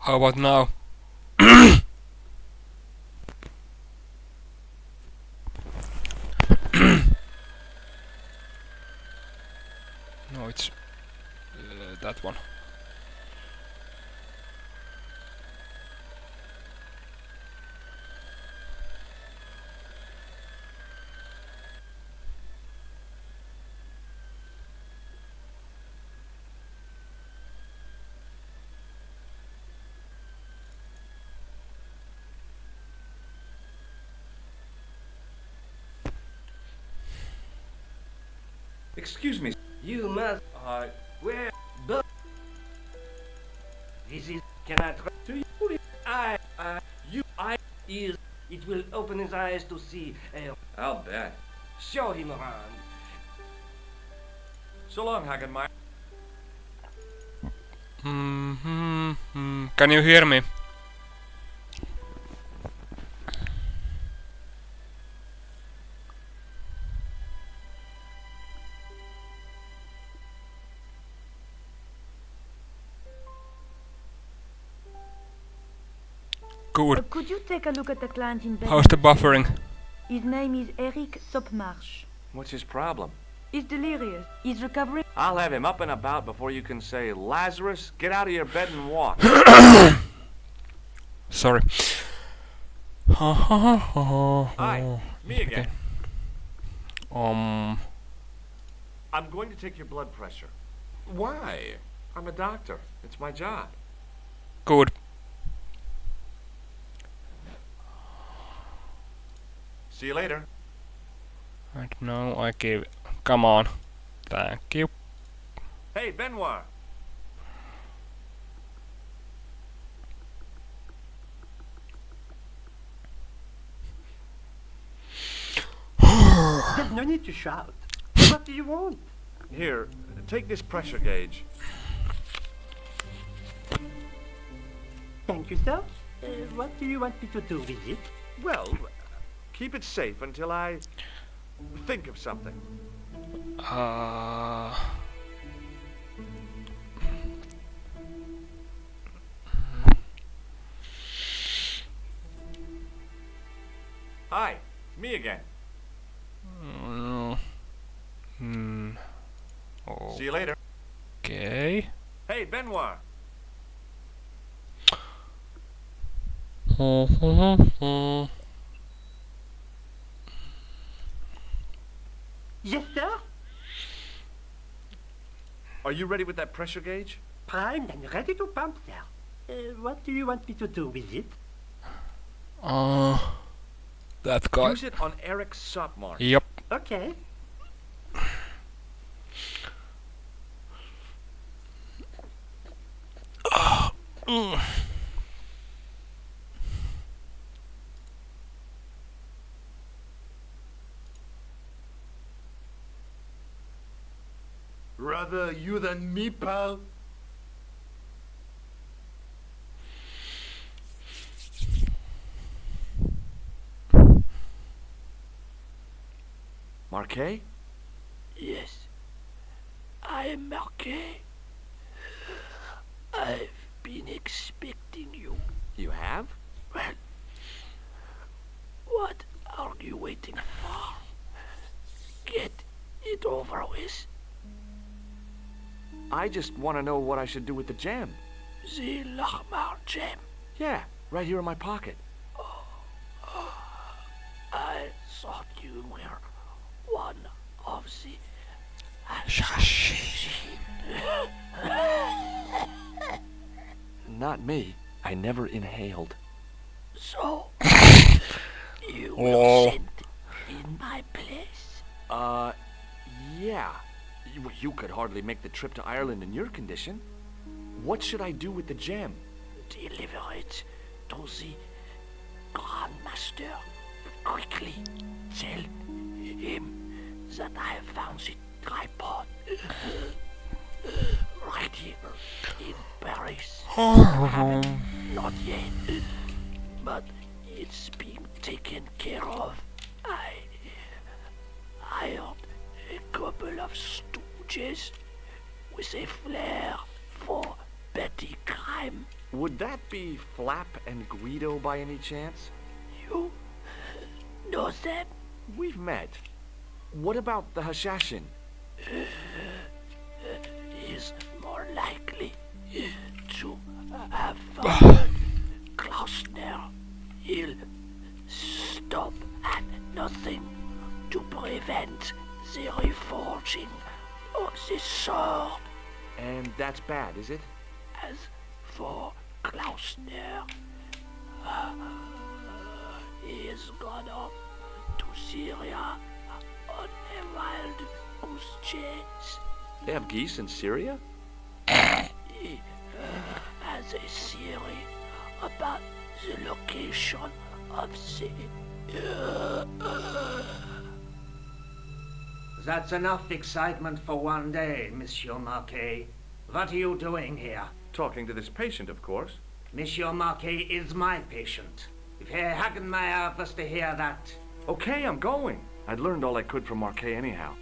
How about now? No, it's that one. Excuse me. You must. Where? The. This is. Can I try to you? You. Is. It will open his eyes to see. I'll bet. Show him around. So long, Hagenmeyer. Can you hear me? Good. Could you take a look at the client in bed? How's the buffering? His name is Eric Sopmarsh. What's his problem? He's delirious. He's recovering. I'll have him up and about before you can say, Lazarus, get out of your bed and walk. Sorry. Hi, me again. I'm going to take your blood pressure. Why? I'm a doctor. It's my job. Good. See you later. And now I give. Come on. Thank you. Hey, Benoit. There's no need to shout. What do you want? Here, take this pressure gauge. Thank you, sir. What do you want me to do with it? Well, keep it safe until I think of something. Hi, me again. See you later. Okay. Hey, Benoit. Yes, sir. Are you ready with that pressure gauge? Primed and ready to pump, sir. What do you want me to do with it? That guy. Use it on Eric Sopmarsh. Yep. Okay. Rather you than me, pal. Marquet? Yes, I am Marquet. I've been expecting you. You have? Well, what are you waiting for? Get it over with. I just want to know what I should do with the gem. The Lachmar gem. Yeah, right here in my pocket. I thought you were one of the Not me. I never inhaled. So you Oh. were sent in my place. Yeah. You could hardly make the trip to Ireland in your condition. What should I do with the gem? Deliver it to the Grand Master. Quickly tell him that I have found the tripod right here in Paris. Not yet, but it's being taken care of. I hired a couple of stooges with a flair for petty crime. Would that be Flap and Guido by any chance? You know them? We've met. What about the Hashashin? Is more likely to have found Klausner. He'll stop at nothing to prevent the reforging of the sword. And that's bad, is it? As for Klausner, he has gone off to Syria on a wild goose chase. They have geese in Syria? He has a theory about the location of the... That's enough excitement for one day, Monsieur Marquet. What are you doing here? Talking to this patient, of course. Monsieur Marquet is my patient. If Herr Hagenmeyer was to hear that... Okay, I'm going. I'd learned all I could from Marquet anyhow.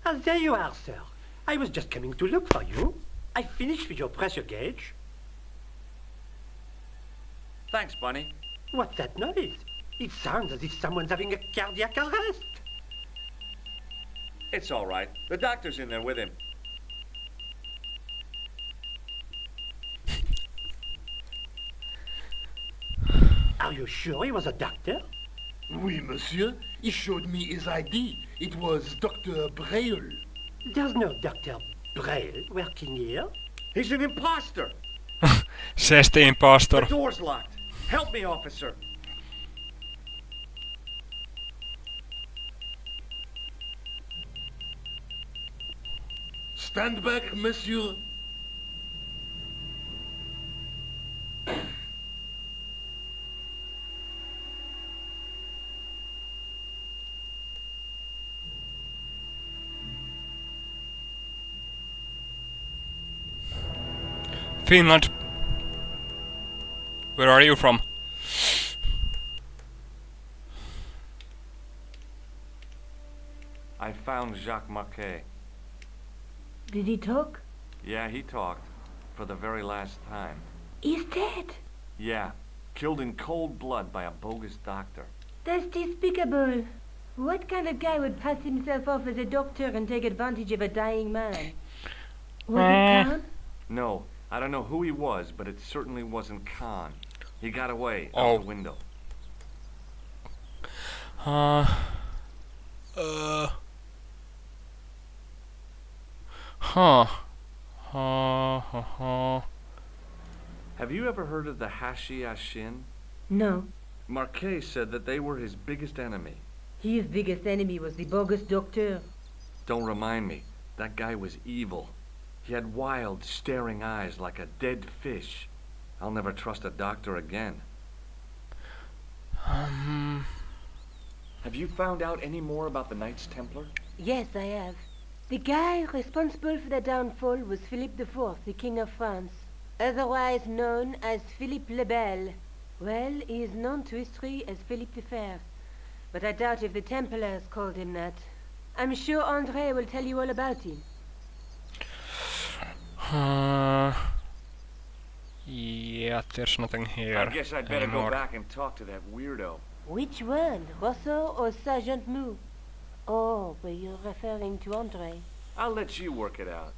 Ah, there you are, sir. I was just coming to look for you. I finished with your pressure gauge. Thanks, Bunny. What's that noise? It sounds as if someone's having a cardiac arrest. It's all right. The doctor's in there with him. Are you sure he was a doctor? Oui, monsieur. He showed me his ID. It was Dr. Braille. There's no Dr. Braille working here. He's an imposter! Says the The impostor. door's locked. Help me, officer. Stand back, monsieur. Finland. Where are you from? I found Jacques Marquet. Did he talk? Yeah, he talked. For the very last time. He's dead. Yeah. Killed in cold blood by a bogus doctor. That's despicable. What kind of guy would pass himself off as a doctor and take advantage of a dying man? Was it Khan? No, I don't know who he was, but it certainly wasn't Khan. He got away Oh. out the window. Huh. Have you ever heard of the Hashiashin? No. Marquet said that they were his biggest enemy. His biggest enemy was the bogus doctor. Don't remind me. That guy was evil. He had wild, staring eyes like a dead fish. I'll never trust a doctor again. Have you found out any more about the Knights Templar? Yes, I have. The guy responsible for their downfall was Philippe IV, the King of France, otherwise known as Philippe le Bel. Well, he is known to history as Philippe the Fair, but I doubt if the Templars called him that. I'm sure André will tell you all about him. Yeah, there's nothing here I guess I'd better anymore. go back and talk to that weirdo. Which one, Rousseau or Sergeant Mou? Oh, but you're referring to André. I'll let you work it out.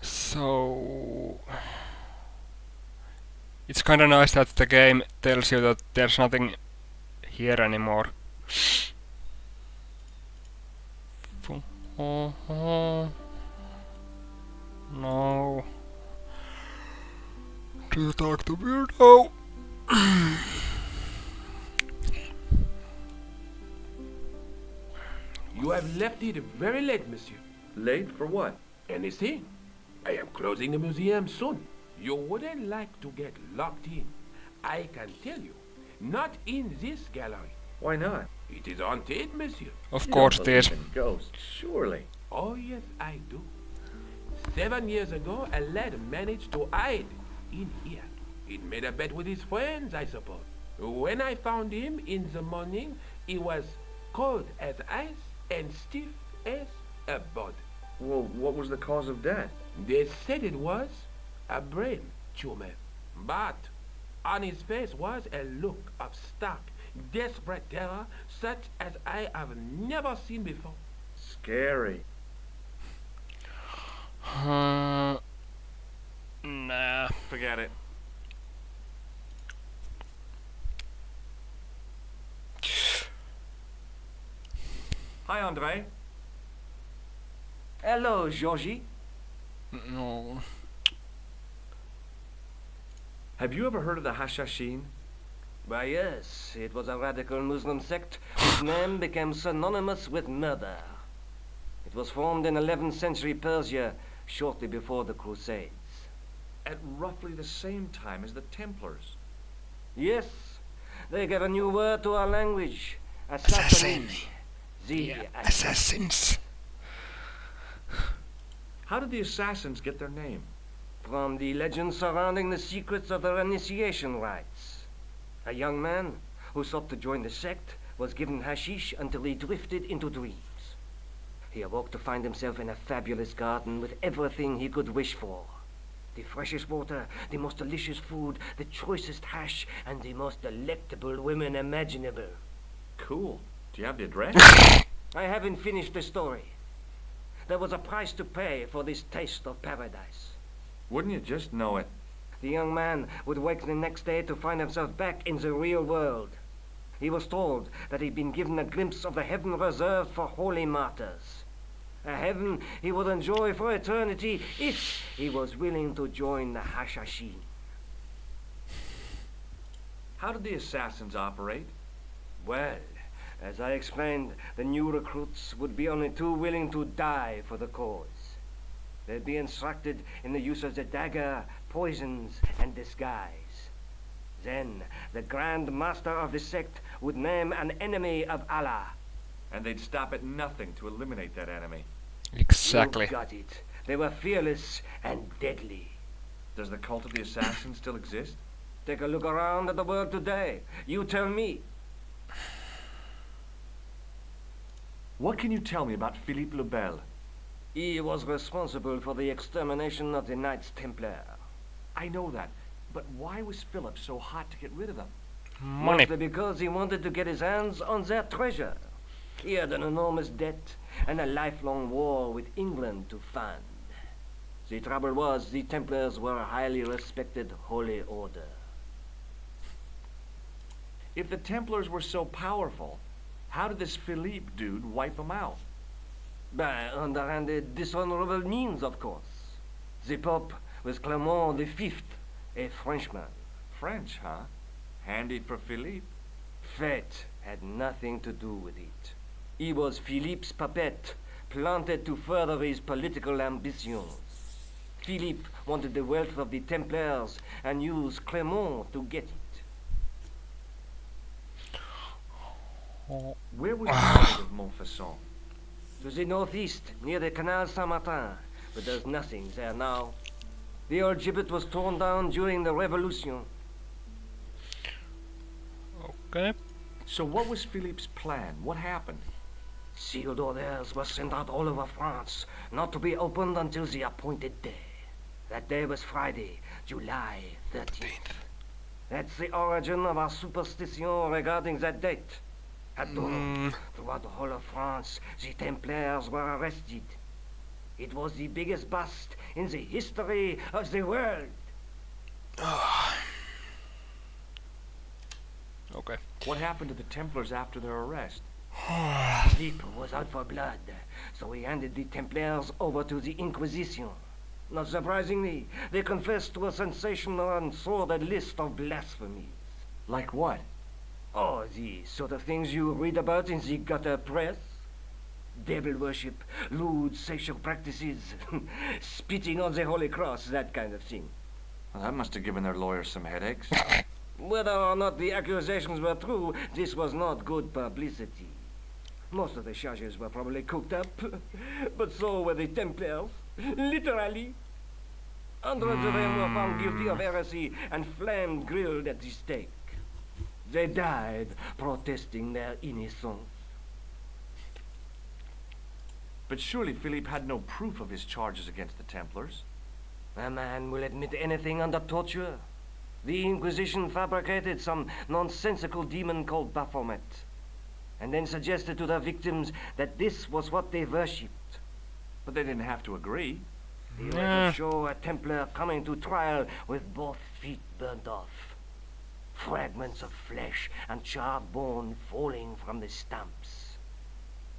So it's kind of nice that the game tells you that there's nothing here anymore. No. Do you talk to weirdo? You have left it very late, monsieur. Late for what? Anything? I am closing the museum soon. You wouldn't like to get locked in. I can tell you. Not in this gallery. Why not? It is haunted, monsieur. Of You course don't it is. believe in ghosts, surely. Oh, yes, I do. 7 years ago, a lad managed to hide in here. He made a bet with his friends, I suppose. When I found him in the morning, he was cold as ice and stiff as a board. Well, what was the cause of death? They said it was a brain tumor. But on his face was a look of stark, desperate terror such as I have never seen before. Scary. Nah. Forget it. Hi, Andre. Hello, Georgie. No. Have you ever heard of the Hashashin? Why, yes, it was a radical Muslim sect whose name became synonymous with murder. It was formed in 11th century Persia, shortly before the Crusades. At roughly the same time as the Templars. Yes, they gave a new word to our language. Assassin. The Assassins. How did the Assassins get their name? From the legend surrounding the secrets of their initiation rites. A young man who sought to join the sect was given hashish until he drifted into dreams. He awoke to find himself in a fabulous garden with everything he could wish for. The freshest water, the most delicious food, the choicest hash, and the most delectable women imaginable. Cool. Do you have the address? I haven't finished the story. There was a price to pay for this taste of paradise. Wouldn't you just know it? The young man would wake the next day to find himself back in the real world. He was told that he'd been given a glimpse of the heaven reserved for holy martyrs. A heaven he would enjoy for eternity if he was willing to join the Hashashin. How did the Assassins operate? Well, as I explained, the new recruits would be only too willing to die for the cause. They'd be instructed in the use of the dagger, poisons, and disguise. Then, the Grand Master of the sect would name an enemy of Allah. And they'd stop at nothing to eliminate that enemy. Exactly. You got it. They were fearless and deadly. Does the cult of the Assassins still exist? Take a look around at the world today. You tell me. What can you tell me about Philippe le Bel? He was responsible for the extermination of the Knights Templar. I know that, but why was Philip so hot to get rid of them? Money. Mostly because he wanted to get his hands on their treasure. He had an enormous debt and a lifelong war with England to fund. The trouble was, the Templars were a highly respected holy order. If the Templars were so powerful, how did this Philippe dude wipe them out? By underhanded, dishonorable means, of course. The Pope was Clement V, a Frenchman. French, huh? Handy for Philippe. Fate had nothing to do with it. He was Philippe's puppet, planted to further his political ambitions. Philippe wanted the wealth of the Templars and used Clement to get it. Where was the Maid of Montfaucon? To the northeast, near the Canal Saint-Martin, but there's nothing there now. The old gibbet was torn down during the Revolution. Okay. So what was Philippe's plan? What happened? Sealed orders were sent out all over France, not to be opened until the appointed day. That day was Friday, July 13th. That's the origin of our superstition regarding that date. At dawn, throughout the whole of France, the Templars were arrested. It was the biggest bust in the history of the world. Okay. What happened to the Templars after their arrest? Philippe was out for blood, so he handed the Templars over to the Inquisition. Not surprisingly, they confessed to a sensational and sordid list of blasphemies. Like what? Oh, the sort of things you read about in the gutter press. devil worship, lewd sexual practices, spitting on the Holy Cross, that kind of thing. Well, that must have given their lawyers some headaches. Whether or not the accusations were true, this was not good publicity. Most of the charges were probably cooked up, but so were the Templars, literally. Hundreds of them were found guilty of heresy and flamed grilled at the stake. They died protesting their innocence. But surely Philippe had no proof of his charges against the Templars. A man will admit anything under torture. The Inquisition fabricated some nonsensical demon called Baphomet, and then suggested to their victims that this was what they worshipped. But they didn't have to agree. The records show a Templar coming to trial with both feet burnt off, fragments of flesh and charred bone falling from the stumps.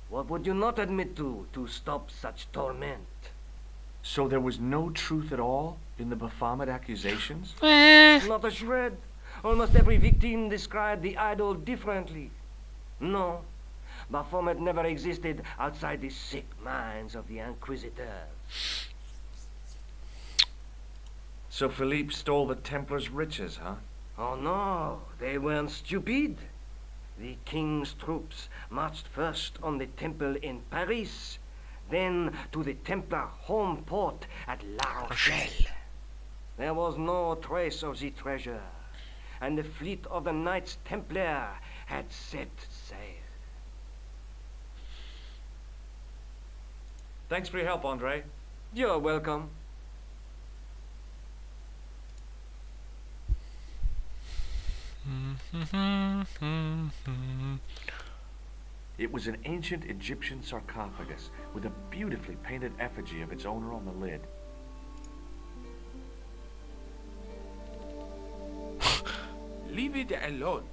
What would you not admit to stop such torment? So there was no truth at all in the Baphomet accusations? Not a shred. Almost every victim described the idol differently. No, Baphomet never existed outside the sick minds of the Inquisitors. So Philippe stole the Templars' riches, huh? Oh no, they weren't stupid. The king's troops marched first on the temple in Paris, then to the Templar home port at La Rochelle. There was no trace of the treasure, and the fleet of the Knights Templar had set sail. Thanks for your help, Andre. You're welcome. It was an ancient Egyptian sarcophagus with a beautifully painted effigy of its owner on the lid. Leave it alone.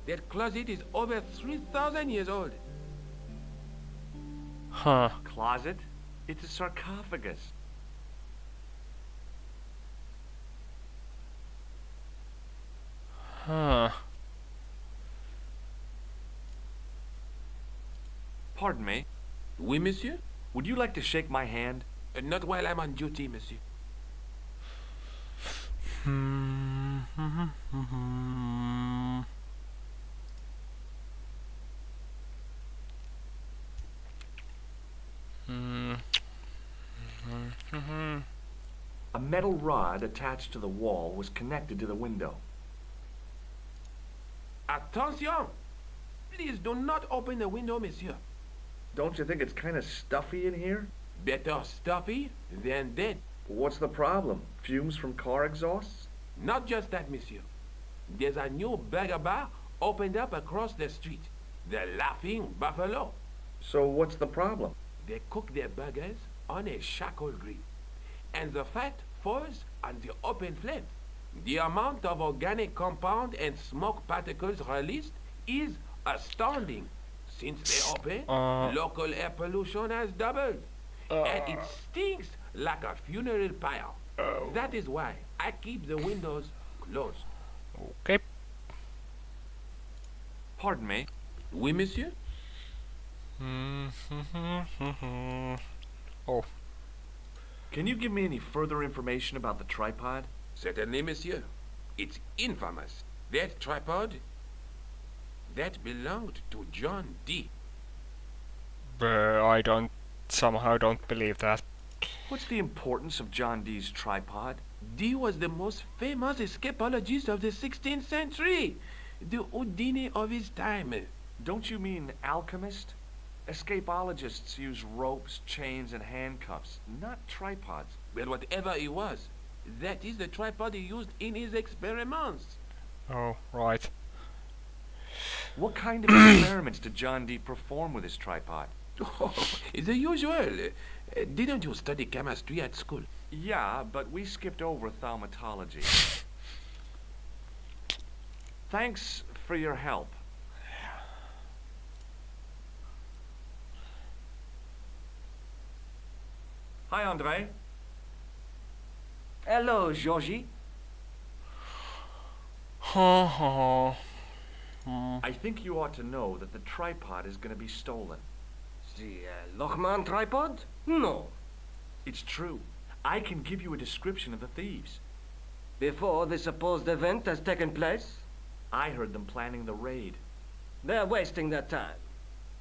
That closet is over 3,000 years old. Huh. Closet? It's a sarcophagus. Huh. Pardon me. Oui, monsieur? Would you like to shake my hand? Not while I'm on duty, monsieur. A metal rod attached to the wall was connected to the window. Attention! Please do not open the window, monsieur. Don't you think it's kind of stuffy in here? Better stuffy than dead. What's the problem? Fumes from car exhausts? Not just that, monsieur. There's a new burger bar opened up across the street. The Laughing Buffalo. So what's the problem? They cook their burgers on a charcoal grill, and the fat falls on the open flame. The amount of organic compound and smoke particles released is astounding. Since they opened, local air pollution has doubled, and it stinks like a funeral pyre. That is why I keep the windows closed. Okay. Pardon me. Oui, monsieur? Oh. Can you give me any further information about the tripod? Certainly, monsieur. It's infamous. That tripod, that belonged to John Dee. But I somehow don't believe that. What's the importance of John Dee's tripod? Dee was the most famous escapologist of the 16th century. The Houdini of his time. Don't you mean alchemist? Escapologists use ropes, chains, and handcuffs, not tripods. Well, whatever it was, that is the tripod he used in his experiments. Oh, right. What kind of experiments did John Dee perform with his tripod? Oh, the usual. Didn't you study chemistry at school? Yeah, but we skipped over thaumatology. Thanks for your help. Hi, Andre. Hello, Georgie. I think you ought to know that the tripod is going to be stolen. The Lochman tripod? No. It's true. I can give you a description of the thieves. Before the supposed event has taken place, I heard them planning the raid. they're wasting their time.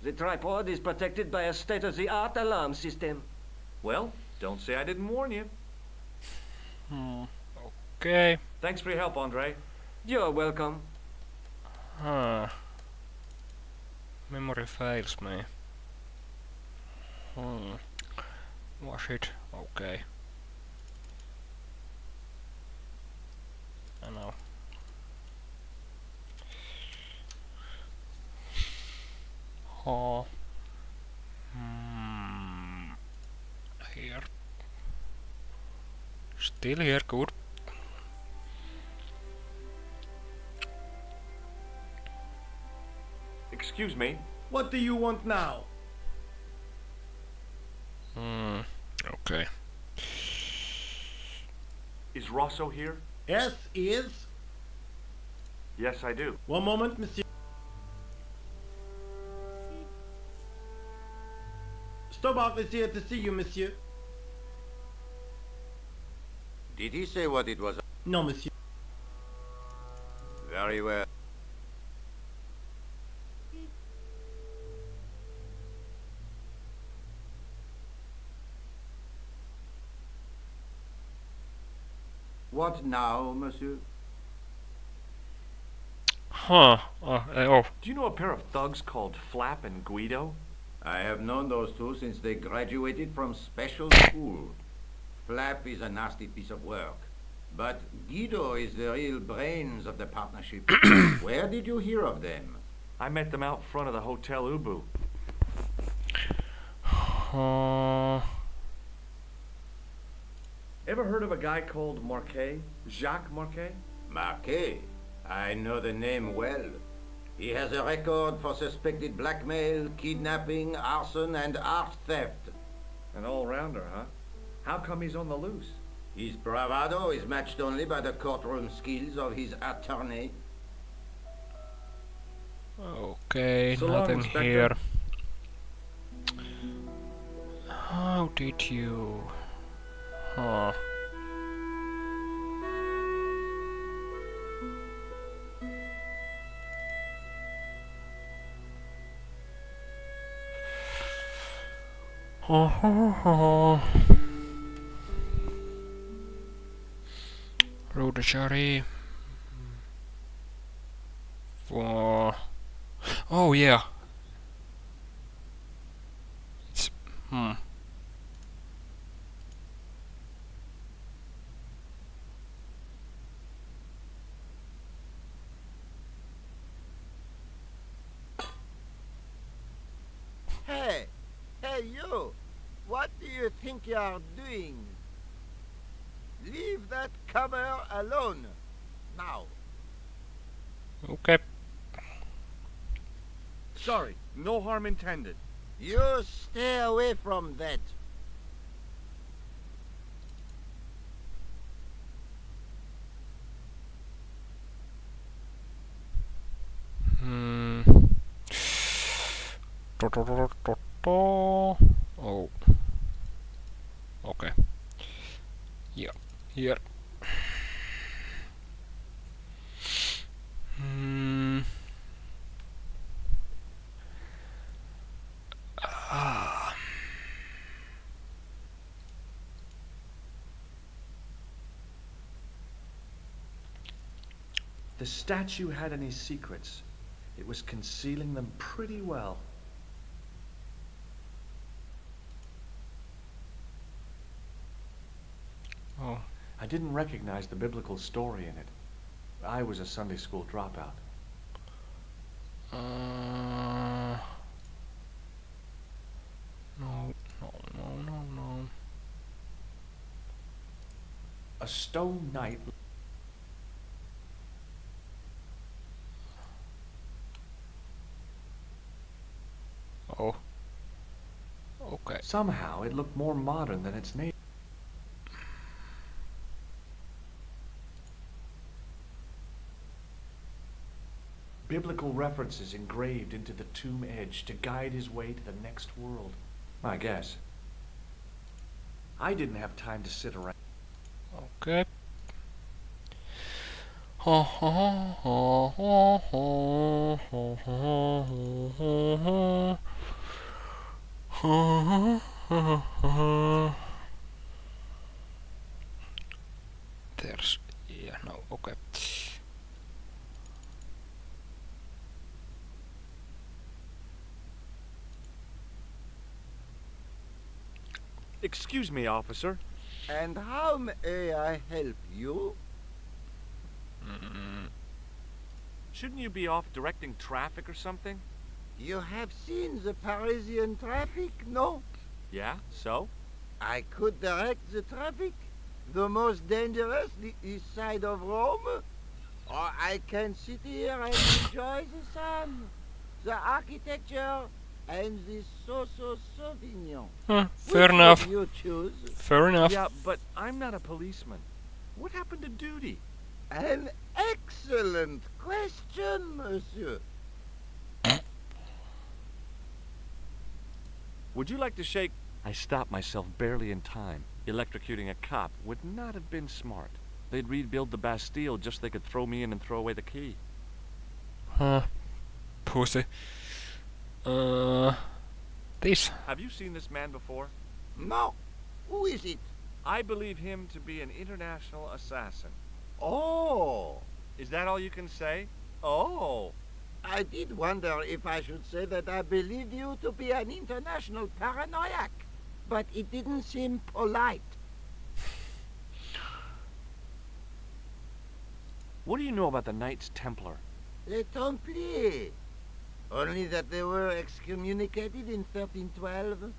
The tripod is protected by a state-of-the-art alarm system. Well, don't say I didn't warn you. Okay. Thanks for your help, Andre. You're welcome. Memory fails me. Was it? Okay. I know. Oh. Here. Still here, good. Excuse me. What do you want now? Okay. Is Rosso here? Yes, is. Yes, I do. One moment, monsieur. Stobart is here to see you, monsieur. Did he say what it was? No, monsieur. Very well. What now, monsieur? Huh. Oh. Do you know a pair of thugs called Flap and Guido? I have known those two since they graduated from special school. Flap is a nasty piece of work, but Guido is the real brains of the partnership. Where did you hear of them? I met them out front of the Hotel Ubu. Ever heard of a guy called Marquet? Jacques Marquet? Marquet. I know the name well. He has a record for suspected blackmail, kidnapping, arson, and art theft. An all-rounder, huh? How come he's on the loose? His bravado is matched only by the courtroom skills of his attorney. Okay, So long, nothing Inspector. here. How did you? Huh. Rudeshari. For oh yeah. It's Hey! Hey, you! What do you think you are doing? Leave that comer alone. Now. okay. Sorry, no harm intended. You stay away from that. Oh. Okay. Yeah. Here. The statue had any secrets. It was concealing them pretty well. Oh. I didn't recognize the biblical story in it. I was a Sunday school dropout. No. A stone knight. Oh. Okay. Somehow it looked more modern than its name. biblical references engraved into the tomb edge to guide his way to the next world. I guess. I didn't have time to sit around. Okay. There's yeah, no, okay. Excuse me, officer. And how may I help you? Shouldn't you be off directing traffic or something? You have seen the Parisian traffic, no? Yeah, so? I could direct the traffic. The most dangerous, the east side of Rome. Or I can sit here and enjoy the sun, the architecture, and the Sauvignon. Fair Which enough. would you choose? Fair enough. Yeah, but I'm not a policeman. What happened to duty? An excellent question, monsieur. Would you like to shake? I stopped myself barely in time. Electrocuting a cop would not have been smart. They'd rebuild the Bastille just so they could throw me in and throw away the key. Huh. Pussy. This. Have you seen this man before? No. Who is it? I believe him to be an international assassin. Oh. Is that all you can say? Oh. I did wonder if I should say that I believed you to be an international paranoiac, but it didn't seem polite. What do you know about the Knights Templar? Les Templiers. Only that they were excommunicated in 1312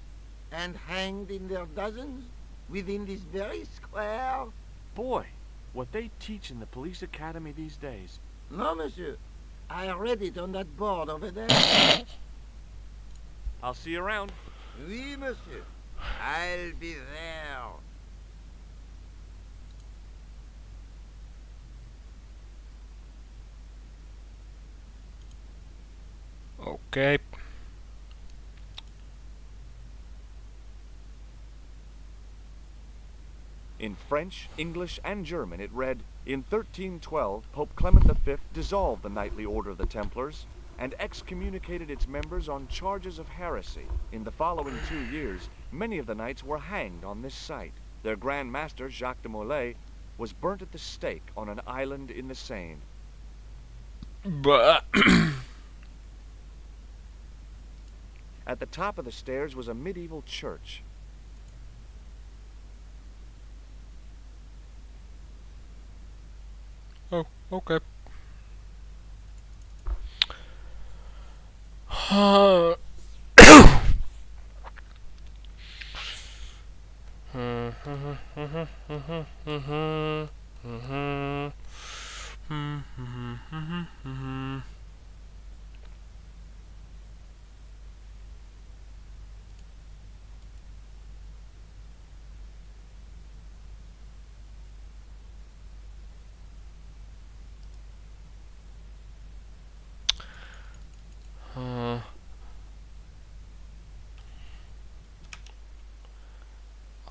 and hanged in their dozens within this very square. Boy, what they teach in the police academy these days. No, monsieur. I read it on that board over there. I'll see you around. Oui, monsieur. I'll be there. Okay. In French, English, and German it read, in 1312, Pope Clement V dissolved the Knightly Order of the Templars and excommunicated its members on charges of heresy. In the following 2 years, many of the knights were hanged on this site. Their Grand Master, Jacques de Molay, was burnt at the stake on an island in the Seine. But At the top of the stairs was a medieval church. oh, okay.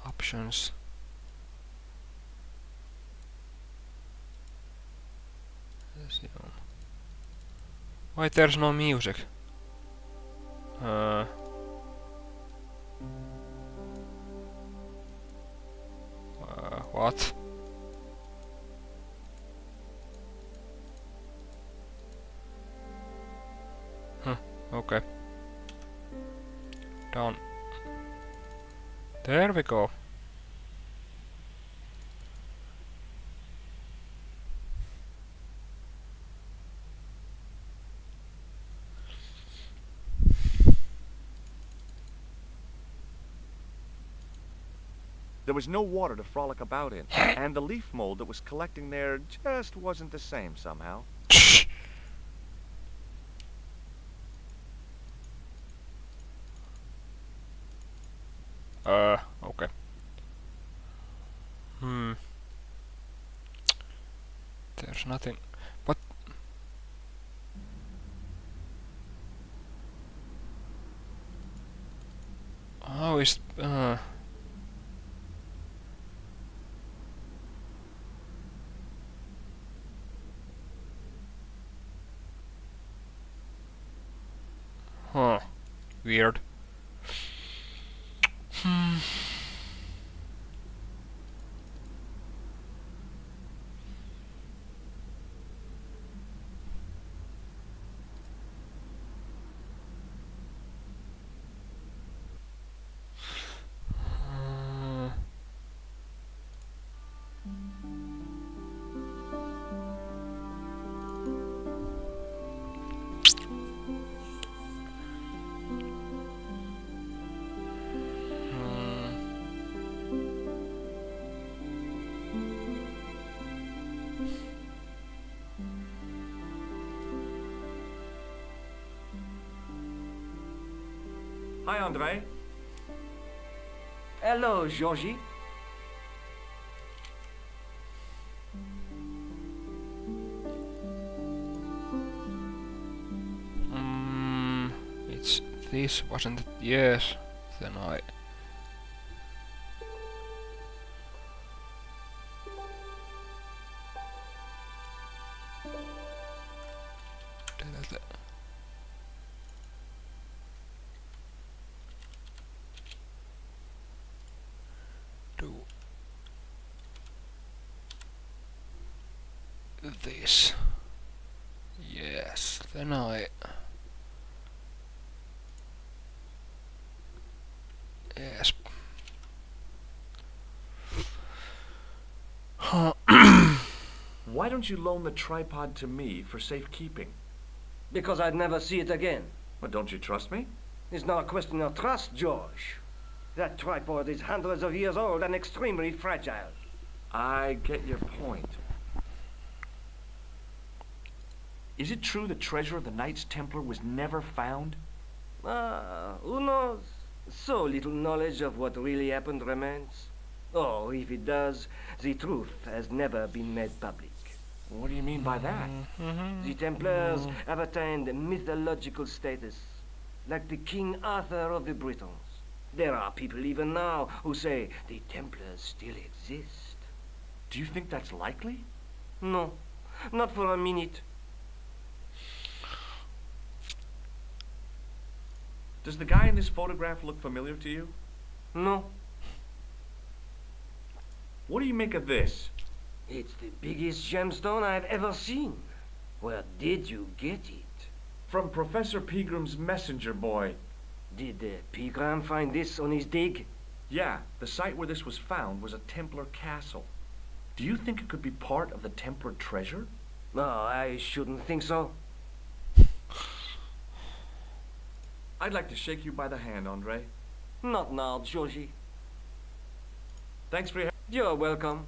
Options. Why there's no music? What? Huh, okay. Done. There we go. There was no water to frolic about in, and the leaf mold that was collecting there just wasn't the same somehow. Okay. There's nothing. What? Huh. Weird. Hi, Andre. Hello, Georgie. It's this, wasn't it? Yes. Then I... do this. Yes, then I... Yes. Why don't you loan the tripod to me for safekeeping? Because I'd never see it again. Well, don't you trust me? It's not a question of trust, George. That tripod is hundreds of years old and extremely fragile. I get your point. Is it true the treasure of the Knights Templar was never found? Who knows? So little knowledge of what really happened remains. Or if it does, the truth has never been made public. What do you mean by that? The Templars have attained mythological status, like the King Arthur of the Britons. There are people even now who say the Templars still exist. Do you think that's likely? No, not for a minute. Does the guy in this photograph look familiar to you? No. What do you make of this? It's the biggest gemstone I've ever seen. Where did you get it? From Professor Pegram's messenger boy. Did Pegram find this on his dig? Yeah, the site where this was found was a Templar castle. Do you think it could be part of the Templar treasure? No, I shouldn't think so. I'd like to shake you by the hand, Andre. Not now, Georgie. Thanks for your help. You're welcome.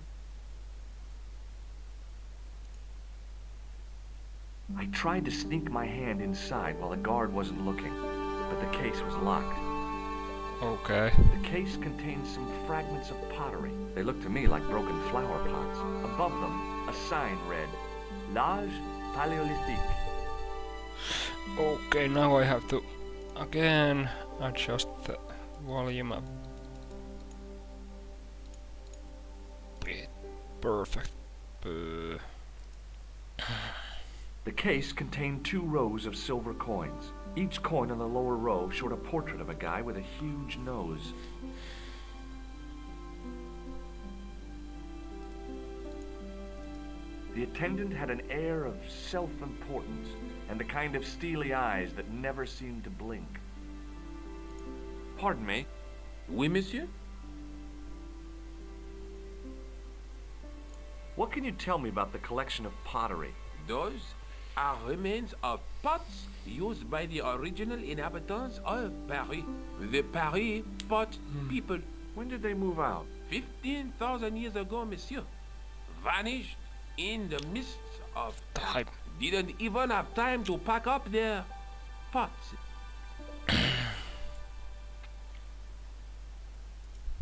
I tried to sneak my hand inside while the guard wasn't looking, but the case was locked. Okay. The case contained some fragments of pottery. They looked to me like broken flower pots. Above them, a sign read, L'Age Paléolithique. Okay, now I have to again adjust the volume a bit. Perfect. The case contained 2 rows of silver coins. Each coin on the lower row showed a portrait of a guy with a huge nose. The attendant had an air of self-importance and the kind of steely eyes that never seemed to blink. Pardon me. Oui, monsieur? What can you tell me about the collection of pottery? Those are remains of pots used by the original inhabitants of Paris. The Paris pot people. When did they move out? 15,000 years ago, monsieur. Vanished in the mists of time. Didn't even have time to pack up their pots.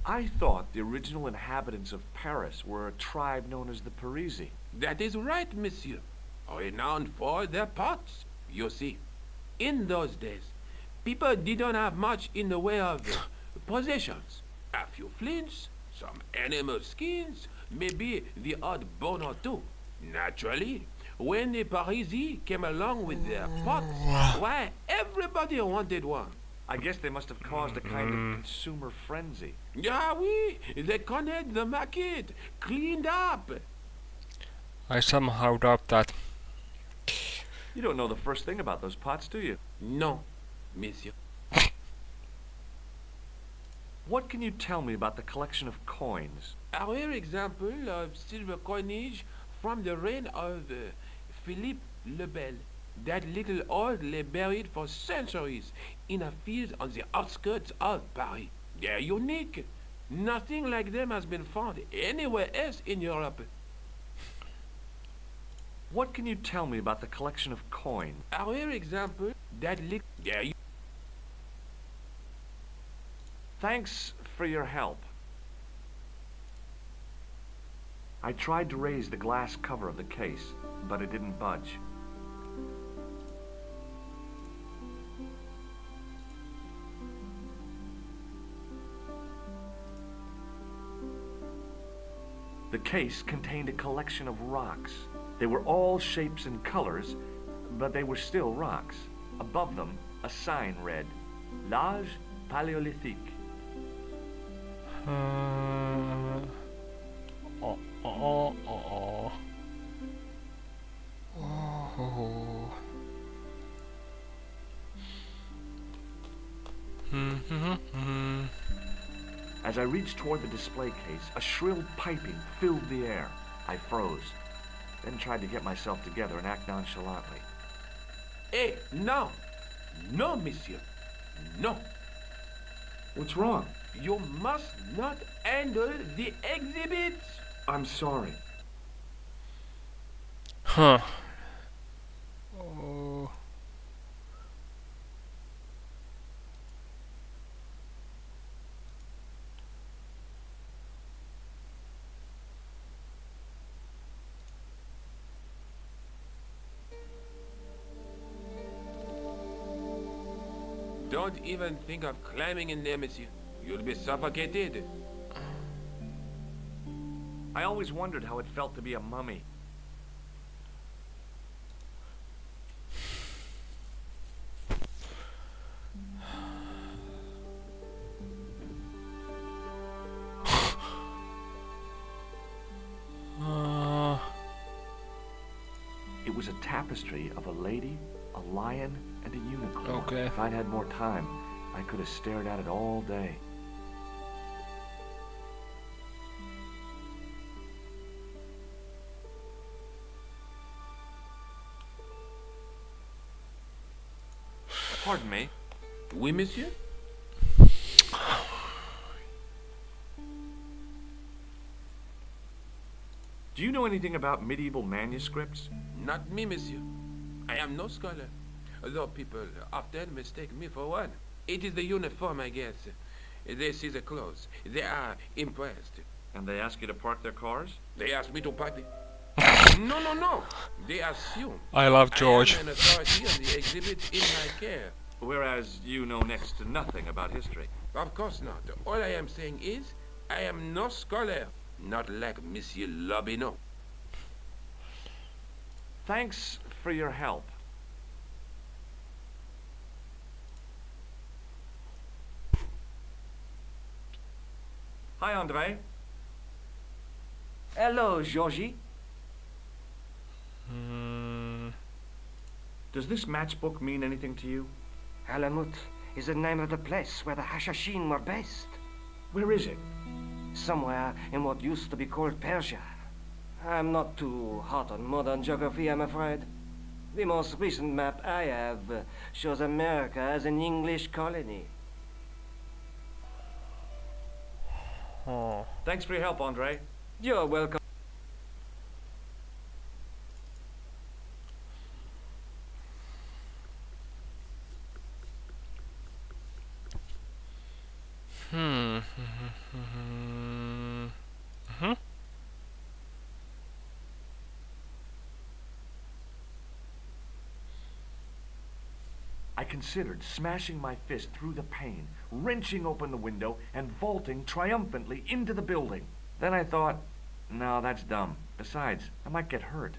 I thought the original inhabitants of Paris were a tribe known as the Parisi. That is right, monsieur. Renowned for their pots, you see. In those days, people didn't have much in the way of possessions. A few flints, some animal skins, maybe the odd bone or two. Naturally, When the Parisi came along with their pots, why, everybody wanted one. I guess they must have caused a kind of consumer frenzy. Yeah, oui, they connected the market, cleaned up. I somehow doubt that. You don't know the first thing about those pots, do you? No, monsieur. What can you tell me about the collection of coins? A rare example of silver coinage from the reign of Philippe le Bel. That little old lay buried for centuries in a field on the outskirts of Paris. They're unique. Nothing like them has been found anywhere else in Europe. What can you tell me about the collection of coins? A rare example that Thanks for your help. I tried to raise the glass cover of the case, but it didn't budge. The case contained a collection of rocks. They were all shapes and colors, but they were still rocks. Above them, a sign read, L'âge paléolithique. As I reached toward the display case, a shrill piping filled the air. I froze, then tried to get myself together and act nonchalantly. Hey, no! No, monsieur. No. What's wrong? You must not handle the exhibits. I'm sorry. Huh. Oh. Don't even think of climbing in there, monsieur. You'll be suffocated. I always wondered how it felt to be a mummy. It was a tapestry of a lady, a lion, and a unicorn. Okay. If I'd had more time, I could have stared at it all day. Pardon me. Oui, monsieur? Do you know anything about medieval manuscripts? Not me, monsieur. I am no scholar. Although people often mistake me for one. It is the uniform, I guess. They see the clothes. They are impressed. And they ask you to park their cars? They ask me to park the... No. They assume I love George. I am an authority on the exhibit in my care. Whereas you know next to nothing about history. Of course not. All I am saying is, I am no scholar. Not like Monsieur Lobineau. Thanks for your help. Hi, André. Hello, Georgie. Does this matchbook mean anything to you? Alamut is the name of the place where the Hashashin were based. Where is it? Somewhere in what used to be called Persia. I'm not too hot on modern geography, I'm afraid. The most recent map I have shows America as an English colony. Oh. Thanks for your help, André. You're welcome. I considered smashing my fist through the pane, wrenching open the window, and vaulting triumphantly into the building. Then I thought, no, that's dumb. Besides, I might get hurt.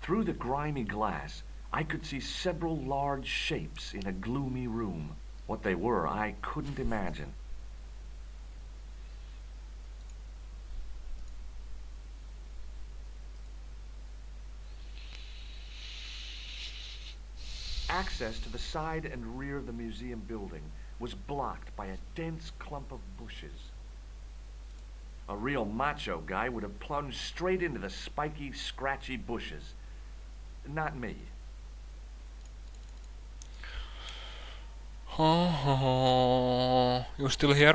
Through the grimy glass, I could see several large shapes in a gloomy room. What they were, I couldn't imagine. Access to the side and rear of the museum building was blocked by a dense clump of bushes. A real macho guy would have plunged straight into the spiky, scratchy bushes. Not me. You still here?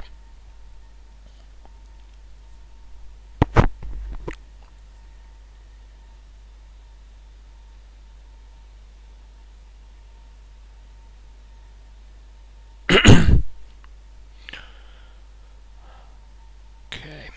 Okay.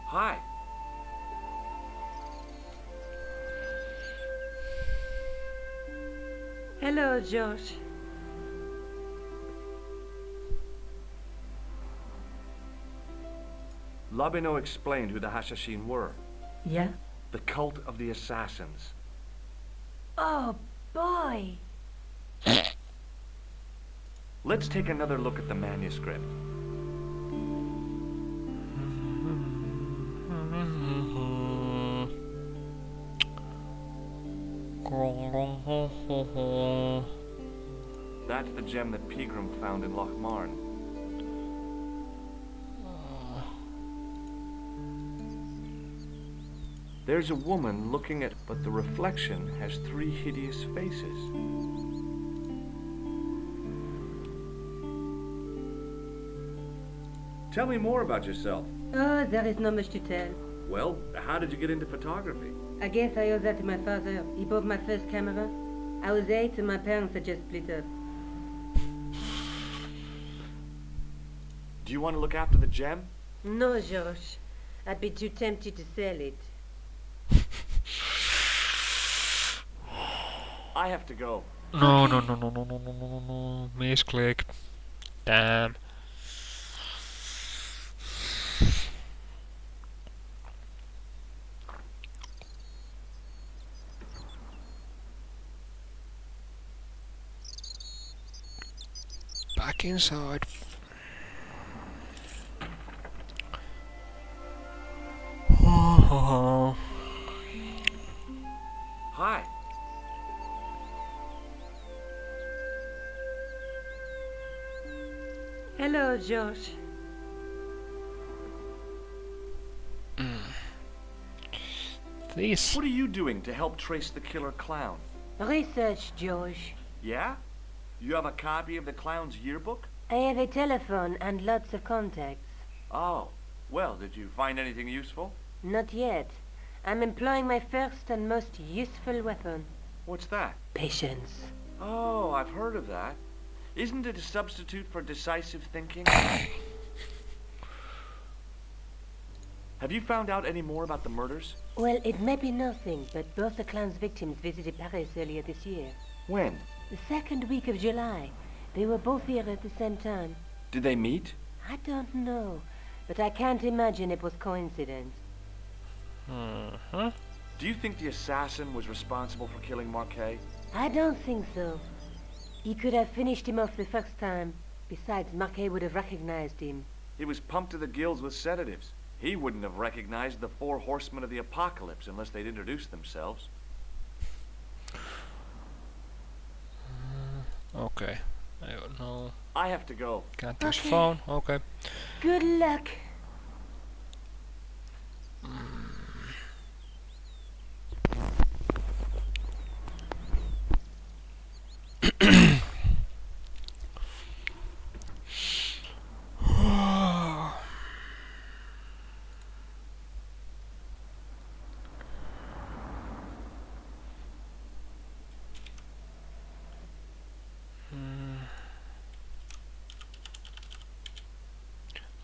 Hi. Hello, Josh. Labino explained who the Hashashin were. Yeah? The cult of the assassins. Oh, boy. Let's take another look at the manuscript. That's the gem that Pegram found in Lochmarn. There's a woman looking at, but the reflection has 3 hideous faces. Tell me more about yourself. Oh, there is not much to tell. Well, how did you get into photography? I guess I owe that to my father. He bought my first camera. I was 8 and my parents had just split up. Do you want to look after the gem? No, Josh. I'd be too tempted to sell it. I have to go. No. Misclick. Damn. Back inside. Hi. Hello, Josh. This. What are you doing to help trace the killer clown? Research, Josh. Yeah? You have a copy of the clown's yearbook? I have a telephone and lots of contacts. Oh. Well, did you find anything useful? Not yet. I'm employing my first and most useful weapon. What's that? Patience. Oh, I've heard of that. Isn't it a substitute for decisive thinking? Have you found out any more about the murders? Well, it may be nothing, but both the clown's victims visited Paris earlier this year. When? The second week of July. They were both here at the same time. Did they meet? I don't know, but I can't imagine it was coincidence. Do you think the assassin was responsible for killing Marquet? I don't think so. He could have finished him off the first time. Besides, Marquet would have recognized him. He was pumped to the gills with sedatives. He wouldn't have recognized the 4 horsemen of the apocalypse unless they'd introduced themselves. Okay. I don't know. I have to go. Can't use Okay. phone. Okay. Good luck.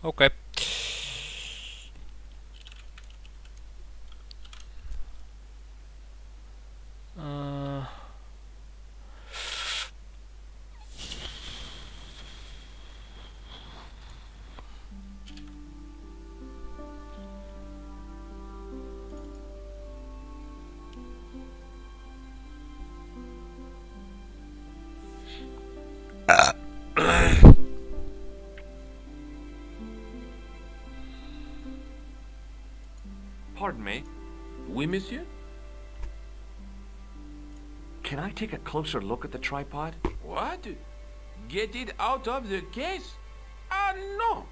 Okay. Uh, Pardon me. Oui, monsieur? Can I take a closer look at the tripod? What? Get it out of the case? Ah, no!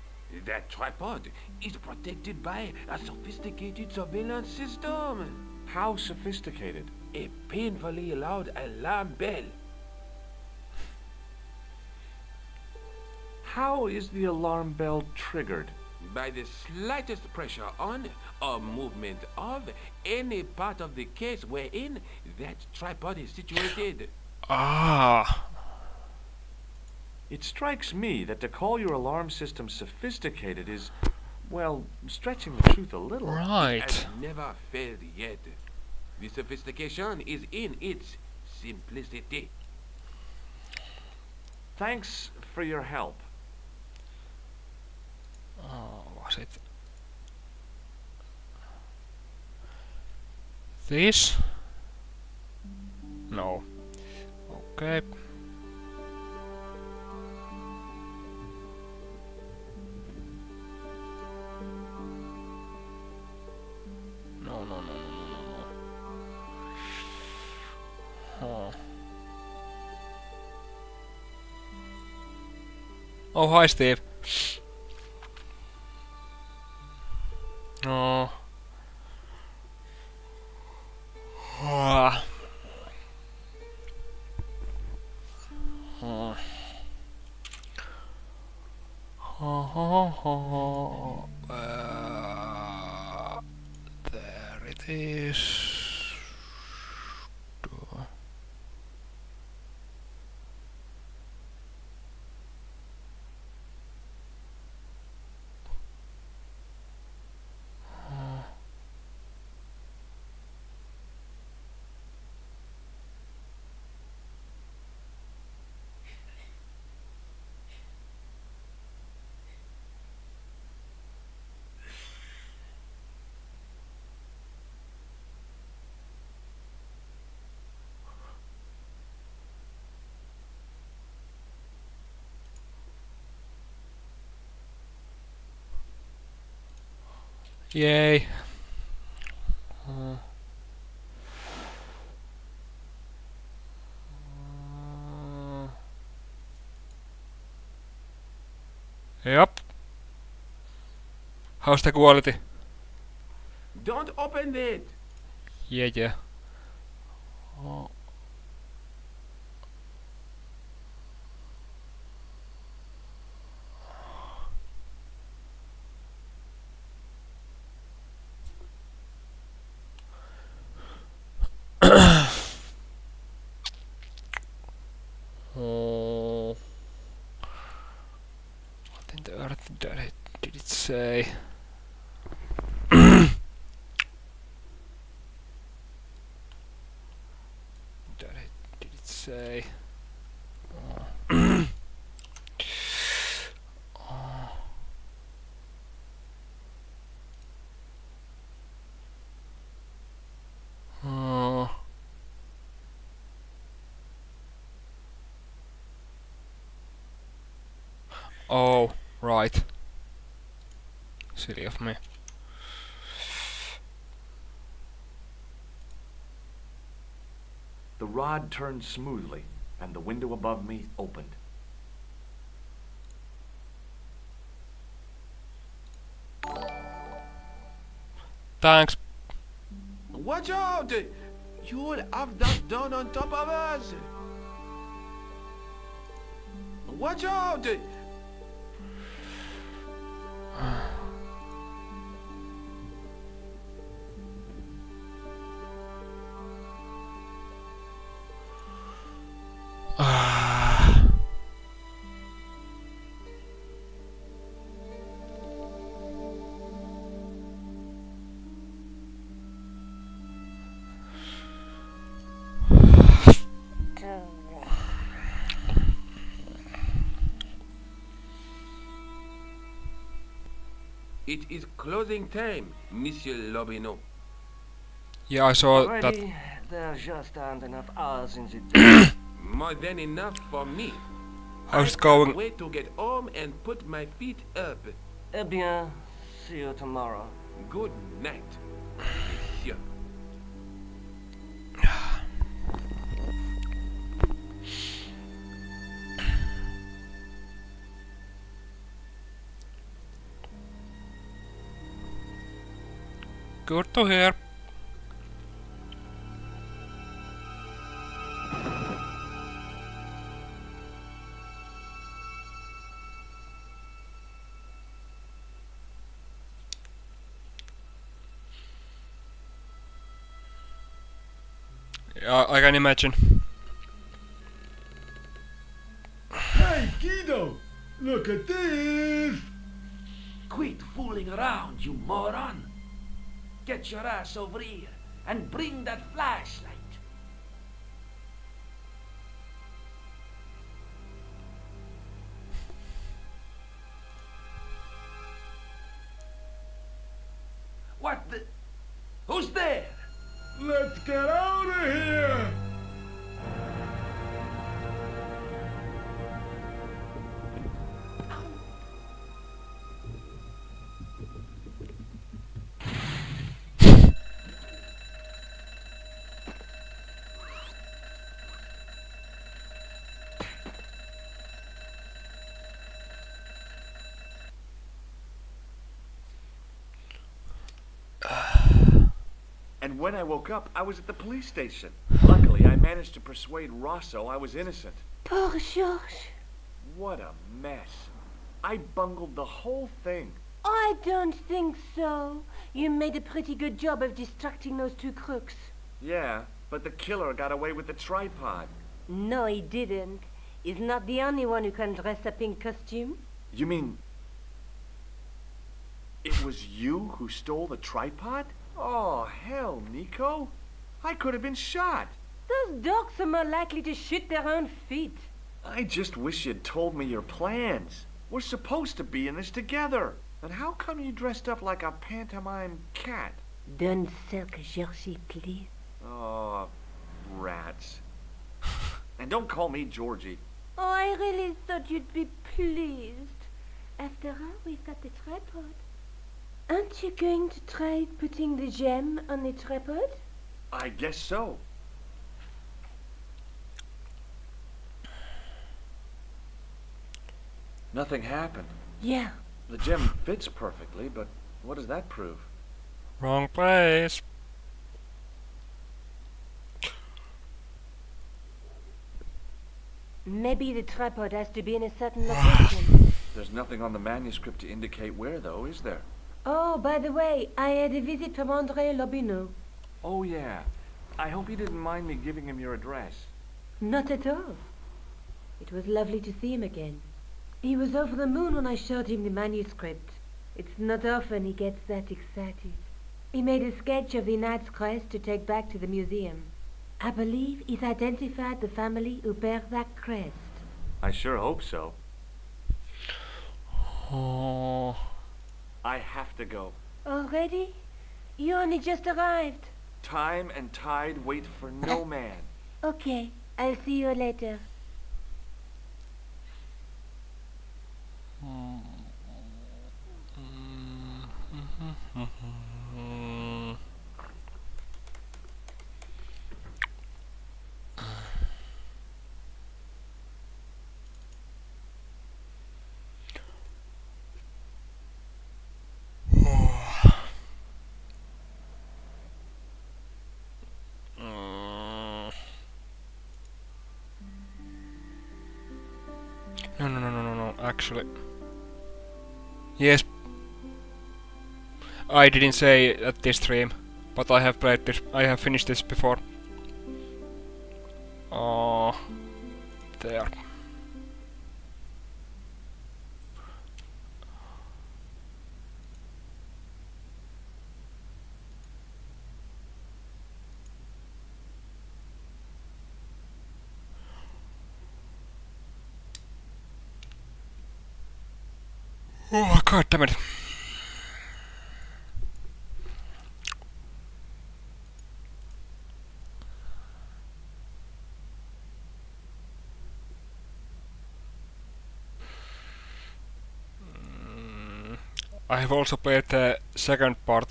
That tripod is protected by a sophisticated surveillance system. How sophisticated? A painfully loud alarm bell. How is the alarm bell triggered? By the slightest pressure on or movement of any part of the case wherein that tripod is situated. ah. It strikes me that to call your alarm system sophisticated is, well, stretching the truth a little. Right. Has never failed yet. The sophistication is in its simplicity. Thanks for your help. Oh, was it this? No. Okay. No, no, no, no, no, no, no. Huh. Oh, hi, Steve. No. Ah. Ah. There it is. Yay. Yep. How's the quality? Don't open it! Yeah, yeah. Oh. Oh. What in the earth did it say? Did it say? Oh. Oh, right. Silly of me. The rod turned smoothly, and the window above me opened. Thanks. Watch out! You'll have that done on top of us! Watch out! It is closing time, Monsieur Lobineau. Yeah, I saw that. Already, there just aren't enough hours in the day. More than enough for me. How's it I can't going? wait to get home and put my feet up. Eh bien, see you tomorrow. Good night, Monsieur. Good to hear. Yeah, I can imagine. Hey, Guido! Look at this! Quit fooling around, you moron! Get your ass over here and bring that flashlight. What the? Who's there? Let's get out of here! And when I woke up, I was at the police station. Luckily, I managed to persuade Rosso I was innocent. Poor Georges. What a mess. I bungled the whole thing. I don't think so. You made a pretty good job of distracting those two crooks. Yeah, but the killer got away with the tripod. No, he didn't. He's not the only one who can dress up in costume. You mean... it was you who stole the tripod? Oh, hell, Nico. I could have been shot. Those dogs are more likely to shoot their own feet. I just wish you'd told me your plans. We're supposed to be in this together. And how come you dressed up like a pantomime cat? Don't sulk, Georgie, please. Oh, rats. And don't call me Georgie. Oh, I really thought you'd be pleased. After all, we've got the tripod. Aren't you going to try putting the gem on the tripod? I guess so. Nothing happened. Yeah. The gem fits perfectly, but what does that prove? Wrong place. Maybe the tripod has to be in a certain location. There's nothing on the manuscript to indicate where, though, is there? Oh, by the way, I had a visit from André Lobineau. Oh, yeah. I hope you didn't mind me giving him your address. Not at all. It was lovely to see him again. He was over the moon when I showed him the manuscript. It's not often he gets that excited. He made a sketch of the knight's crest to take back to the museum. I believe he's identified the family who bear that crest. I sure hope so. Oh. I have to go. Already? You only just arrived. Time and tide wait for no man. Okay, I'll see you later. No, actually. Yes. I didn't say at this stream, but I have played this, I have finished this before. There. Oh, god damn it. I have also played the second part,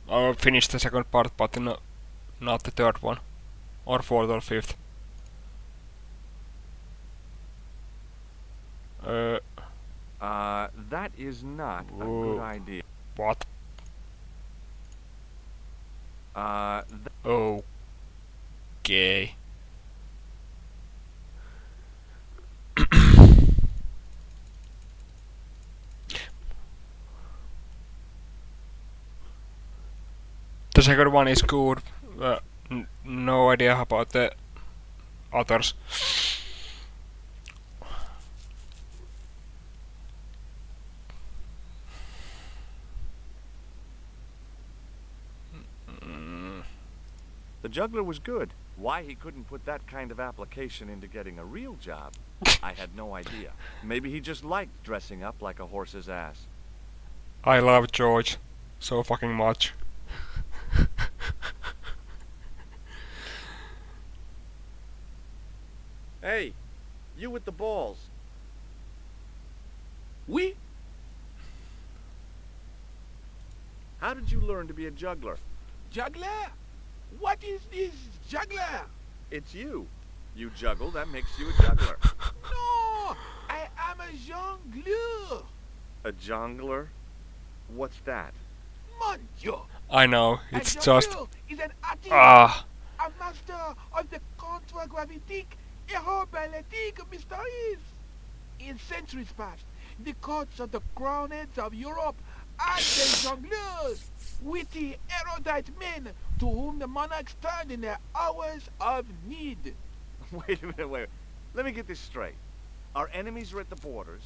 or finished the second part, but not the third one, or fourth or fifth. That is not a good idea. What? Okay. The second one is good. No idea about the others. The juggler was good. Why he couldn't put that kind of application into getting a real job, I had no idea. Maybe he just liked dressing up like a horse's ass. I love George so fucking much. Hey, you with the balls. Oui? How did you learn to be a juggler? Juggler? What is this juggler? It's you. You juggle, that makes you a juggler. No! I am a jongleur. A jongler? What's that? Mon Dieu! I know, it's a just... jongleur is an artist, Ah! a master of the contragravitic aeroballetic mysteries. In centuries past, the courts of the crowned heads of Europe had their jongleurs, witty, erudite men to whom the monarchs turned in their hours of need. Wait a minute, wait. Let me get this straight. Our enemies are at the borders,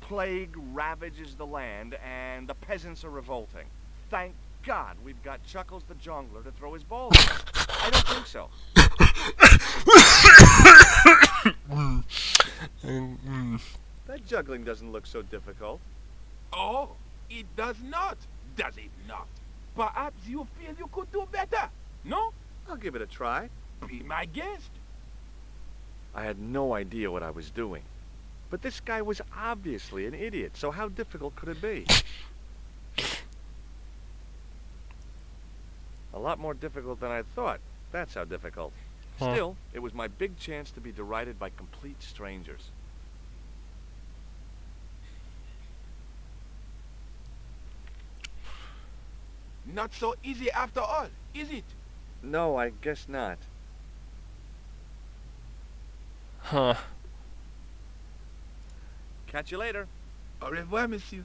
plague ravages the land, and the peasants are revolting. Thank God we've got Chuckles the Jongler to throw his balls at. I don't think so. That juggling doesn't look so difficult. Oh, it does not, does it not? Perhaps you feel you could do better, no? I'll give it a try. Be my guest. I had no idea what I was doing. But this guy was obviously an idiot, so how difficult could it be? A lot more difficult than I thought. That's how difficult. Huh. Still, it was my big chance to be derided by complete strangers. Not so easy after all, is it? No, I guess not. Huh. Catch you later. Au revoir, monsieur.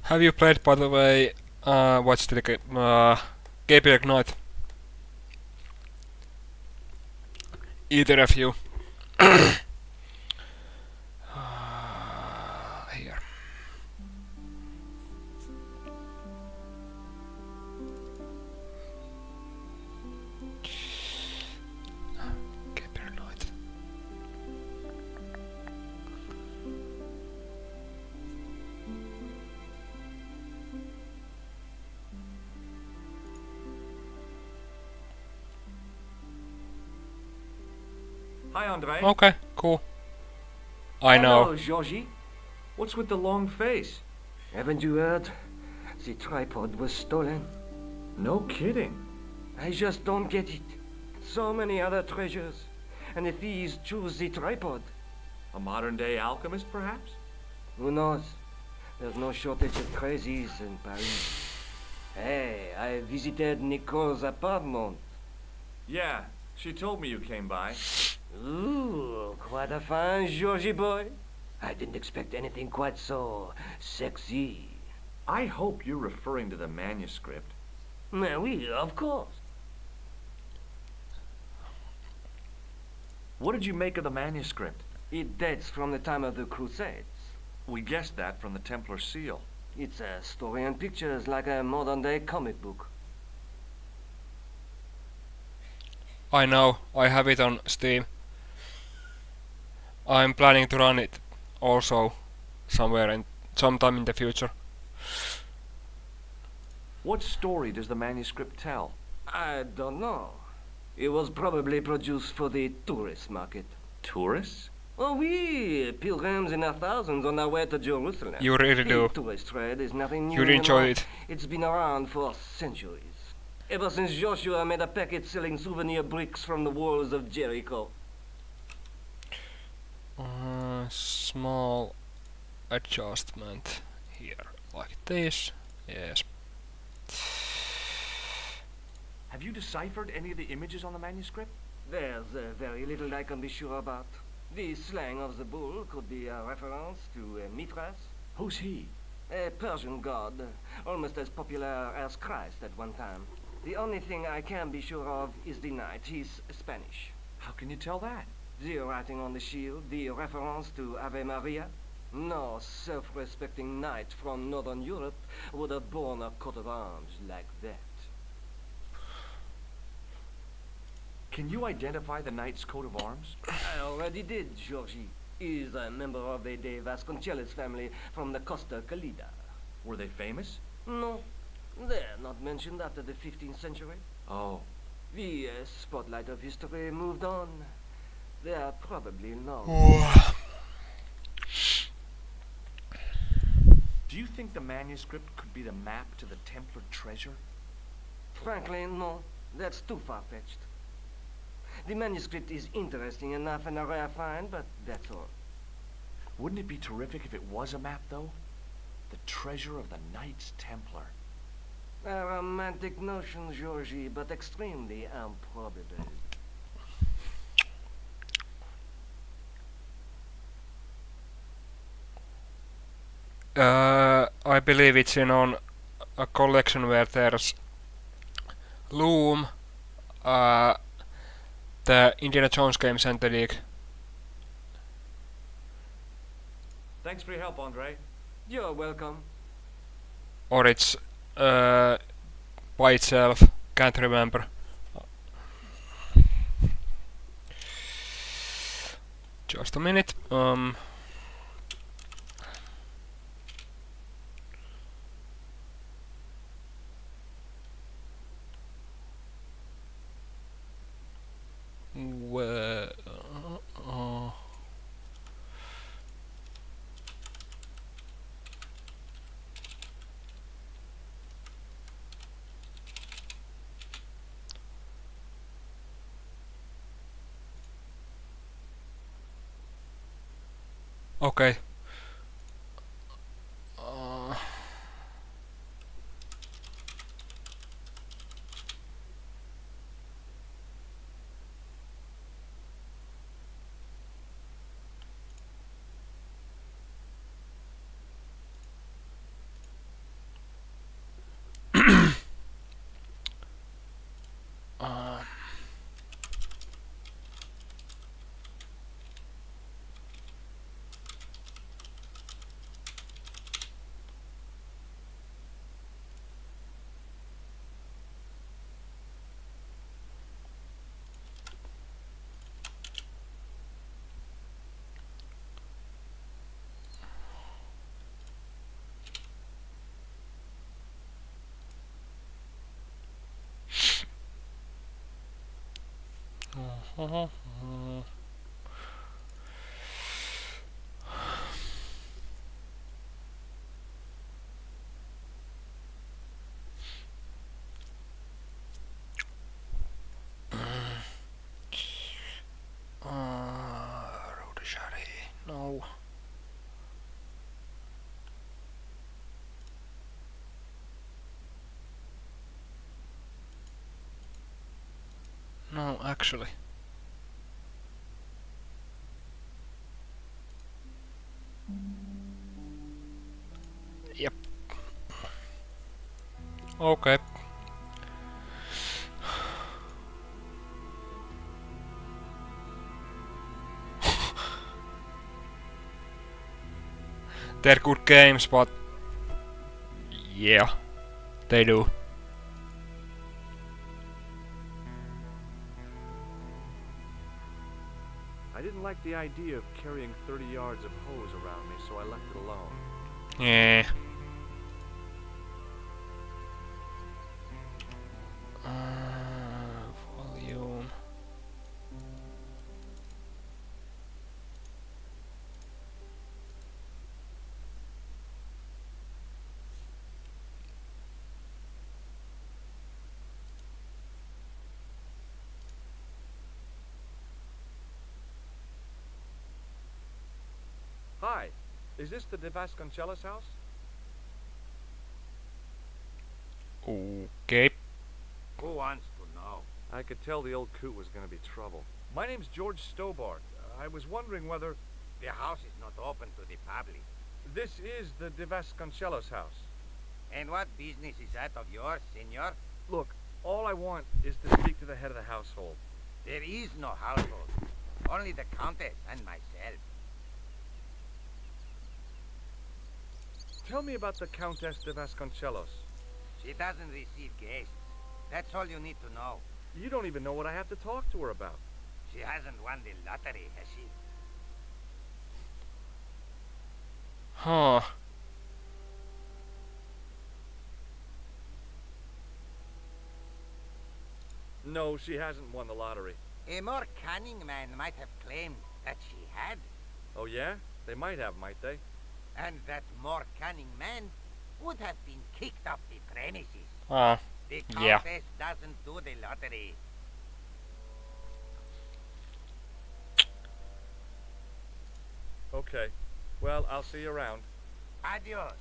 Have you played, by the way, what's the game? Gabriel Knight? Either of you? Here. Gabriel Knight. Hi, Andre. Okay, cool. I know. Hello, Georgie. What's with the long face? Haven't you heard? The tripod was stolen. No kidding. I just don't get it. So many other treasures, and the thieves choose the tripod. A modern-day alchemist, perhaps? Who knows? There's no shortage of crazies in Paris. Hey, I visited Nicole's apartment. Yeah, she told me you came by. Ooh, quite a fine Georgie boy. I didn't expect anything quite so sexy. I hope you're referring to the manuscript. Oui, of course. What did you make of the manuscript? It dates from the time of the Crusades. We guessed that from the Templar seal. It's a story and pictures like a modern-day comic book. I know, I have it on Steam. I'm planning to run it also sometime in the future. What story does the manuscript tell? I don't know. It was probably produced for the tourist market. Tourists? Oh, oui, pilgrims in their thousands on their way to Jerusalem. You really do. The tourist trade is nothing new. You'd enjoy it. It's been around for centuries. Ever since Joshua made a packet selling souvenir bricks from the walls of Jericho. Small adjustment here, like this. Yes. Have you deciphered any of the images on the manuscript? There's very little I can be sure about. The slang of the bull could be a reference to Mithras. Who's he? A Persian god, almost as popular as Christ at one time. The only thing I can be sure of is the knight. He's Spanish. How can you tell that? The writing on the shield, the reference to Ave Maria. No self-respecting knight from Northern Europe would have borne a coat of arms like that. Can you identify the knight's coat of arms? I already did, Georgie. He's a member of the De Vasconcelos family from the Costa Calida. Were they famous? No, they're not mentioned after the 15th century. Oh. The spotlight of history moved on. They are probably long. Do you think the manuscript could be the map to the Templar treasure? Frankly, no. That's too far-fetched. The manuscript is interesting enough and a rare find, but that's all. Wouldn't it be terrific if it was a map, though? The treasure of the Knights Templar. A romantic notion, Georgie, but extremely improbable. I believe it's in on a collection where there's Loom, the Indiana Jones games and the League. Thanks for your help, Andre. You're welcome. Or it's by itself, can't remember. Just a minute. Where? Okay. No. No, actually. Yep. Okay. They're good games, but yeah, they do. I didn't like the idea of carrying 30 yards of hose around me, so I left it alone. Yeah. Volume. Hi, is this the De Vasconcelos house? Okay. Who wants to know? I could tell the old coot was going to be trouble. My name's George Stobart. I was wondering whether... The house is not open to the public. This is the De Vasconcelos house. And what business is that of yours, senor? Look, all I want is to speak to the head of the household. There is no household. Only the Countess and myself. Tell me about the Countess de Vasconcelos. She doesn't receive guests. That's all you need to know. You don't even know what I have to talk to her about. She hasn't won the lottery, has she? Huh. No, she hasn't won the lottery. A more cunning man might have claimed that she had. Oh yeah? They might have, might they? And that more cunning man would have been kicked off the premises. The yeah. Countess doesn't do the lottery. Okay. Well, I'll see you around. Adios.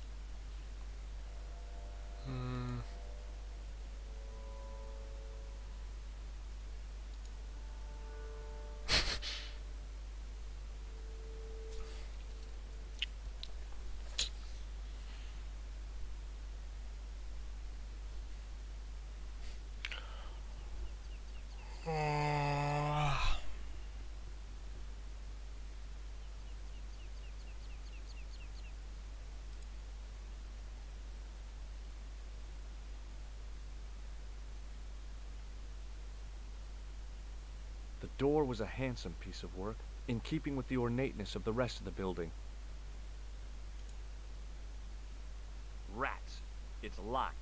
The door was a handsome piece of work, in keeping with the ornateness of the rest of the building. Rats. It's locked.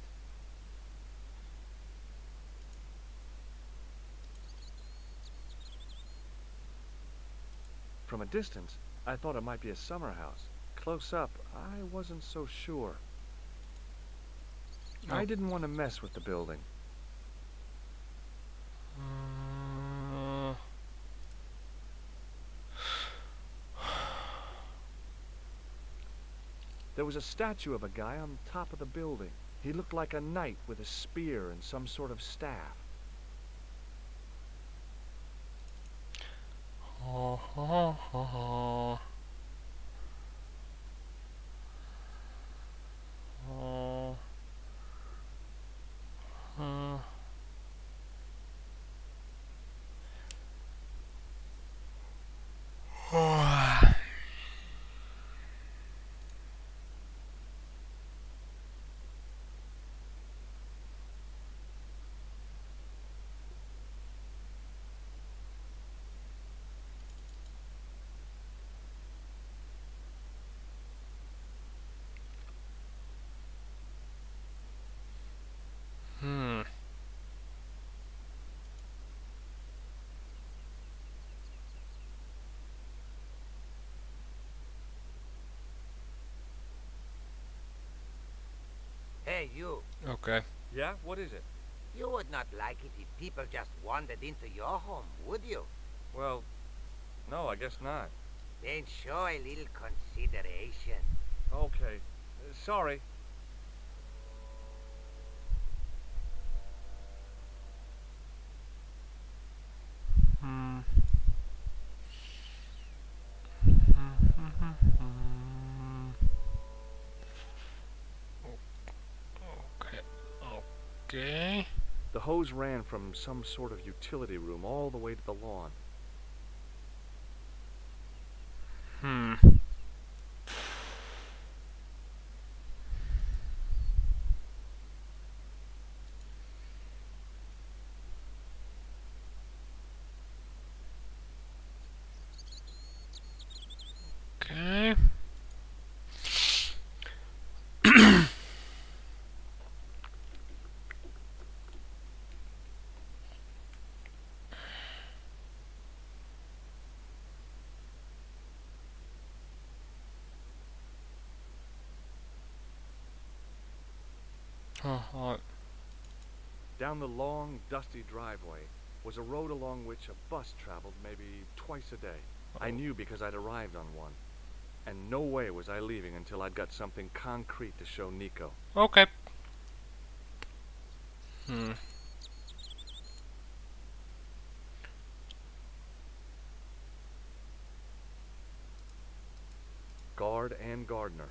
From a distance, I thought it might be a summer house. Close up, I wasn't so sure. Oh. I didn't want to mess with the building. There was a statue of a guy on top of the building. He looked like a knight with a spear and some sort of staff. Hey, you. Okay. Yeah? What is it? You would not like it if people just wandered into your home, would you? Well, no, I guess not. Then show a little consideration. Okay. Sorry. Okay. The hose ran from some sort of utility room all the way to the lawn. Hmm. Okay. Oh, Down the long, dusty driveway was a road along which a bus traveled maybe twice a day. I knew because I'd arrived on one. And no way was I leaving until I'd got something concrete to show Nico. okay. Hmm. Guard and gardener.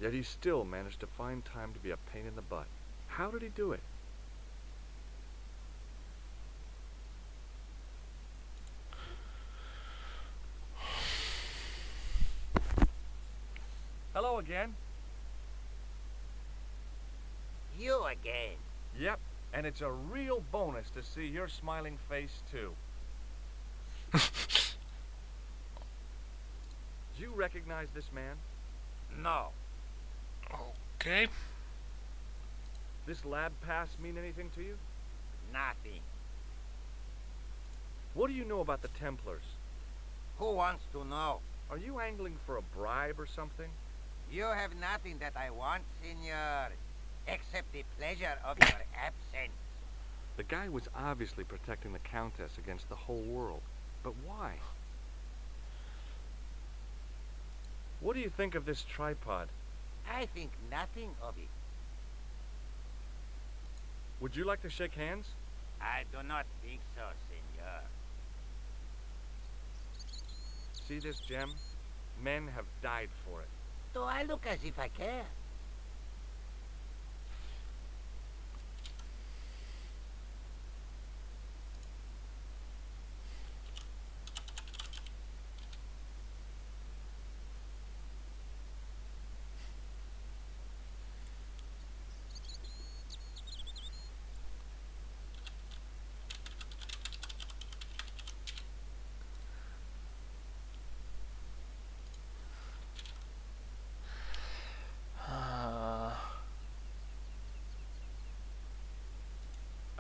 Yet he still managed to find time to be a pain in the butt. How did he do it? Hello again. You again. Yep, and it's a real bonus to see your smiling face, too. Do you recognize this man? No. Okay. This lab pass mean anything to you? Nothing. What do you know about the Templars? Who wants to know? Are you angling for a bribe or something? You have nothing that I want, senor, except the pleasure of your absence. The guy was obviously protecting the Countess against the whole world. But why? What do you think of this tripod? I think nothing of it. Would you like to shake hands? I do not think so, senor. See this gem? Men have died for it. Do I look as if I care?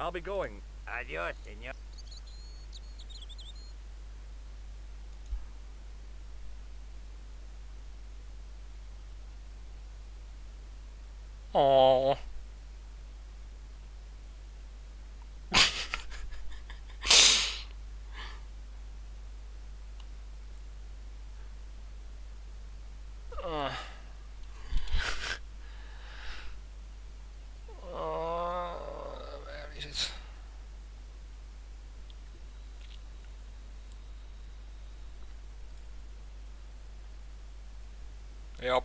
I'll be going. Adios, senor. Oh. Where is it? Yep.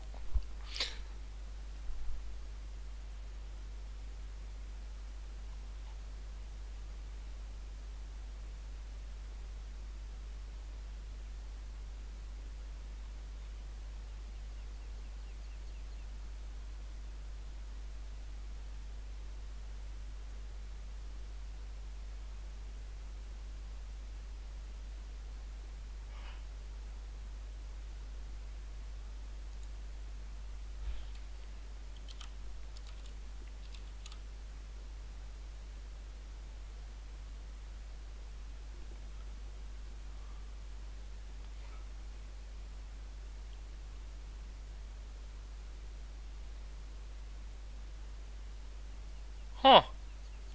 Huh.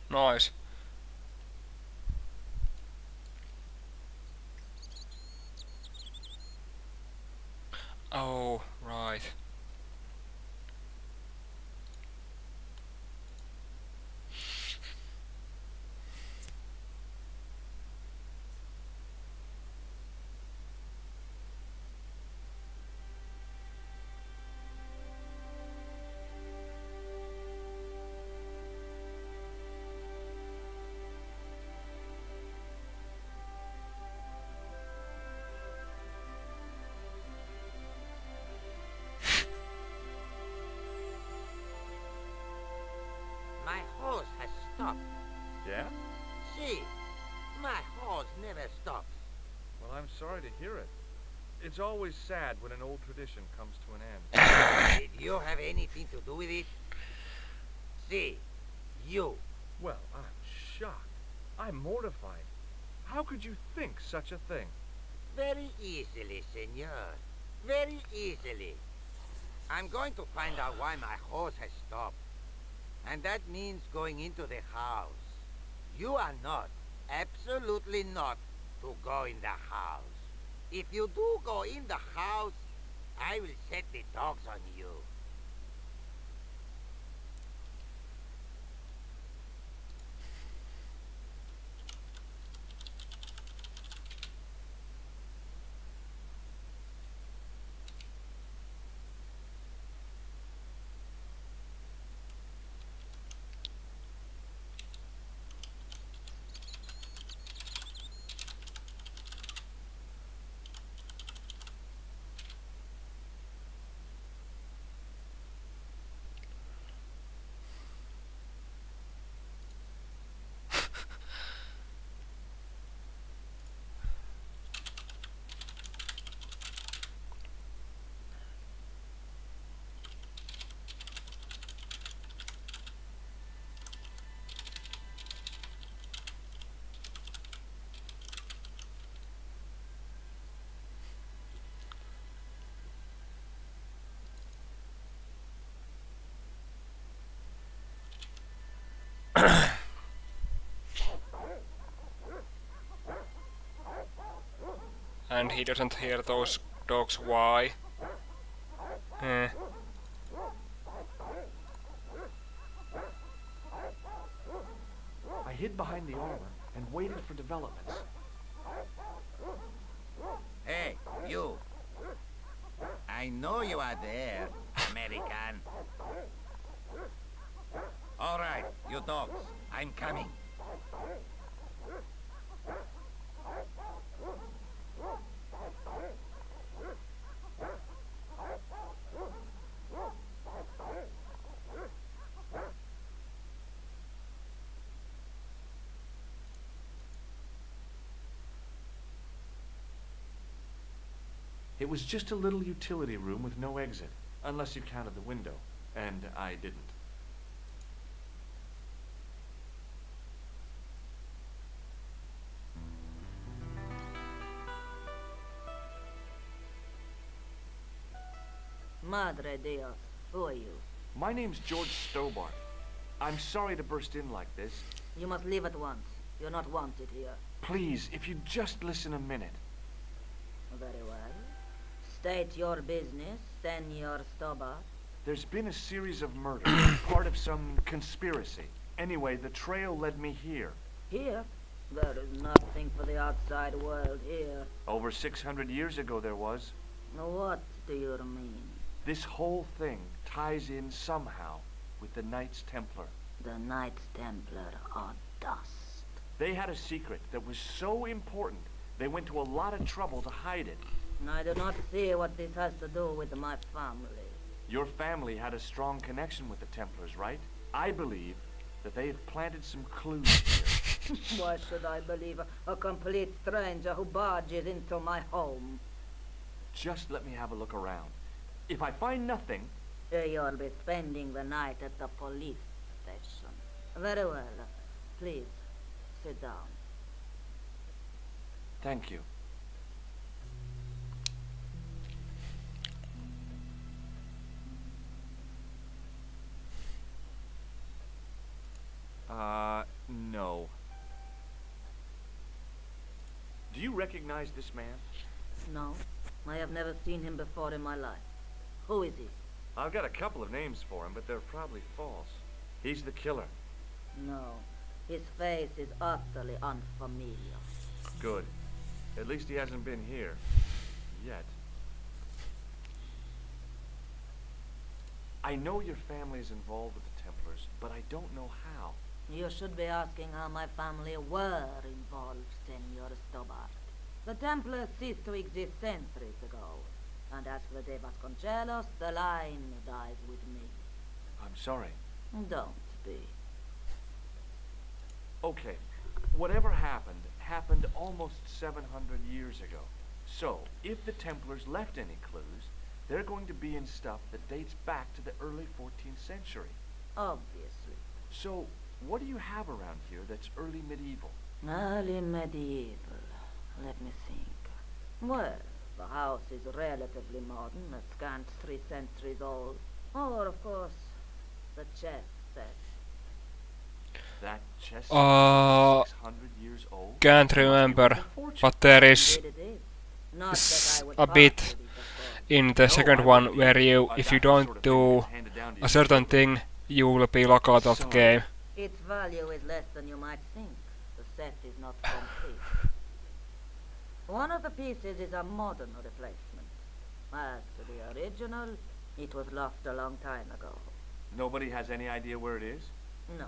Nice. Oh, right. Yeah? See, my horse never stops. Well, I'm sorry to hear it. It's always sad when an old tradition comes to an end. Did you have anything to do with it? See, you. Well, I'm shocked. I'm mortified. How could you think such a thing? Very easily, senor. Very easily. I'm going to find out why my horse has stopped. And that means going into the house. You are not, absolutely not, to go in the house. If you do go in the house, I will set the dogs on you. And he doesn't hear those dogs. Why? Eh. I hid behind the armor and waited for developments. Hey, you. I know you are there, American. All right, you dogs. I'm coming. It was just a little utility room with no exit, unless you counted the window, and I didn't. Madre Dios, who are you? My name's George Stobart. I'm sorry to burst in like this. You must leave at once. You're not wanted here. Please, if you'd just listen a minute. Very well. State your business, Senor Stobart. There's been a series of murders, part of some conspiracy. Anyway, the trail led me here. Here? There is nothing for the outside world here. Over 600 years ago there was. What do you mean? This whole thing ties in somehow with the Knights Templar. The Knights Templar are dust. They had a secret that was so important, they went to a lot of trouble to hide it. I do not see what this has to do with my family. Your family had a strong connection with the Templars, right? I believe that they have planted some clues here. Why should I believe a complete stranger who barges into my home? Just let me have a look around. If I find nothing... You'll be spending the night at the police station. Very well. Please, sit down. Thank you. No. Do you recognize this man? No, I have never seen him before in my life. Who is he? I've got a couple of names for him, but they're probably false. He's the killer. No, his face is utterly unfamiliar. Good. At least he hasn't been here. Yet. I know your family is involved with the Templars, but I don't know how. You should be asking how my family were involved, Senor Stobart. The Templars ceased to exist centuries ago. And as for the De Vasconcelos, the line dies with me. I'm sorry. Don't be. Okay, whatever happened almost 700 years ago. So, if the Templars left any clues, they're going to be in stuff that dates back to the early 14th century. Obviously. So, what do you have around here that's early medieval? Early medieval. Let me think. Well, the house is relatively modern, a scant 3 centuries old. Or, of course, the chess set. That chess set Uh, is 600 years old? Can't remember, but there is a bit in the second one where you, if you don't do a certain thing, you will be locked out of the game. Its value is less than you might think. The set is not complete. One of the pieces is a modern replacement. As to the original, it was lost a long time ago. Nobody has any idea where it is? No.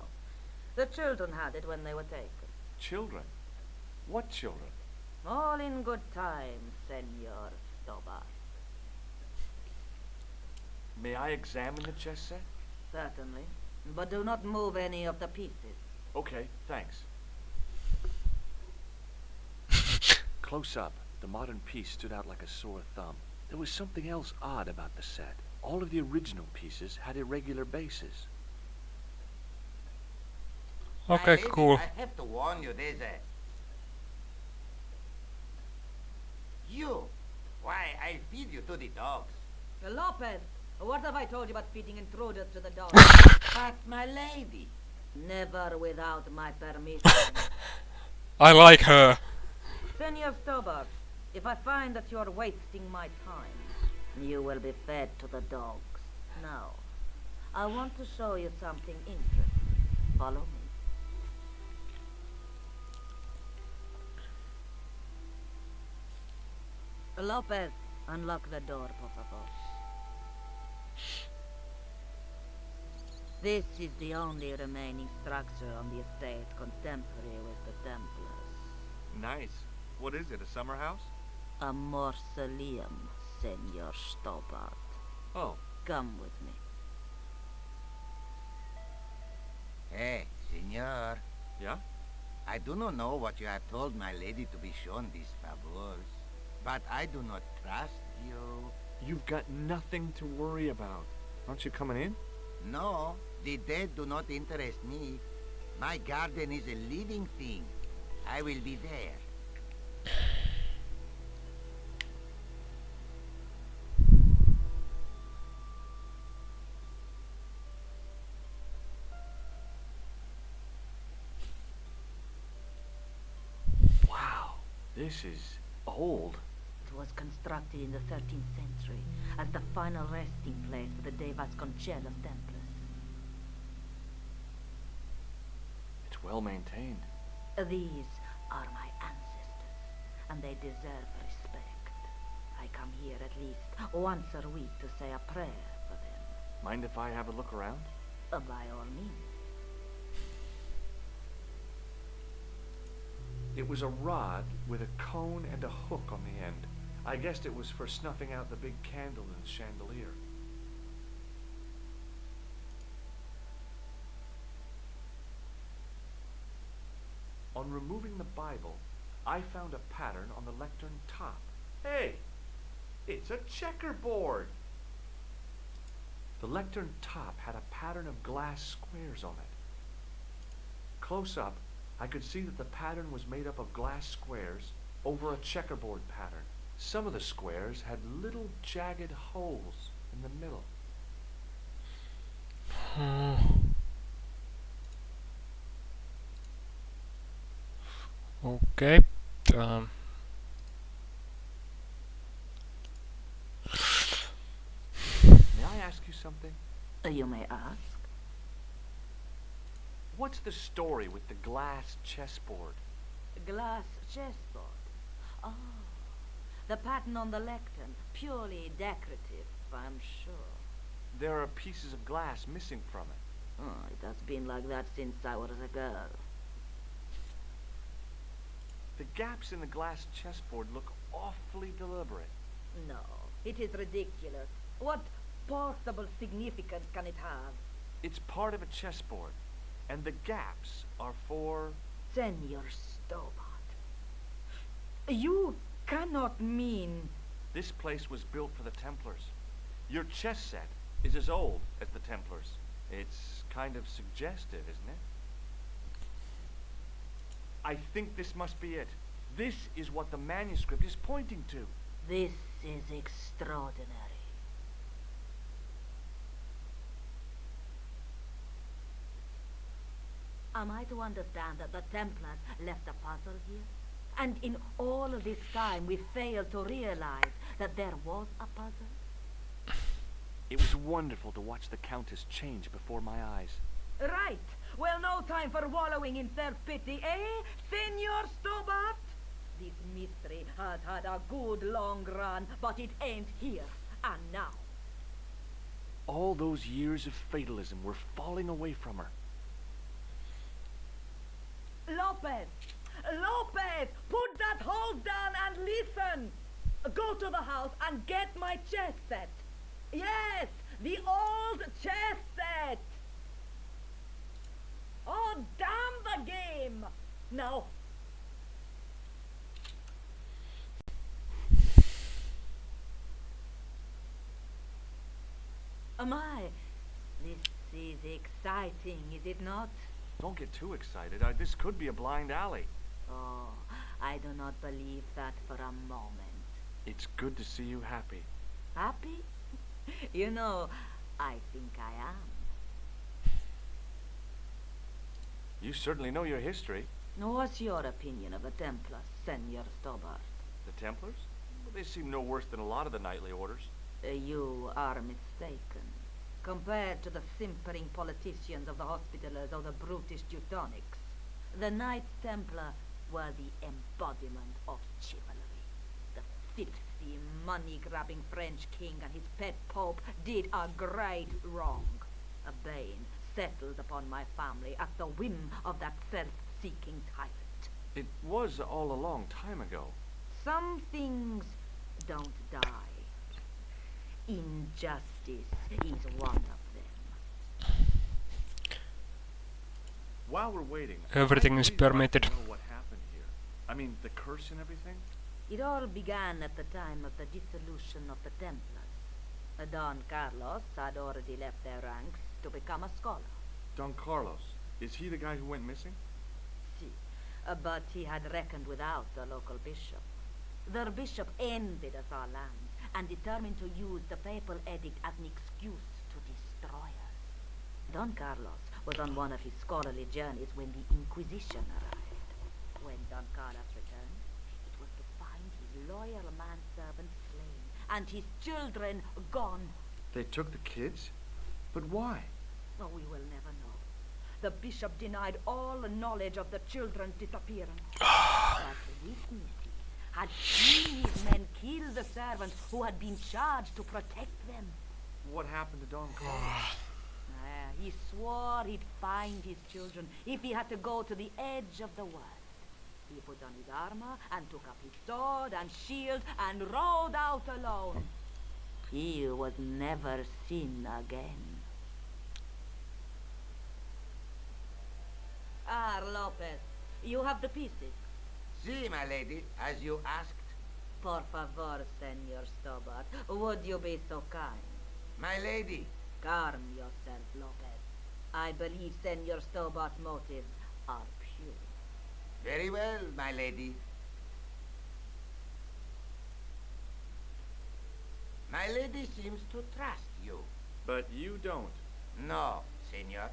The children had it when they were taken. Children? What children? All in good time, Senor Stobart. May I examine the chess set? Certainly. But do not move any of the pieces. Okay, thanks. Close up, the modern piece stood out like a sore thumb. There was something else odd about the set. All of the original pieces had irregular bases. Okay, Lady, cool. I have to warn you, there's a... You! Why, I'll feed you to the dogs. Lopez, what have I told you about feeding intruders to the dogs? But, my lady... Never without my permission. I like her. Senor Stobart, if I find that you're wasting my time, you will be fed to the dogs. Now, I want to show you something interesting. Follow me. Lopez, unlock the door, por favor. This is the only remaining structure on the estate contemporary with the Templars. Nice. What is it, a summer house? A mausoleum, Senor Stobart. Oh. Come with me. Hey, senor. Yeah? I do not know what you have told my lady to be shown these favors, but I do not trust you. You've got nothing to worry about. Aren't you coming in? No, the dead do not interest me. My garden is a living thing. I will be there. Wow, this is old. It was constructed in the 13th century as the final resting place for the De Vasconcelos Templars. It's well maintained. These are my ancestors, and they deserve respect. I come here at least once a week to say a prayer for them. Mind if I have a look around? By all means. It was a rod with a cone and a hook on the end. I guessed it was for snuffing out the big candle in the chandelier. On removing the Bible, I found a pattern on the lectern top. Hey! It's a checkerboard! The lectern top had a pattern of glass squares on it. Close up, I could see that the pattern was made up of glass squares over a checkerboard pattern. Some of the squares had little jagged holes in the middle. Okay. May I ask you something? You may ask. What's the story with the glass chessboard? Glass chessboard. Oh, the pattern on the lectern. Purely decorative, I'm sure. There are pieces of glass missing from it. Oh, it has been like that since I was a girl. The gaps in the glass chessboard look awfully deliberate. No, it is ridiculous. What possible significance can it have? It's part of a chessboard, and the gaps are for Senor Stobart, you cannot mean... This place was built for the Templars. Your chess set is as old as the Templars. It's kind of suggestive, isn't it? I think this must be it. This is what the manuscript is pointing to. This is extraordinary. Am I to understand that the Templars left a puzzle here? And in all of this time we failed to realize that there was a puzzle? It was wonderful to watch the Countess change before my eyes. Right. Well, no time for wallowing in self-pity, eh, Senor Stobart? This mystery has had a good long run, but it ain't here and now. All those years of fatalism were falling away from her. Lopez! Lopez! Put that hose down and listen! Go to the house and get my chess set. Yes, the old chess set! Oh, damn the game! Now... My, this is exciting, is it not? Don't get too excited. This could be a blind alley. Oh, I do not believe that for a moment. It's good to see you happy. Happy? You know, I think I am. You certainly know your history. What's your opinion of the Templars, Senor Stobart? The Templars? Well, they seem no worse than a lot of the knightly orders. You are mistaken. Compared to the simpering politicians of the Hospitallers or the brutish Teutonics, the Knights Templar were the embodiment of chivalry. The filthy, money-grabbing French king and his pet pope did a great wrong. A bane settled upon my family at the whim of that self-seeking tyrant. It was all a long time ago. Some things don't die. Injustice is one of them. While we're waiting, Everything is permitted. I'd like to know what happened here. I mean, the curse and everything? It all began at the time of the dissolution of the Templars. Don Carlos had already left their ranks to become a scholar. Don Carlos, is he the guy who went missing? Si, but he had reckoned without the local bishop. Their bishop envied us our land and determined to use the papal edict as an excuse to destroy us. Don Carlos was on one of his scholarly journeys when the Inquisition arrived. When Don Carlos returned, it was to find his loyal manservant slain and his children gone. They took the kids? But why? Oh, we will never know. The bishop denied all knowledge of the children's disappearance. But witnesses had seen his men kill the servants who had been charged to protect them. What happened to Don Carlos? He swore he'd find his children if he had to go to the edge of the world. He put on his armor and took up his sword and shield and rode out alone. He was never seen again. Ah, Lopez, you have the pieces. Si, my lady, as you asked. Por favor, Senor Stobart, would you be so kind? My lady. Calm yourself, Lopez. I believe Senor Stobart's motives are pure. Very well, my lady. My lady seems to trust you. But you don't. No, senor.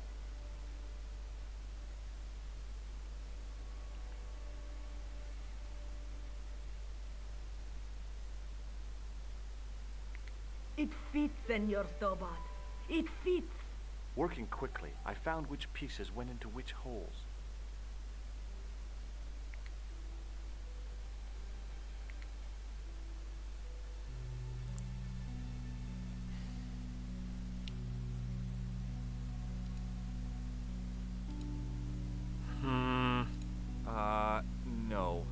It fits, Senor Stobart. It fits. Working quickly, I found which pieces went into which holes. No.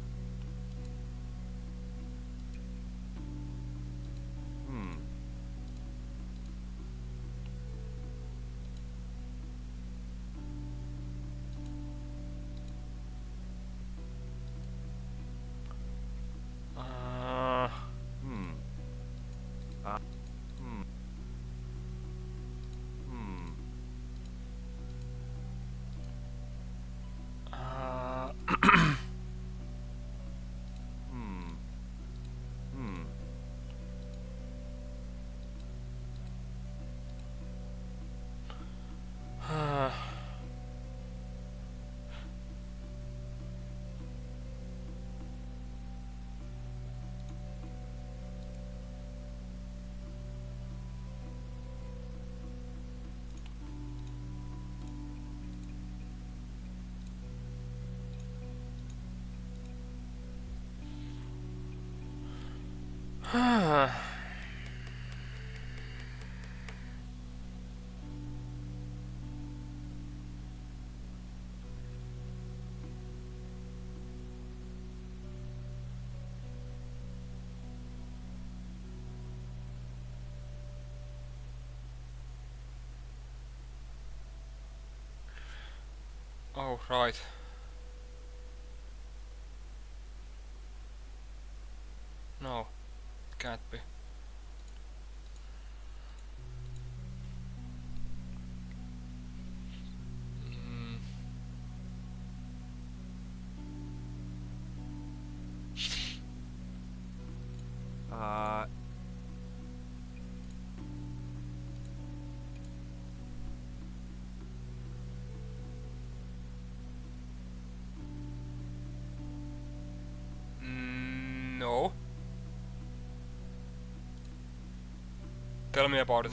Oh, right. No, can't be. No. Tell me about it.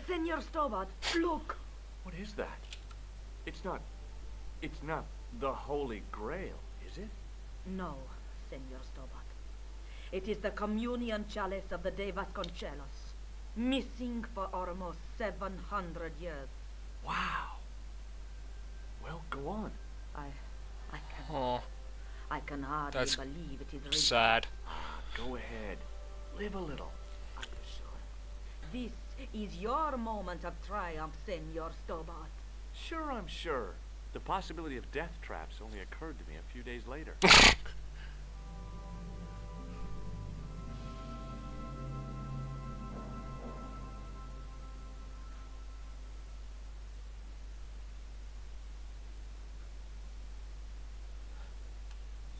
Senor Stobart, look! What is that? It's not the Holy Grail, is it? No, Senor Stobart. It is the communion chalice of the De Vasconcelos, missing for almost 700 years. Wow. Well, go on. I can hardly believe it is real. Sad. Go ahead. Live a little. This is your moment of triumph, Senor Stobart. Sure, I'm sure. The possibility of death traps only occurred to me a few days later.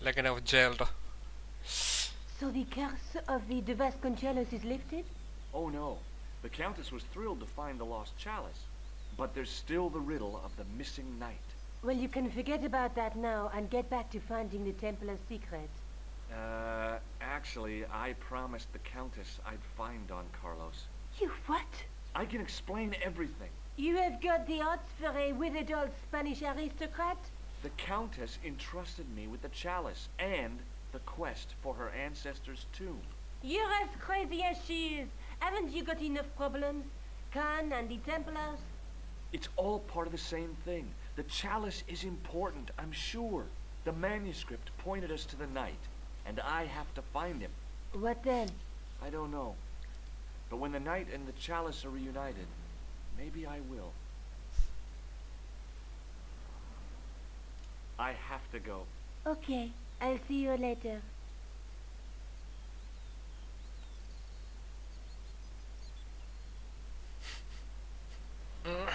Legend of Zelda. So the curse of the De Vasconcelos is lifted? Oh no. The Countess was thrilled to find the lost chalice. But there's still the riddle of the missing knight. Well, you can forget about that now and get back to finding the Templar's secret. Actually, I promised the Countess I'd find Don Carlos. You what? I can explain everything. You have got the odds for a withered old Spanish aristocrat? The Countess entrusted me with the chalice and the quest for her ancestor's tomb. You're as crazy as she is. Haven't you got enough problems? Khan and the Templars? It's all part of the same thing. The chalice is important, I'm sure. The manuscript pointed us to the knight, and I have to find him. What then? I don't know. But when the knight and the chalice are reunited, maybe I will. I have to go. Okay, I'll see you later. Oh.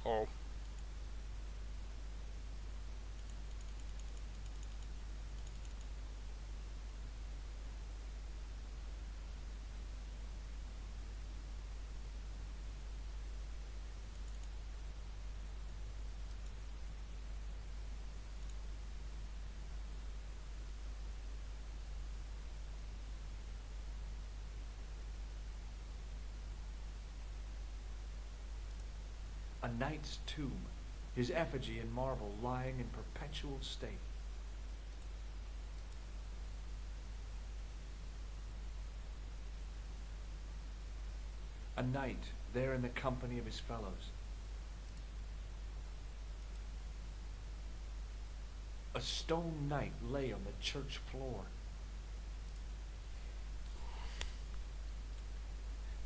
Oh. A knight's tomb, his effigy in marble lying in perpetual state. A knight there in the company of his fellows. A stone knight lay on the church floor.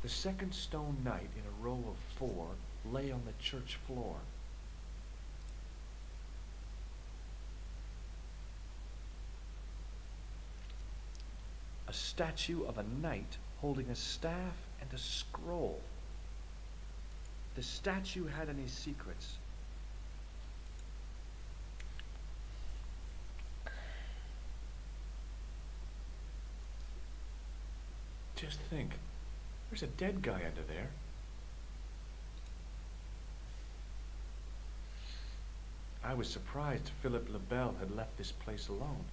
The second stone knight in a row of 4 lay on the church floor. A statue of a knight holding a staff and a scroll. The statue had any secrets. Just think, there's a dead guy under there. I was surprised Philippe le Bel had left this place alone.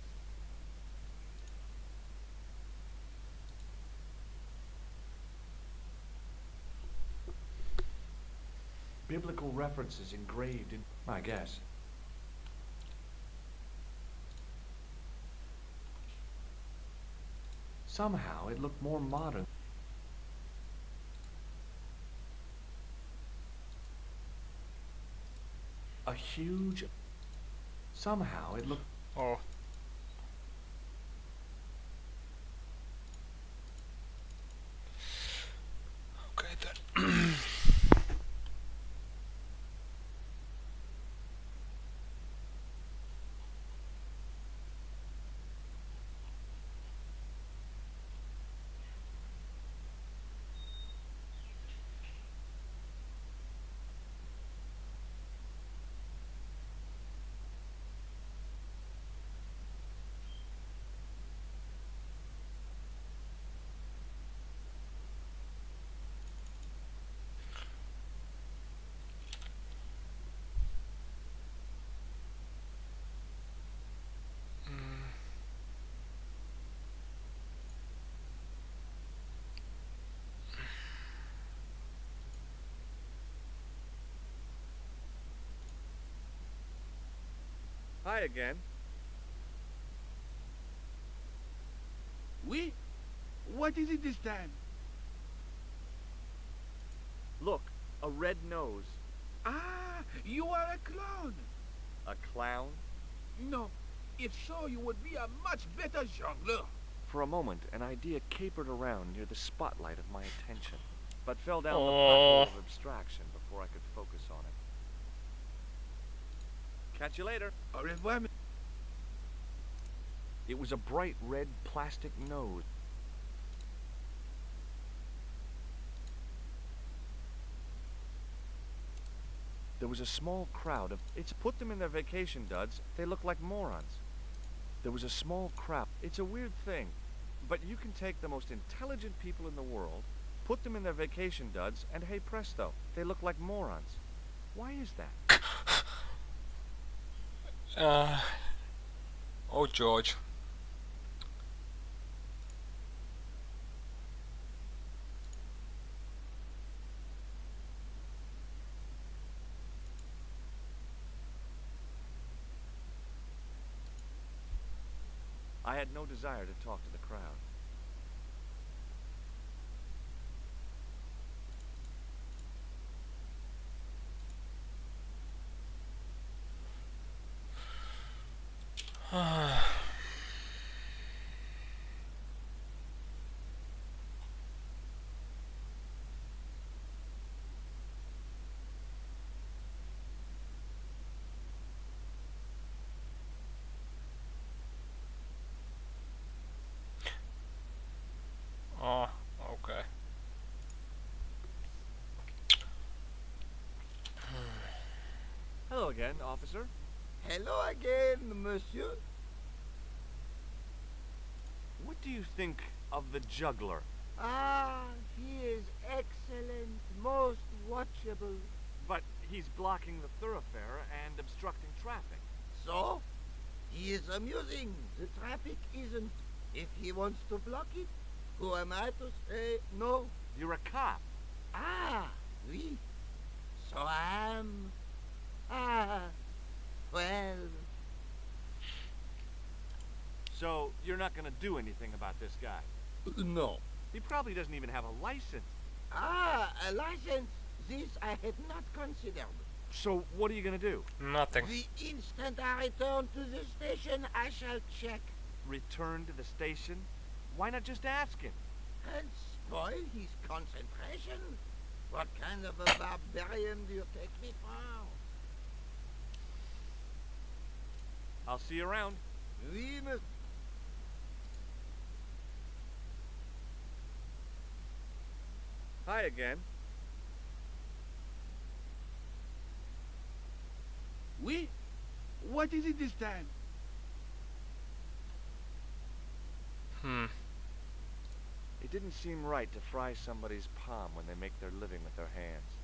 Biblical references engraved in, I guess. Somehow it looked more modern. A huge... Somehow it looked... Oh. Okay then. Hi again. Oui? What is it this time? Look, a red nose. Ah, you are a clown. A clown? No. If so, you would be a much better jongleur. For a moment, an idea capered around near the spotlight of my attention, but fell down the Oh. pothole of abstraction before I could focus on it. Catch you later. Au revoir. It was a bright red plastic nose. There was a small crowd of... It's put them in their vacation duds. They look like morons. There was a small crowd. It's a weird thing, but you can take the most intelligent people in the world, put them in their vacation duds, and hey presto, they look like morons. Why is that? Oh, George. I had no desire to talk to the crowd. Oh, okay. Hello again, officer. Hello again, monsieur. What do you think of the juggler? Ah, he is excellent, most watchable. But he's blocking the thoroughfare and obstructing traffic. So? He is amusing. The traffic isn't. If he wants to block it, who am I to say no? You're a cop. Ah, oui. So I am. Ah, well. So you're not gonna do anything about this guy? No. He probably doesn't even have a license. Ah, a license. This I had not considered. So what are you gonna do? Nothing. The instant I return to the station, I shall check. Return to the station? Why not just ask him? And spoil his concentration? What kind of a barbarian do you take me for? I'll see you around. Oui, monsieur. Hi again. Oui? What is it this time? It didn't seem right to fry somebody's palm when they make their living with their hands.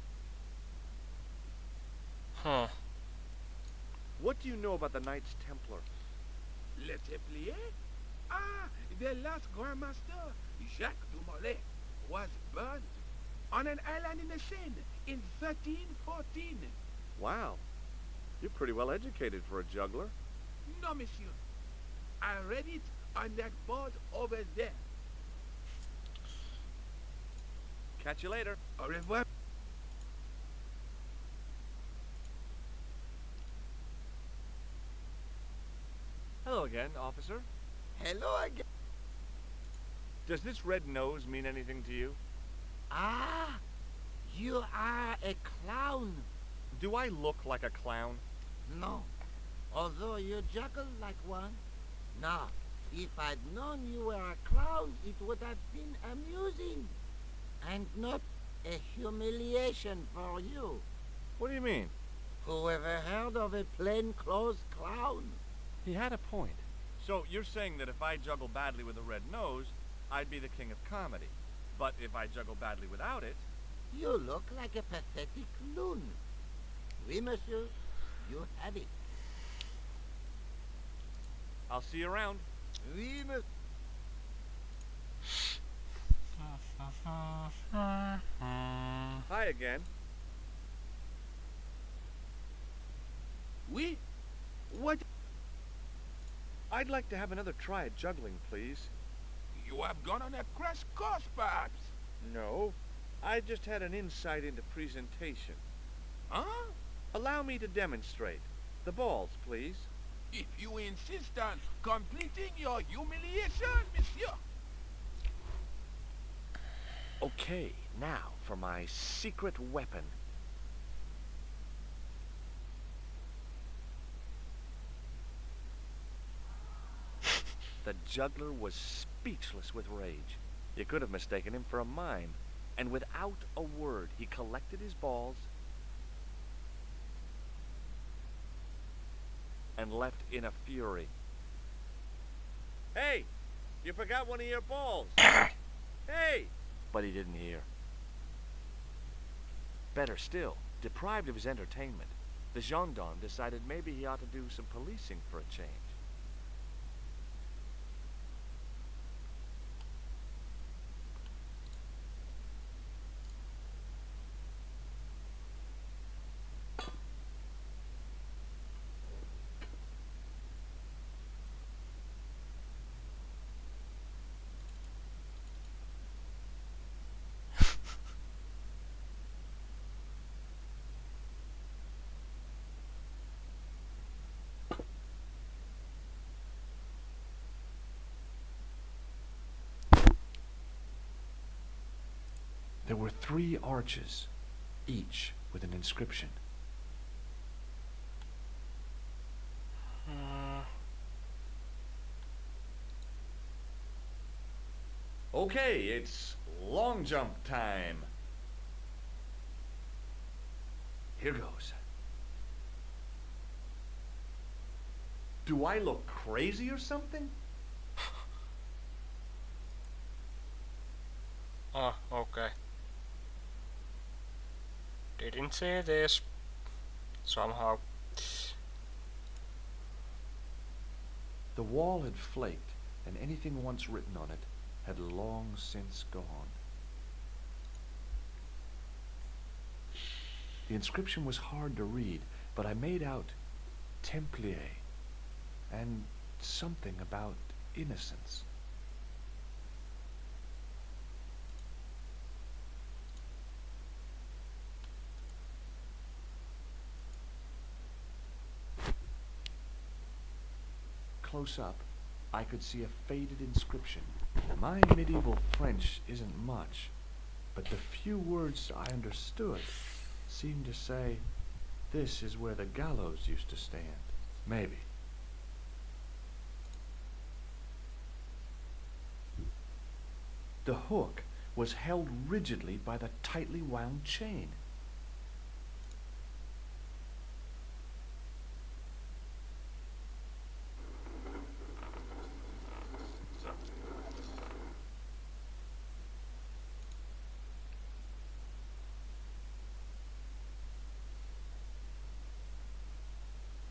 Huh. What do you know about the Knights Templar? Le Templier? Ah, the last Grand Master, Jacques Dumoulin, was burned on an island in the Seine in 1314. Wow. You're pretty well educated for a juggler. No, monsieur. I read it on that board over there. Catch you later. Au revoir. Hello again, officer. Hello again. Does this red nose mean anything to you? Ah, you are a clown. Do I look like a clown? No, although you juggle like one. Now, if I'd known you were a clown, it would have been amusing. And not a humiliation for you. What do you mean? Who ever heard of a plain-clothes clown? He had a point. So you're saying that if I juggle badly with a red nose, I'd be the king of comedy. But if I juggle badly without it... You look like a pathetic loon. Oui, monsieur. You have it. I'll see you around. Oui, monsieur. Hi again. Oui? What? I'd like to have another try at juggling, please. You have gone on a crash course, perhaps? No. I just had an insight into presentation. Huh? Allow me to demonstrate. The balls, please. If you insist on completing your humiliation, monsieur. Okay, now for my secret weapon. The juggler was speechless with rage. You could have mistaken him for a mime. And without a word, he collected his balls and left in a fury. Hey! You forgot one of your balls! Hey! But he didn't hear. Better still, deprived of his entertainment, the gendarme decided maybe he ought to do some policing for a change. There were 3 arches, each with an inscription. Okay, it's long jump time. Here goes. Do I look crazy or something? Ah, okay. Didn't see this. Somehow. The wall had flaked, and anything once written on it had long since gone. The inscription was hard to read, but I made out Templier and something about innocence. Close up, I could see a faded inscription. My medieval French isn't much, but the few words I understood seemed to say, "This is where the gallows used to stand." Maybe. The hook was held rigidly by the tightly wound chain.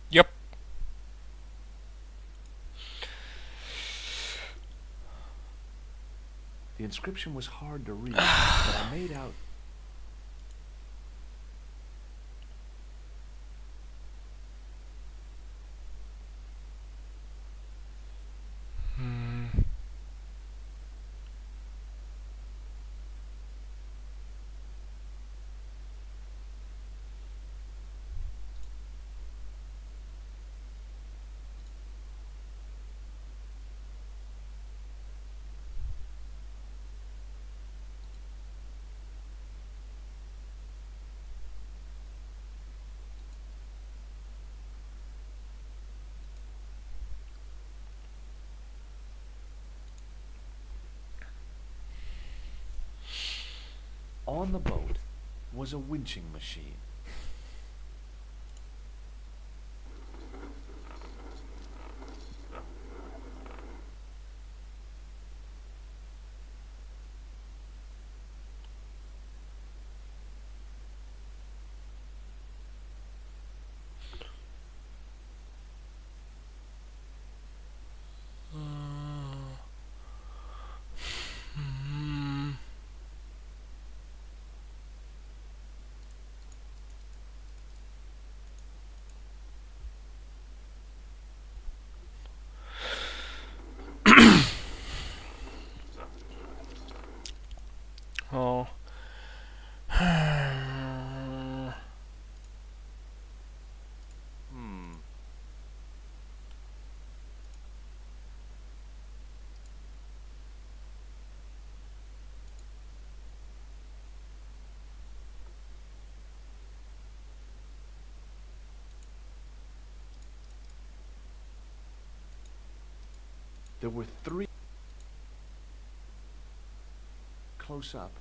Yep. The inscription was hard to read, but I made out on the boat was a winching machine. Oh. There were 3 close up.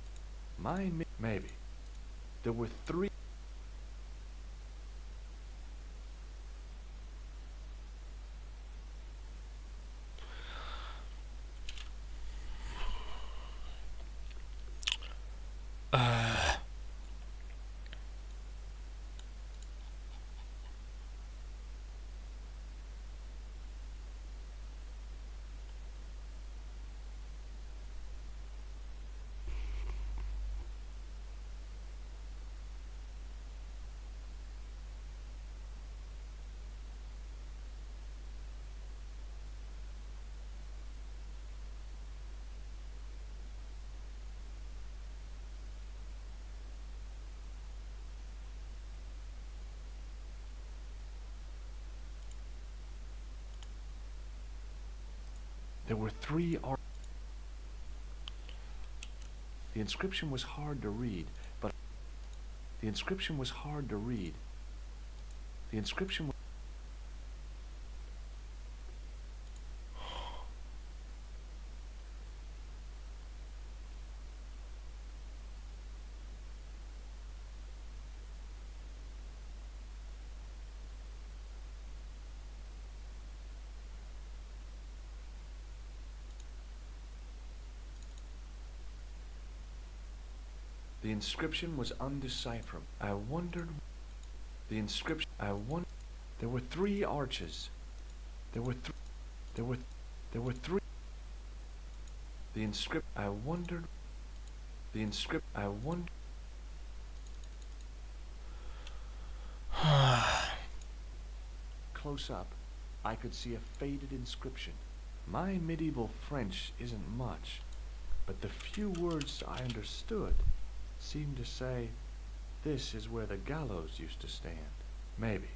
Maybe. There were 3. There were 3 The inscription was hard to read, but the inscription was hard to read. The inscription was The inscription was undecipherable. I wondered. The inscription. There were 3 arches. There were 3. There were 3. The inscription. I wondered. The inscription. I wondered. Close up, I could see a faded inscription. My medieval French isn't much, but the few words I understood seemed to say, "This is where the gallows used to stand." Maybe.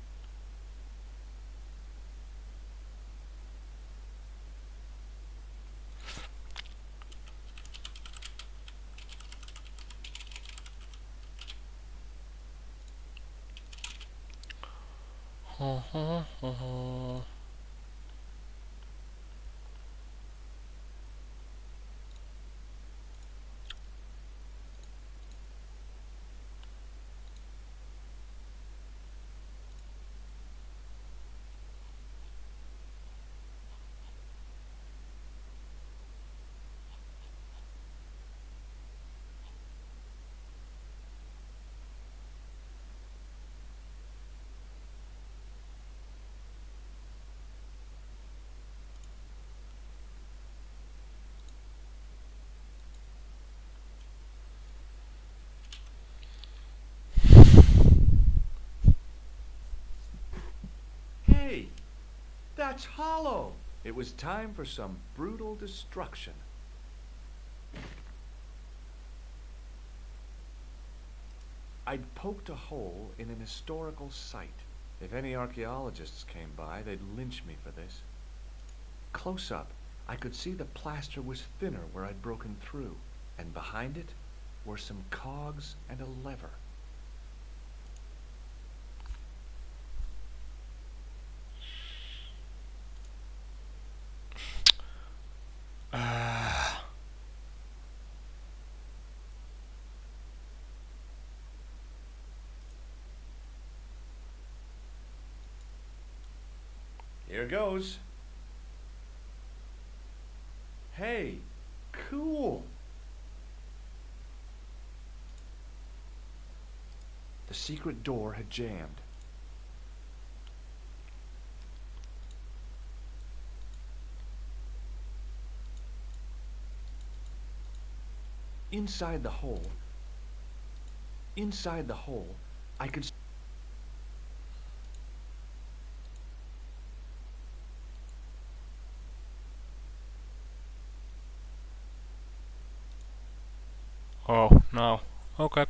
Hey, that's hollow. It was time for some brutal destruction. I'd poked a hole in an historical site. If any archaeologists came by, they'd lynch me for this. Close up, I could see the plaster was thinner where I'd broken through, and behind it were some cogs and a lever. Here goes. Hey, cool. The secret door had jammed. Inside the hole, I could see Oh, no. Okay.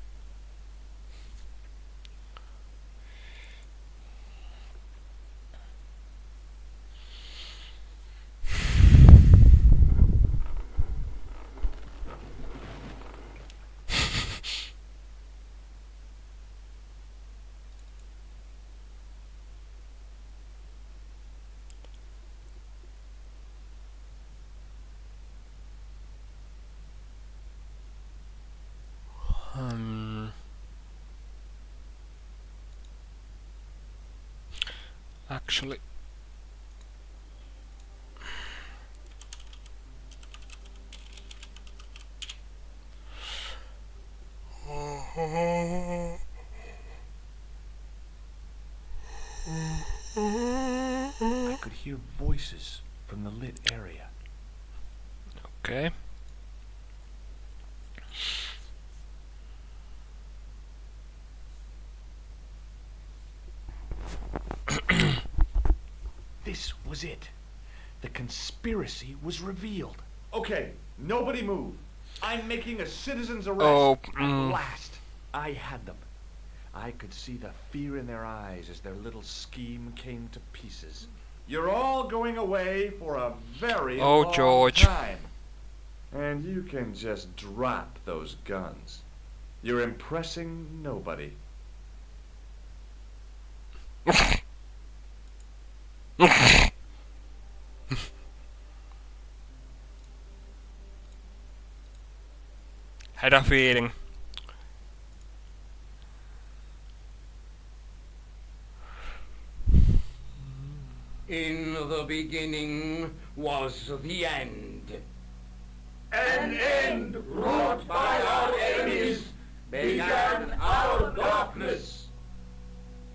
Actually, I could hear voices from the lit area. Okay. This was it. The conspiracy was revealed. Okay, nobody move. I'm making a citizen's arrest. Oh, At last, I had them. I could see the fear in their eyes as their little scheme came to pieces. You're all going away for a very long George. time. And you can just drop those guns. You're impressing nobody. Had a feeling. In the beginning was the end. An end wrought by our enemies began our darkness.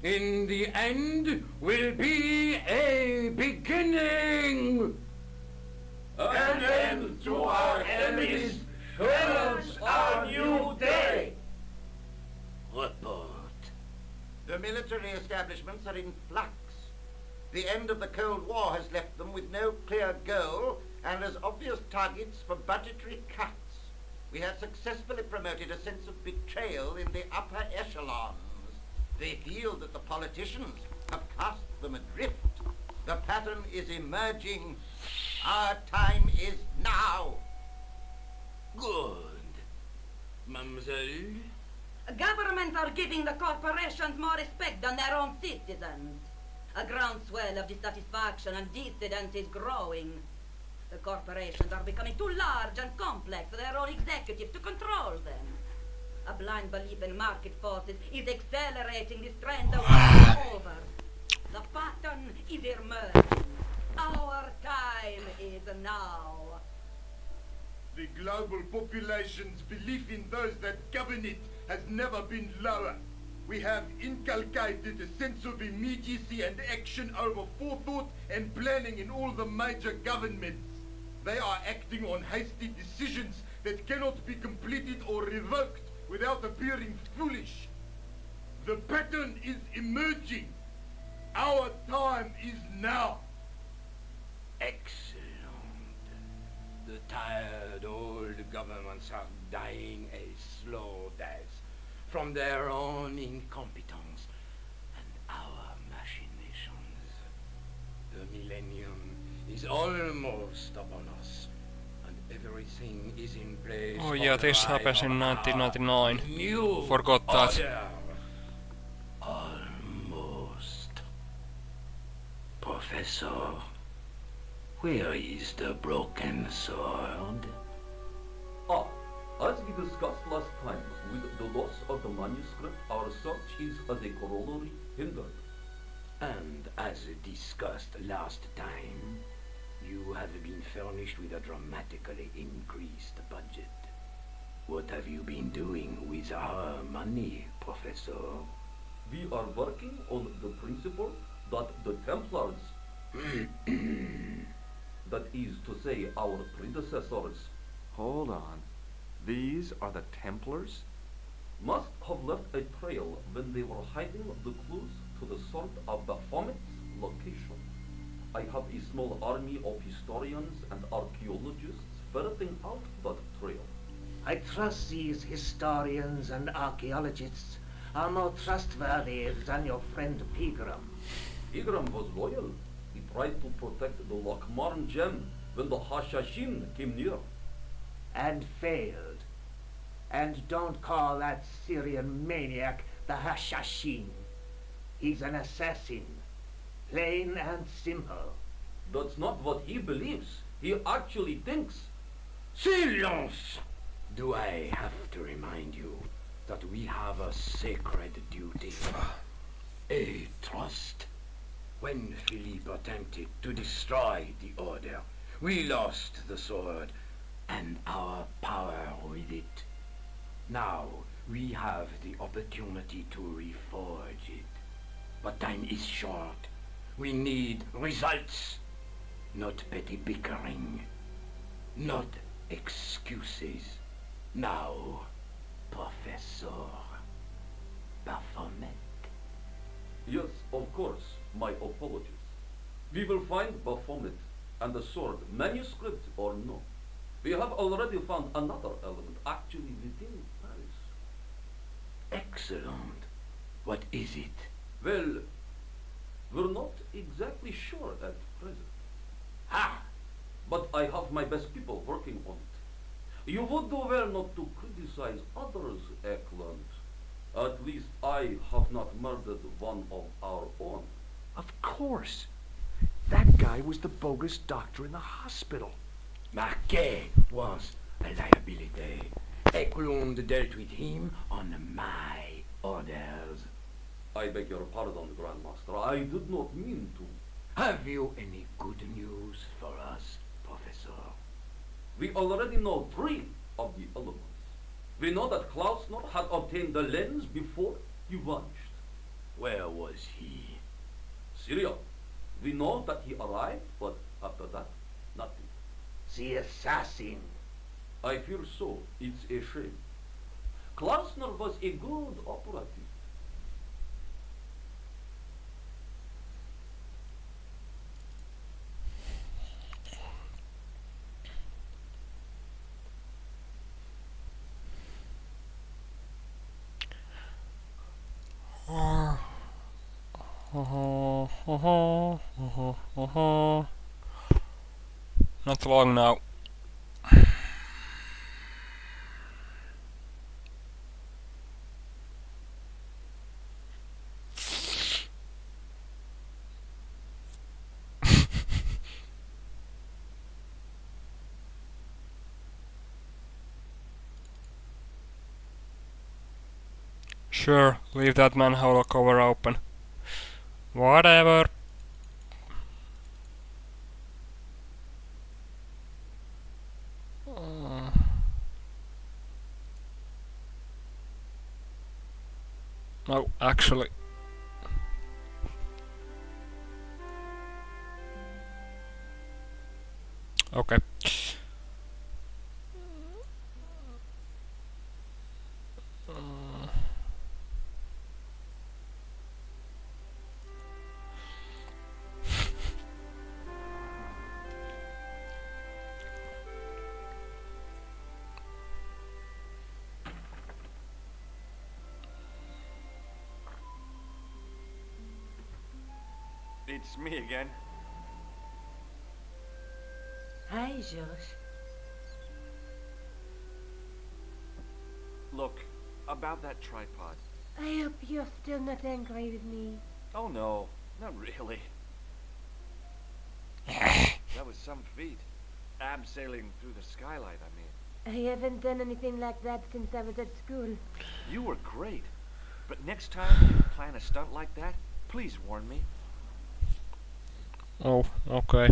In the end will be a beginning. An end to our enemies heralds our new day. Report. The military establishments are in flux. The end of the Cold War has left them with no clear goal and as obvious targets for budgetary cuts. We have successfully promoted a sense of betrayal in the upper echelons. They feel that the politicians have cast them adrift. The pattern is emerging. Our time is now. Good. Mademoiselle? Governments are giving the corporations more respect than their own citizens. A groundswell of dissatisfaction and dissidence is growing. The corporations are becoming too large and complex for their own executives to control them. A blind belief in market forces is accelerating this trend the world over. The pattern is emerging. Our time is now. The global population's belief in those that govern it has never been lower. We have inculcated a sense of immediacy and action over forethought and planning in all the major governments. They are acting on hasty decisions that cannot be completed or revoked without appearing foolish. The pattern is emerging. Our time is now. Excellent. The tired old governments are dying a slow death from their own incompetence and our machinations. The millennium is almost upon us, and everything is in place. Oh yeah, this happens in 1999. Forgot that. Almost. Professor, where is the broken sword? As we discussed last time, with the loss of the manuscript, our search is as a corollary hindered. And as discussed last time, you have been furnished with a dramatically increased budget. What have you been doing with our money, Professor? We are working on the principle that the Templars, that is to say our predecessors, Hold on. These are the Templars? must have left a trail when they were hiding the clues to the sword of Baphomet's location. I have a small army of historians and archaeologists ferreting out that trail. I trust these historians and archaeologists are more trustworthy than your friend Pegram. Pegram was loyal. He tried to protect the Lochmarn gem when the Hashashin came near. And failed. And don't call that Syrian maniac the Hashashin. He's an assassin. Plain and simple. That's not what he believes. He actually thinks. Silence! Do I have to remind you that we have a sacred duty? A trust? When Philippe attempted to destroy the Order, we lost the sword and our power with it. Now we have the opportunity to reforge it. But time is short. We need results, not petty bickering, not excuses. Now, Professor Baphomet. Yes, of course. My apologies. We will find Baphomet and the sword, manuscript or no. We have already found another element actually within Paris. Excellent. What is it? Well, we're not exactly sure at present. Ha! But I have my best people working on it. You would do well not to criticize others, Eklund. At least I have not murdered one of our own. Of course. That guy was the bogus doctor in the hospital. Marquet was a liability. Eklund dealt with him on my orders. I beg your pardon, Grandmaster. I did not mean to. Have you any good news for us, Professor? We already know 3 of the elements. We know that Klausner had obtained the lens before he vanished. Where was he? Syria. We know that he arrived, but after that, nothing. The assassin. I fear so. It's a shame. Klausner was a good operative. Not long now. Sure, leave that manhole cover open. Whatever. No, actually. Okay. It's me again. Hi, Georges. Look, about that tripod. I hope you're still not angry with me. Oh no, not really. That was some feat. Abseiling through the skylight, I mean. I haven't done anything like that since I was at school. You were great. But next time you plan a stunt like that, please warn me. Oh, okay.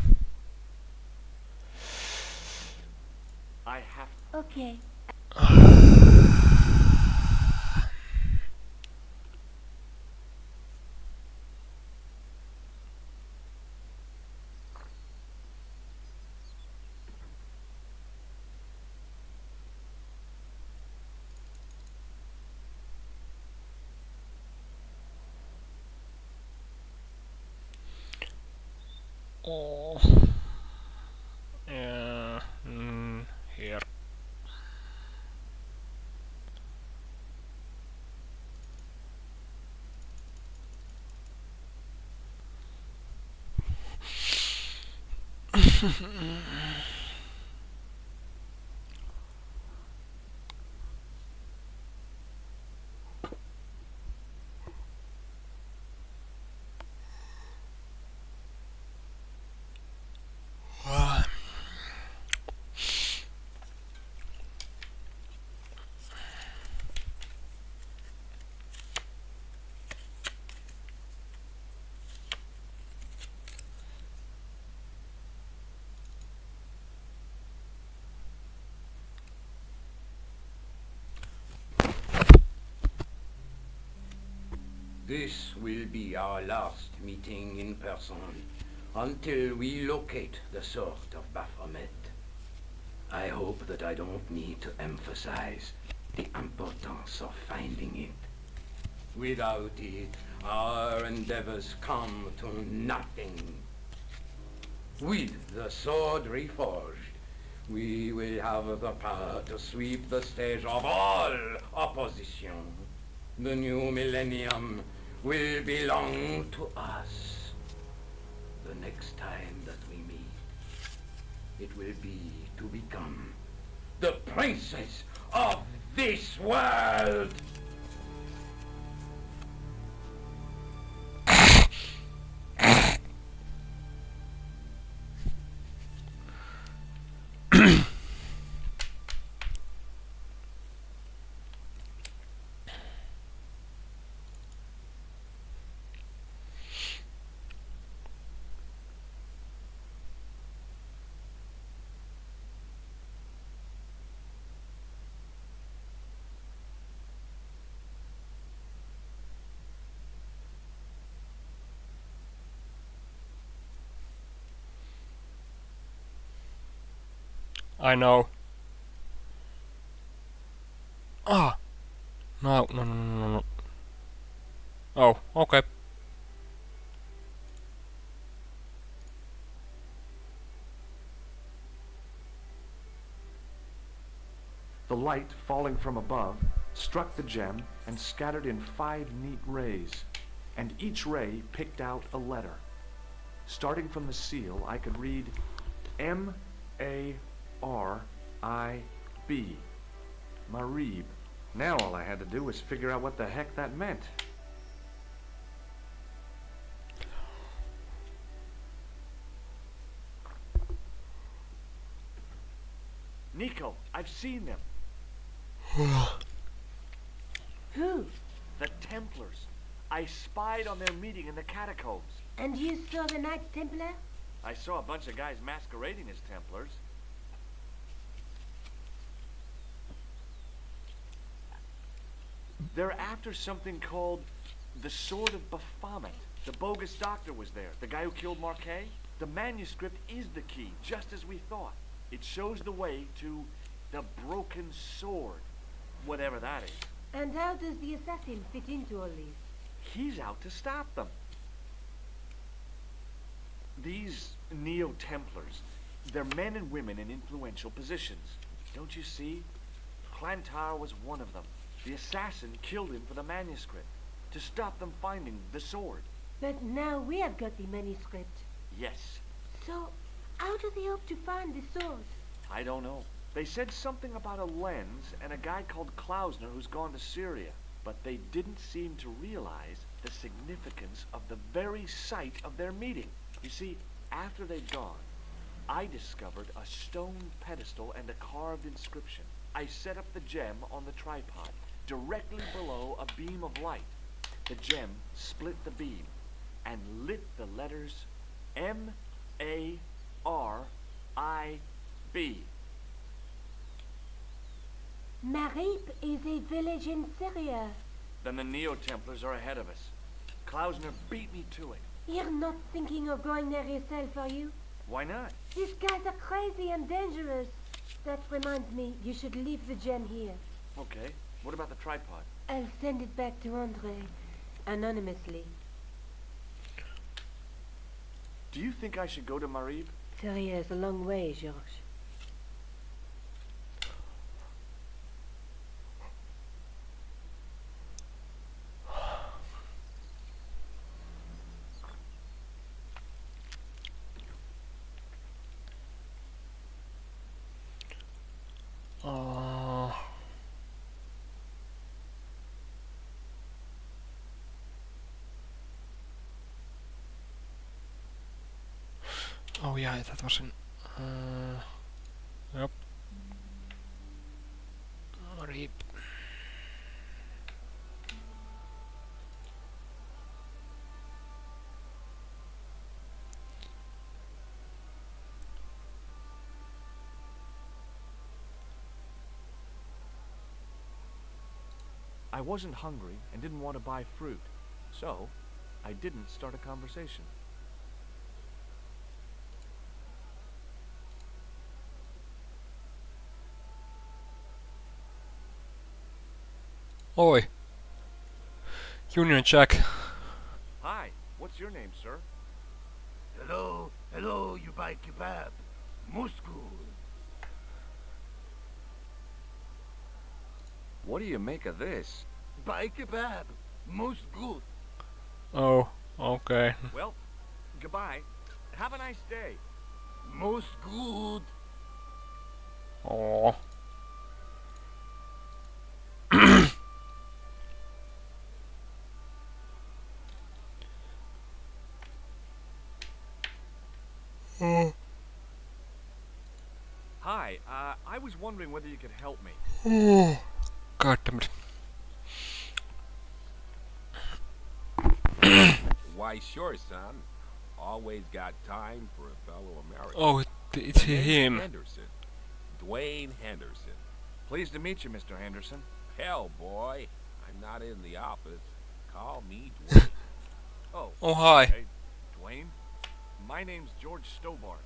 I have... Okay. Oh. Yeah. Here. This will be our last meeting in person until we locate the sword of Baphomet. I hope that I don't need to emphasize the importance of finding it. Without it, our endeavors come to nothing. With the sword reforged, we will have the power to sweep the stage of all opposition. The new millennium will belong to us. The next time that we meet, it will be to become the princes of this world. I know. Ah! No, no, no, no, no. Oh, okay. The light, falling from above, struck the gem and scattered in 5 neat rays, and each ray picked out a letter. Starting from the seal, I could read M-A-R-I-B. Marib. Now all I had to do was figure out what the heck that meant. Nico, I've seen them. Who? The Templars. I spied on their meeting in the catacombs. And you saw the Knights Templar? I saw a bunch of guys masquerading as Templars. They're after something called the Sword of Baphomet. The bogus doctor was there, the guy who killed Marquet. The manuscript is the key, just as we thought. It shows the way to the broken sword, whatever that is. And how does the assassin fit into all this? He's out to stop them. These Neo-Templars, they're men and women in influential positions. Don't you see? Clantar was one of them. The assassin killed him for the manuscript, to stop them finding the sword. But now we have got the manuscript. Yes. So, how do they hope to find the sword? I don't know. They said something about a lens and a guy called Klausner who's gone to Syria, but they didn't seem to realize the significance of the very site of their meeting. You see, after they'd gone, I discovered a stone pedestal and a carved inscription. I set up the gem on the tripod, directly below a beam of light. The gem split the beam and lit the letters M-A-R-I-B. Marib is a village in Syria. Then the Neo-Templars are ahead of us. Klausner beat me to it. You're not thinking of going there yourself, are you? Why not? These guys are crazy and dangerous. That reminds me, you should leave the gem here. Okay. What about the tripod? I'll send it back to Andre, anonymously. Do you think I should go to Marib? Syria is a long way, Georges. Oh yeah, that was in... Yep. Marib. I wasn't hungry and didn't want to buy fruit, so I didn't start a conversation. Oi. Union Jack. Hi, what's your name, sir? Hello, hello, you buy kebab. Moscow. What do you make of this? Buy kebab. Most good. Oh, okay. Well, goodbye. Have a nice day. Most good. Oh. Hi, I was wondering whether you could help me. Oh, God damn it. Why, sure, son. Always got time for a fellow American. Oh, it's him. Henderson. Dwayne Henderson. Pleased to meet you, Mr. Henderson. Hell, boy. I'm not in the office. Call me Dwayne. Oh, hi. Hey, Dwayne. My name's George Stobart.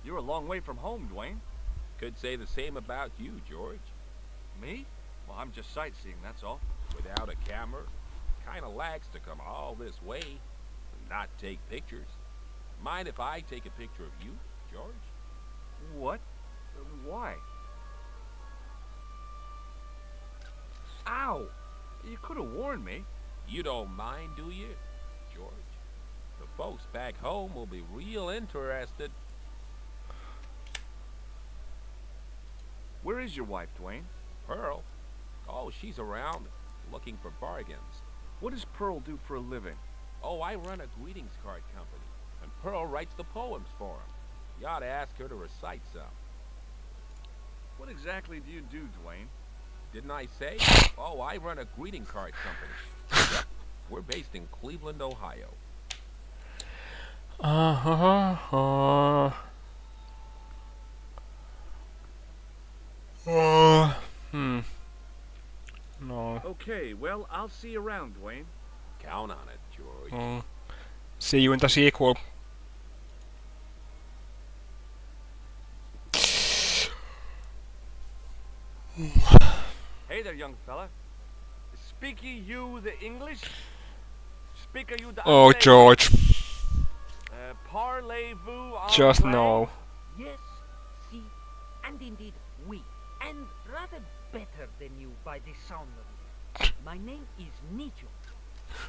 You're a long way from home, Dwayne. Could say the same about you, George. Me? Well, I'm just sightseeing, that's all. Without a camera, kinda lags to come all this way and not take pictures. Mind if I take a picture of you, George? What? Why? Ow! You could have warned me. You don't mind, do you, George? The folks back home will be real interested. Where is your wife, Dwayne? Pearl? Oh, she's around, looking for bargains. What does Pearl do for a living? Oh, I run a greetings card company, and Pearl writes the poems for 'em. You ought to ask her to recite some. What exactly do you do, Dwayne? Didn't I say? Oh, I run a greeting card company. Yep. We're based in Cleveland, Ohio. No. Okay, well, I'll see you around, Dwayne. Count on it, George. See you in the sequel. Hey there, young fella. Speak ye you the English? Speak you the Oh, Anglais? George. Parlez-vous Just anglais? no. Yes, see, and indeed we, and rather better than you by the sound of it. My name is Nijo.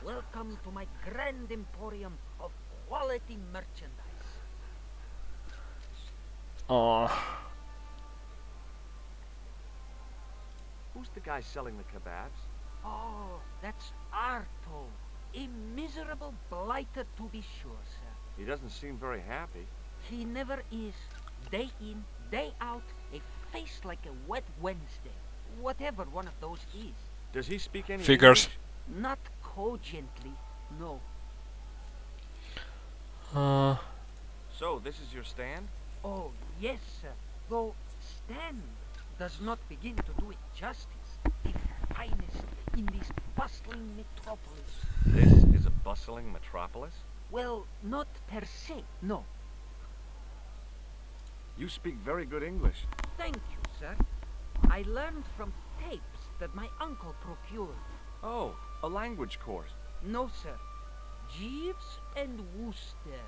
Welcome to my grand emporium of quality merchandise. Who's the guy selling the kebabs? Oh, that's Arto. A miserable blighter to be sure, sir. He doesn't seem very happy. He never is. Day in, day out, a face like a wet Wednesday. Whatever one of those is. Does he speak any Figures. English? Not cogently, no. So, this is your stand? Oh, yes, sir. Though stand does not begin to do it justice. The finest in this bustling metropolis. This is a bustling metropolis? Well, not per se, no. You speak very good English. Thank you, sir. I learned from tapes that my uncle procured. Oh, a language course. No, sir. Jeeves and Wooster.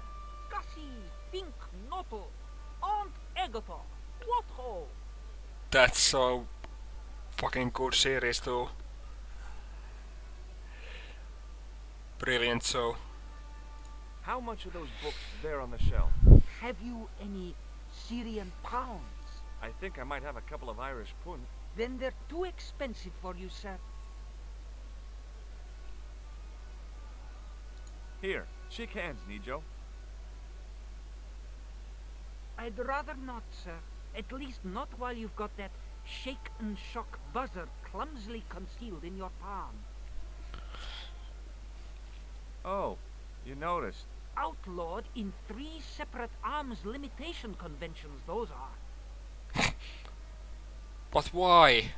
Gussie, Fink, Notel, Aunt Agatha, Quattro. That's so fucking good series too. Brilliant show. How much are those books there on the shelf? Have you any Syrian pounds? I think I might have a couple of Irish pund. Then they're too expensive for you, sir. Here, shake hands, Nijo. I'd rather not, sir. At least not while you've got that shake and shock buzzer clumsily concealed in your palm. Oh, you noticed. Outlawed in 3 separate arms limitation conventions, those are. But why?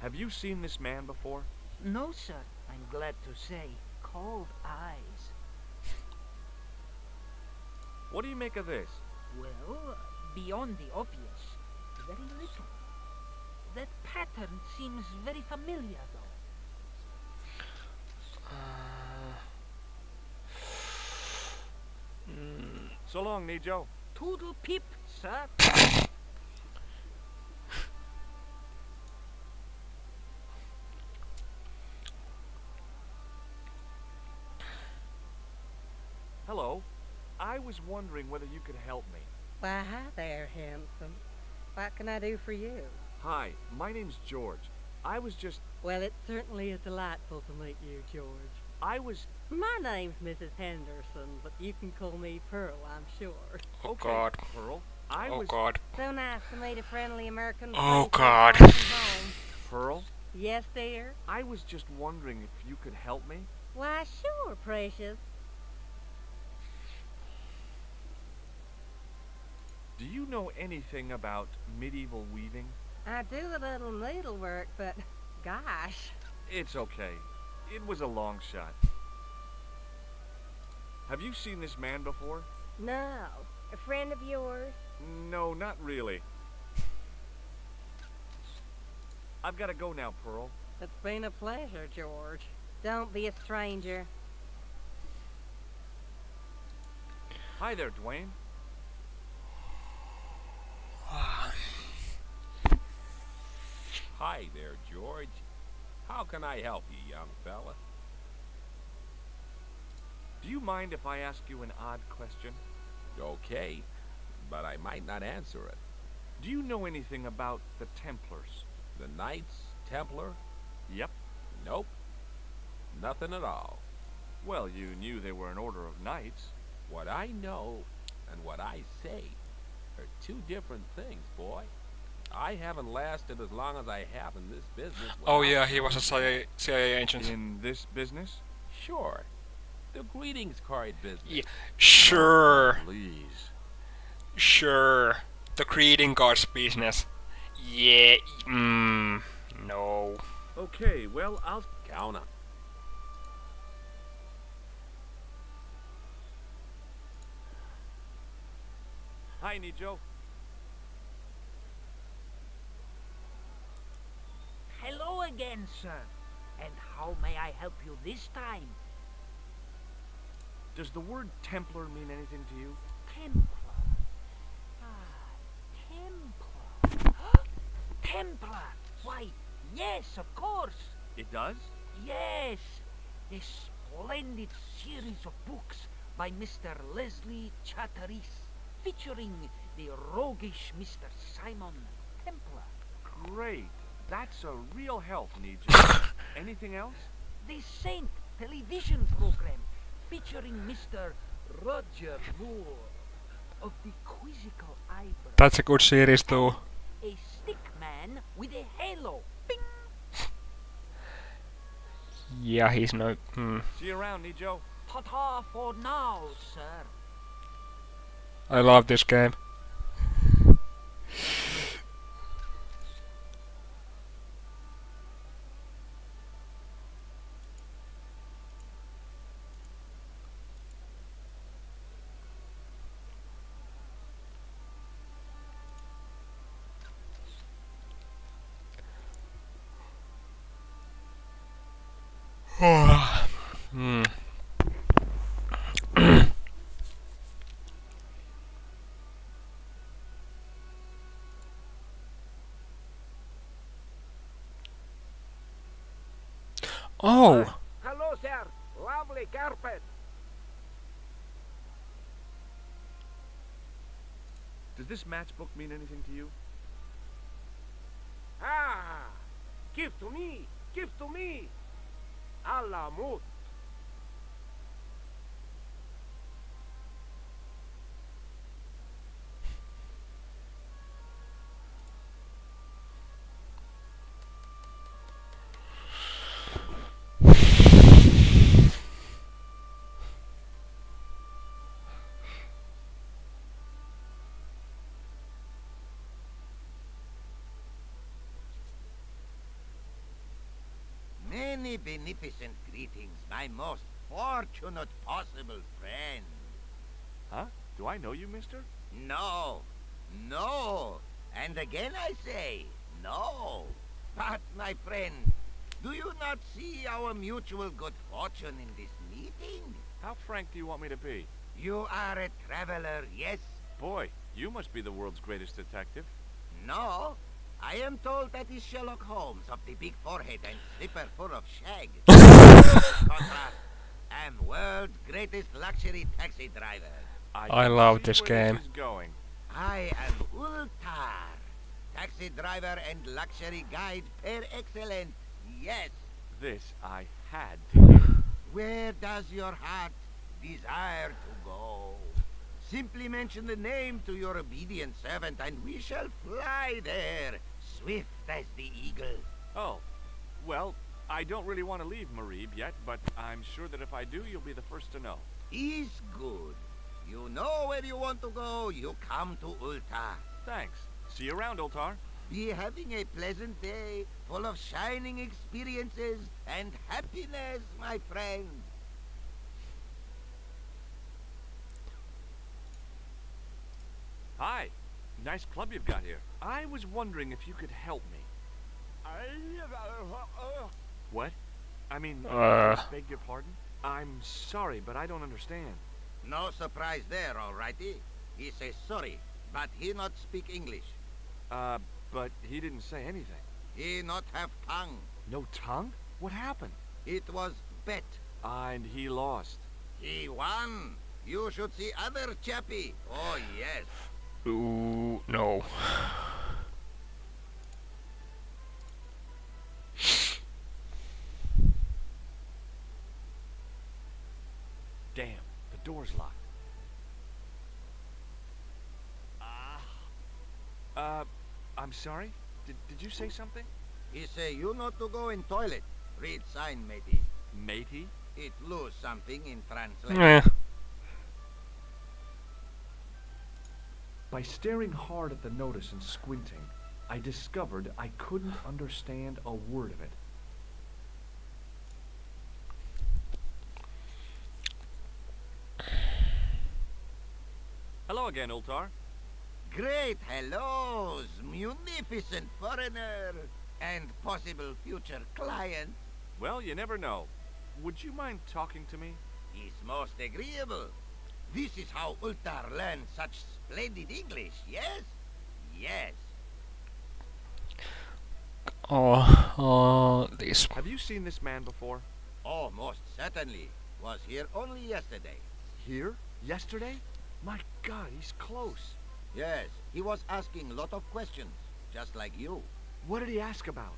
Have you seen this man before? No, sir. I'm glad to say. Cold eyes. What do you make of this? Well, beyond the obvious, very little. That pattern seems very familiar, though. So long, Nijo. Toodle pip, sir. Hello. I was wondering whether you could help me. Why, hi there, handsome. What can I do for you? Hi, my name's George. I was just... Well, it's certainly delightful to meet you, George. I was... My name's Mrs. Henderson, but you can call me Pearl, I'm sure. Oh Okay, God. Pearl. Oh God. So nice to meet a friendly American. Oh stranger God. calling from home. Pearl, Yes, dear? I was just wondering if you could help me. Why, sure, precious. Do you know anything about medieval weaving? I do a little needlework, but gosh. It's okay. It was a long shot. Have you seen this man before? No. A friend of yours? No, not really. I've got to go now, Pearl. It's been a pleasure, George. Don't be a stranger. Hi there, Dwayne. Hi there, George. How can I help you, young fella? Do you mind if I ask you an odd question? Okay, but I might not answer it. Do you know anything about the Templars? The Knights Templar? Yep. Nope. Nothing at all. Well, you knew they were an order of knights. What I know and what I say are two different things, boy. I haven't lasted as long as I have in this business. Oh yeah, he was a CIA agent. In this business? Sure. The greetings card business. Yeah, sure. Oh, please. Sure. The greeting cards business. Yeah. No. Okay, well, I'll... Count on. Hi, Nijo. Hello again, sir. And how may I help you this time? Does the word Templar mean anything to you? Templar. Templar. Templar. Why, yes, of course. It does? Yes. A splendid series of books by Mr. Leslie Charteris, featuring the roguish Mr. Simon Templar. Great. That's a real help, Nijo. Anything else? The Saint television program, featuring Mr. Roger Moore of the quizzical eyebrow. That's a good series too. A stick man with a halo. Bing! Yeah, he's no... See you around, Nijo. Ta-ta for now, sir. I love this game. Oh! Hello, sir. Lovely carpet. Does this matchbook mean anything to you? Ah! Give to me! Give to me! Alamut. Many beneficent greetings, my most fortunate possible friend. Huh? Do I know you, mister? No, no, and again I say, no. But, my friend, do you not see our mutual good fortune in this meeting? How frank do you want me to be? You are a traveler, yes? Boy, you must be the world's greatest detective. No, I am told that is Sherlock Holmes of the big forehead and slipper full of shag. Contrast, am world's greatest luxury taxi driver. I love this game. I am Ultar, taxi driver and luxury guide per excellence, yes. This I had to hear. Where does your heart desire to go? Simply mention the name to your obedient servant, and we shall fly there, swift as the eagle. Oh, well, I don't really want to leave Marib yet, but I'm sure that if I do, you'll be the first to know. Is good. You know where you want to go, you come to Ultar. Thanks. See you around, Ultar. Be having a pleasant day, full of shining experiences and happiness, my friend. Hi. Nice club you've got here. I was wondering if you could help me. What? I mean, beg your pardon? I'm sorry, but I don't understand. No surprise there, alrighty. He says sorry, but he not speak English. But he didn't say anything. He not have tongue. No tongue? What happened? It was bet. And he lost. He won. You should see other chappie. Oh, yes. Ooh, no. Damn, the door's locked. I'm sorry? Did you say something? He say you not to go in toilet. Read sign, matey. Matey? It lose something in translation. Yeah. By staring hard at the notice and squinting, I discovered I couldn't understand a word of it. Hello again, Ultar. Great hellos, munificent foreigner, and possible future client. Well, you never know. Would you mind talking to me? Is most agreeable. This is how Ultar learned such splendid English, yes? Yes. This. Have you seen this man before? Oh, most certainly. Was here only yesterday. Here? Yesterday? My God, he's close. Yes, he was asking a lot of questions, just like you. What did he ask about?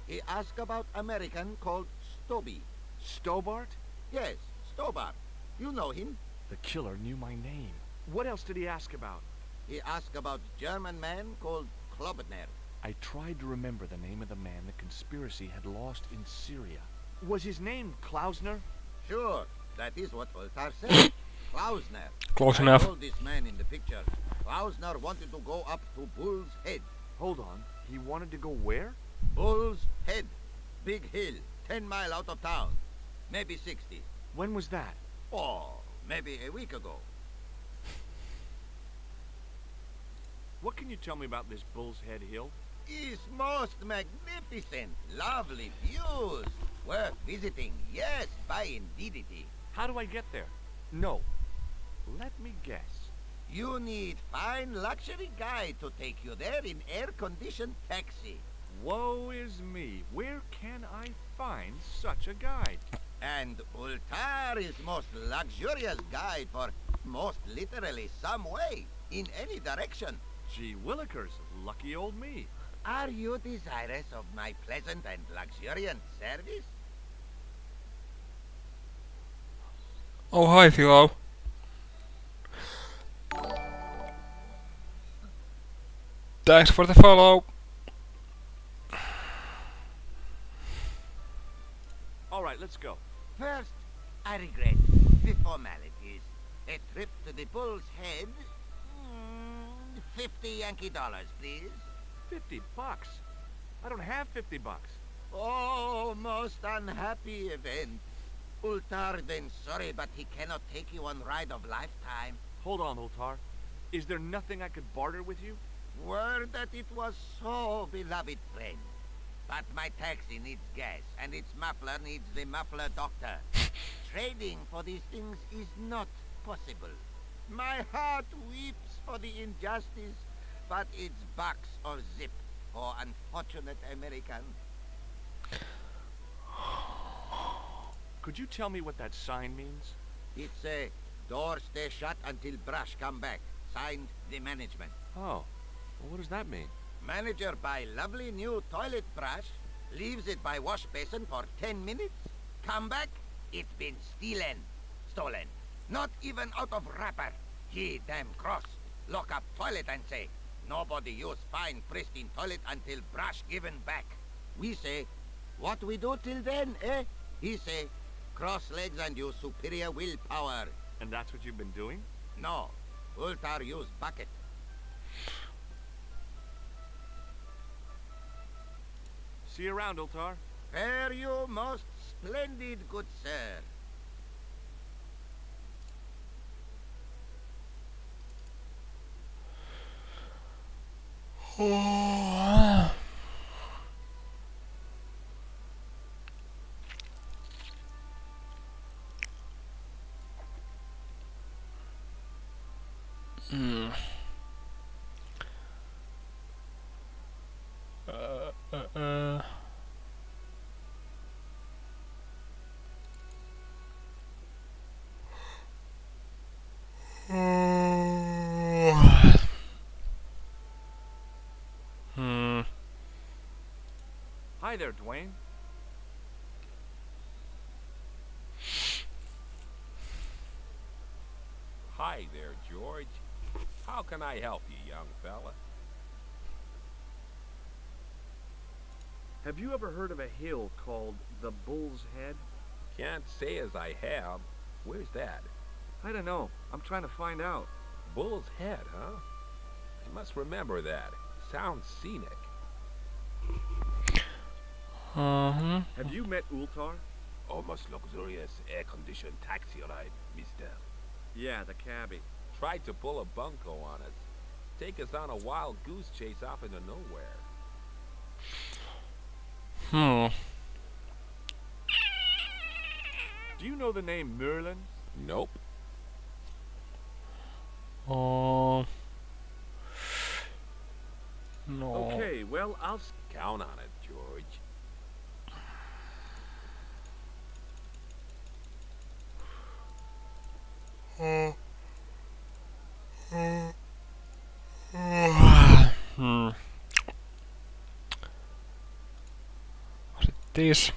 He asked about American called Stoby. Stobart? Yes, Stobart. You know him. The killer knew my name. What else did he ask about? He asked about German man called Klobner. I tried to remember the name of the man the conspiracy had lost in Syria. Was his name Klausner? Sure, that is what Ultar said. Klausner. Close enough. I told this man in the picture. Klausner wanted to go up to Bull's Head. Hold on. He wanted to go where? Bull's Head. Big hill, 10 miles out of town. Maybe 60. When was that? Oh, maybe a week ago. What can you tell me about this Bull's Head Hill? It's most magnificent. Lovely views. Worth visiting. Yes, by indeedity. How do I get there? No. Let me guess. You need fine luxury guide to take you there in air-conditioned taxi. Woe is me. Where can I find such a guide? And Ultar is most luxurious guide for most literally some way, in any direction. Gee willikers, lucky old me. Are you desirous of my pleasant and luxuriant service? Oh, hi, Philo. Thanks for the follow. Alright, let's go. First, I regret the formalities. A trip to the Bull's Head. 50 Yankee dollars, please. $50? I don't have $50. Oh, most unhappy event. Ultar then sorry, but he cannot take you on ride of lifetime. Hold on, Ultar. Is there nothing I could barter with you? Word that it was so, beloved friend. But my taxi needs gas, and its muffler needs the muffler doctor. Trading for these things is not possible. My heart weeps for the injustice, but it's box or zip for unfortunate American. Could you tell me what that sign means? It's a door stay shut until brush come back. Signed, the management. Oh, well, what does that mean? Manager buy lovely new toilet brush, leaves it by wash basin for 10 minutes, come back, It's been stolen. Not even out of wrapper. He damn cross. Lock up toilet and say, nobody use fine pristine toilet until brush given back. We say, what we do till then, eh? He say, cross legs and use superior willpower. And that's what you've been doing? No. Ultar use bucket. See you around, Ultar. Fare you most splendid, good sir. Hmm. Hi there, Dwayne. Hi there, George. How can I help you, young fella? Have you ever heard of a hill called the Bull's Head? Can't say as I have. Where's that? I don't know. I'm trying to find out. Bull's Head, huh? I must remember that. Sounds scenic. Have you met Ultar? Almost luxurious air-conditioned taxi ride, mister. Yeah, the cabbie. Tried to pull a bunco on us. Take us on a wild goose chase off into nowhere. Do you know the name Merlin? Nope. No. Okay, well, I'll count on it, George. Was it this?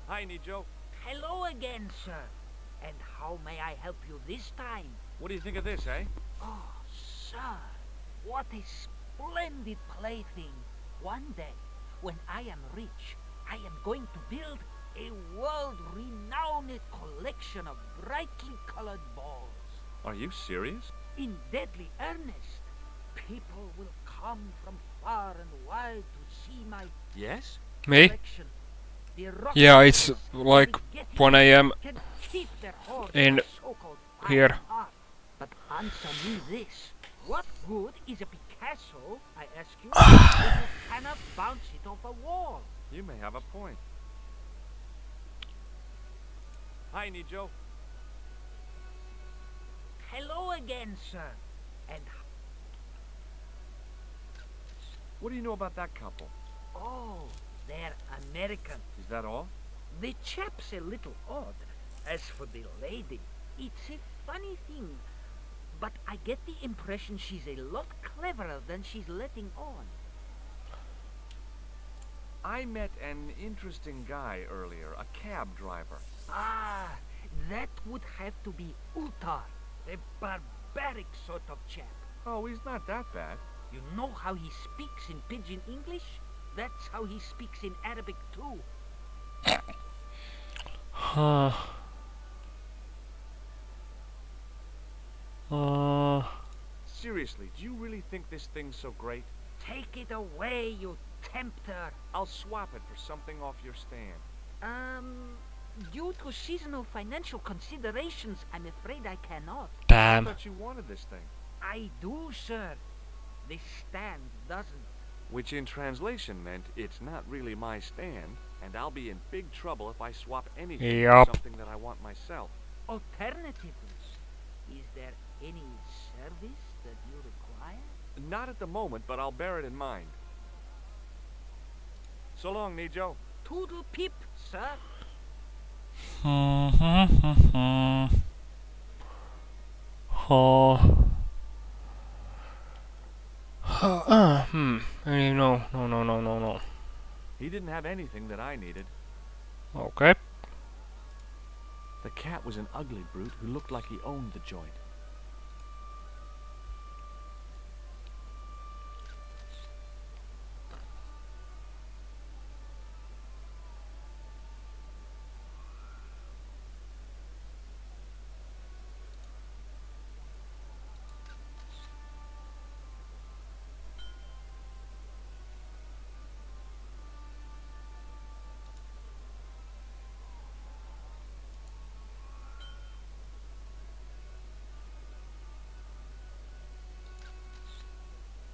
Hi, Nijo. Hello again, sir. And how may I help you this time? What do you think of this, eh? Oh, sir, what a splendid plaything. One day, when I am rich, I am going to build a world-renowned collection of brightly colored balls. Are you serious? In deadly earnest. People will come from far and wide to see my Yes? Me? collection. The Yeah, it's rockstars like will get 1 AM can keep their horse in so-called here. fine art. But answer me this. What good is a Picasso, I ask you, if you cannot bounce it off a wall? You may have a point. Hi, Nijo. Hello again, sir. And What do you know about that couple? oh, they're American. Is that all? The chap's a little odd. As for the lady, it's a funny thing. But I get the impression she's a lot cleverer than she's letting on. I met an interesting guy earlier, a cab driver. Ah, that would have to be Ultar, a barbaric sort of chap. Oh, he's not that bad. You know how he speaks in Pidgin English? That's how he speaks in Arabic too. Seriously, do you really think this thing's so great? Take it away, you tempter. I'll swap it for something off your stand. Due to seasonal financial considerations, I'm afraid I cannot. Damn. I thought you wanted this thing. I do, sir. The stand doesn't. Which in translation meant it's not really my stand, and I'll be in big trouble if I swap anything Yup. for something that I want myself. Alternatively, is there any service that you require? Not at the moment, but I'll bear it in mind. So long, Nijo. Toodle pip, sir. No. He didn't have anything that I needed. Okay. The cat was an ugly brute who looked like he owned the joint.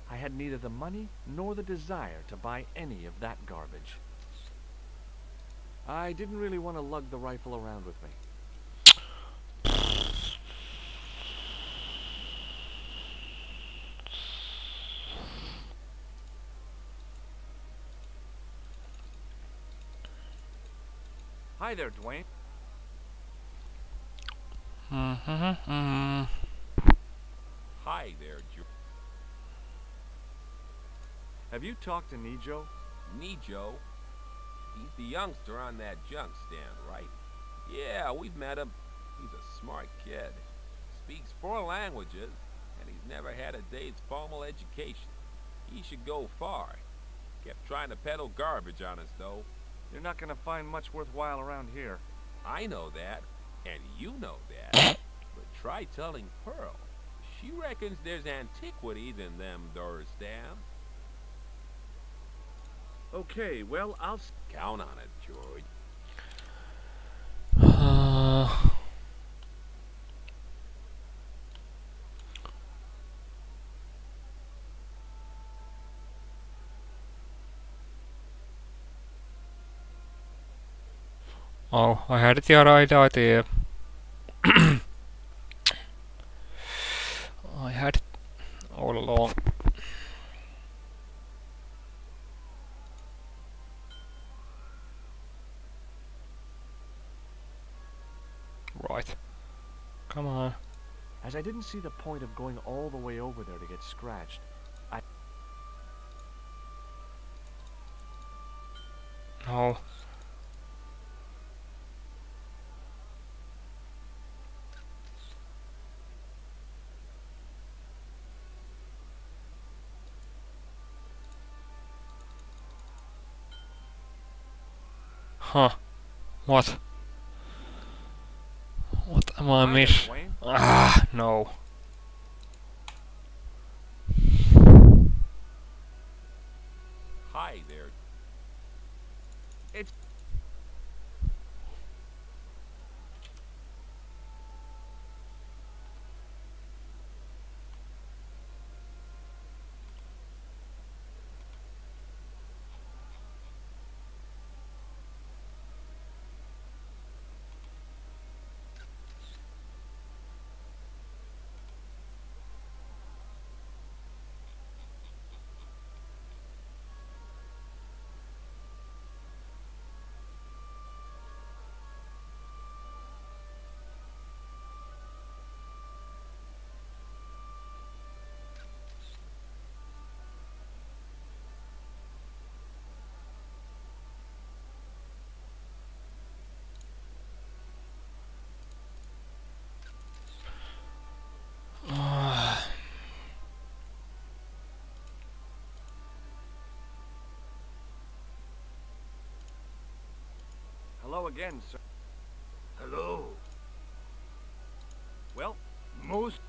I had neither the money nor the desire to buy any of that garbage. I didn't really want to lug the rifle around with me. Hi there, Dwayne. Hi there, Joe. Have you talked to Nijo? Nijo? He's the youngster on that junk stand, right? Yeah, we've met him. He's a smart kid. Speaks 4 languages, and he's never had a day's formal education. He should go far. Kept trying to peddle garbage on us, though. You're not gonna find much worthwhile around here. I know that, and you know that. But try telling Pearl. She reckons there's antiquities in them door stamps. Okay, well, I'll count on it, George. Oh, I had the right idea. I had it all along. Right. Come on. As I didn't see the point of going all the way over there to get scratched, No. Huh. What? What am I miss? Ah, no. Hi there. It's... Hello again, sir. Hello. Well, most...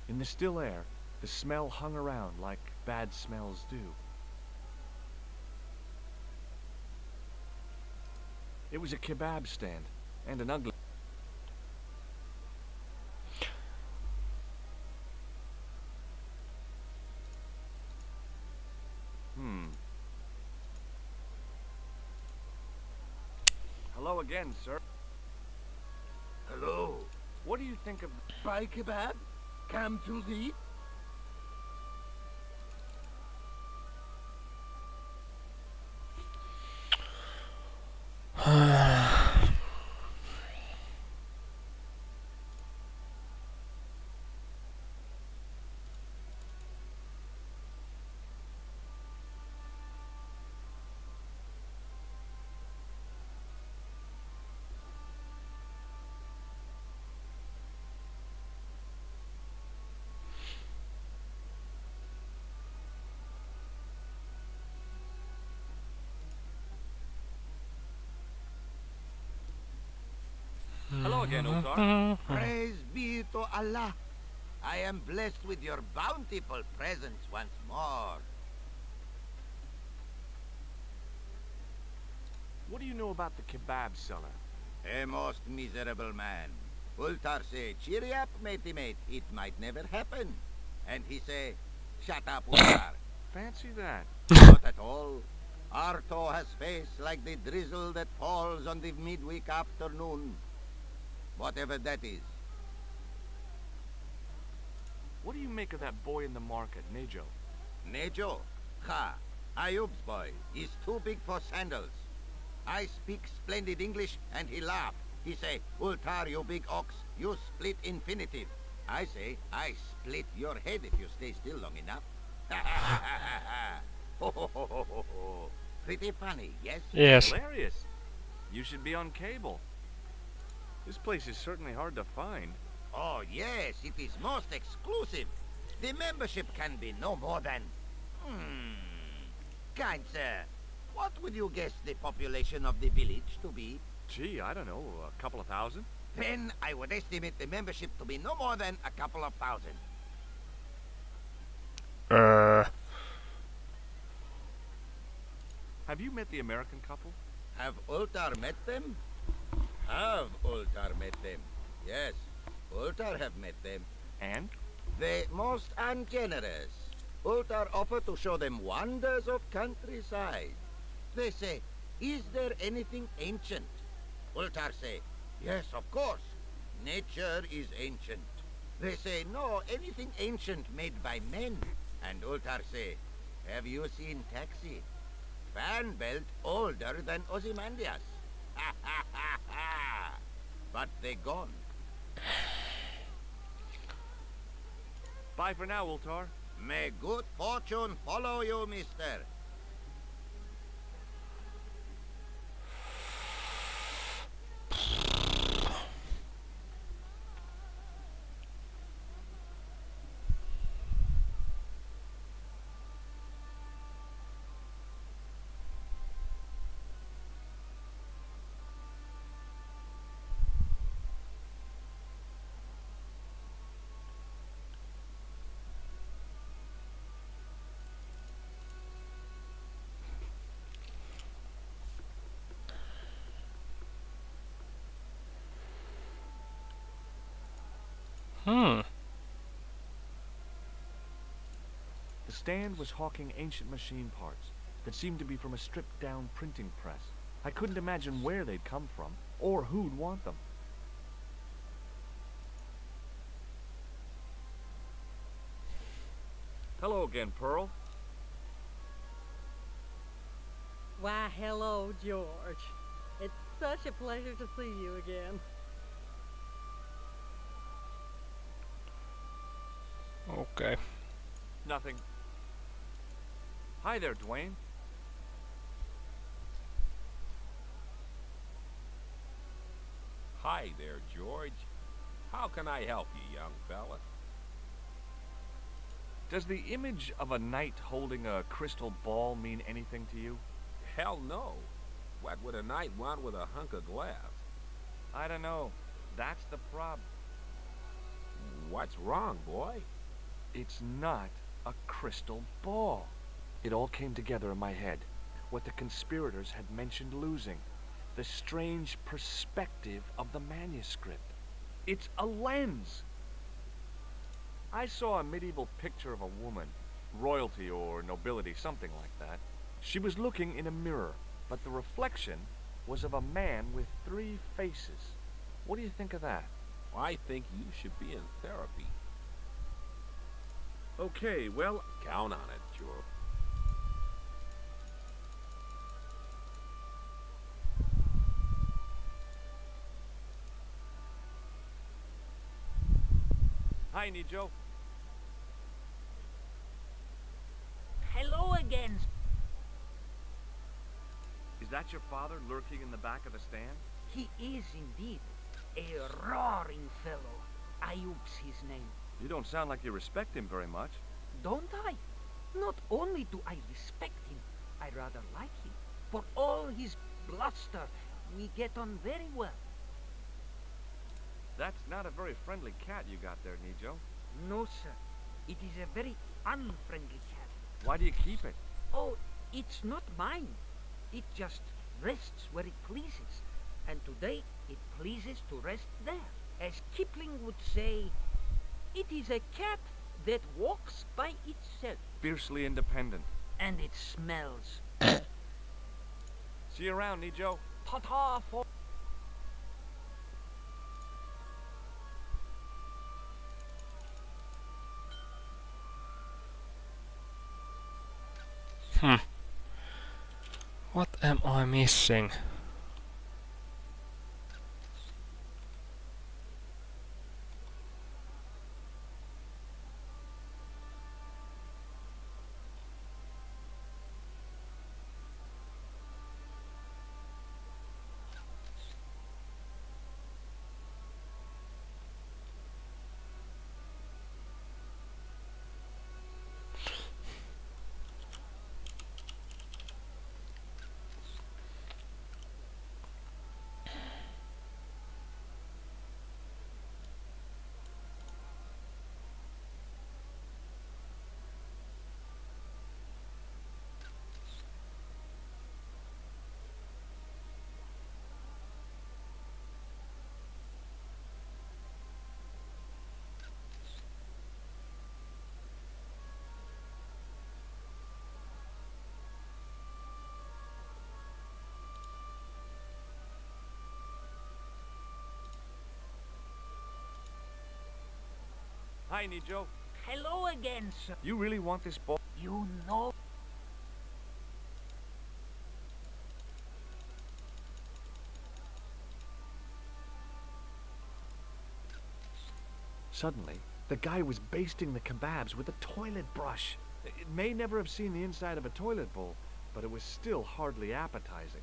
In the still air, the smell hung around like bad smells do. It was a kebab stand, and an ugly... Hello again, sir. Hello. What do you think of... Buy kebab? Come to eat? again, Ultar. Praise be to Allah. I am blessed with your bountiful presence once more. What do you know about the kebab seller? A most miserable man. Ultar say, cheery up, matey mate, it might never happen. And he say, shut up, Ultar. Fancy that. Not at all. Arto has face like the drizzle that falls on the midweek afternoon. Whatever that is. What do you make of that boy in the market, Nejo? Nejo? Ha! Ayub's boy. He's too big for sandals. I speak splendid English, and he laugh. He say, Ultar, you big ox, you split infinitive. I say, I split your head if you stay still long enough. Ho, ho, ho, ho, ho, ho. Pretty funny, yes? Yes. Hilarious. You should be on cable. This place is certainly hard to find. Oh, yes, it is most exclusive. The membership can be no more than... Kind sir, what would you guess the population of the village to be? Gee, I don't know, a couple of thousand? Then I would estimate the membership to be no more than a couple of thousand. Have you met the American couple? Have Ultar met them? Have Ultar met them? Yes, Ultar have met them. And? They most ungenerous. Ultar offer to show them wonders of countryside. They say, is there anything ancient? Ultar say, yes, of course. Nature is ancient. They say, no, anything ancient made by men. And Ultar say, have you seen Taxi? Fan belt older than Ozymandias. Ha ha ha ha! But they gone. Bye for now, Ultar. May good fortune follow you, mister. The stand was hawking ancient machine parts that seemed to be from a stripped-down printing press. I couldn't imagine where they'd come from, or who'd want them. Hello again, Pearl. Why, hello, George. It's such a pleasure to see you again. Okay. Nothing. Hi there, Dwayne. Hi there, George. How can I help you, young fella? Does the image of a knight holding a crystal ball mean anything to you? Hell no. What would a knight want with a hunk of glass? I don't know. That's the problem. What's wrong, boy? It's not a crystal ball. It all came together in my head. What the conspirators had mentioned losing. The strange perspective of the manuscript. It's a lens. I saw a medieval picture of a woman. Royalty or nobility, something like that. She was looking in a mirror, but the reflection was of a man with 3 faces. What do you think of that? I think you should be in therapy. Okay, well... Count on it, George. Hi, Nijo. Hello again. Is that your father lurking in the back of the stand? He is indeed a roaring fellow. Ayub's his name. You don't sound like you respect him very much. Don't I? Not only do I respect him, I rather like him. For all his bluster, we get on very well. That's not a very friendly cat you got there, Nijo. No, sir. It is a very unfriendly cat. Why do you keep it? Oh, it's not mine. It just rests where it pleases. And today, it pleases to rest there. As Kipling would say, it is a cat that walks by itself. Fiercely independent. And it smells. See you around, Nijo. Ta-ta for... What am I missing? Hi, Nijo. Hello again, sir. You really want this ball? You know... Suddenly, the guy was basting the kebabs with a toilet brush. It may never have seen the inside of a toilet bowl, but it was still hardly appetizing.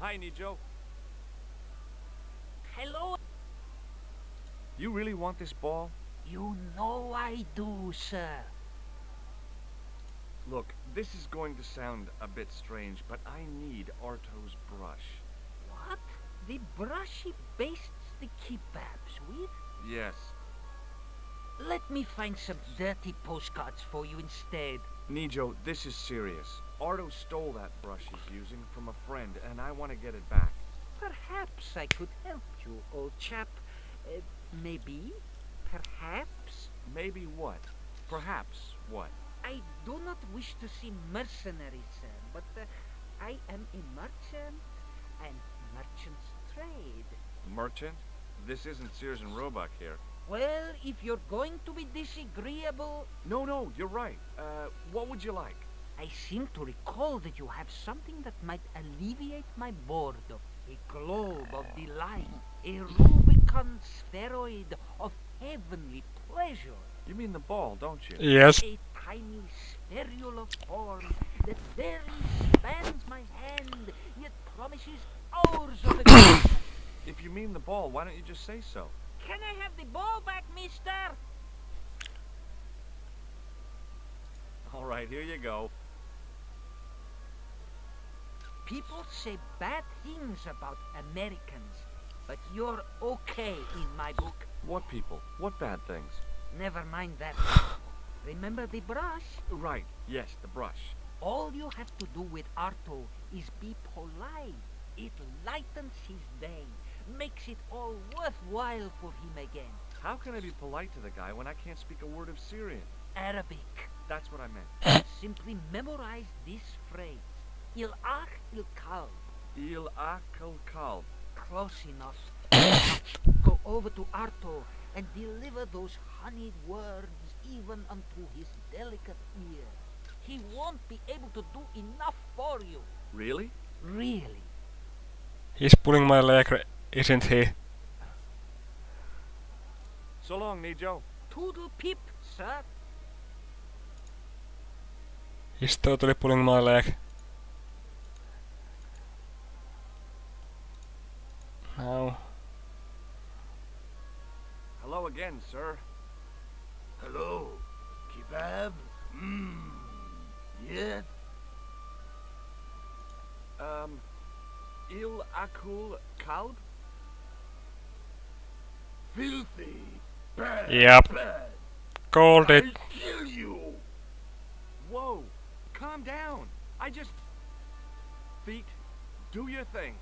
Hi, Nijo. Hello. You really want this ball? You know I do, sir. Look, this is going to sound a bit strange, but I need Arto's brush. What? The brush he bastes the kebabs with? Yes. Let me find some dirty postcards for you instead. Nijo, this is serious. Arto stole that brush he's using from a friend, and I want to get it back. Perhaps I could help you, old chap. Maybe? Perhaps? Maybe what? Perhaps what? I do not wish to seem mercenary, sir, but I am a merchant, and merchants trade. Merchant? This isn't Sears and Roebuck here. Well, if you're going to be disagreeable... No, you're right. What would you like? I seem to recall that you have something that might alleviate my boredom. A globe of delight, a Rubicon spheroid of heavenly pleasure. You mean the ball, don't you? Yes. A tiny spherule of form that barely spans my hand, yet promises hours of excitement. If you mean the ball, why don't you just say so? Can I have the ball back, mister? All right, here you go. People say bad things about Americans, but you're okay in my book. What people? What bad things? Never mind that. Remember the brush? Right, yes, the brush. All you have to do with Arto is be polite. It lightens his day, makes it all worthwhile for him again. How can I be polite to the guy when I can't speak a word of Syrian? Arabic. That's what I meant. Simply memorize this phrase. Il ach il kalb. Il akal kalb. Close enough. Go over to Arto and deliver those honeyed words even unto his delicate ear. He won't be able to do enough for you. Really? Really. He's pulling my leg, isn't he? So long, Nijo. Toodle pip, sir. He's totally pulling my leg. sir. Hello. Kebab? Yes? Il Akul Kalb? Filthy. Bad. Yep. Bad. Called it. I'll kill you. Whoa, calm down. I just... Feet, do your thing.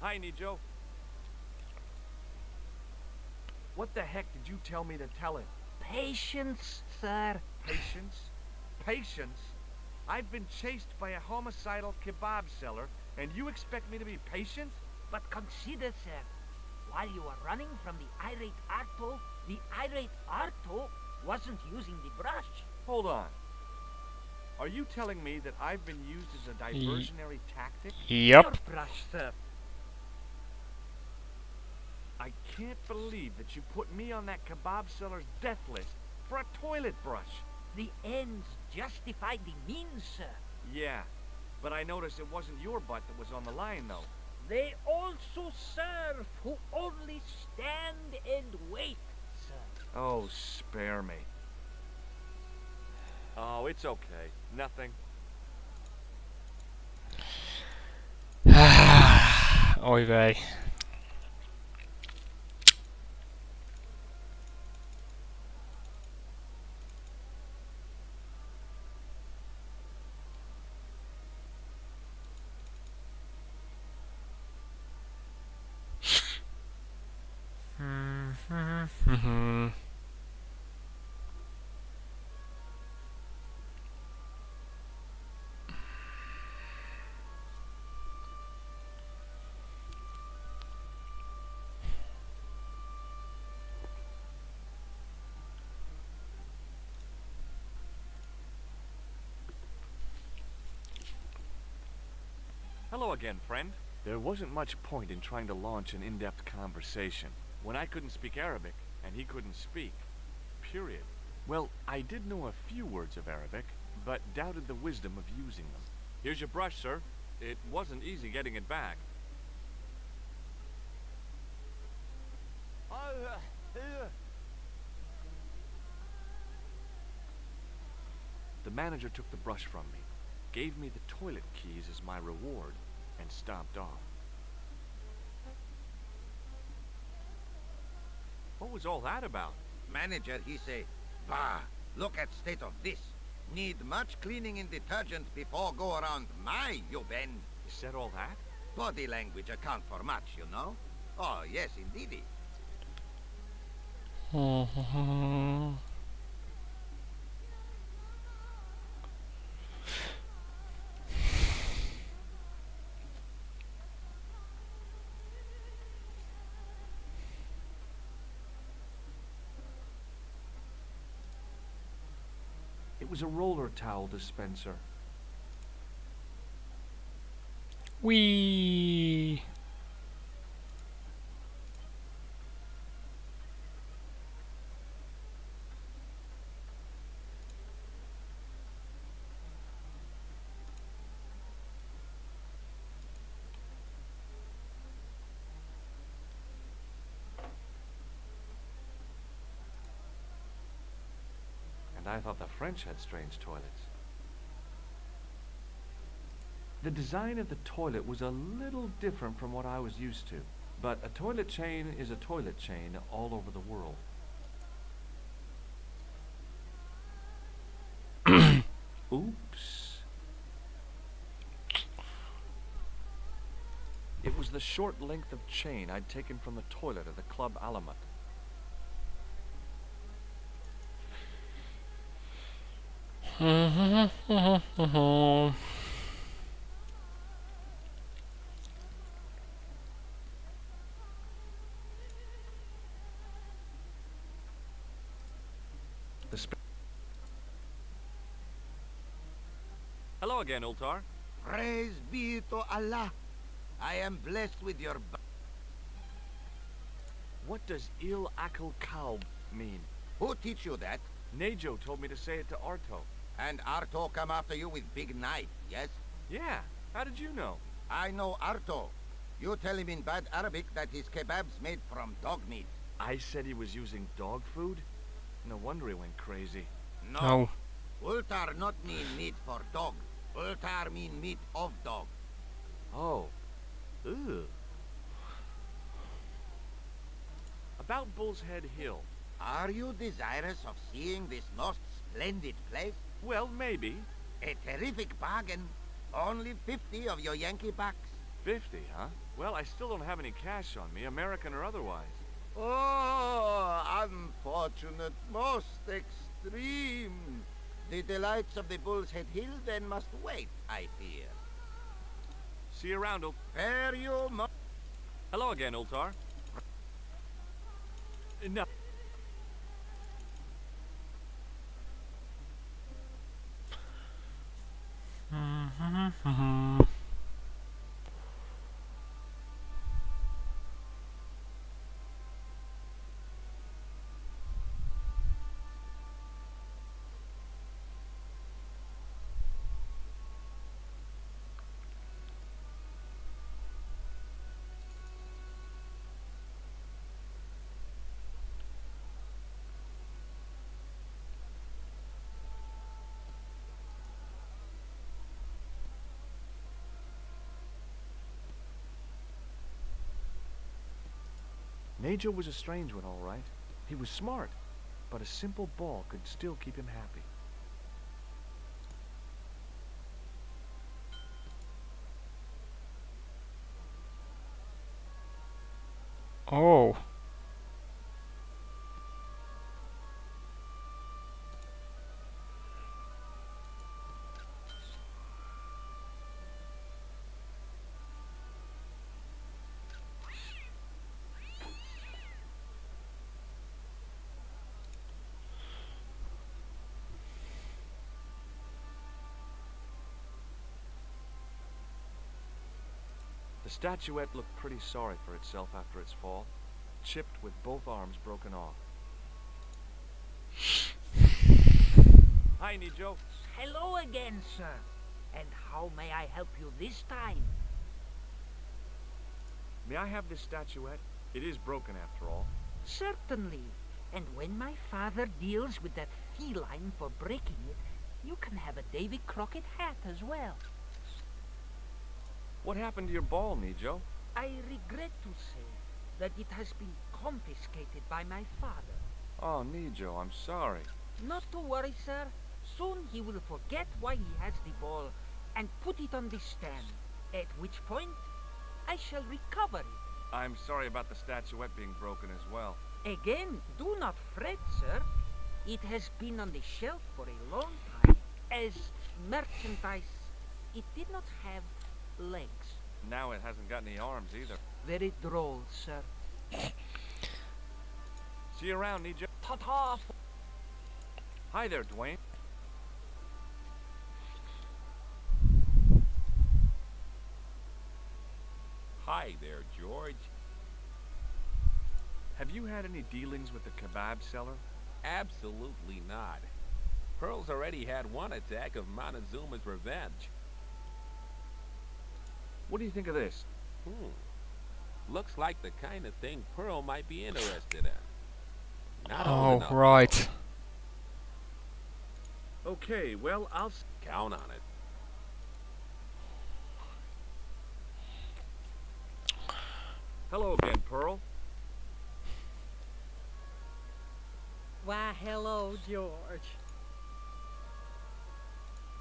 Hi, Nijo. What the heck did you tell me to tell him? Patience, sir. Patience? Patience? I've been chased by a homicidal kebab seller, and you expect me to be patient? But consider, sir, while you were running from the irate Arto wasn't using the brush. Hold on. Are you telling me that I've been used as a diversionary tactic? Yep. Your brush, sir. I can't believe that you put me on that kebab seller's death list for a toilet brush. The ends justify the means, sir. Yeah, but I noticed it wasn't your butt that was on the line, though. They also serve who only stand and wait, sir. Oh, spare me. Oh, it's okay. Nothing. Oi vei. Hello again, friend. There wasn't much point in trying to launch an in-depth conversation when I couldn't speak Arabic and he couldn't speak. Period. Well, I did know a few words of Arabic, but doubted the wisdom of using them. Here's your brush, sir. It wasn't easy getting it back. The manager took the brush from me, gave me the toilet keys as my reward, and stomped off. What was all that about? Manager, he say, bah, look at state of this. Need much cleaning and detergent before go around my, you bend. He said all that? Body language account for much, you know? Oh, yes, indeedy. It was a roller towel dispenser. Whee! And I thought the French had strange toilets. The design of the toilet was a little different from what I was used to, but a toilet chain is a toilet chain all over the world. Oops. It was the short length of chain I'd taken from the toilet at the Club Alamat. Hello again, Ultar. Praise be to Allah. I am blessed with your... What does Il Akal Kalb mean? Who teach you that? Nejo told me to say it to Arto. And Arto come after you with big knife, yes? Yeah, how did you know? I know Arto. You tell him in bad Arabic that his kebab's made from dog meat. I said he was using dog food? No wonder he went crazy. No. Ultar not mean meat for dog. Ultar mean meat of dog. Oh. Ugh. About Bull's Head Hill. Are you desirous of seeing this most splendid place? Well, maybe. A terrific bargain. Only 50 of your Yankee bucks. 50, huh? Well, I still don't have any cash on me, American or otherwise. Oh, unfortunate, most extreme. The delights of the Bull's Head Hill then must wait, I fear. See you around, Ult. Fare you mo- Hello again, Ultar. No. Nejo was a strange one, all right. He was smart, but a simple ball could still keep him happy. Oh. The statuette looked pretty sorry for itself after its fall, chipped with both arms broken off. Hi, Nejo. Hello again, sir. And how may I help you this time? May I have this statuette? It is broken after all. Certainly. And when my father deals with that feline for breaking it, you can have a Davy Crockett hat as well. What happened to your ball, Nejo? I regret to say that it has been confiscated by my father. Oh, Nejo, I'm sorry. Not to worry, sir. Soon he will forget why he has the ball and put it on the stand, at which point I shall recover it. I'm sorry about the statuette being broken as well. Again, do not fret, sir. It has been on the shelf for a long time as merchandise. It did not have legs. Now it hasn't got any arms either. Very droll, sir. See you around, Nejo. Ta-ta! Hi there, Dwayne. Hi there, George. Have you had any dealings with the kebab seller? Absolutely not. Pearl's already had one attack of Montezuma's revenge. What do you think of this? Looks like the kind of thing Pearl might be interested in. Not Oh, enough, right. Okay, well, I'll count on it. Hello again, Pearl. Why, hello, George.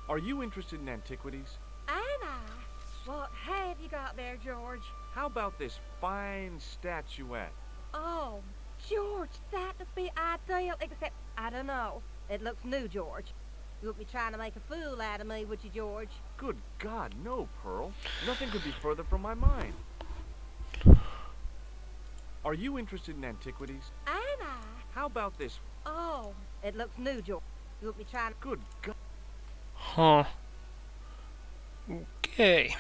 Are you interested in antiquities? Am I? What have you got there, George? How about this fine statuette? Oh, George, that would be ideal, except, I don't know. It looks new, George. You wouldn't be trying to make a fool out of me, would you, George? Good God, no, Pearl. Nothing could be further from my mind. Are you interested in antiquities? Am I? How about this? Oh, It looks new, George. You want me trying? Good God. Huh. Okay.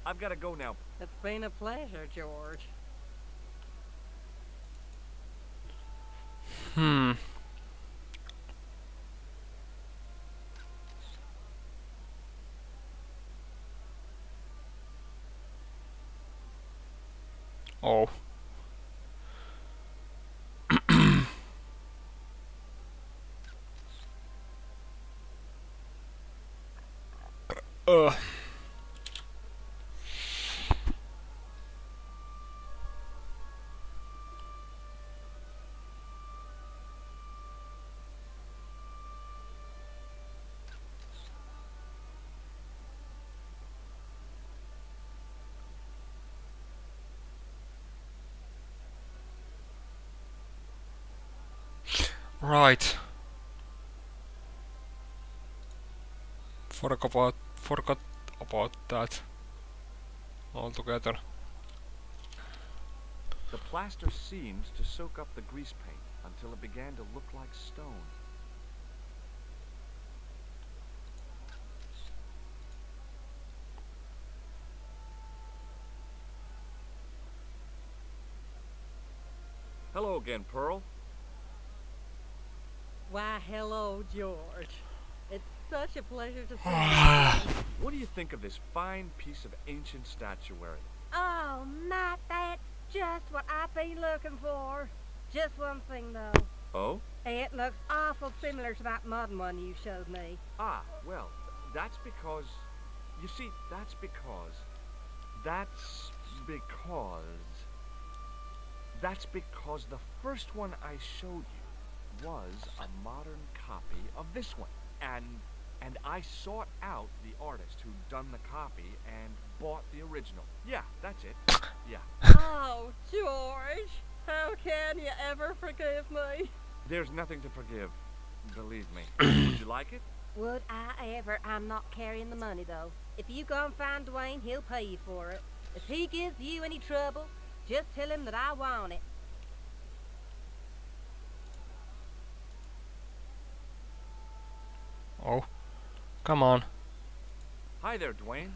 I've got to go now. It's been a pleasure, George. Hmm. Oh. Ugh. Right. Forgot about that altogether. The plaster seemed to soak up the grease paint until it began to look like stone. Hello again, Pearl. Why, hello, George. It's such a pleasure to see you. What do you think of this fine piece of ancient statuary? Oh, Matt, that's just what I've been looking for. Just one thing, though. Oh? It looks awful similar to that modern one you showed me. Ah, well, that's because... You see, that's because the first one I showed you was a modern copy of this one. And I sought out the artist who'd done the copy and bought the original. Yeah, that's it. Yeah. Oh, George, how can you ever forgive me? There's nothing to forgive, believe me. Would you like it? Would I ever? I'm not carrying the money, though. If you go and find Dwayne, he'll pay you for it. If he gives you any trouble, just tell him that I want it. Oh. Come on. Hi there, Dwayne.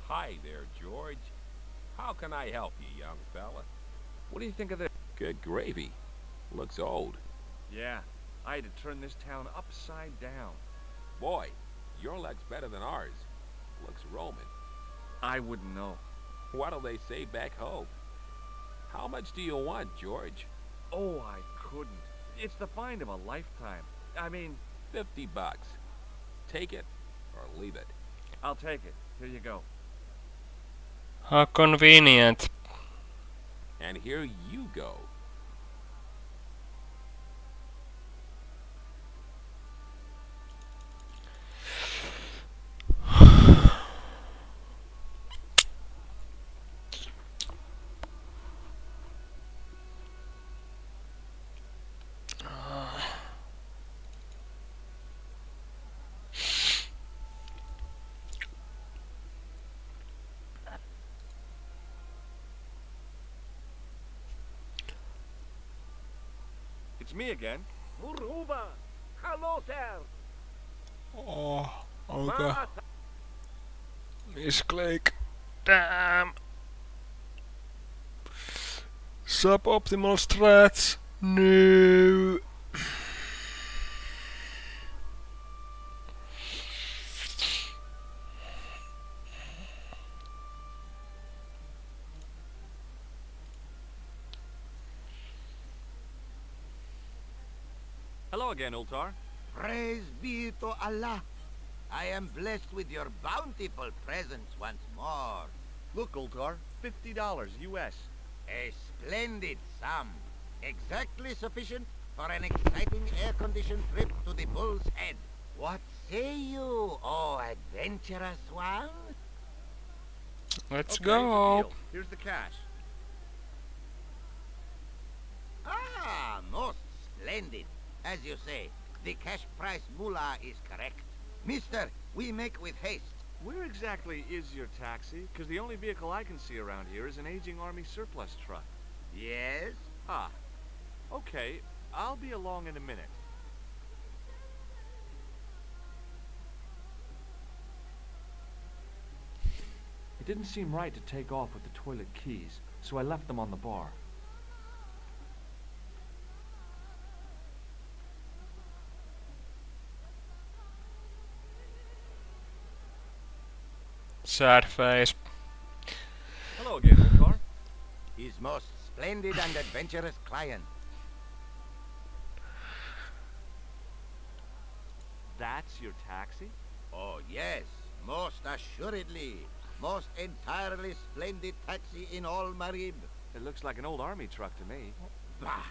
Hi there, George. How can I help you, young fella? What do you think of this? Good gravy. Looks old. Yeah, I had to turn this town upside down. Boy, your luck's better than ours. Looks Roman. I wouldn't know. What'll they say back home? How much do you want, George? Oh, I couldn't. It's the find of a lifetime. I mean... $50. Take it or leave it. I'll take it. Here you go. How convenient. And here you go. It's me again. Muruba! Hello there! Oh, okay. Misclick. Damn. Suboptimal strats. No. Hello again, Ultar. Praise be to Allah. I am blessed with your bountiful presence once more. Look, Ultar, $50 US. A splendid sum. Exactly sufficient for an exciting air-conditioned trip to the Bull's Head. What say you, oh adventurous one? Let's Okay, go. deal. Here's the cash. Ah, most splendid. As you say, the cash price mullah is correct. Mister, we make with haste. Where exactly is your taxi? Because the only vehicle I can see around here is an aging army surplus truck. Yes? Ah. Okay, I'll be along in a minute. It didn't seem right to take off with the toilet keys, so I left them on the bar. Sad face. Hello again, Oakar. His most splendid and adventurous client. That's your taxi? Oh, yes, most assuredly. Most entirely splendid taxi in all Marib. It looks like an old army truck to me. Bah!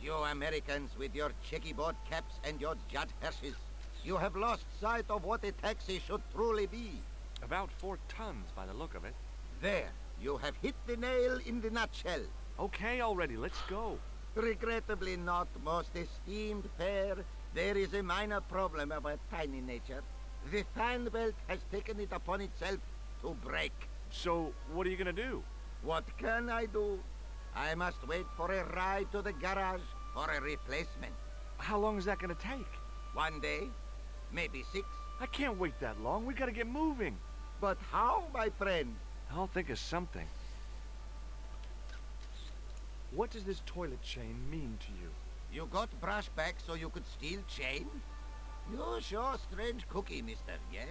You Americans with your checkerboard caps and your Judd Hershes. You have lost sight of what a taxi should truly be. About 4 tons by the look of it. There, you have hit the nail in the nutshell. Okay already, let's go. Regrettably not, most esteemed pair. There is a minor problem of a tiny nature. The fan belt has taken it upon itself to break. So, what are you gonna do? What can I do? I must wait for a ride to the garage for a replacement. How long is that gonna take? 1 day, maybe 6. I can't wait that long. We gotta get moving. But how, my friend? I'll think of something. What does this toilet chain mean to you? You got brush back so you could steal chain? You sure strange cookie, mister, yes?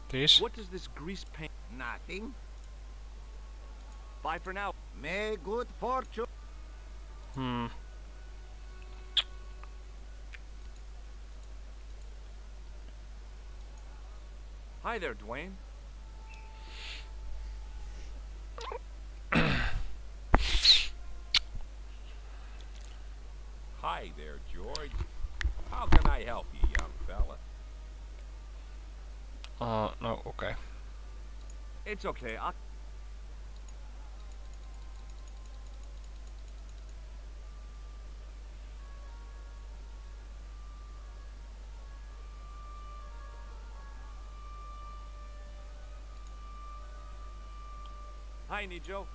This? What does this grease paint? Nothing. Bye for now. May good fortune. Hi there, Dwayne. Hi there, George. How can I help you, young fella? No, okay. It's okay. Hi, Nijo.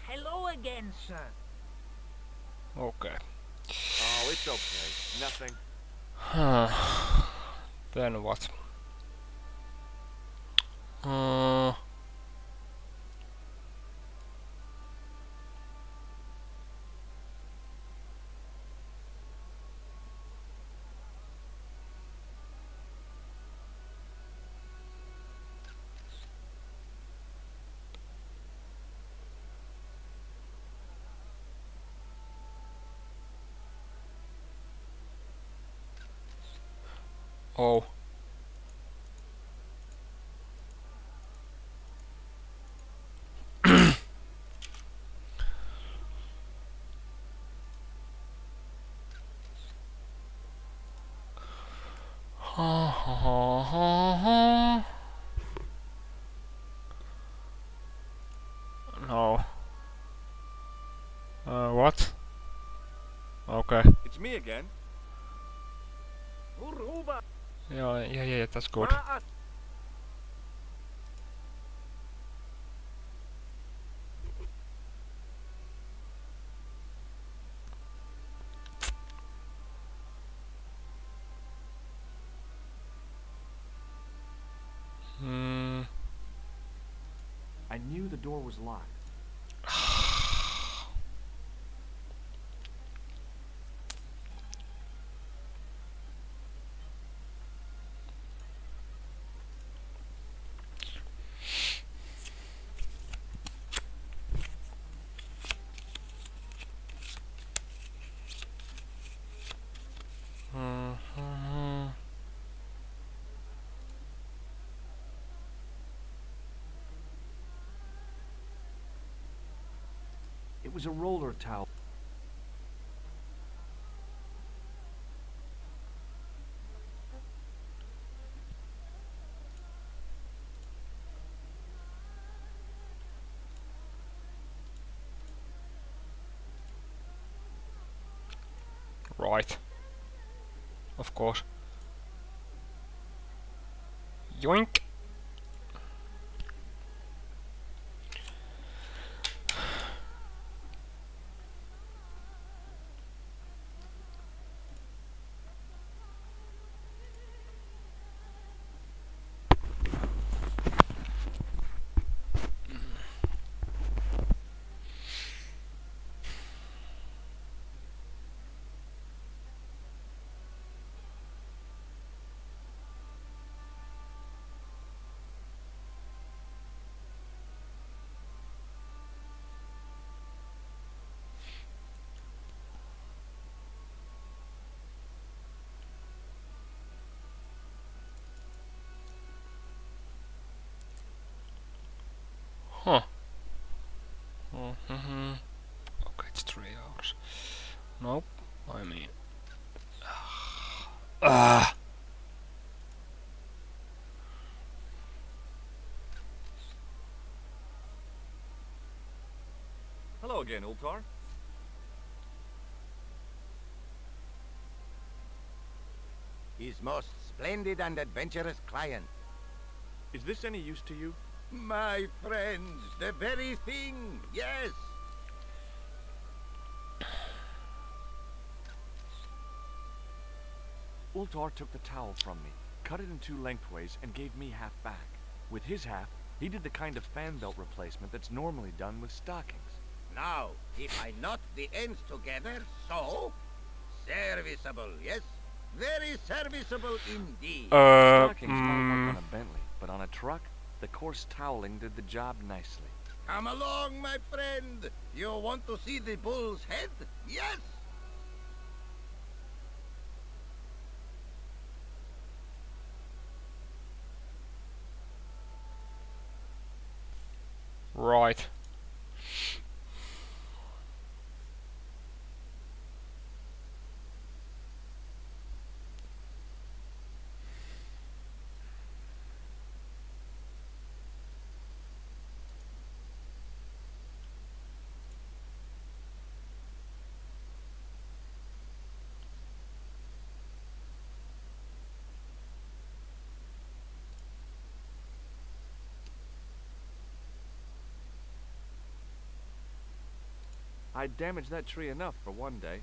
Hello again, sir. Okay. Oh, it's okay. Nothing. Then what? Oh. No. What? Okay. It's me again. Yeah, that's good. I knew the door was locked. It was a roller towel. Right. Of course. Yoink! Huh. Okay, it's 3 hours. Nope. I mean... Hello again, Ultar. His most splendid and adventurous client. Is this any use to you? My friends, the very thing, yes. Ultar took the towel from me, cut it in 2 lengthways, and gave me half back. With his half, he did the kind of fan belt replacement that's normally done with stockings. Now, if I knot the ends together, so... Serviceable, yes? Very serviceable indeed. Stockings might work on a Bentley, but on a truck, the coarse toweling did the job nicely. Come along, my friend. You want to see the bull's head? Yes? Right. I damaged that tree enough for one day.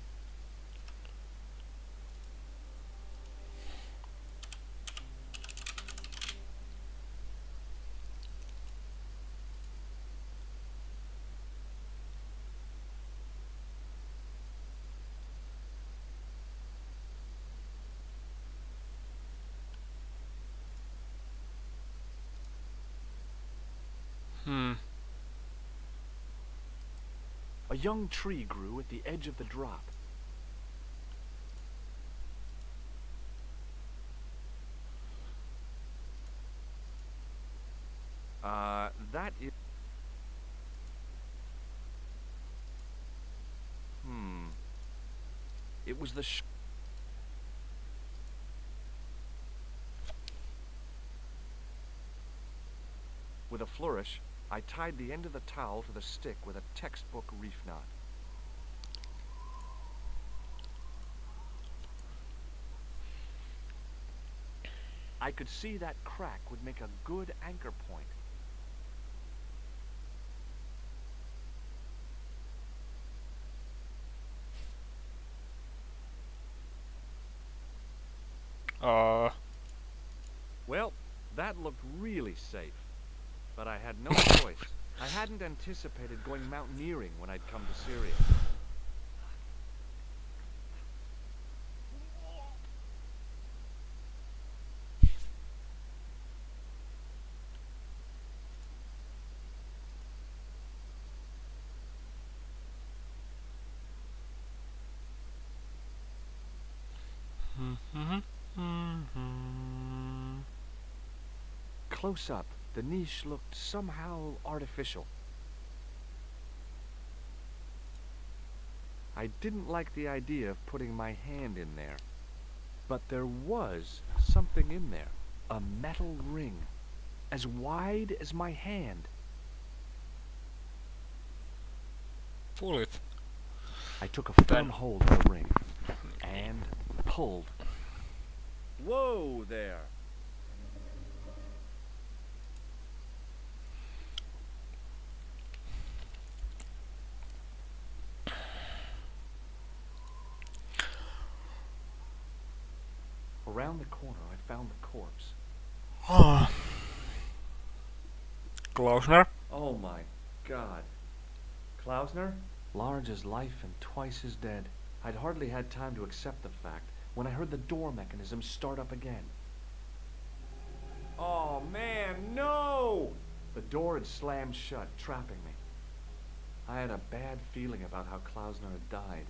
A young tree grew at the edge of the drop. That is... It was the With a flourish, I tied the end of the towel to the stick with a textbook reef knot. I could see that crack would make a good anchor point. Well, that looked really safe. But I had no choice. I hadn't anticipated going mountaineering when I'd come to Syria. Close up, the niche looked somehow artificial. I didn't like the idea of putting my hand in there. But there was something in there. A metal ring. As wide as my hand. Pull it. I took a firm hold of the ring. and pulled. Whoa there! Around the corner, I found the corpse. Klausner? Oh my god. Klausner? Large as life and twice as dead. I'd hardly had time to accept the fact when I heard the door mechanism start up again. Oh man, no! The door had slammed shut, trapping me. I had a bad feeling about how Klausner had died.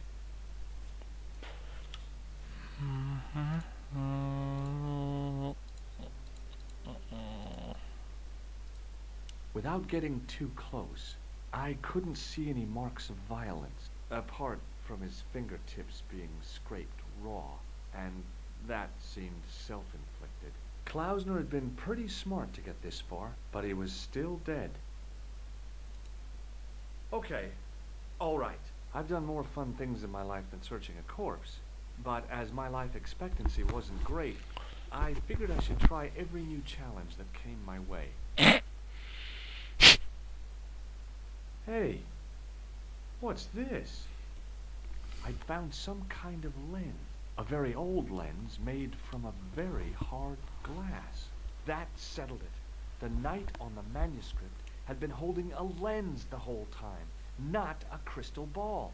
Without getting too close, I couldn't see any marks of violence, apart from his fingertips being scraped raw, and that seemed self-inflicted. Klausner had been pretty smart to get this far, but he was still dead. Okay, all right. I've done more fun things in my life than searching a corpse, but as my life expectancy wasn't great, I figured I should try every new challenge that came my way. Hey, what's this? I'd found some kind of lens, a very old lens made from a very hard glass. That settled it. The knight on the manuscript had been holding a lens the whole time, not a crystal ball.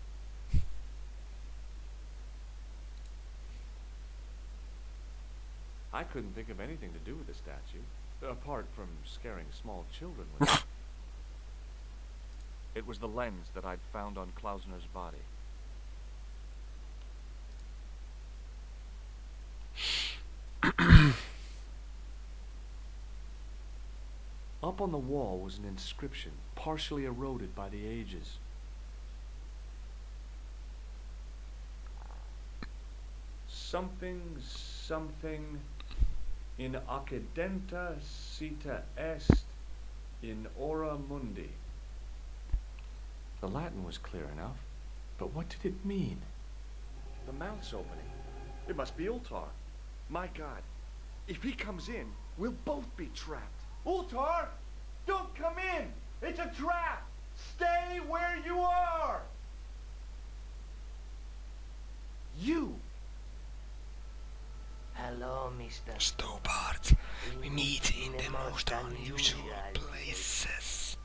I couldn't think of anything to do with the statue, apart from scaring small children with it. It was the lens that I'd found on Klausner's body. Up on the wall was an inscription, partially eroded by the ages. Something, something, in accidenta cita est in ora mundi. The Latin was clear enough, but what did it mean? The mount's opening. It must be Ultar. My god, if he comes in, we'll both be trapped. Ultar! Don't come in! It's a trap! Stay where you are! You! Hello, Mr. Stobart. We meet in the most unusual places.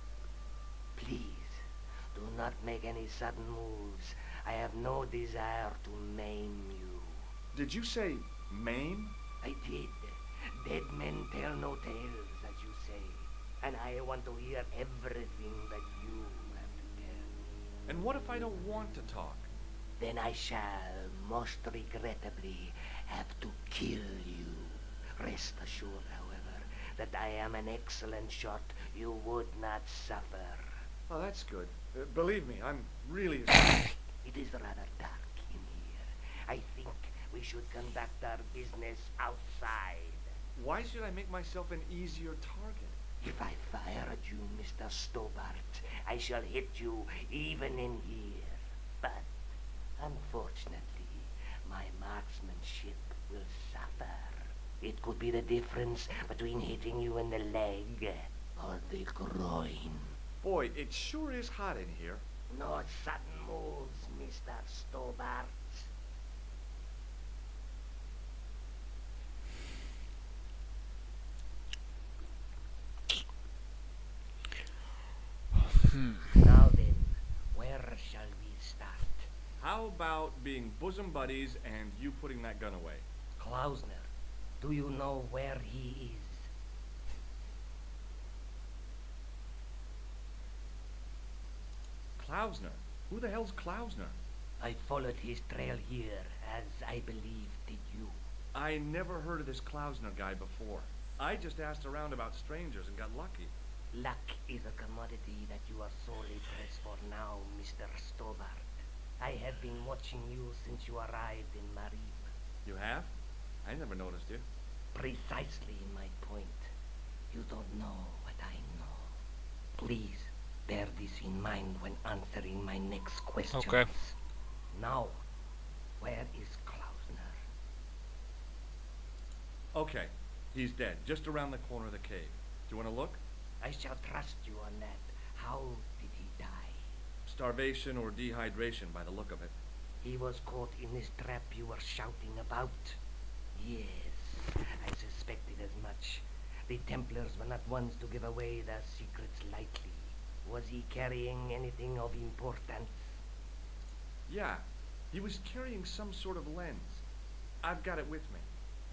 Please, do not make any sudden moves. I have no desire to maim you. Did you say maim? I did. Dead men tell no tales, as you say. And I want to hear everything that you have to tell. And what if I don't want to talk? Then I shall, most regrettably, have to kill you. Rest assured, however, that I am an excellent shot you would not suffer. Oh, that's good. Believe me, I'm really... It is rather dark in here. I think we should conduct our business outside. Why should I make myself an easier target? If I fire at you, Mr. Stobart, I shall hit you even in here. But, unfortunately, my marksmanship will suffer. It could be the difference between hitting you in the leg or the groin. Boy, it sure is hot in here. No sudden moves, Mr. Stobart. Now then, where shall we start? How about being bosom buddies and you putting that gun away? Klausner, do you know where he is? Klausner? Who the hell's Klausner? I followed his trail here, as I believe did you. I never heard of this Klausner guy before. I just asked around about strangers and got lucky. Luck is a commodity that you are sorely pressed for now, Mr. Stobart. I have been watching you since you arrived in Marib. You have? I never noticed you. Precisely my point. You don't know what I know. Please, bear this in mind when answering my next questions. Okay. Now, where is Klausner? Okay, he's dead, just around the corner of the cave. Do you want to look? I shall trust you on that. How did he die? Starvation or dehydration by the look of it. He was caught in this trap you were shouting about. Yes, I suspected as much. The Templars were not ones to give away their secrets lightly. Was he carrying anything of importance? Yeah, he was carrying some sort of lens. I've got it with me.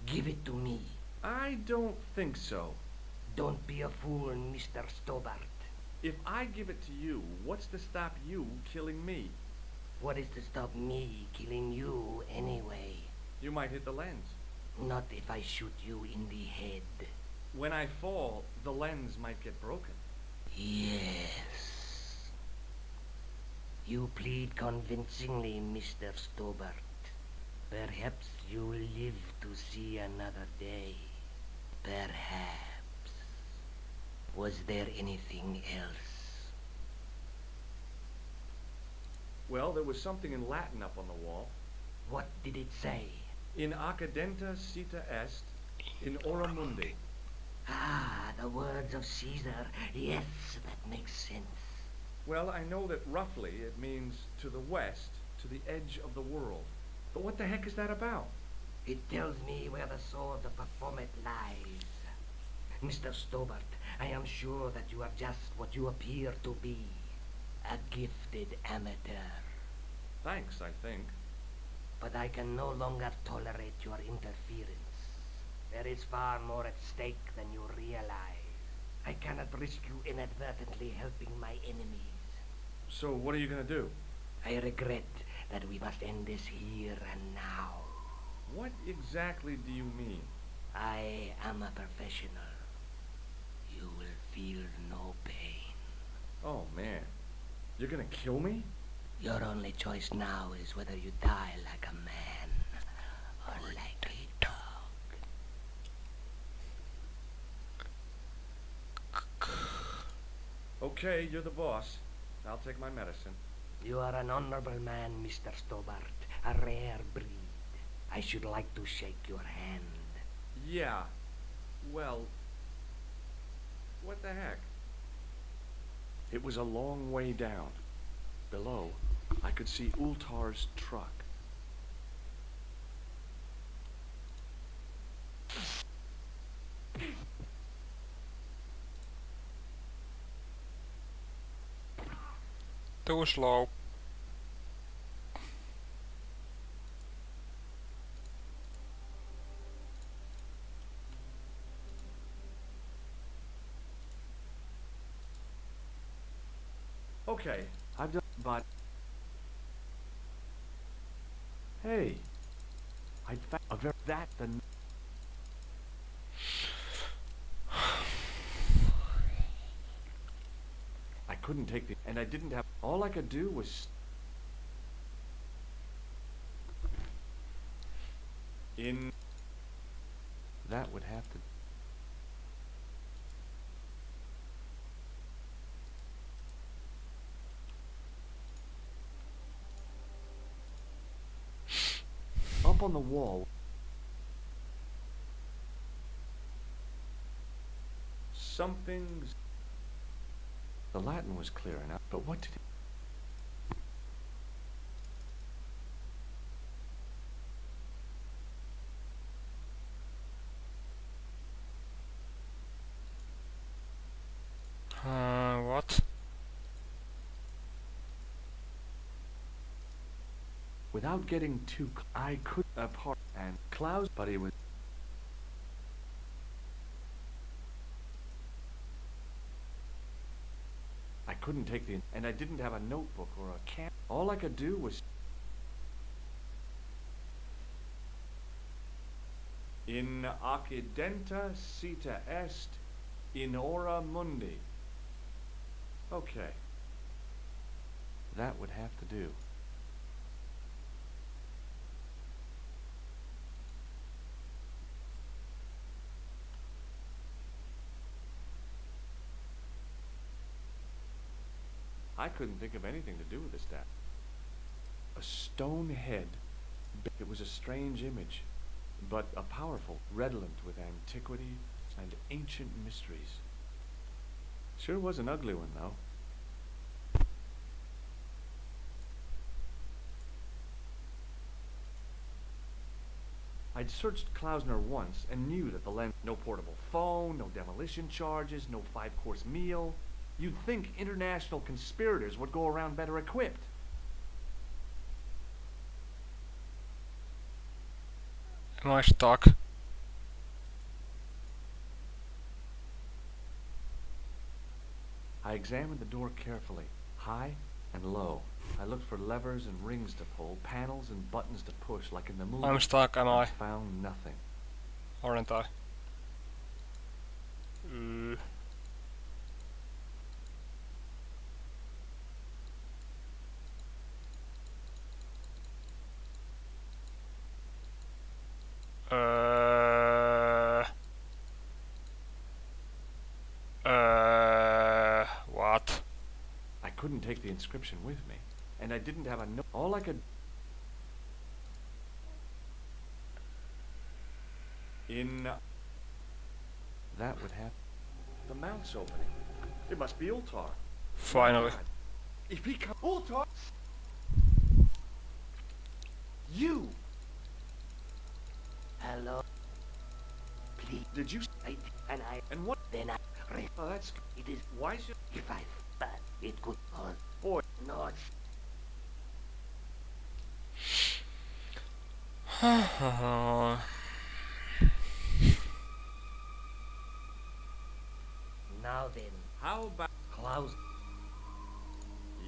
Give it to me. I don't think so. Don't be a fool, Mr. Stobart. If I give it to you, what's to stop you killing me? What is to stop me killing you anyway? You might hit the lens. Not if I shoot you in the head. When I fall, the lens might get broken. Yes. You plead convincingly, Mr. Stobart. Perhaps you'll live to see another day. Perhaps. Was there anything else? Well, there was something in Latin up on the wall. What did it say? In accidenta cita est, in ora mundi. Ah, the words of Caesar. Yes, that makes sense. Well, I know that roughly it means to the west, to the edge of the world. But what the heck is that about? It tells me where the sword of Baphomet lies. Mr. Stobart, I am sure that you are just what you appear to be. A gifted amateur. Thanks, I think. But I can no longer tolerate your interference. There is far more at stake than you realize. I cannot risk you inadvertently helping my enemies. So what are you going to do? I regret that we must end this here and now. What exactly do you mean? I am a professional. You will feel no pain. Oh, man. You're going to kill me? Your only choice now is whether you die like a man or like a dog. Okay, you're the boss. I'll take my medicine. You are an honorable man, Mr. Stobart. A rare breed. I should like to shake your hand. Yeah. Well, what the heck? It was a long way down. Below, I could see Ultar's truck. Too slow. Okay, I've done, but... Hey, I found a very... that the... I couldn't take the... and I didn't have... all I could do was... in... that would have to... up on the wall. Something's... the Latin was clear enough, but what did it... What? Without getting too... I could apart and Klaus, but he was... I couldn't take the... and I didn't have a notebook or a can. All I could do was... in accidenta cita est in ora mundi. Okay. That would have to do. I couldn't think of anything to do with the staff. A stone head. It was a strange image. but a powerful, redolent with antiquity and ancient mysteries. Sure was an ugly one, though. I'd searched Klausner once and knew that the lens... No portable phone, no demolition charges, no 5-course meal. You'd think international conspirators would go around better equipped. Am I stuck? I examined the door carefully, high and low. I looked for levers and rings to pull, panels and buttons to push, like in the movie. I'm stuck, am I? Found nothing. Aren't I? What? I couldn't take the inscription with me, and I didn't have a note. All I could... That would have... The mount's opening. It must be Ultar. Finally. If he comes... Ultar! You! Hello? Please. Did you... And what... Then I... Oh, that's... It is... Why should... If I... But it could... Boy. Not... Now then. How about... Klaus...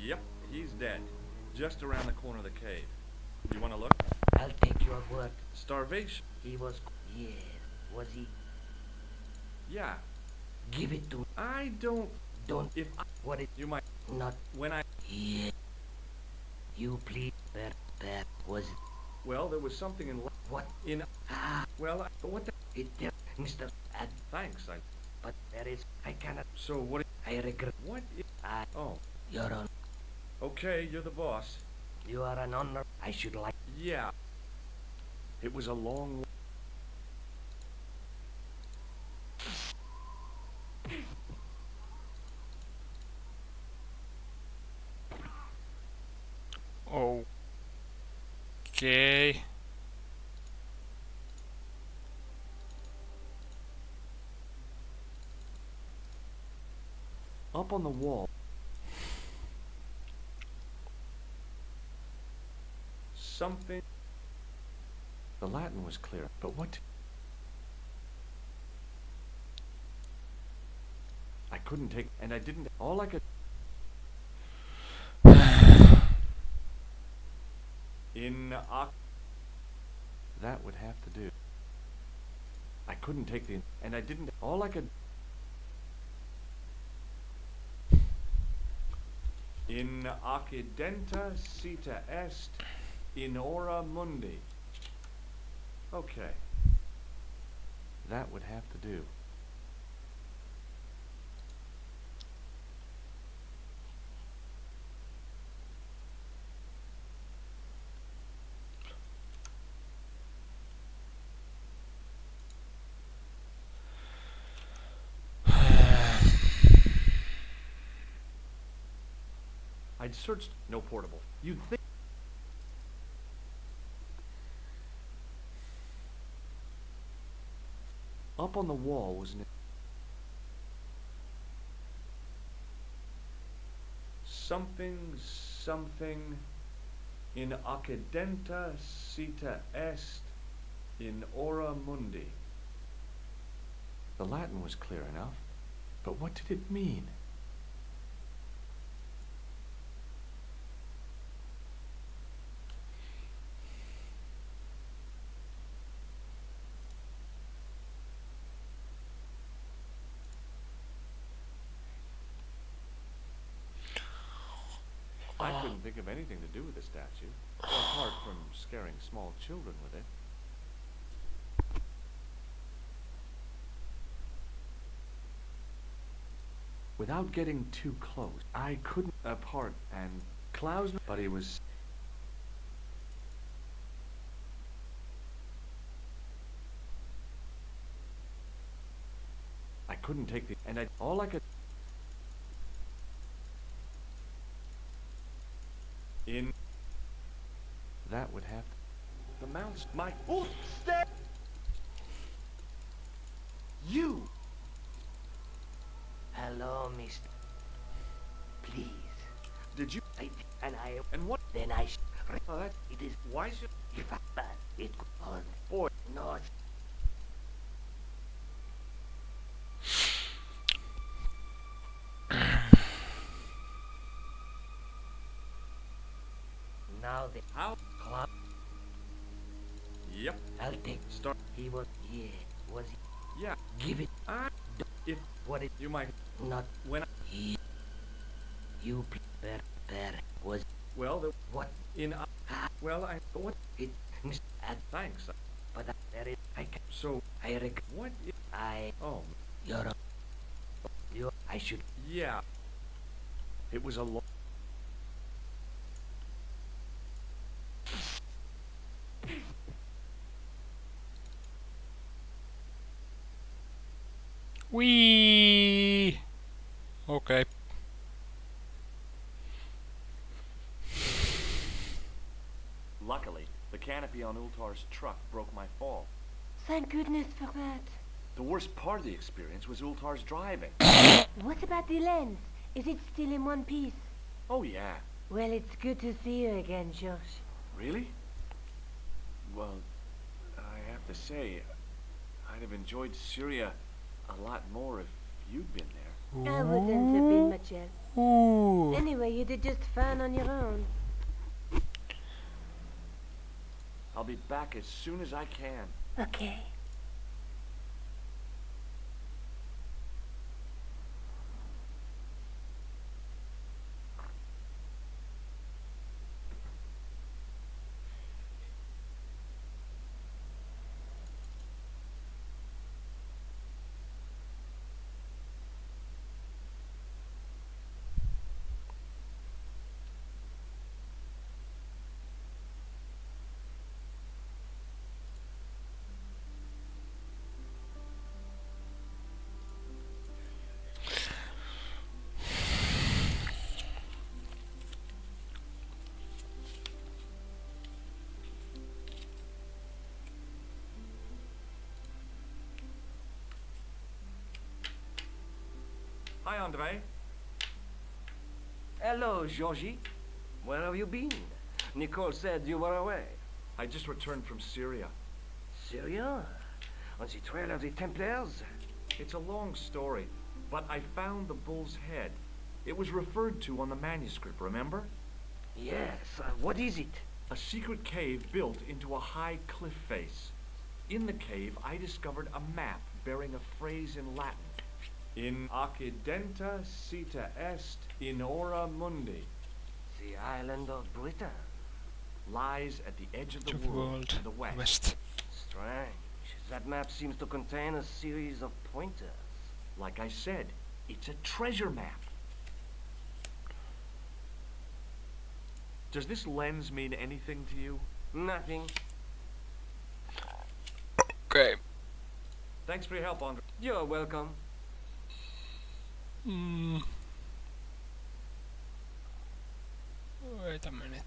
Yep, he's dead. Just around the corner of the cave. You want to look? I'll take your word. Starvation. He was... Yeah. Was he... Yeah. Give it to... I don't... Don't... If I... What it... You might... Not... When I... Yeah. You please... That was... Well, there was something in... What? In... Well, but what the... It... Mr... Thanks, I... But there is... I cannot... So what... I regret... What? Oh. You're on... Okay, you're the boss. You are an honor. I should like... Yeah. It was a long... Okay. Up on the wall. Something... The Latin was clear, but what... I couldn't take... And I didn't... All I could... That would have to do. I couldn't take the... And I didn't... All I could... In occidenta sita est, in ora mundi. Okay. That would have to do. I'd searched... No portable. You'd think... Up on the wall was an... Something... In occidenta sita est, in ora mundi. The Latin was clear enough, but what did it mean? I couldn't think of anything to do with the statue, apart from scaring small children with it. Without getting too close, I couldn't apart and Klausner, but he was... couldn't take the... And all I could... That would have to... The mounts... My... Oh, stay! You! Hello, mister. Please. Did you... And I... And what... Then I... It is... Why should... If I... But it could... Boy. Not... Now the... How? Club... Yep. I'll take... Start... He was... Yeah. Was he... Yeah. Give it... If... What it... You might... Not... When I... He... You... There... Was... Well, the... What? In... Well, I... What? It... Thanks. But there is... I can... So... I reckon... What? I... Oh. You're a... You... I should... Yeah. It was a long... Whee! Okay. Luckily, the canopy on Ultar's truck broke my fall. Thank goodness for that. The worst part of the experience was Ultar's driving. What about the lens? Is it still in one piece? Oh, yeah. Well, it's good to see you again, George. Really? Well, I have to say, I'd have enjoyed Syria a lot more if you'd been there. I wouldn't have been much else. Ooh. Anyway, you did just fine on your own. I'll be back as soon as I can. Okay. Hi, Andre. Hello, Georgie. Where have you been? Nicole said you were away. I just returned from Syria. Syria? On the trail of the Templars? It's a long story, but I found the bull's head. It was referred to on the manuscript, remember? Yes. What is it? A secret cave built into a high cliff face. In the cave, I discovered a map bearing a phrase in Latin. In accidenta sita est in ora mundi. The island of Britain. Lies at the edge of the To world to the west. Strange. That map seems to contain a series of pointers. Like I said, it's a treasure map. Does this lens mean anything to you? Nothing. Okay. Thanks for your help, Andre. You're welcome. Wait a minute.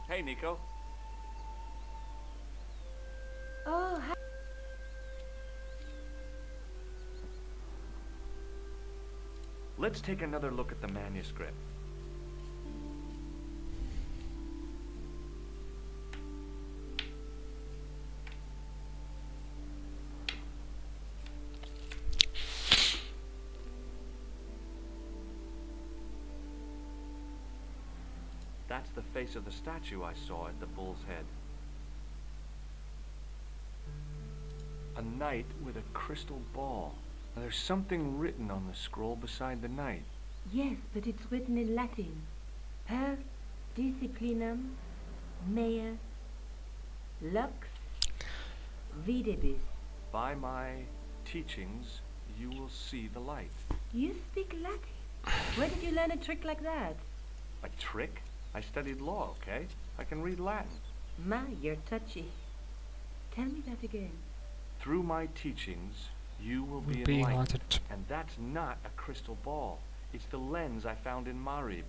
Hey, Nico. Oh, hi. Let's take another look at the manuscript. That's the face of the statue I saw at the Bull's Head. A knight with a crystal ball. Now, there's something written on the scroll beside the knight. Yes, but it's written in Latin. Per disciplinam mea lux videbis. By my teachings, you will see the light. You speak Latin? Where did you learn a trick like that? A trick? I studied law, okay? I can read Latin. Ma, you're touchy. Tell me that again. Through my teachings, you will be enlightened. And that's not a crystal ball. It's the lens I found in Marib.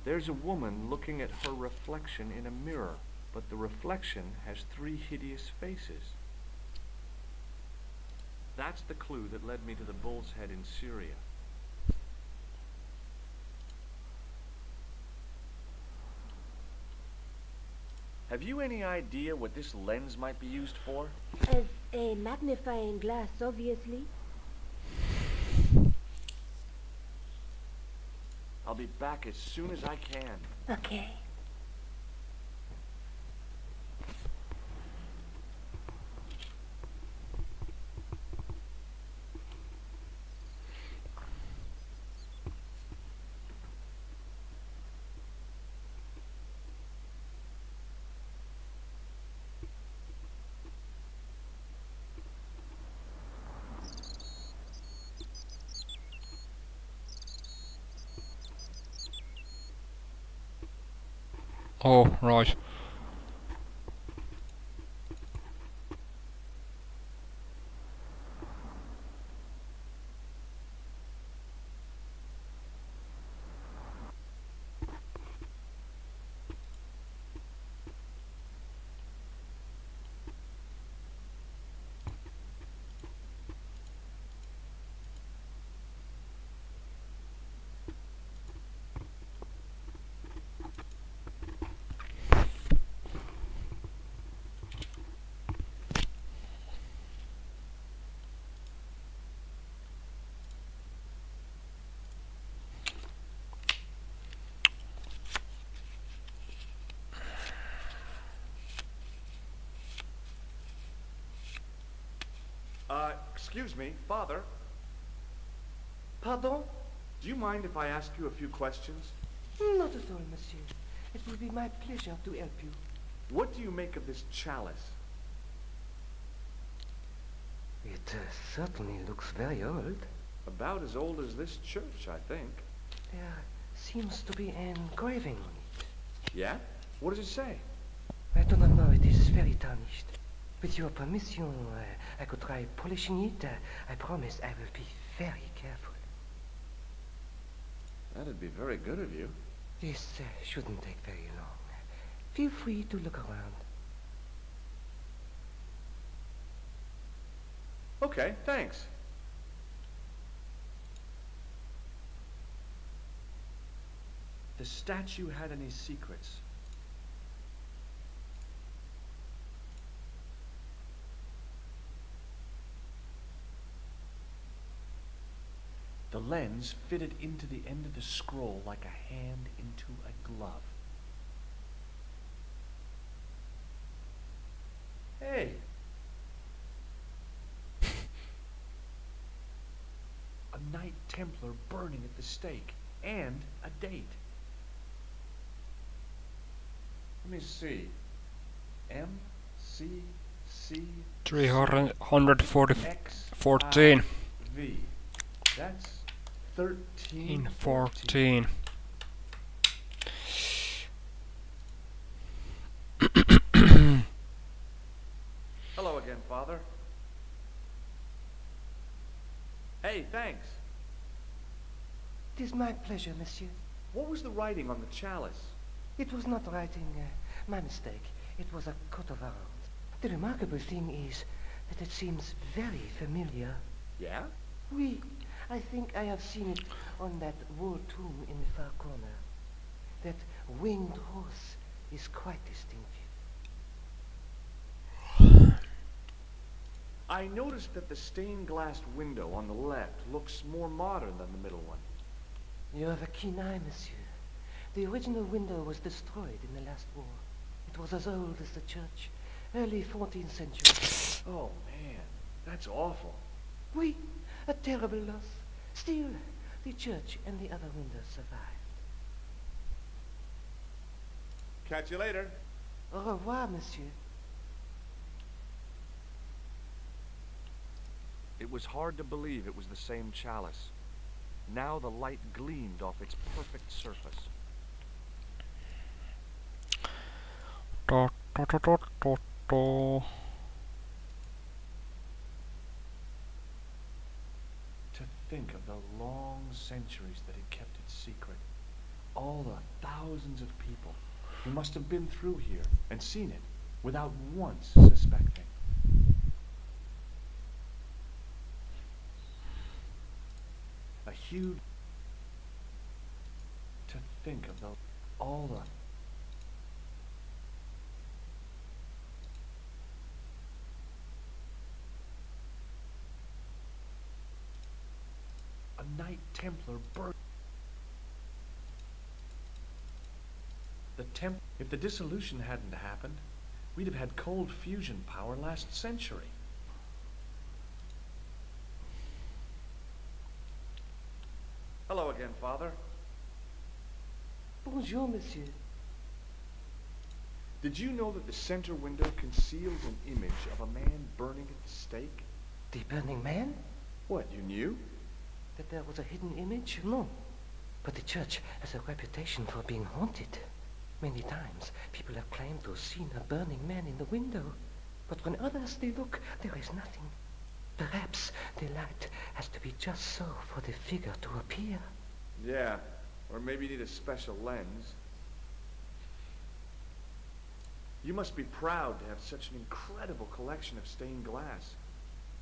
There's a woman looking at her reflection in a mirror, but the reflection has 3 hideous faces. That's the clue that led me to the Bull's Head in Syria. Have you any idea what this lens might be used for? As a magnifying glass, obviously. I'll be back as soon as I can. Okay. Oh, right. Excuse me, Father. Pardon? Do you mind if I ask you a few questions? Not at all, monsieur. It will be my pleasure to help you. What do you make of this chalice? It certainly looks very old. About as old as this church, I think. There seems to be an engraving on it. Yeah? What does it say? I do not know. It is very tarnished. With your permission, I could try polishing it. I promise I will be very careful. That'd be very good of you. This shouldn't take very long. Feel free to look around. Okay, thanks. The statue had any secrets? The lens fitted into the end of the scroll like a hand into a glove. Hey! A Knight Templar burning at the stake, and a date. Let me see. M.C.C. 314. V. That's 13. 14. Hello again, Father. Hey, thanks. It is my pleasure, monsieur. What was the writing on the chalice? It was not writing, my mistake. It was a coat of arms. The remarkable thing is that it seems very familiar. Yeah? Oui. I think I have seen it on that wall tomb in the far corner. That winged horse is quite distinctive. I noticed that the stained glass window on the left looks more modern than the middle one. You have a keen eye, monsieur. The original window was destroyed in the last war. It was as old as the church, early 14th century. Oh, man, that's awful. Oui, a terrible loss. Still, the church and the other windows survived. Catch you later. Au revoir, monsieur. It was hard to believe it was the same chalice. Now the light gleamed off its perfect surface. To, to, to, to, to, to. To think of the long centuries that it kept its secret. All the thousands of people who must have been through here and seen it without once suspecting. A huge... To think of all the... A Knight Templar burnt. If the dissolution hadn't happened, we'd have had cold fusion power last century. Hello again, Father. Bonjour, monsieur. Did you know that the center window conceals an image of a man burning at the stake? The burning man? What, you knew? That there was a hidden image? No. But the church has a reputation for being haunted. Many times, people have claimed to have seen a burning man in the window. But when others they look, there is nothing. Perhaps the light has to be just so for the figure to appear. Yeah, or maybe you need a special lens. You must be proud to have such an incredible collection of stained glass.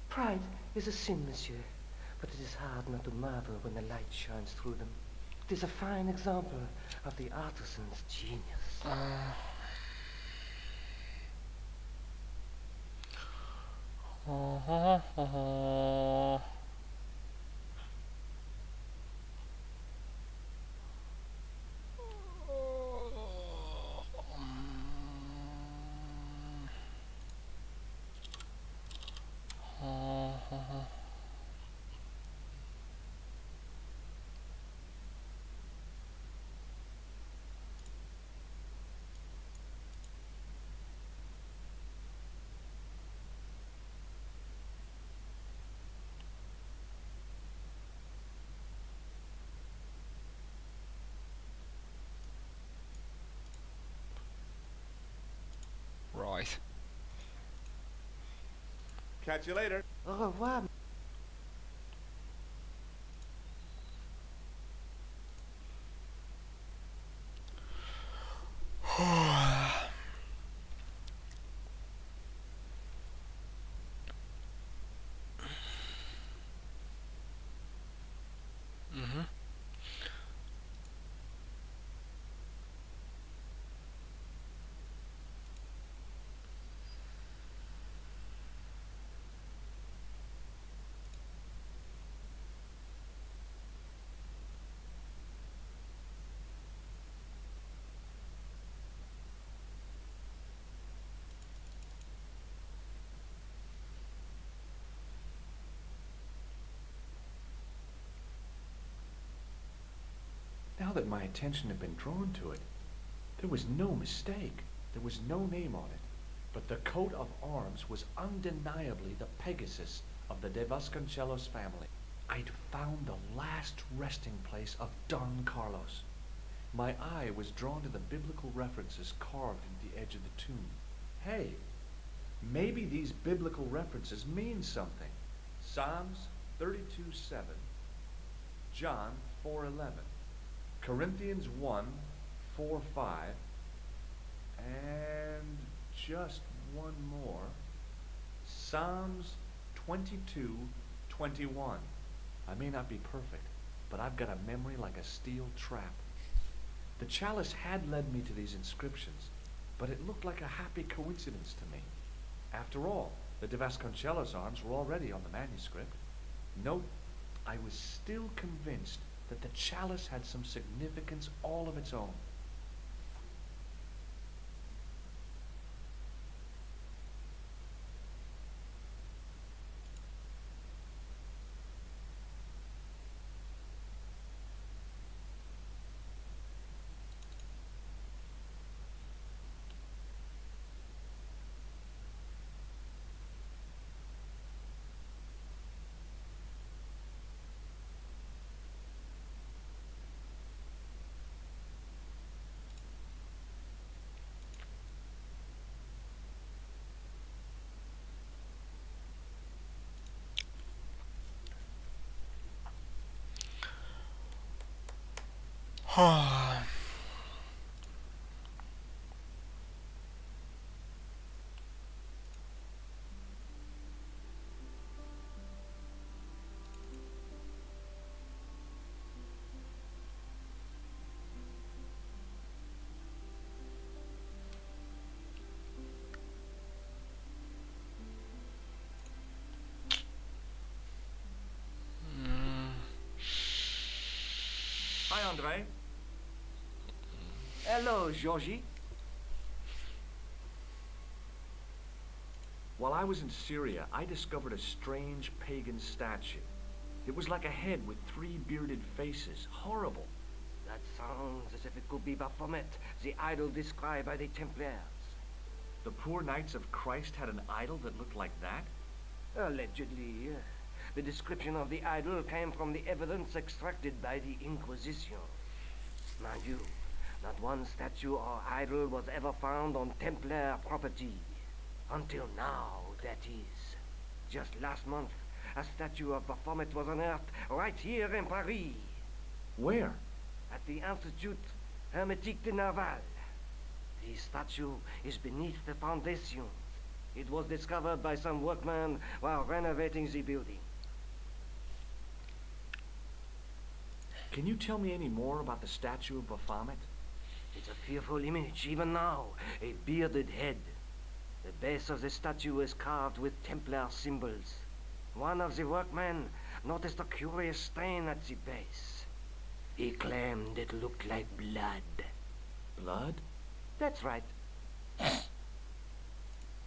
Pride is a sin, monsieur. But it is hard not to marvel when the light shines through them. It is a fine example of the artisan's genius. Right. Catch you later. Au revoir. Now that my attention had been drawn to it, there was no mistake. There was no name on it. But the coat of arms was undeniably the Pegasus of the De Vasconcelos family. I'd found the last resting place of Don Carlos. My eye was drawn to the biblical references carved into the edge of the tomb. Hey, maybe these biblical references mean something. Psalms 32:7, John 4:11, Corinthians 1:4-5, and just one more, Psalms 22:21. I may not be perfect, but I've got a memory like a steel trap. The chalice had led me to these inscriptions, but it looked like a happy coincidence to me. After all, the De Vasconcelos arms were already on the manuscript. Note, I was still convinced that the chalice had some significance all of its own. Hi, Andre. Hello, Georgie. While I was in Syria, I discovered a strange pagan statue. It was like a head with 3 bearded faces. Horrible. That sounds as if it could be Baphomet, the idol described by the Templars. The poor Knights of Christ had an idol that looked like that? Allegedly. The description of the idol came from the evidence extracted by the Inquisition. Mind you, not one statue or idol was ever found on Templar property. Until now, that is. Just last month, a statue of Baphomet was unearthed right here in Paris. Where? At the Institut Hermétique de Naval. The statue is beneath the foundations. It was discovered by some workmen while renovating the building. Can you tell me any more about the statue of Baphomet? It's a fearful image, even now. A bearded head. The base of the statue is carved with Templar symbols. One of the workmen noticed a curious stain at the base. He claimed it looked like blood. Blood? That's right.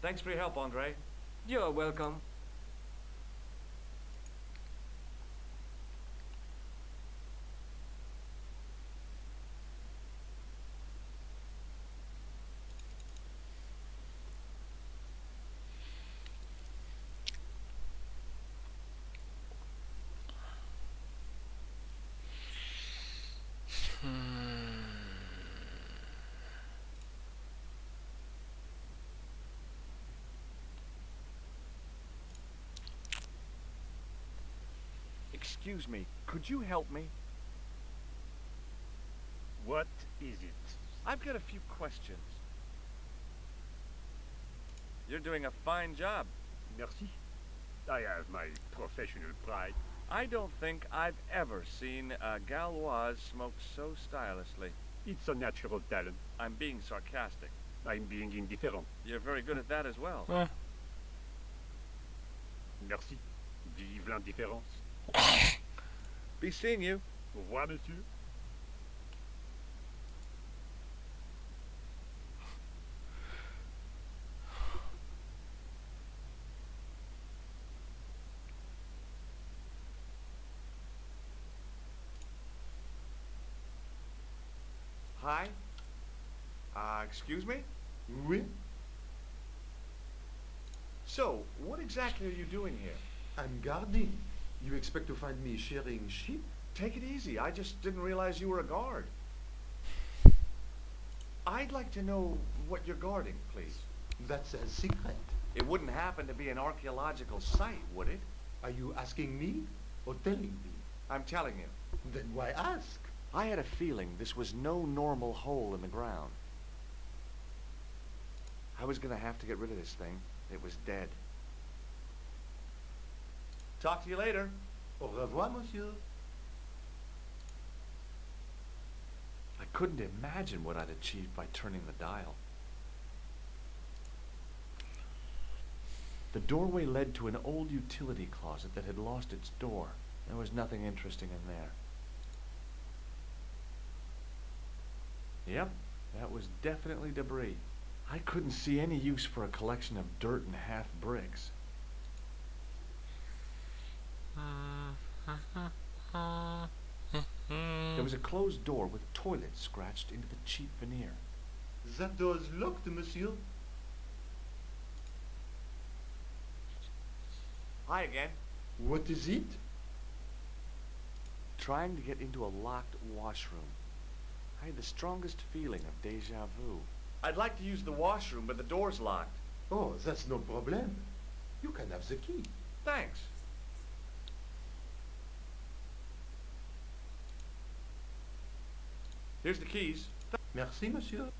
Thanks for your help, Andre. You're welcome. Excuse me, could you help me? What is it? I've got a few questions. You're doing a fine job. Merci. I have my professional pride. I don't think I've ever seen a Gauloise smoke so stylishly. It's a natural talent. I'm being sarcastic. I'm being indifferent. You're very good at that as well. Merci. Vive l'indifférence. Be seeing you. Au revoir, monsieur. Hi? Excuse me? Oui? So, what exactly are you doing here? I'm guarding. You expect to find me shearing sheep? Take it easy. I just didn't realize you were a guard. I'd like to know what you're guarding, please. That's a secret. It wouldn't happen to be an archaeological site, would it? Are you asking me or telling me? I'm telling you. Then why ask? I had a feeling this was no normal hole in the ground. I was gonna have to get rid of this thing. It was dead. Talk to you later. Au revoir, monsieur. I couldn't imagine what I'd achieved by turning the dial. The doorway led to an old utility closet that had lost its door. There was nothing interesting in there. Yep, that was definitely debris. I couldn't see any use for a collection of dirt and half bricks. There was a closed door with toilet scratched into the cheap veneer. That door is locked, monsieur. Hi again. What is it? Trying to get into a locked washroom. I had the strongest feeling of deja vu. I'd like to use the washroom, but the door's locked. Oh, that's no problem. You can have the key. Thanks. Here's the keys. Merci, monsieur.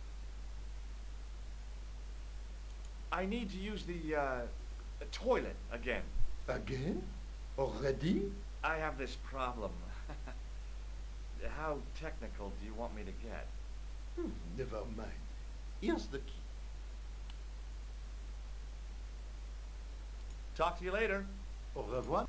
I need to use the toilet again. Again? Already? I have this problem. How technical do you want me to get? Never mind. Here's the key. Talk to you later. Au revoir.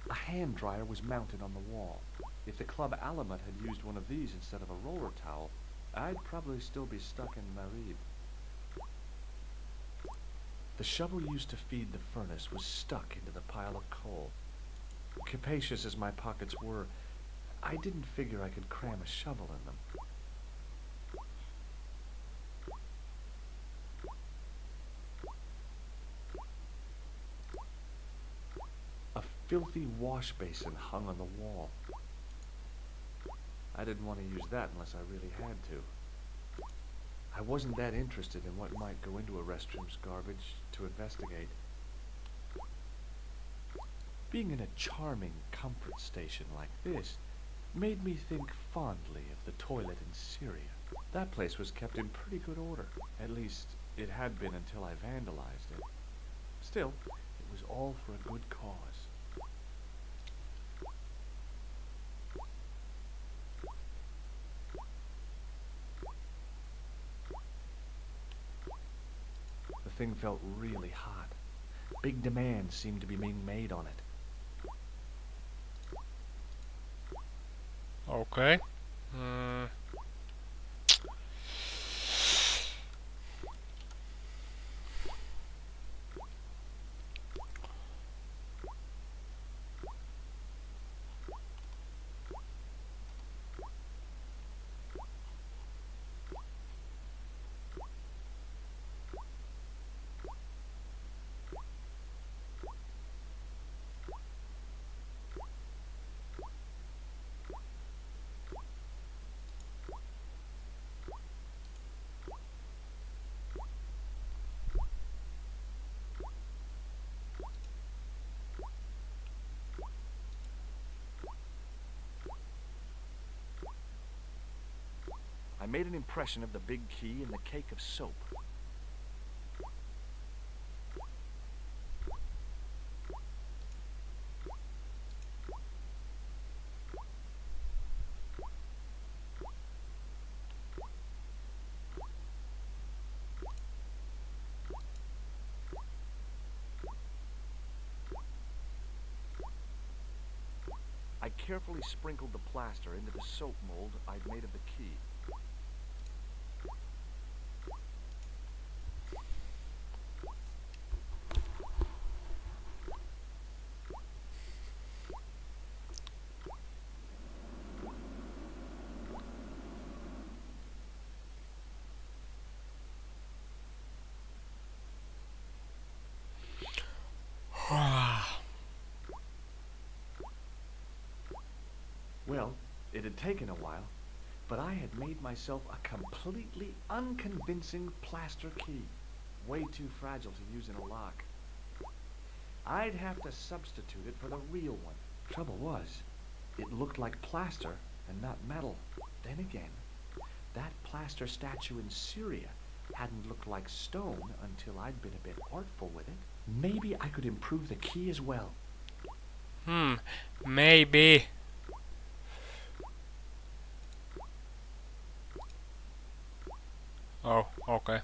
A hand dryer was mounted on the wall. If the Club Alamet had used one of these instead of a roller towel, I'd probably still be stuck in Marib. The shovel used to feed the furnace was stuck into the pile of coal. Capacious as my pockets were, I didn't figure I could cram a shovel in them. A filthy wash basin hung on the wall. I didn't want to use that unless I really had to. I wasn't that interested in what might go into a restroom's garbage to investigate. Being in a charming comfort station like this made me think fondly of the toilet in Syria. That place was kept in pretty good order. At least, it had been until I vandalized it. Still, it was all for a good cause. The thing felt really hot. Big demands seemed to be being made on it. Okay. I made an impression of the big key in the cake of soap. I carefully sprinkled the plaster into the soap mold I'd made of the key. Well, it had taken a while, but I had made myself a completely unconvincing plaster key, way too fragile to use in a lock. I'd have to substitute it for the real one. Trouble was, it looked like plaster and not metal. Then again, that plaster statue in Syria hadn't looked like stone until I'd been a bit artful with it. Maybe I could improve the key as well. Maybe. Oh, okay.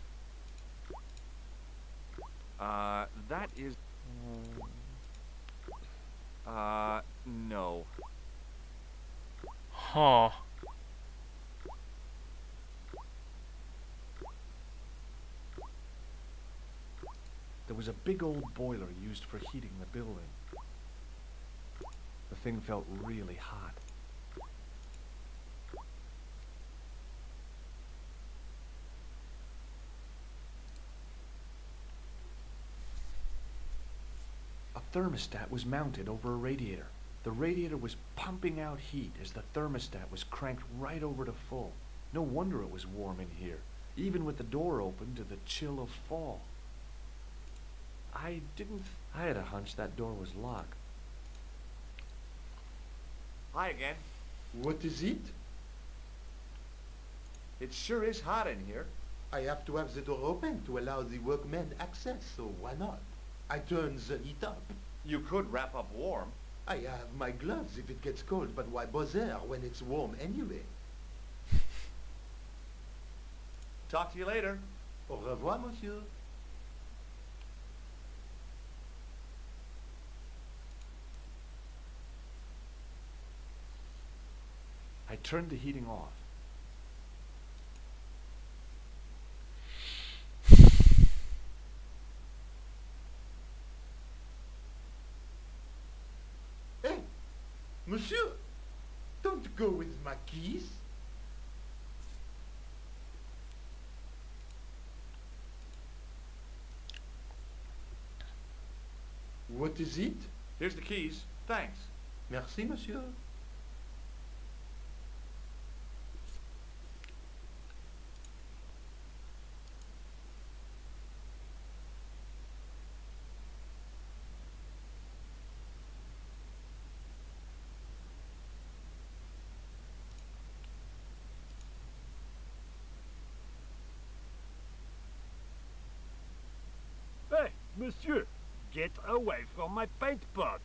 Huh. There was a big old boiler used for heating the building. The thing felt really hot. A thermostat was mounted over a radiator. The radiator was pumping out heat as the thermostat was cranked right over to full. No wonder it was warm in here, even with the door open to the chill of fall. I had a hunch that door was locked. Hi again. What is it? It sure is hot in here. I have to have the door open to allow the workmen access, so why not? I turn the heat up. You could wrap up warm. I have my gloves if it gets cold, but why bother when it's warm anyway? Talk to you later. Au revoir, monsieur. I turned the heating off. Hey, monsieur, don't go with my keys. What is it? Here's the keys. Thanks. Merci, monsieur. Hey, monsieur, get away from my paint pot.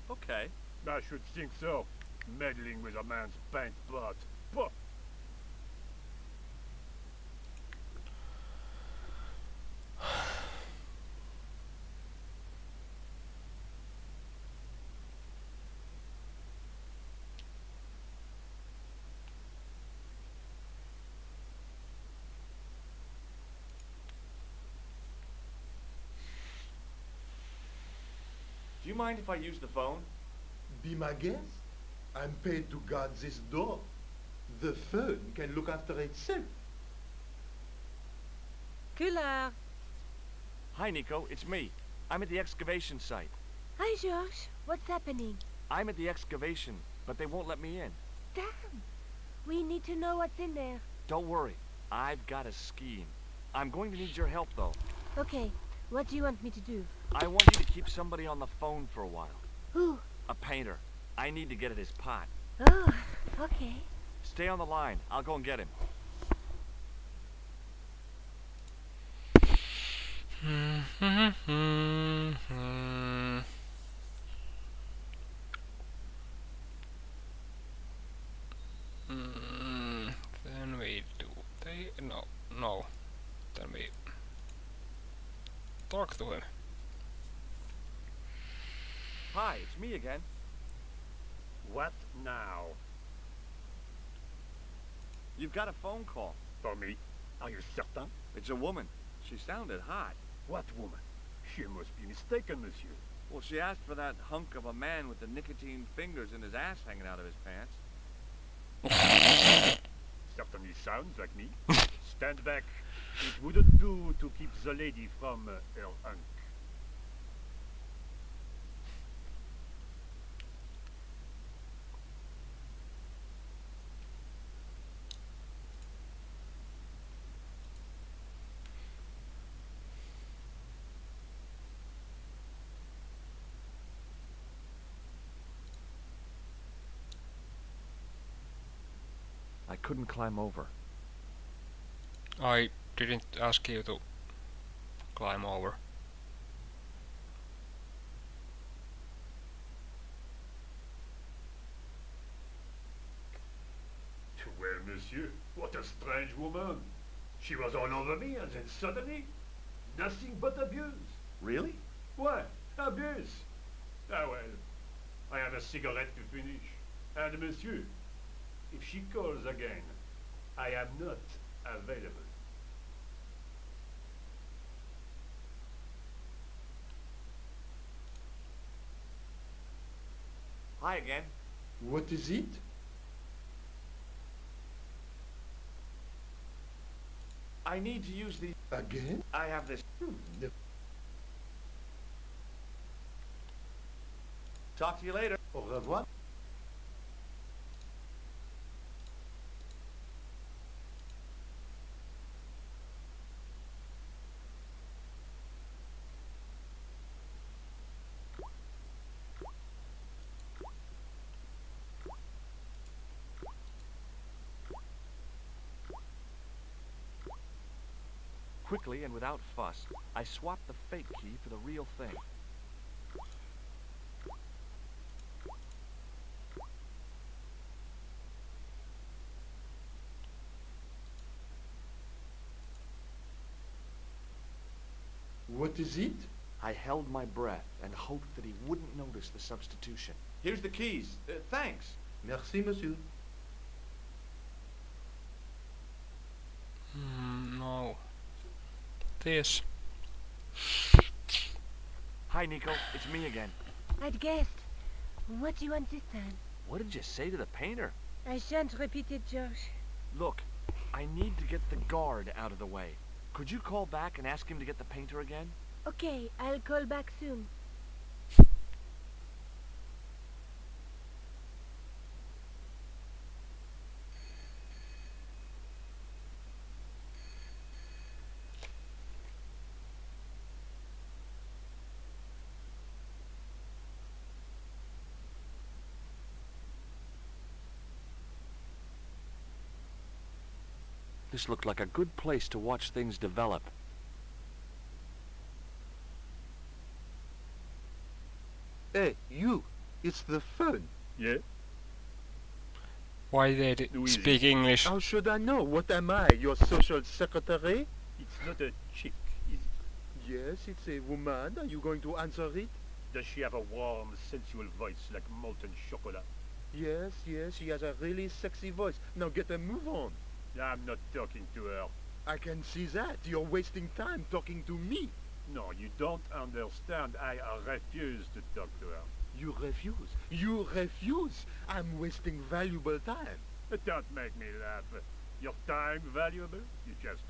Okay. I should think so. Meddling with a man's paint pot. Pah. Do you mind if I use the phone? Be my guest. I'm paid to guard this door. The phone can look after itself. Couleur. Hi, Nico. It's me. I'm at the excavation site. Hi, Georges. What's happening? I'm at the excavation, but they won't let me in. Damn. We need to know what's in there. Don't worry. I've got a scheme. I'm going to need your help, though. Okay. What do you want me to do? I want you to keep somebody on the phone for a while. Who? A painter. I need to get at his pot. Oh, okay. Stay on the line. I'll go and get him. Then we do no. Then we talk to him. Hi, it's me again. What now? You've got a phone call. For me? Are you certain? It's a woman. She sounded hot. What woman? She must be mistaken, monsieur. Well, she asked for that hunk of a man with the nicotine fingers and his ass hanging out of his pants. Certainly sounds like me. Stand back. It wouldn't do to keep the lady from her hunk. I couldn't climb over. I didn't ask you to climb over. Well, monsieur, what a strange woman. She was all over me, and then suddenly, nothing but abuse. Really? What? Abuse? Ah well, I have a cigarette to finish. And monsieur, If she calls again, I am not available. Hi again. What is it? I need to use the... Again? I have this... Talk to you later. Au revoir. Quickly and without fuss, I swapped the fake key for the real thing. What is it? I held my breath and hoped that he wouldn't notice the substitution. Here's the keys. Thanks. Merci, monsieur. No. This. Hi, Nico. It's me again. I'd guessed. What do you want this time? What did you say to the painter? I shan't repeat it, Josh. Look, I need to get the guard out of the way. Could you call back and ask him to get the painter again? Okay, I'll call back soon. This looked like a good place to watch things develop. Hey, you! It's the phone. Yeah? Why they speak English? How should I know? What am I, your social secretary? It's not a chick, is it? Yes, it's a woman. Are you going to answer it? Does she have a warm, sensual voice like molten chocolate? Yes, yes, she has a really sexy voice. Now get a move on. I'm not talking to her. I can see that. You're wasting time talking to me. No, you don't understand. I refuse to talk to her. You refuse. You refuse. I'm wasting valuable time. Don't make me laugh. Your time valuable? You just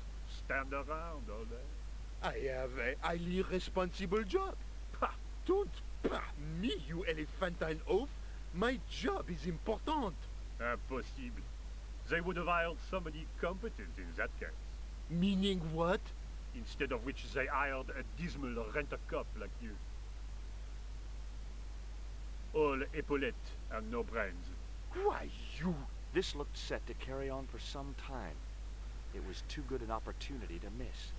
stand around all day. I have a highly responsible job. Pah, don't pah me, you elephantine oaf. My job is important. Impossible. They would have hired somebody competent in that case. Meaning what? Instead of which they hired a dismal rent-a-cop like you. All epaulettes and no brains. Why, you... This looked set to carry on for some time. It was too good an opportunity to miss.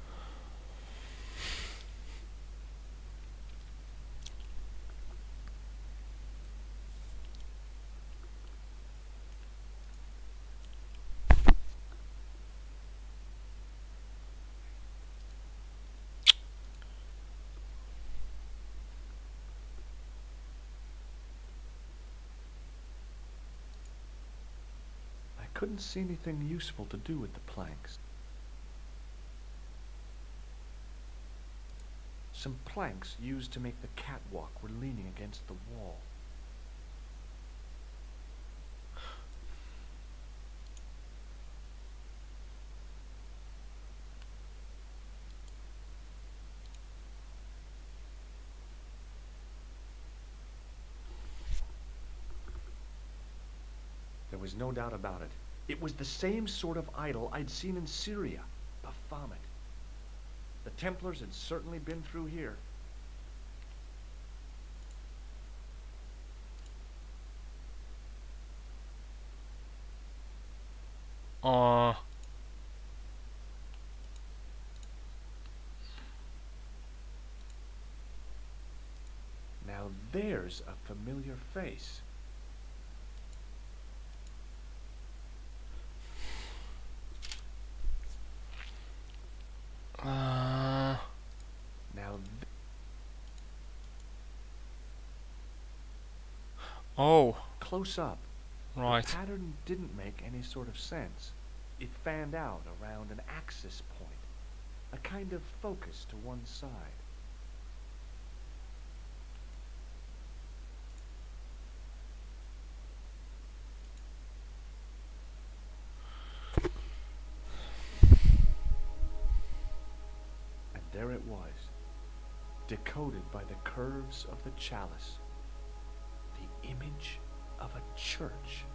Couldn't see anything useful to do with the planks. Some planks used to make the catwalk were leaning against the wall. There was no doubt about it. It was the same sort of idol I'd seen in Syria, Baphomet. The Templars had certainly been through here. Now there's a familiar face. Now oh. Close up, Right. The pattern didn't make any sort of sense. It fanned out around an axis point, a kind of focus to one side. And there it was, decoded by the curves of the chalice, the image of a church.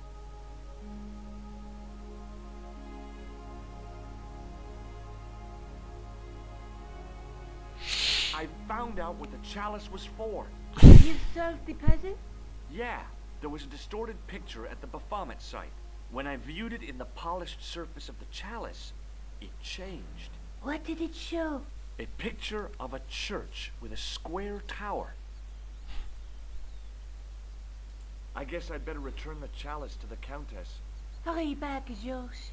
I found out what the chalice was for. You solved the puzzle? Yeah, there was a distorted picture at the Baphomet site. When I viewed it in the polished surface of the chalice, it changed. What did it show? A picture of a church with a square tower. I guess I'd better return the chalice to the Countess. Hurry back, Georges.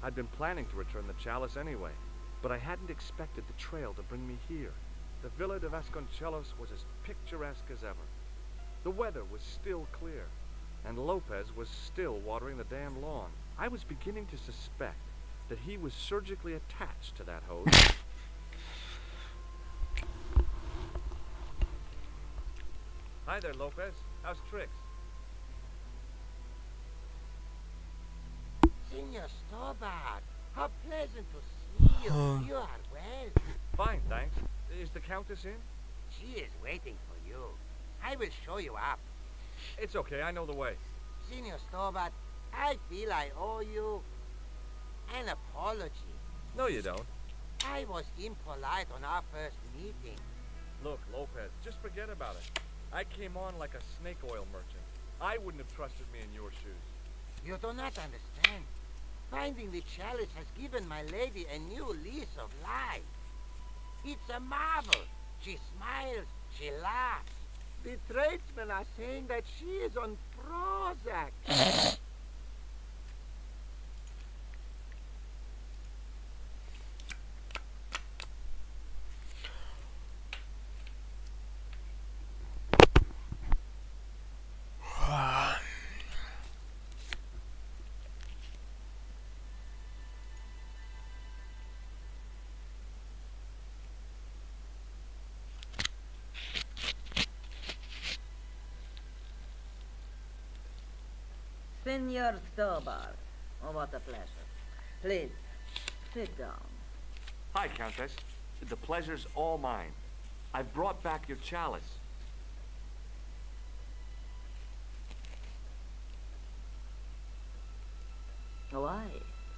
I'd been planning to return the chalice anyway, but I hadn't expected the trail to bring me here. The Villa de Vasconcelos was as picturesque as ever. The weather was still clear, and Lopez was still watering the damn lawn. I was beginning to suspect that he was surgically attached to that hose. Hi there, Lopez. How's tricks? Senor Stobart, how pleasant to see you. You are well. Fine, thanks. Is the Countess in? She is waiting for you. I will show you up. It's okay, I know the way. Senor Stobart, I feel I owe you an apology. No, you don't. I was impolite on our first meeting. Look, Lopez, just forget about it. I came on like a snake oil merchant. I wouldn't have trusted me in your shoes. You do not understand. Finding the chalice has given my lady a new lease of life. It's a marvel. She smiles, she laughs. The tradesmen are saying that she is on Prozac. Senor Stobart. Oh, what a pleasure. Please, sit down. Hi, Countess. The pleasure's all mine. I've brought back your chalice. Why?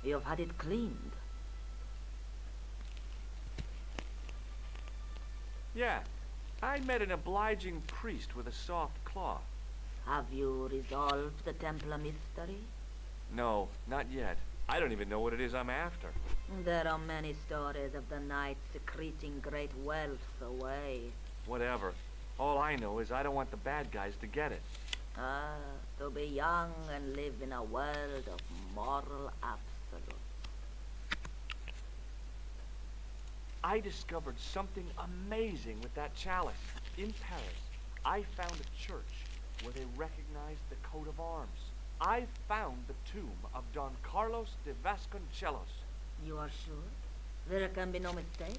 You've had it cleaned. Yeah, I met an obliging priest with a soft cloth. Have you resolved the Templar mystery? No, not yet. I don't even know what it is I'm after. There are many stories of the knights secreting great wealth away. Whatever. All I know is I don't want the bad guys to get it. Ah, to be young and live in a world of moral absolutes. I discovered something amazing with that chalice. In Paris, I found a church where they recognized the coat of arms. I found the tomb of Don Carlos de Vasconcelos. You are sure? There can be no mistake?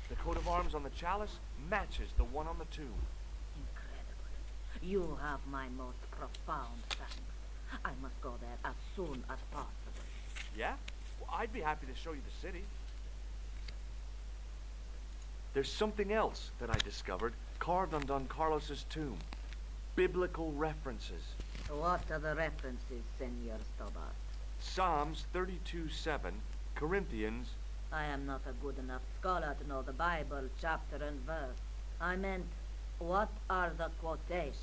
The coat of arms on the chalice matches the one on the tomb. Incredible. You have my most profound thanks. I must go there as soon as possible. Yeah? Well, I'd be happy to show you the city. There's something else that I discovered carved on Don Carlos's tomb. Biblical references. What are the references, Senor Stobart? Psalms 32:7, Corinthians I am not a good enough scholar to know the Bible chapter and verse. I meant, what are the quotations?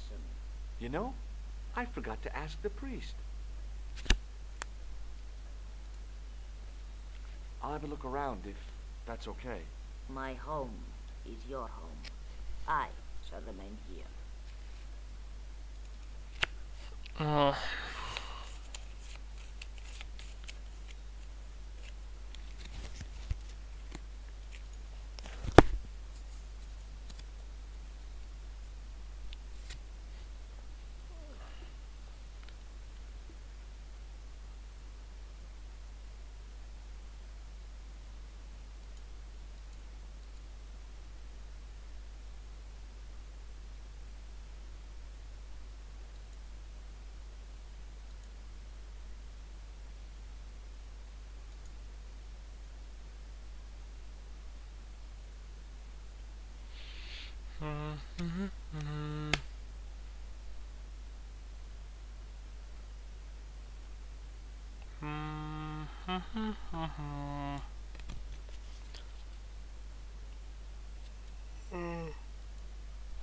You know, I forgot to ask the priest. I'll have a look around if that's okay. My home is your home. I shall remain here.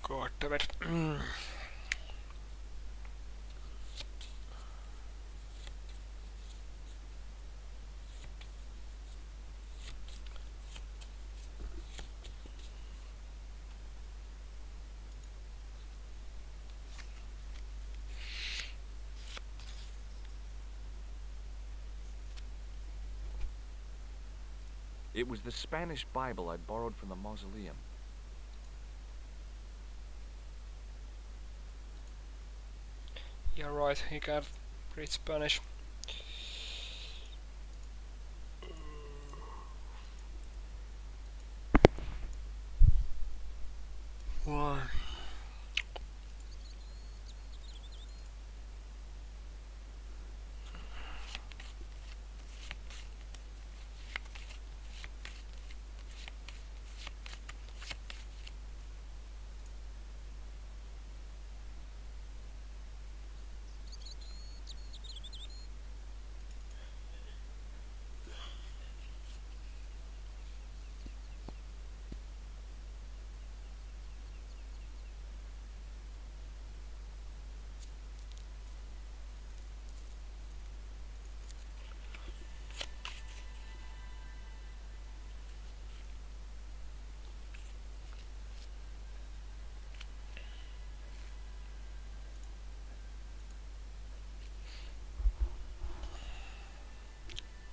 God damn it. It was the Spanish Bible I'd borrowed from the mausoleum. You're right, he can't read Spanish. Why?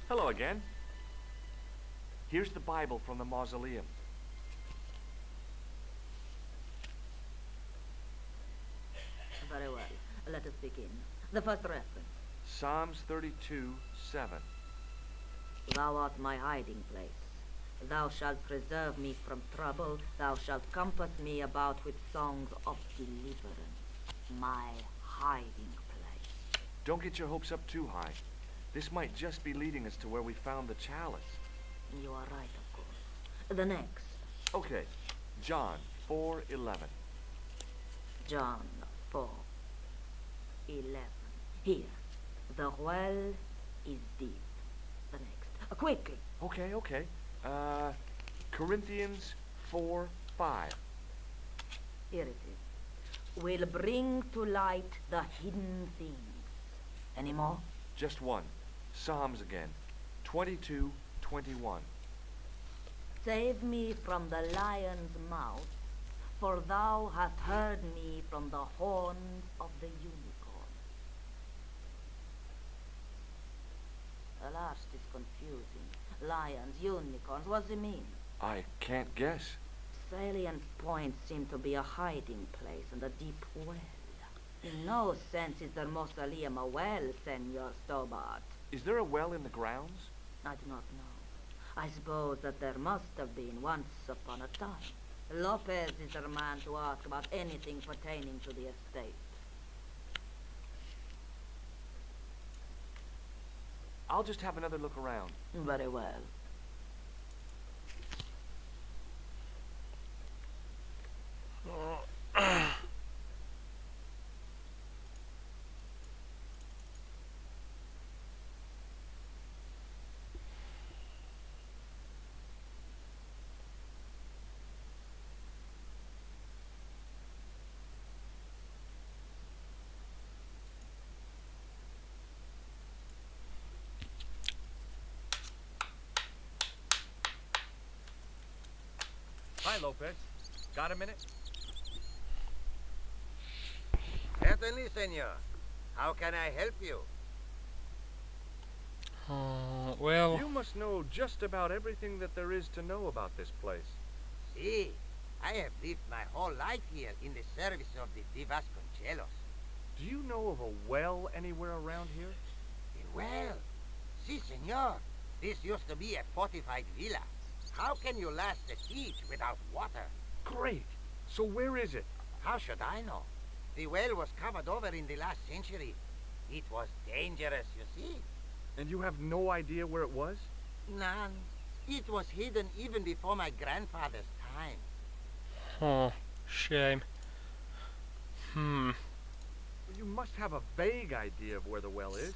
Hello again. Here's the Bible from the mausoleum. Very well. Let us begin. The first reference. Psalms 32:7. Thou art my hiding place. Thou shalt preserve me from trouble. Thou shalt compass me about with songs of deliverance. My hiding place. Don't get your hopes up too high. This might just be leading us to where we found the chalice. You are right, of course. The next. Okay, John 4:11. John 4:11. Here. The well is deep. The next. Quickly. Okay. Corinthians 4:5. Here it is. Will bring to light the hidden things. Any more? Just one. Psalms again. 22:21. Save me from the lion's mouth, for thou hast heard me from the horns of the unicorn. The last is confusing. Lions, unicorns, what does it mean? I can't guess. Salient points seem to be a hiding place and a deep well. In no sense is the mausoleum a well, Senor Stobart. Is there a well in the grounds? I do not know. I suppose that there must have been once upon a time. Lopez is the man to ask about anything pertaining to the estate. I'll just have another look around. Very well. Hi, Lopez. Got a minute? Certainly, senor. How can I help you? Well... You must know just about everything that there is to know about this place. See, I have lived my whole life here in the service of the De Vasconcelos. Do you know of a well anywhere around here? A well? Si, senor. This used to be a fortified villa. How can you last a siege without water? Great! So where is it? How should I know? The well was covered over in the last century. It was dangerous, you see. And you have no idea where it was? None. It was hidden even before my grandfather's time. Oh, shame. You must have a vague idea of where the well is.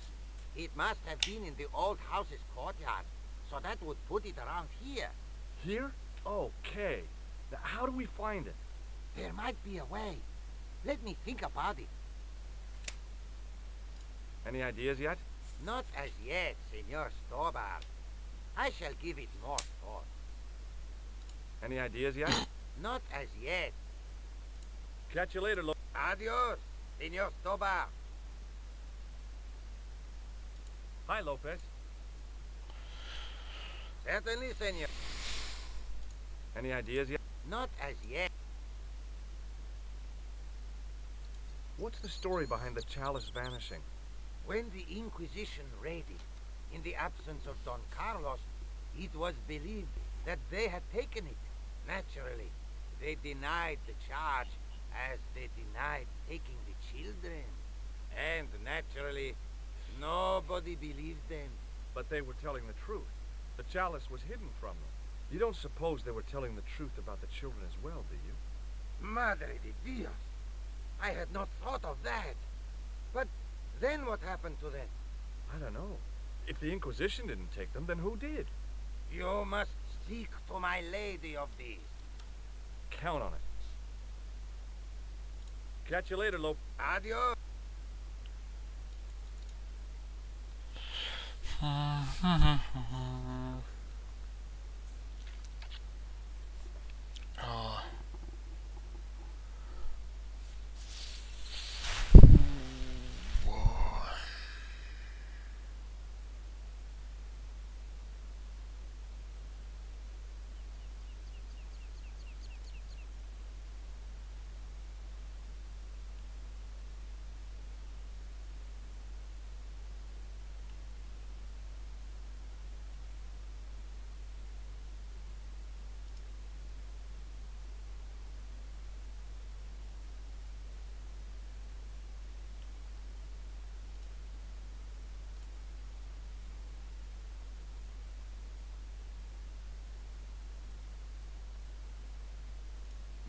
It must have been in the old house's courtyard, so that would put it around here. Here? Okay. Now, how do we find it? There might be a way. Let me think about it. Any ideas yet? Not as yet, Senor Stobart. I shall give it more thought. Any ideas yet? Not as yet. Catch you later, Adios, Senor Stobart. Hi, Lopez. Certainly, senor. Any ideas yet? Not as yet. What's the story behind the chalice vanishing? When the Inquisition raided, in the absence of Don Carlos, it was believed that they had taken it. Naturally, they denied the charge as they denied taking the children. And naturally, nobody believed them. But they were telling the truth. The chalice was hidden from them. You don't suppose they were telling the truth about the children as well, do you? Madre de Dios! I had not thought of that. But then what happened to them? I don't know. If the Inquisition didn't take them, then who did? You must speak to my lady of this. Count on it. Catch you later, Lope. Adios.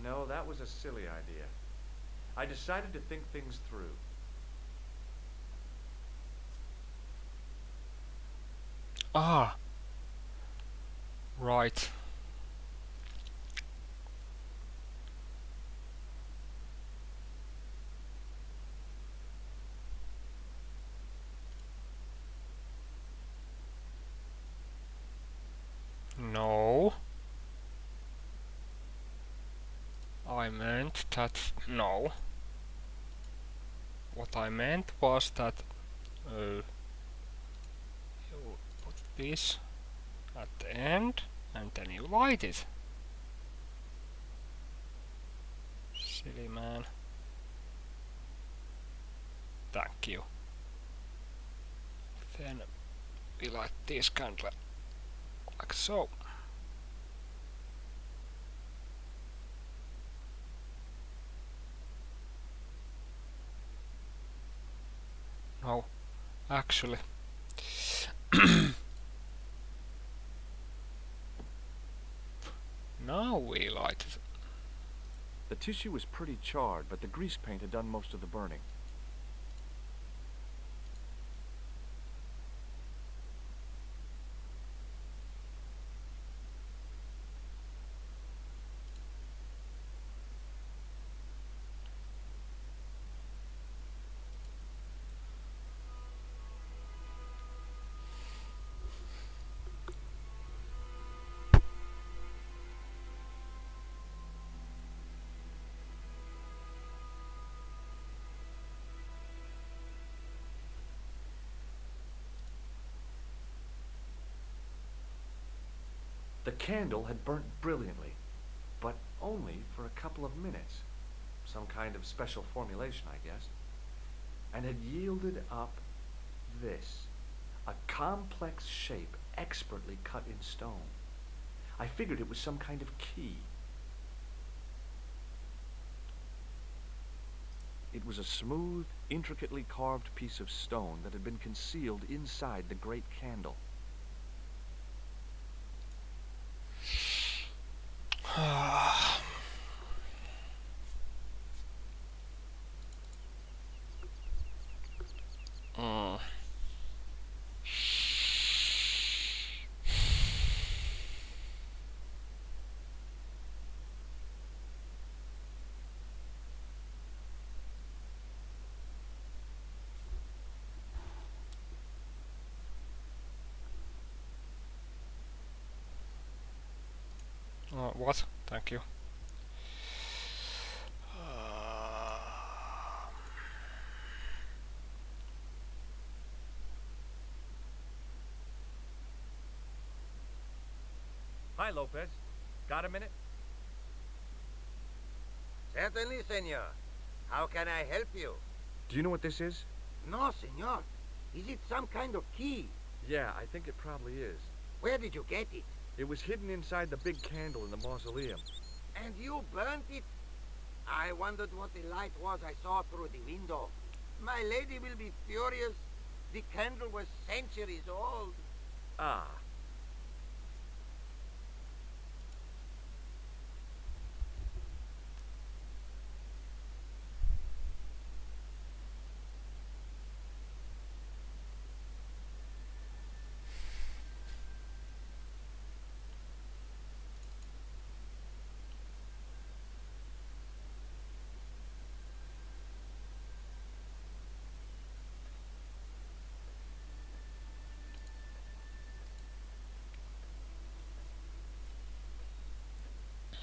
No, that was a silly idea. I decided to think things through. Ah. Right. No. I meant that... no. What I meant was that... you put this at the end and then you light it. Silly man. Thank you. Then we light this candle like so. No, actually. Now we light it. The tissue was pretty charred, but the grease paint had done most of the burning. The candle had burnt brilliantly, but only for a couple of minutes. Some kind of special formulation, I guess. And had yielded up this, a complex shape expertly cut in stone. I figured it was some kind of key. It was a smooth, intricately carved piece of stone that had been concealed inside the great candle. What? Thank you. Hi, Lopez. Got a minute? Certainly, senor. How can I help you? Do you know what this is? No, senor. Is it some kind of key? Yeah, I think it probably is. Where did you get it? It was hidden inside the big candle in the mausoleum. And you burnt it? I wondered what the light was I saw through the window. My lady will be furious. The candle was centuries old. Ah.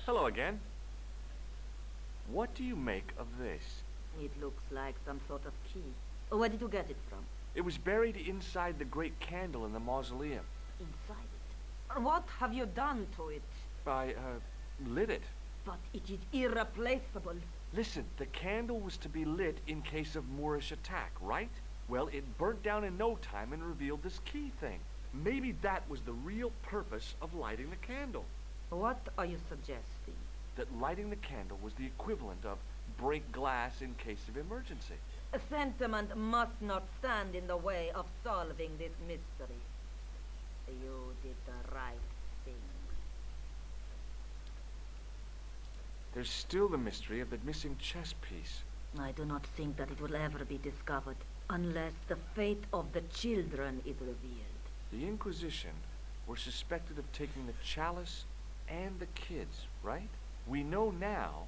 Hello again. What do you make of this? It looks like some sort of key. Where did you get it from? It was buried inside the great candle in the mausoleum. Inside it? What have you done to it? I, lit it. But it is irreplaceable. Listen, the candle was to be lit in case of Moorish attack, right? Well, it burnt down in no time and revealed this key thing. Maybe that was the real purpose of lighting the candle. What are you suggesting? That lighting the candle was the equivalent of break glass in case of emergency. Sentiment must not stand in the way of solving this mystery. You did the right thing. There's still the mystery of the missing chess piece. I do not think that it will ever be discovered unless the fate of the children is revealed. The Inquisition were suspected of taking the chalice and the kids, right? We know now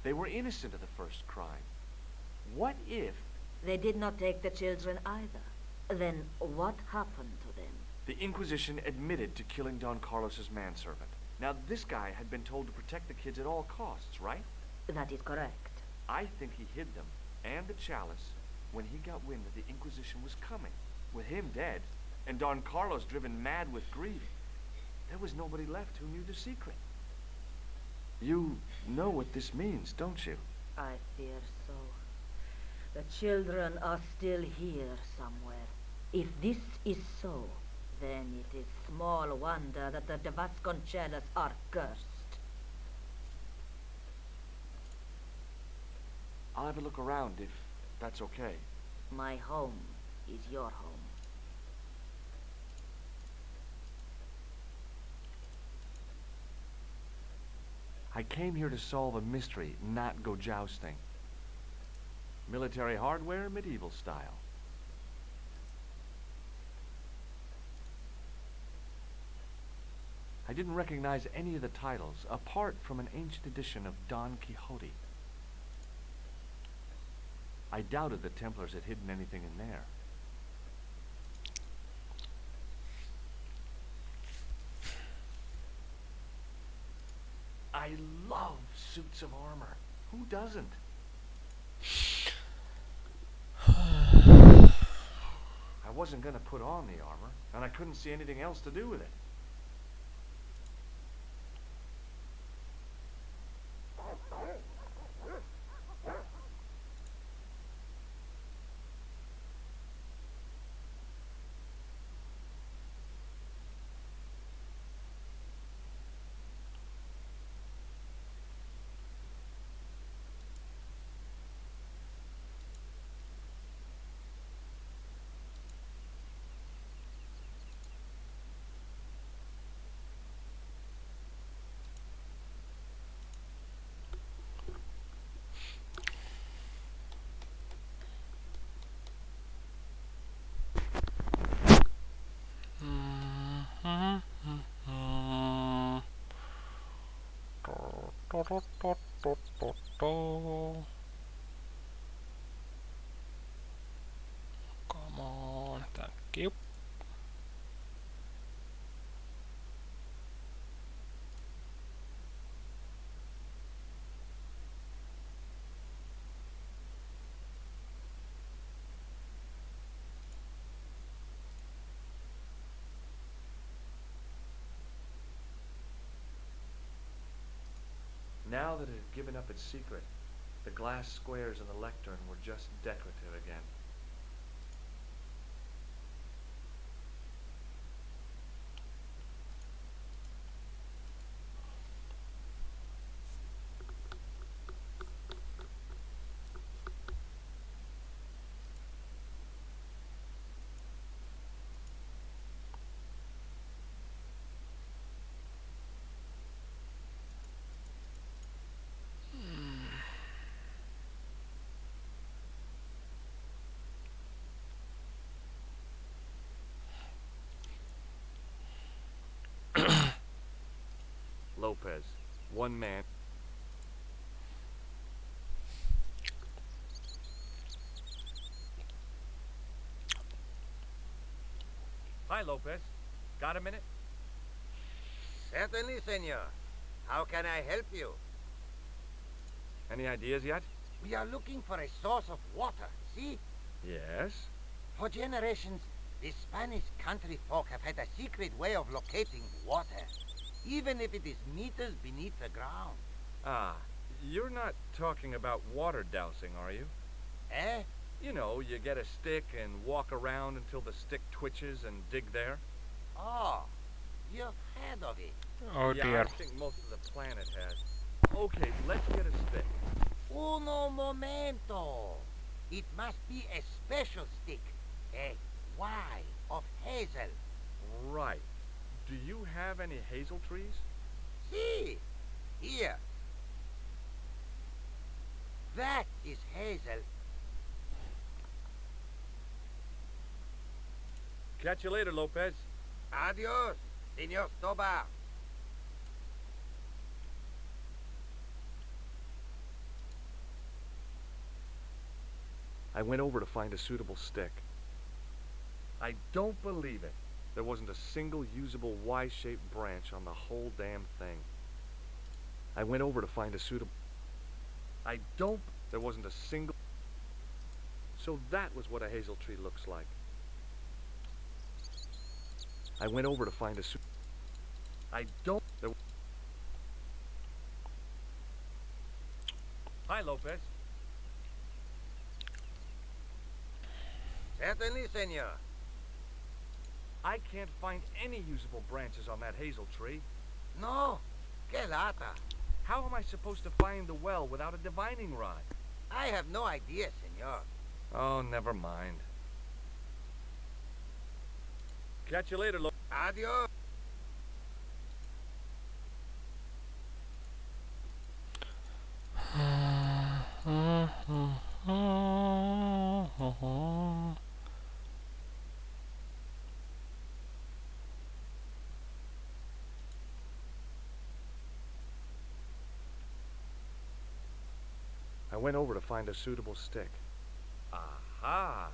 they were innocent of the first crime. What if... They did not take the children either. Then what happened to them? The Inquisition admitted to killing Don Carlos's manservant. Now, this guy had been told to protect the kids at all costs, right? That is correct. I think he hid them, and the chalice, when he got wind that the Inquisition was coming. With him dead, and Don Carlos driven mad with grief, there was nobody left who knew the secret. You know what this means, don't you? I fear so. The children are still here somewhere. If this is so, then it is small wonder that the de Vasconcelos are cursed. I'll have a look around if that's okay. My home is your home. I came here to solve a mystery, not go jousting. Military hardware, medieval style. I didn't recognize any of the titles, apart from an ancient edition of Don Quixote. I doubted the Templars had hidden anything in there. I love suits of armor. Who doesn't? I wasn't going to put on the armor, and I couldn't see anything else to do with it. Come on, thank you. Now that it had given up its secret, the glass squares in the lectern were just decorative again. Lopez, one man. Hi, Lopez. Got a minute? Certainly, senor. How can I help you? Any ideas yet? We are looking for a source of water, see? Yes. For generations, the Spanish country folk have had a secret way of locating water, even if it is meters beneath the ground. Ah, you're not talking about water dousing, are you? Eh? You know, you get a stick and walk around until the stick twitches and dig there. Oh, you've heard of it. Oh yeah, dear. I think most of the planet has. Okay, let's get a stick. Uno momento. It must be a special stick. A Y of hazel. Right. Do you have any hazel trees? See, here. That is hazel. Catch you later, Lopez. Adios, Senor Stobart. I went over to find a suitable stick. I don't believe it. There wasn't a single usable Y-shaped branch on the whole damn thing. I went over to find a suitable... There wasn't a single... So that was what a hazel tree looks like. I went over to find a Hi, Lopez. Certainly, senor. I can't find any usable branches on that hazel tree. No, que lata. How am I supposed to find the well without a divining rod? I have no idea, senor. Oh, never mind. Catch you later, Lopez. Adios. I went over to find a suitable stick. Aha!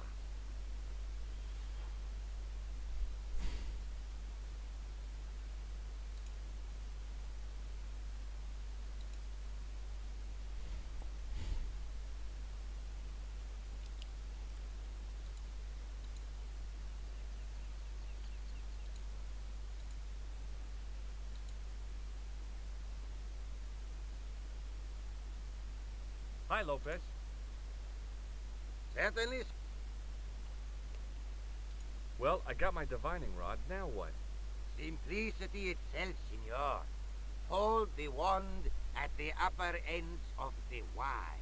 Hi, Lopez. Certainly. Well, I got my divining rod. Now what? Simplicity itself, senor. Hold the wand at the upper ends of the Y.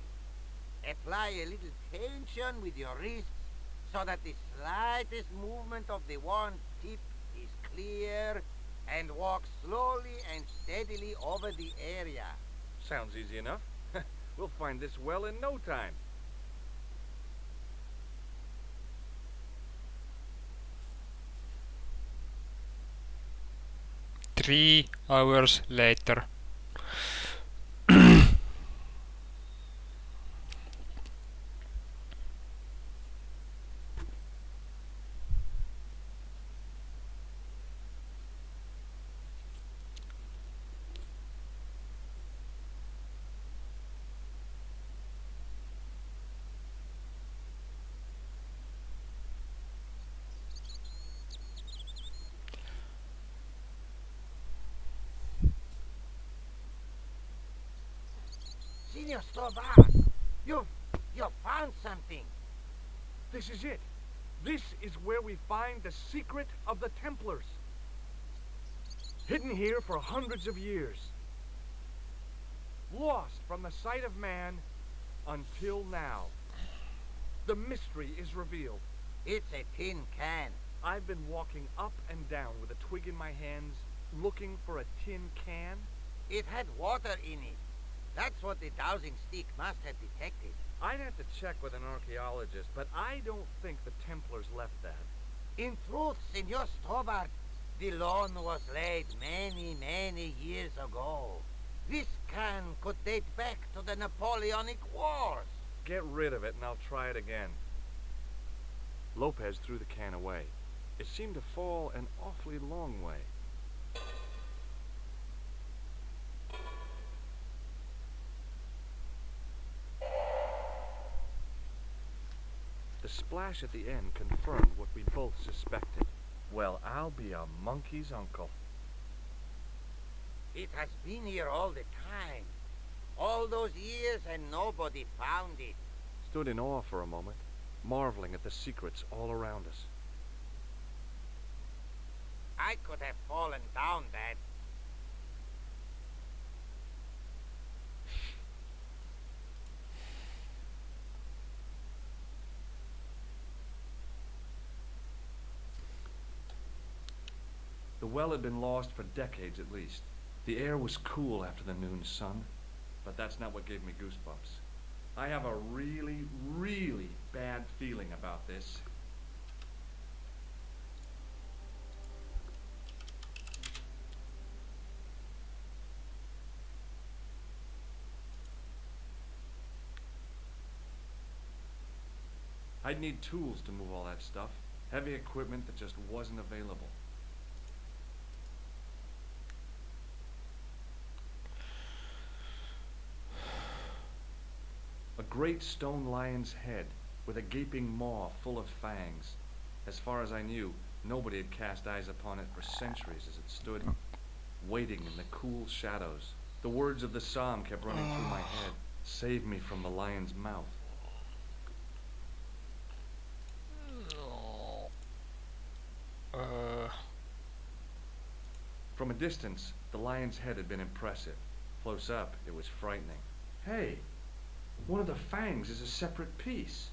Apply a little tension with your wrists so that the slightest movement of the wand tip is clear, and walk slowly and steadily over the area. Sounds easy enough. We'll find this well in no time. Three hours later. Signor Stobart, you found something. This is it. This is where we find the secret of the Templars. Hidden here for hundreds of years. Lost from the sight of man until now. The mystery is revealed. It's a tin can. I've been walking up and down with a twig in my hands, looking for a tin can. It had water in it. That's what the dowsing stick must have detected. I'd have to check with an archaeologist, but I don't think the Templars left that. In truth, Signor Stobart, the loan was laid many, many years ago. This can could date back to the Napoleonic Wars. Get rid of it and I'll try it again. Lopez threw the can away. It seemed to fall an awfully long way. The splash at the end confirmed what we both suspected. Well, I'll be a monkey's uncle. It has been here all the time. All those years and nobody found it. Stood in awe for a moment, marveling at the secrets all around us. I could have fallen down that. The well had been lost for decades at least. The air was cool after the noon sun, but that's not what gave me goosebumps. I have a really, really bad feeling about this. I'd need tools to move all that stuff. Heavy equipment that just wasn't available. A great stone lion's head with a gaping maw full of fangs. As far as I knew, nobody had cast eyes upon it for centuries as it stood, waiting in the cool shadows. The words of the psalm kept running through my head. Save me from the lion's mouth. From a distance, the lion's head had been impressive. Close up, it was frightening. Hey! One of the fangs is a separate piece.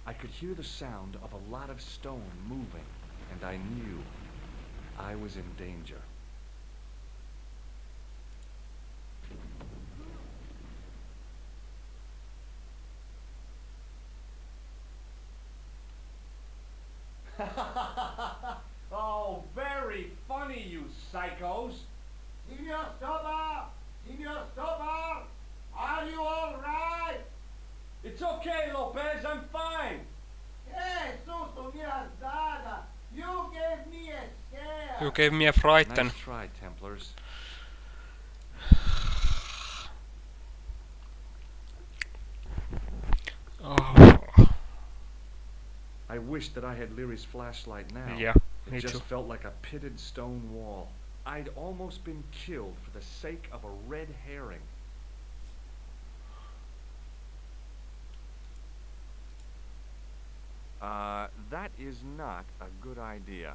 I could hear the sound of a lot of stone moving, and I knew I was in danger. Oh, very funny, you psychos! Signor Stobart! Signor Stobart! Are you all right? It's okay, Lopez, I'm fine! Hey, susto mia dada! You gave me a scare! You gave me a frighten. Nice try, Templars. Oh. I wished that I had Leary's flashlight now. Yeah, me It just too. felt like a pitted stone wall. I'd almost been killed for the sake of a red herring. That is not a good idea.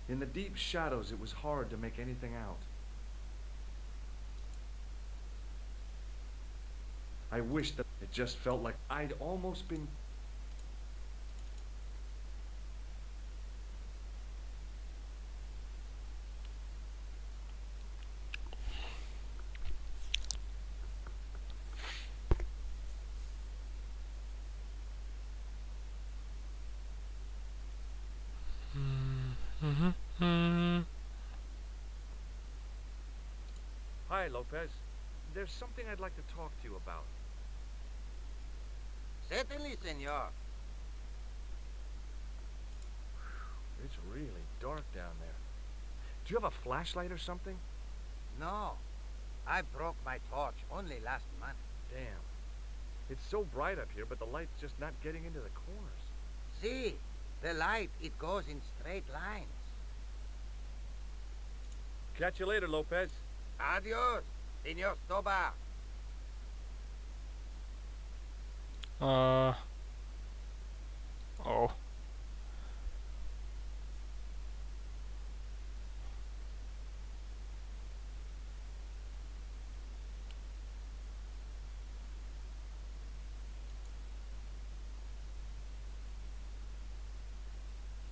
In the deep shadows, it was hard to make anything out. I wished that it just felt like I'd almost been... Hi, Lopez. There's something I'd like to talk to you about. Certainly, senor. It's really dark down there. Do you have a flashlight or something? No. I broke my torch only last month. Damn. It's so bright up here, but the light's just not getting into the corners. See, the light, it goes in straight lines. Catch you later, Lopez. Adios, Senor Stobart. Oh.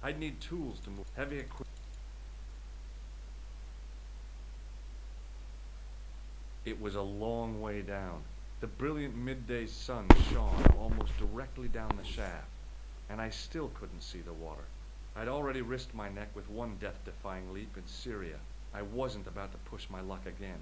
I'd need tools to move heavy equipment. It was a long way down. The brilliant midday sun shone almost directly down the shaft, and I still couldn't see the water. I'd already risked my neck with one death-defying leap in Syria. I wasn't about to push my luck again.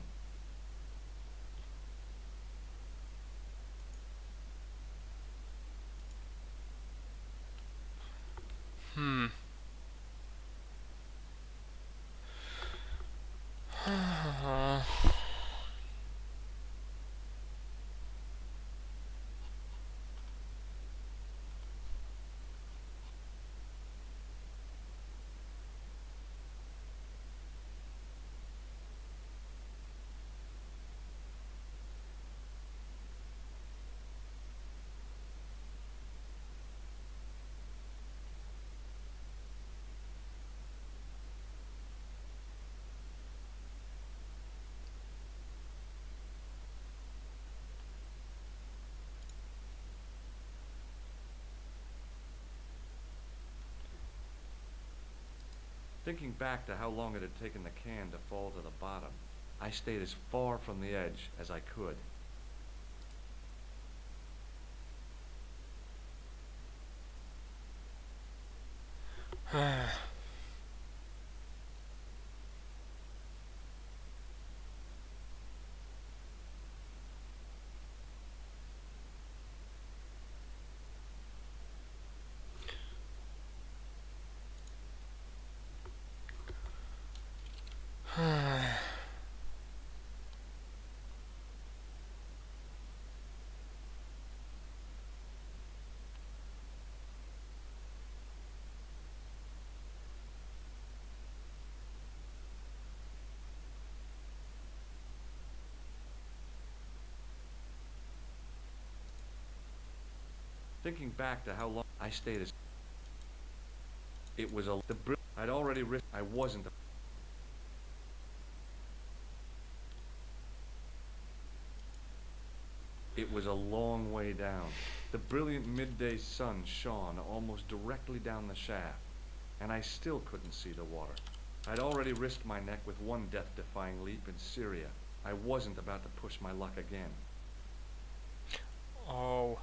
Thinking back to how long it had taken the can to fall to the bottom, I stayed as far from the edge as I could. Thinking back to how long I stayed as it was I'd already risked I wasn't It was a long way down. The brilliant midday sun shone almost directly down the shaft, and I still couldn't see the water. I'd already risked my neck with one death-defying leap in Syria. I wasn't about to push my luck again. Oh.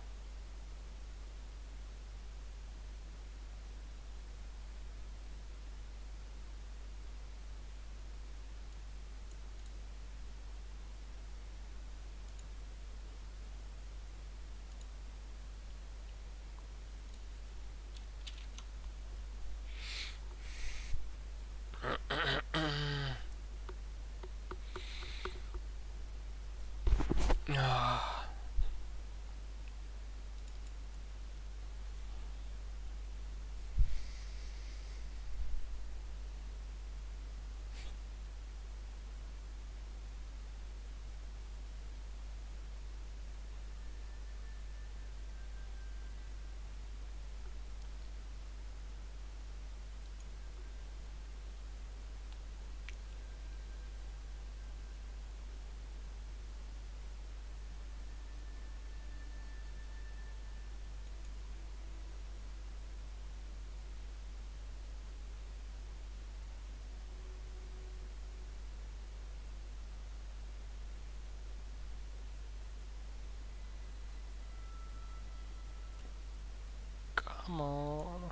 Come on.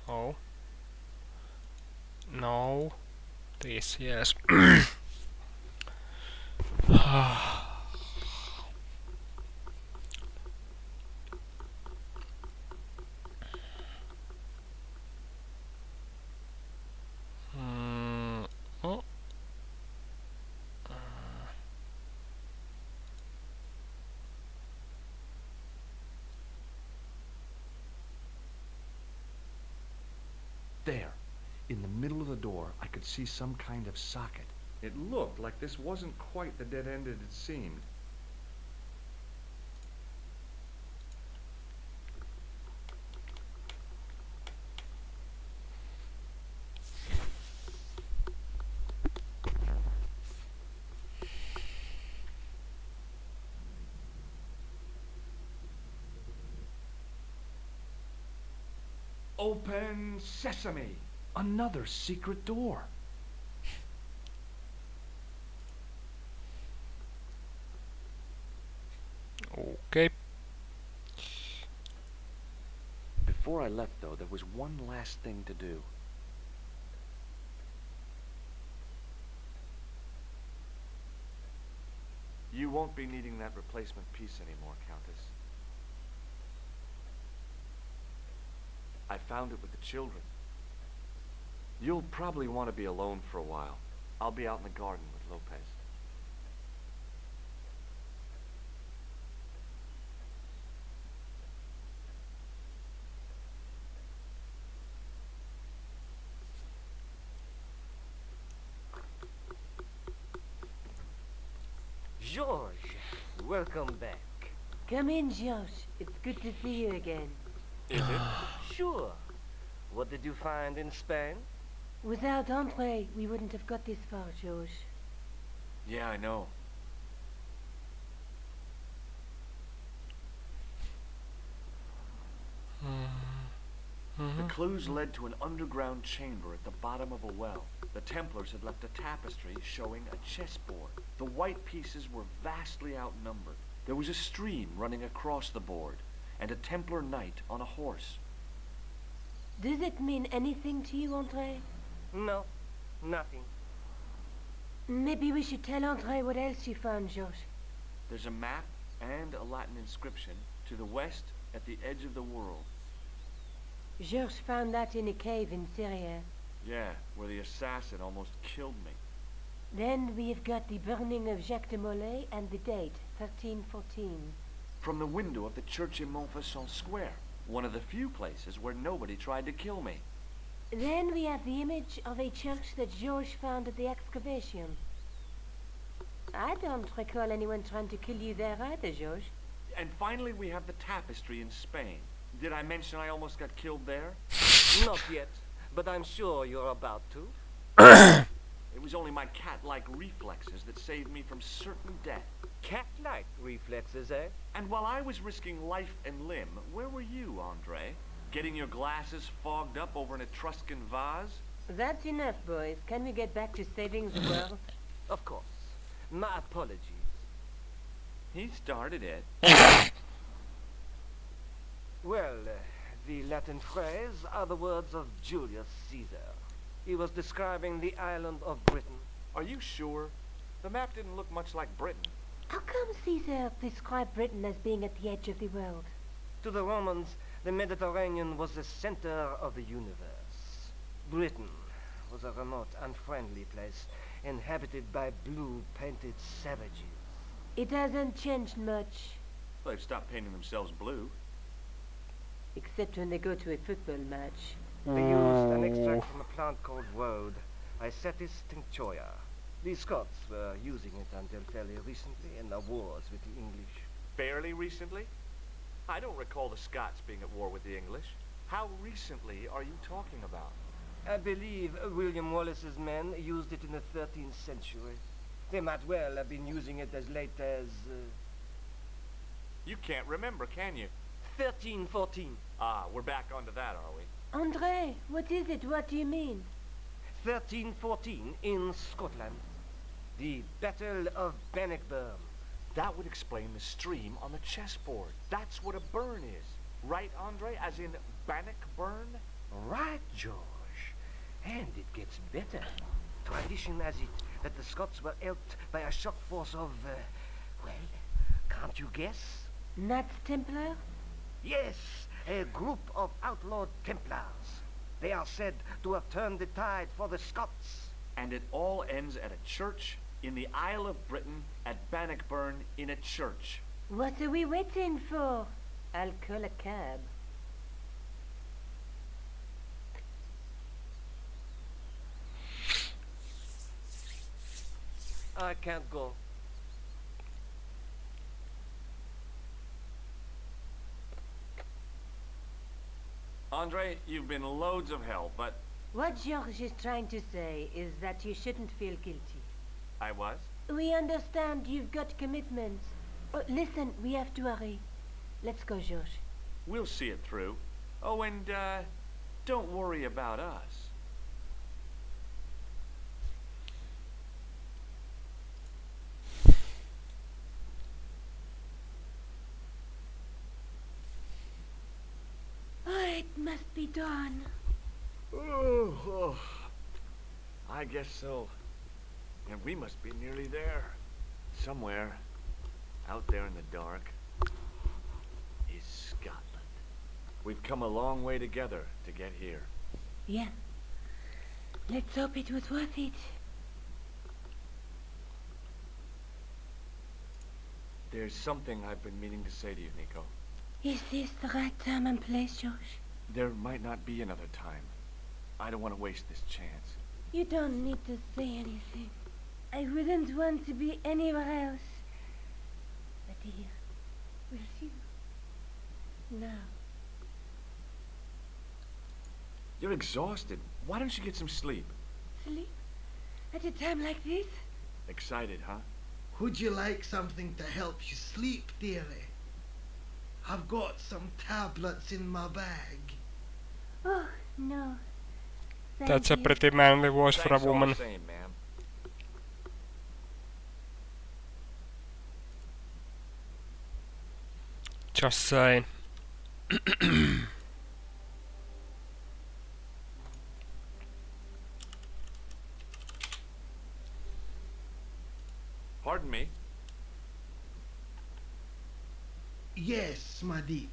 Oh. No. This, yes. Oh. There, in the middle of the door, I could see some kind of socket. It looked like this wasn't quite the dead end it seemed. Open sesame! Another secret door. Okay. Before I left, though, there was one last thing to do. You won't be needing that replacement piece anymore, Countess. I found it with the children. You'll probably want to be alone for a while. I'll be out in the garden with Lopez. George, welcome back. Come in, George. It's good to see you again. Is it? Sure. What did you find in Spain? Without Andre, we wouldn't have got this far, George. Yeah, I know. The clues led to an underground chamber at the bottom of a well. The Templars had left a tapestry showing a chessboard. The white pieces were vastly outnumbered. There was a stream running across the board, and a Templar knight on a horse. Does it mean anything to you, Andre? No, nothing. Maybe we should tell Andre what else you found, George. There's a map and a Latin inscription to the west at the edge of the world. George found that in a cave in Syria. Yeah, where the assassin almost killed me. Then we have got the burning of Jacques de Molay and the date, 1314. From the window of the church in Montfaucon Square, one of the few places where nobody tried to kill me. Then we have the image of a church that George found at the excavation. I don't recall anyone trying to kill you there either, George. And finally we have the tapestry in Spain. Did I mention I almost got killed there? Not yet, but I'm sure you're about to. It was only my cat-like reflexes that saved me from certain death. Cat-like reflexes, eh? And while I was risking life and limb, where were you, Andre? Getting your glasses fogged up over an Etruscan vase? That's enough, boys. Can we get back to saving the world? Of course. My apologies. He started it. Well, the Latin phrase are the words of Julius Caesar. He was describing the island of Britain. Are you sure? The map didn't look much like Britain. How come Caesar described Britain as being at the edge of the world? To the Romans, the Mediterranean was the center of the universe. Britain was a remote, unfriendly place, inhabited by blue-painted savages. It hasn't changed much. They've stopped painting themselves blue. Except when they go to a football match. They used an extract from a plant called woad, Icetis tinctoria. The Scots were using it until fairly recently in the wars with the English. Fairly recently? I don't recall the Scots being at war with the English. How recently are you talking about? I believe William Wallace's men used it in the 13th century. They might well have been using it as late as... You can't remember, can you? 1314. Ah, we're back onto that, are we? Andre, what is it? What do you mean? 1314 in Scotland. The Battle of Bannockburn. That would explain the stream on the chessboard. That's what a burn is. Right, Andre? As in Bannockburn? Right, George. And it gets better. Tradition has it that the Scots were helped by a shock force of, well, can't you guess? Knights Templar? Yes, a group of outlawed Templars. They are said to have turned the tide for the Scots. And it all ends at a church in the Isle of Britain at Bannockburn in a church. What are we waiting for? I'll call a cab. I can't go. Andre, you've been loads of help, but What George is trying to say is that you shouldn't feel guilty. I was? We understand you've got commitments. Oh, listen, we have to hurry. Let's go, George. We'll see it through. Oh, and, don't worry about us. Oh, it must be dawn. Oh, I guess so. And we must be nearly there. Somewhere, out there in the dark, is Scotland. We've come a long way together to get here. Yeah. Let's hope it was worth it. There's something I've been meaning to say to you, Nico. Is this the right time and place, George? There might not be another time. I don't want to waste this chance. You don't need to say anything. I wouldn't want to be anywhere else. But here, with you. Now. You're exhausted. Why don't you get some sleep? Sleep? At a time like this? Excited, huh? Would you like something to help you sleep, dearie? I've got some tablets in my bag. Oh, no. Thank That's a you. pretty manly voice for a Thanks all woman. the same, ma'am. Just saying. Pardon me. Yes, my dear.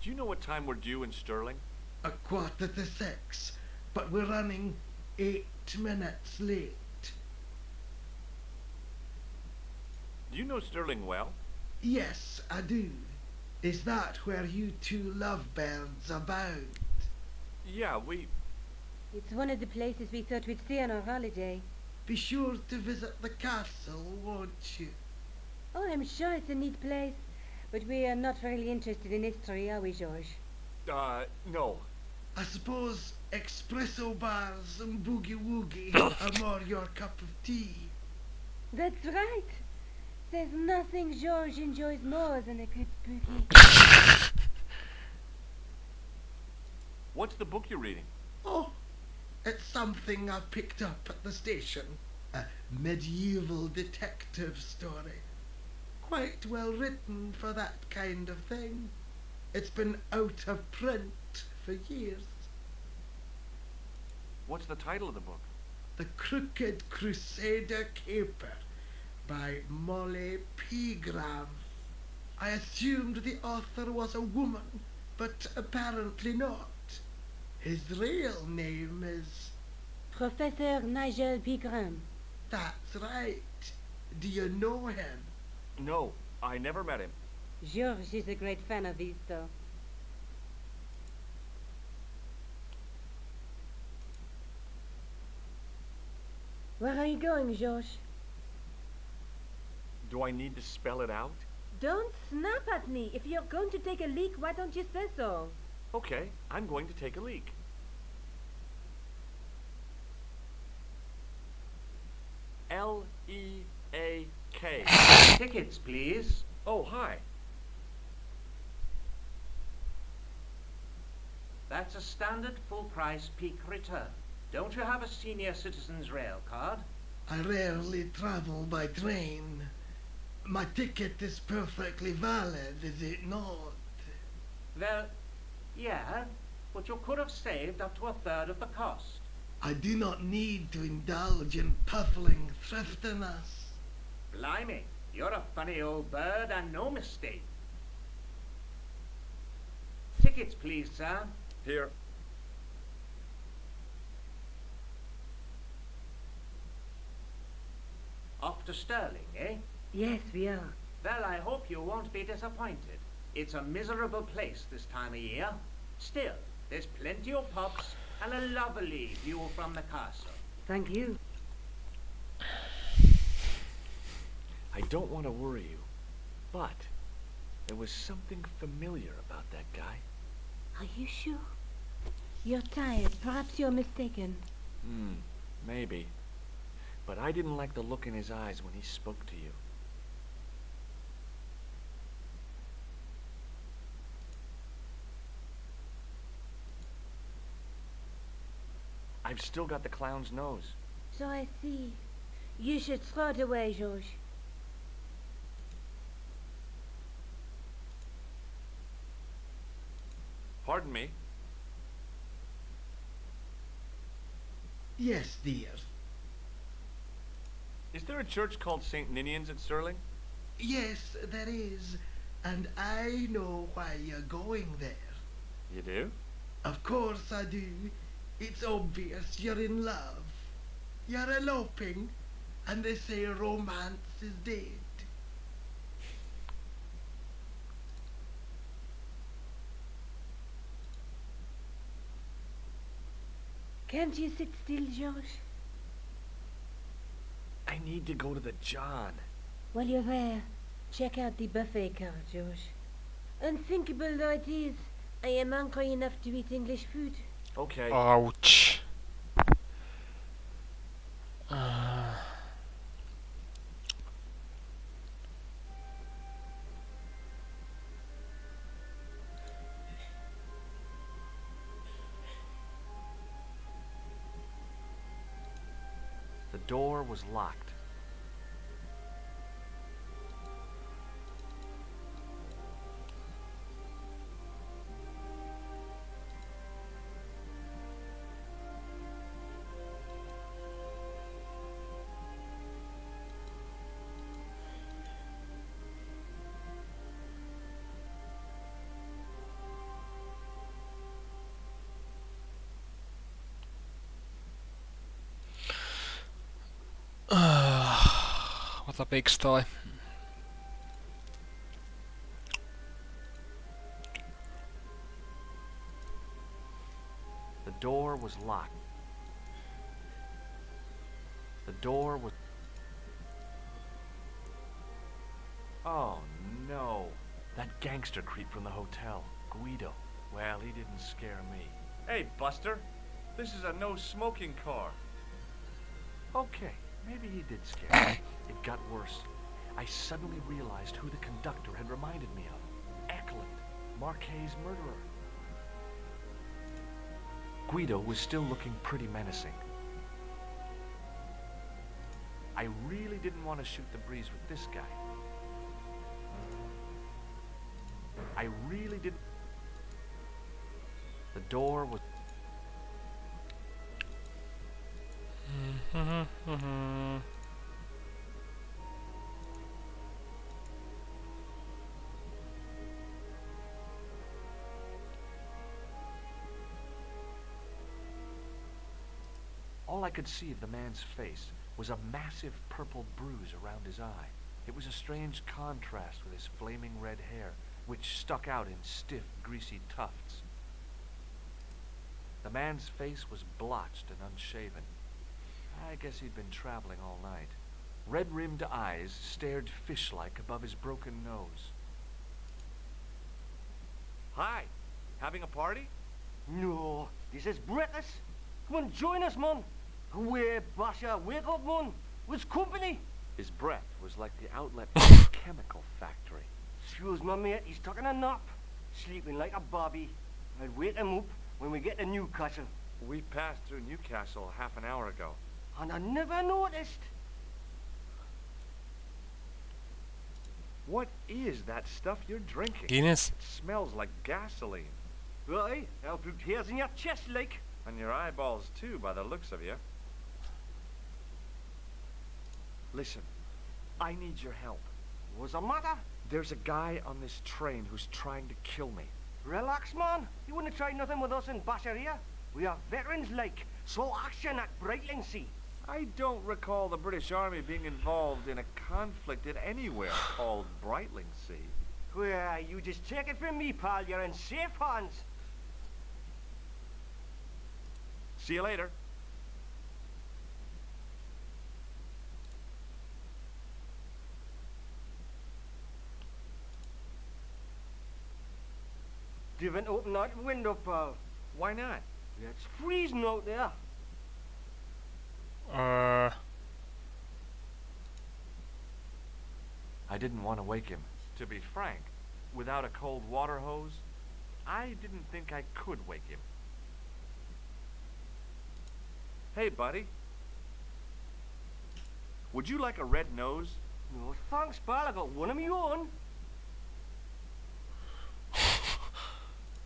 Do you know what time we're due in Stirling? 6:15, but we're running 8 minutes late. Do you know Stirling well? Yes, I do. Is that where you two lovebirds abound? Yeah, we... It's one of the places we thought we'd stay on our holiday. Be sure to visit the castle, won't you? Oh, I'm sure it's a neat place. But we are not really interested in history, are we, George? No. I suppose espresso bars and boogie-woogie are more your cup of tea. That's right. There's nothing George enjoys more than a good boogie. What's the book you're reading? Oh, it's something I picked up at the station. A medieval detective story. Quite well written for that kind of thing. It's been out of print for years. What's the title of the book? The Crooked Crusader Caper by Molly Pegram. I assumed the author was a woman, but apparently not. His real name is... Professor Nigel Pegram. That's right. Do you know him? No, I never met him. George is a great fan of these, though. Where are you going, George? Do I need to spell it out? Don't snap at me. If you're going to take a leak, why don't you say so? Okay, I'm going to take a leak. L-E-A-K. Tickets, please. Oh, hi. That's a standard full-price peak return. Don't you have a senior citizen's rail card? I rarely travel by train. My ticket is perfectly valid, is it not? Well, yeah, but you could have saved up to 1/3 of the cost. I do not need to indulge in puffling thriftiness. Blimey, you're a funny old bird and no mistake. Tickets, please, sir. Here. Off to Stirling, eh? Yes, we are. Well, I hope you won't be disappointed. It's a miserable place this time of year. Still, there's plenty of pubs and a lovely view from the castle. Thank you. I don't want to worry you, but there was something familiar about that guy. Are you sure? You're tired. Perhaps you're mistaken. Maybe. But I didn't like the look in his eyes when he spoke to you. I've still got the clown's nose. So I see. You should throw it away, George. Pardon me? Yes, dear. Is there a church called St. Ninian's at Sterling? Yes, there is. And I know why you're going there. You do? Of course I do. It's obvious you're in love. You're eloping, and they say romance is dead. Can't you sit still, George? I need to go to the John. While you're there, check out the buffet car, George. Unthinkable though it is, I am hungry enough to eat English food. Okay. Ouch. The door was locked. What a big story. The door was locked. The door was... Oh, no. That gangster creep from the hotel, Guido. Well, he didn't scare me. Hey, Buster. This is a no-smoking car. Okay, maybe he did scare me. It got worse. I suddenly realized who the conductor had reminded me of. Eklund, Marquet's murderer. Guido was still looking pretty menacing. I really didn't want to shoot the breeze with this guy. I really didn't... The door was... All I could see of the man's face was a massive purple bruise around his eye. It was a strange contrast with his flaming red hair, which stuck out in stiff, greasy tufts. The man's face was blotched and unshaven. I guess he'd been traveling all night. Red-rimmed eyes stared fish-like above his broken nose. Hi! Having a party? No, this is breakfast. Come on, join us, man. Away, Basha, wake up, man. What's company? His breath was like the outlet of a chemical factory. Excuse me, mate, he's taking a nap. Sleeping like a bobby. I'll wake him up when we get to Newcastle. We passed through Newcastle half an hour ago. And I never noticed. What is that stuff you're drinking? Guinness. It smells like gasoline. Right, I'll put hairs in your chest, like. And your eyeballs, too, by the looks of you. Listen, I need your help. What's the matter? There's a guy on this train who's trying to kill me. Relax, man. You wouldn't try nothing with us in Basher here. We are veterans, like. So action at Brightlingsea. I don't recall the British Army being involved in a conflict at anywhere called Brightlingsea. Well, you just take it from me, pal. You're in safe hands. See you later. Didn't open that window, pal. Why not? It's freezing out there. I didn't want to wake him. To be frank, without a cold water hose, I didn't think I could wake him. Hey, buddy. Would you like a red nose? No thanks, pal. I got one of my own.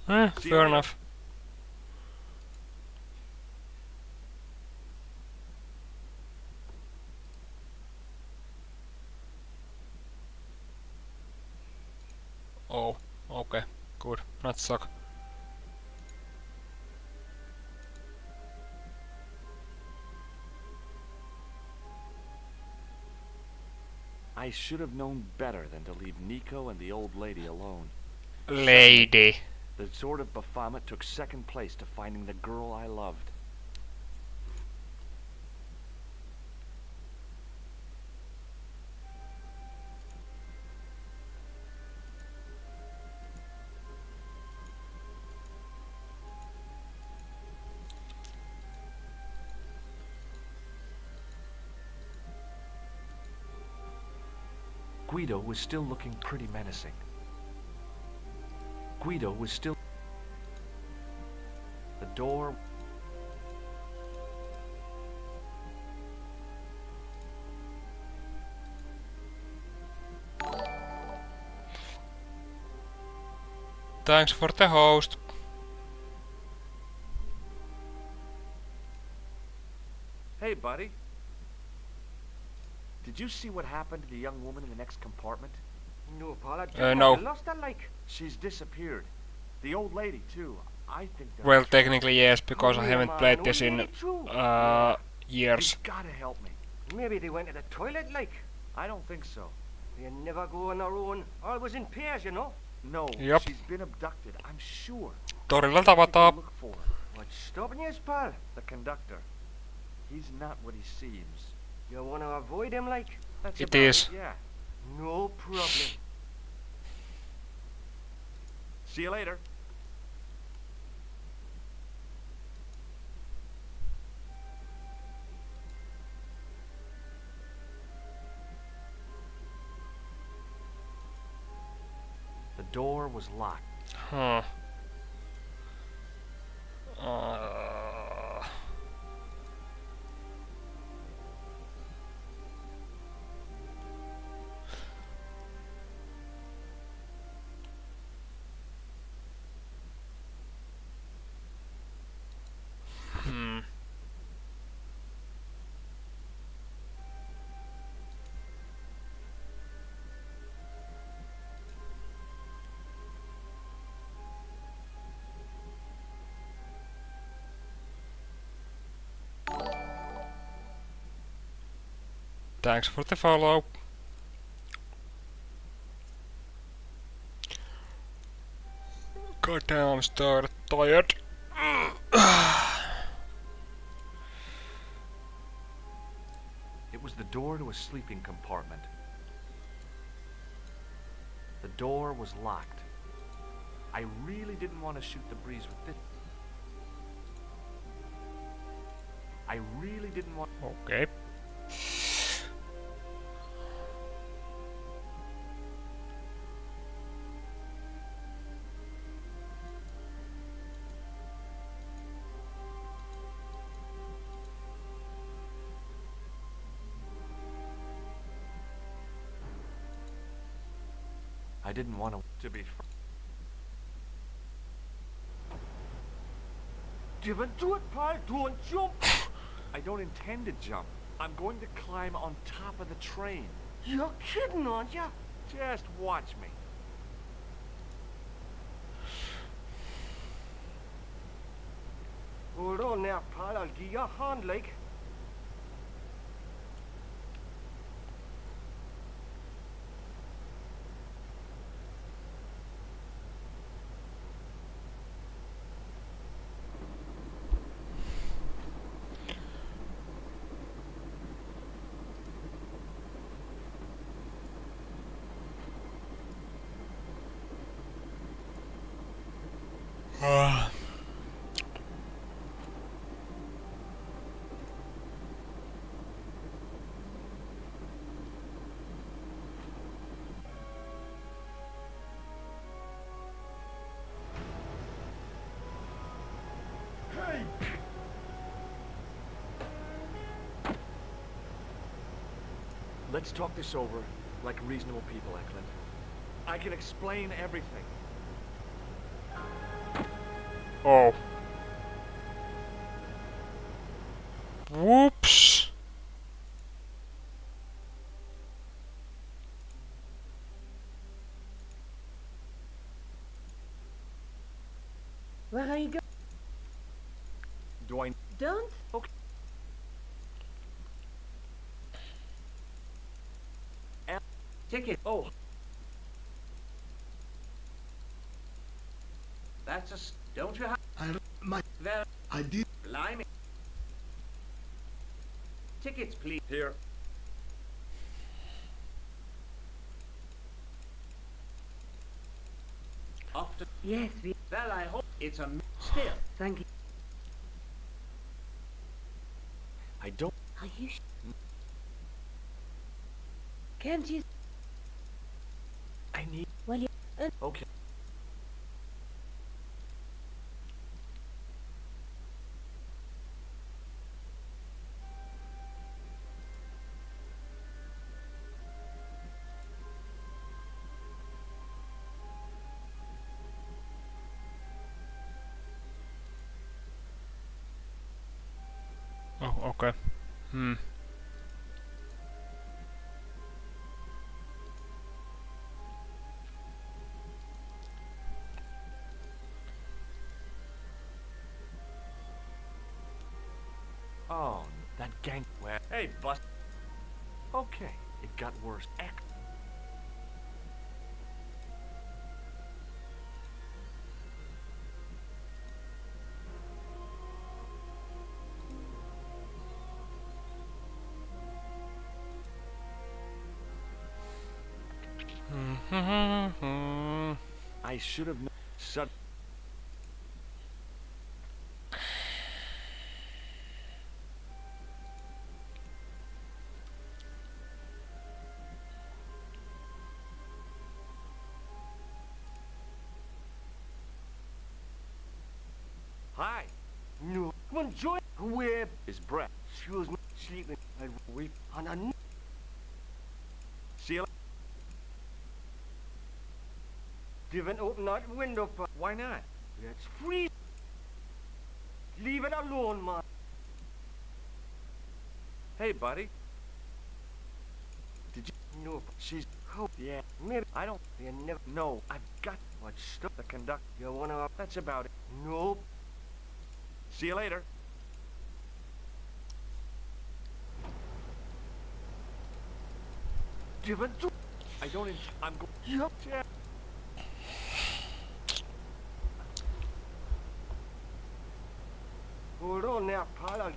Fair enough. Oh, okay, good. Not suck. I should have known better than to leave Nico and the old lady alone. Lady. The sword of Baphomet took second place to finding the girl I loved. Guido was still looking pretty menacing. Guido was still... The door... Thanks for the host. Hey, buddy. Did you see what happened to the young woman in the next compartment? No, pal. I no. lost her, like. She's disappeared. The old lady, too. I think that... Well, technically yes, because I haven't played this in years. You gotta help me. Maybe they went to the toilet, like. I don't think so. They never go on their own. Always in pairs, you know. No, yep. She's been abducted, I'm sure. Torilla tavataan. Look for her. What's stopping you, pal? The conductor. He's not what he seems. You want to avoid him, like? That's it is. Yeah. No problem. See you later. The door was locked. Huh. Thanks for the follow. Goddamn, I'm started tired. It was the door to a sleeping compartment. The door was locked. I really didn't want to shoot the breeze with this. I really didn't want... Okay. I didn't want to be... Don't do it, pal. Don't jump. I don't intend to jump. I'm going to climb on top of the train. You're kidding, aren't you? Just watch me. Hold on now, pal. I'll give you a hand, like. Let's talk this over like reasonable people, Eklund. I can explain everything. Oh. Whoops. Where are you going? Do I... Don't? Okay. Ticket. Oh. That's a... Don't you have... Well... I did... Blimey. Tickets, please. Here. Off to... Yes, we... Well, I hope it's a... Still. Thank you. I don't... Are you... Can't you... I need... Well, you... Okay. Oh, okay. Oh, that gang... Well, hey, bust... Okay, it got worse. I should have... Hi. No. Come on, join. Where is Brett? Excuse me. Sleeping. I weep on a... See you later. Didn't open that window for... Why not? It's free. Leave it alone, man. Hey, buddy. Did you... No, she's... Oh, yeah. maybe. I don't... You never... No, I've got... What stuff the conduct... You wanna... That's about it. Nope. See you later. Didn't do... I don't... I'm going... Yep. Yeah. Hold on there, pal. I'll...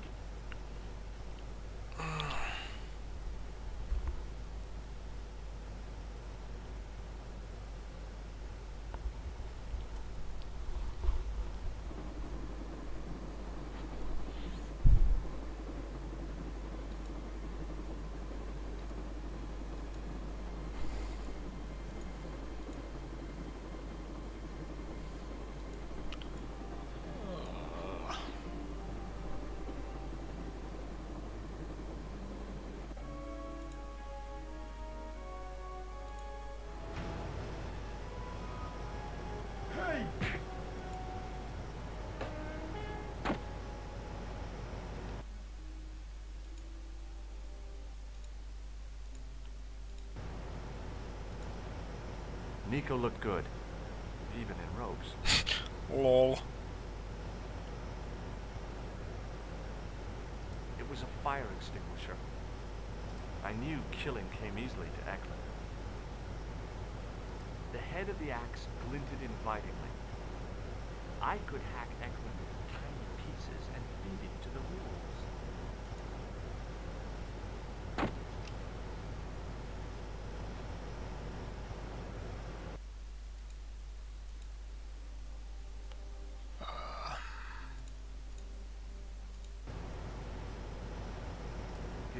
Nico looked good, even in robes. Lol. It was a fire extinguisher. I knew killing came easily to Eklund. The head of the axe glinted invitingly. I could hack Eklund into tiny pieces and feed him to the wolves.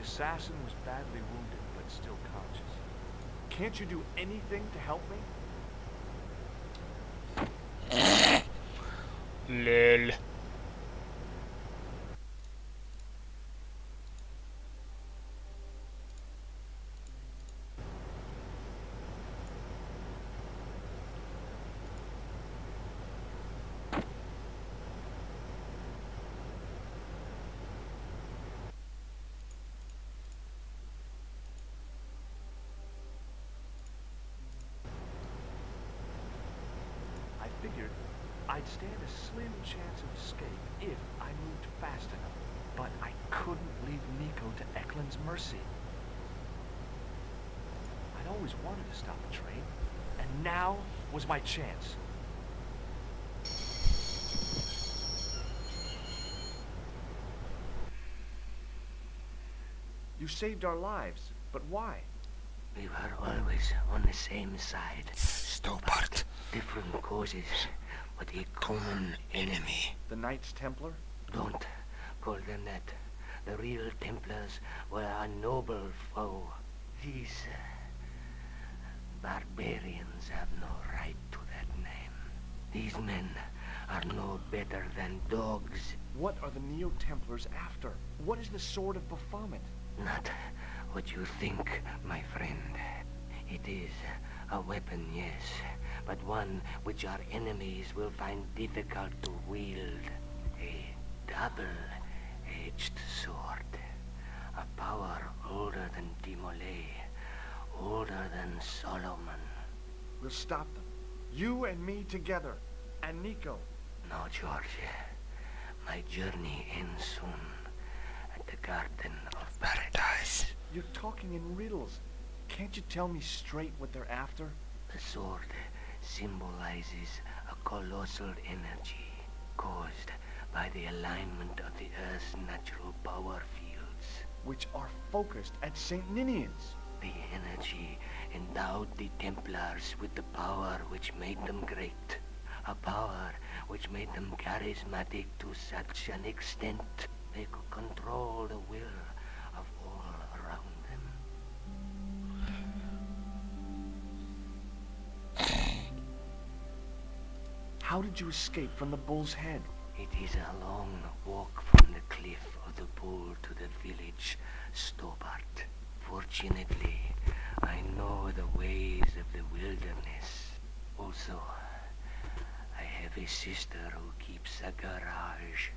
assassin was badly wounded, but still conscious. Can't you do anything to help me? Lol. I figured I'd stand a slim chance of escape if I moved fast enough, but I couldn't leave Nico to Eklund's mercy. I'd always wanted to stop the train, and now was my chance. You saved our lives, but why? We were always on the same side. Stobart. Different causes, but a common enemy. The Knights Templar? Don't call them that. The real Templars were a noble foe. These barbarians have no right to that name. These men are no better than dogs. What are the Neo-Templars after? What is the Sword of Baphomet? Not what you think, my friend. It is a weapon, yes, but one which our enemies will find difficult to wield. A double-edged sword. A power older than Timolay, older than Solomon. We'll stop them. You and me together. And Nico. No, George. My journey ends soon at the Garden of Paradise. You're talking in riddles. Can't you tell me straight what they're after? The sword symbolizes a colossal energy caused by the alignment of the Earth's natural power fields, which are focused at St. Ninian's. The energy endowed the Templars with the power which made them great. A power which made them charismatic to such an extent they could control the will of all around them. How did you escape from the Bull's Head? It is a long walk from the cliff of the Bull to the village Stobart. Fortunately, I know the ways of the wilderness. Also, I have a sister who keeps a garage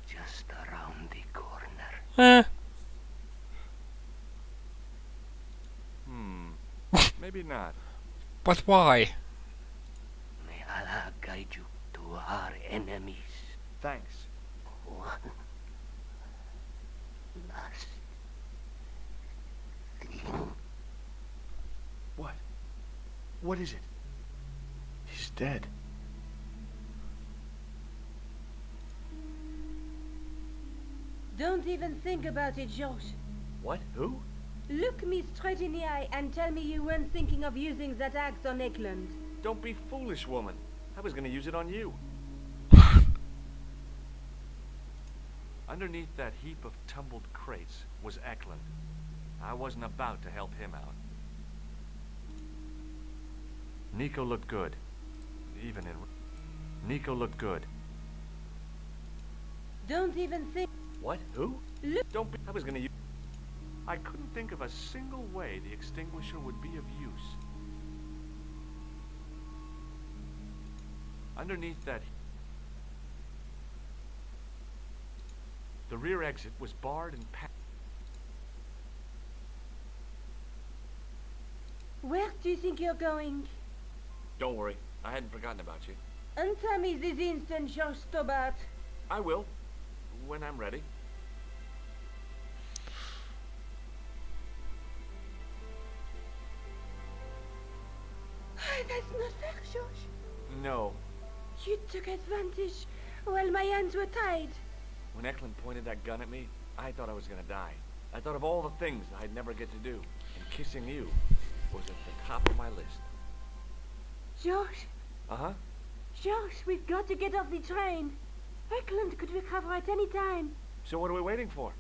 just around the corner. Maybe not. But why? May Allah guide you to our enemies. Thanks. One last thing. What? What is it? He's dead. Don't even think about it, George. What? Who? Look me straight in the eye and tell me you weren't thinking of using that axe on Eklund. Don't be foolish, woman. I was gonna use it on you. Underneath that heap of tumbled crates was Eklund. I wasn't about to help him out. Nico looked good. Nico looked good. Don't even think... What? Who? Look... Don't be... I was gonna use... I couldn't think of a single way the extinguisher would be of use. Underneath that... The rear exit was barred and packed. Where do you think you're going? Don't worry, I hadn't forgotten about you. Answer me this instant, George Stobart. I will, when I'm ready. That's not fair, George. No. You took advantage while my hands were tied. When Eklund pointed that gun at me, I thought I was gonna die. I thought of all the things I'd never get to do, and kissing you was at the top of my list. George. Uh-huh. George, we've got to get off the train. Eklund could recover at any time. So what are we waiting for?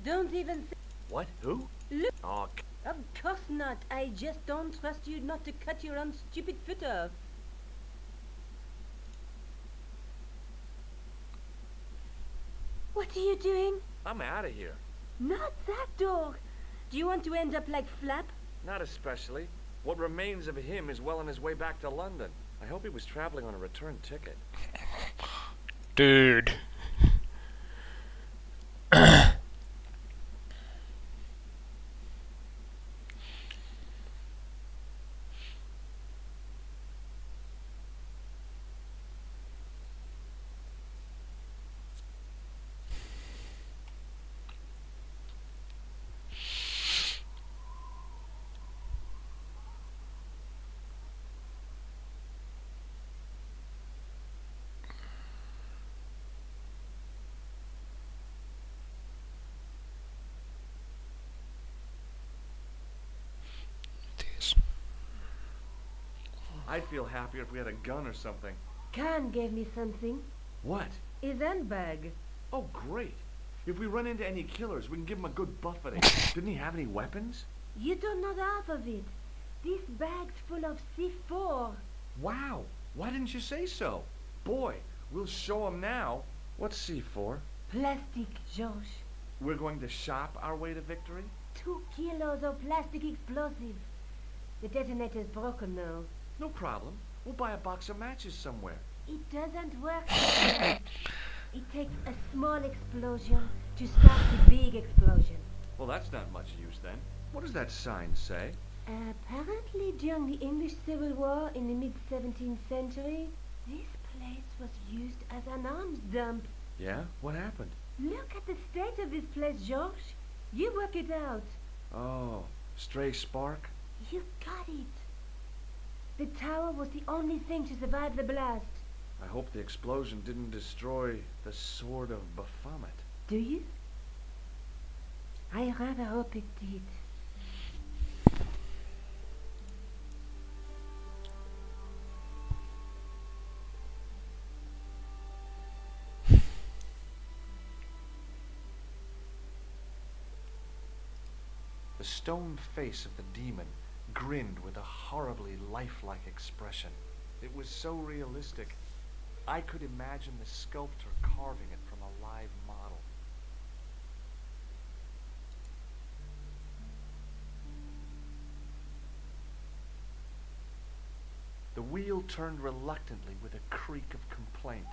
Don't even What? Who? look. Oh, Of course not. I just don't trust you not to cut your own stupid foot off. What are you doing? I'm out of here. Not that door. Do you want to end up like Flap? Not especially. What remains of him is well on his way back to London. I hope he was traveling on a return ticket. Dude. I'd feel happier if we had a gun or something. Khan gave me something. What? His handbag. Oh, great. If we run into any killers, we can give them a good buffeting. Didn't he have any weapons? You don't know the half of it. This bag's full of C4. Wow. Why didn't you say so? Boy, we'll show him now. What's C4? Plastic, George. We're going to shop our way to victory? 2 kilos of plastic explosive. The detonator's broken now. No problem. We'll buy a box of matches somewhere. It doesn't work. It takes a small explosion to start the big explosion. Well, that's not much use then. What does that sign say? Apparently, during the English Civil War in the mid-17th century, this place was used as an arms dump. Yeah? What happened? Look at the state of this place, George. You work it out. Oh, stray spark? You got it. The tower was the only thing to survive the blast. I hope the explosion didn't destroy the Sword of Baphomet. Do you? I rather hope it did. The stone face of the demon grinned with a horribly lifelike expression. It was so realistic. I could imagine the sculptor carving it from a live model. The wheel turned reluctantly with a creak of complaint.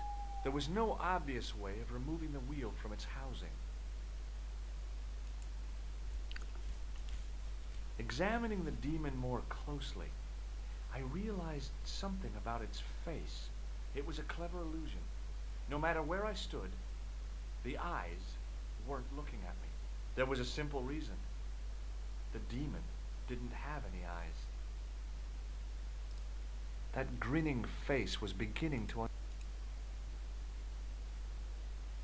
There was no obvious way of removing the wheel from its housing. Examining the demon more closely, I realized something about its face. It was a clever illusion. No matter where I stood, the eyes weren't looking at me. There was a simple reason. The demon didn't have any eyes. That grinning face was beginning to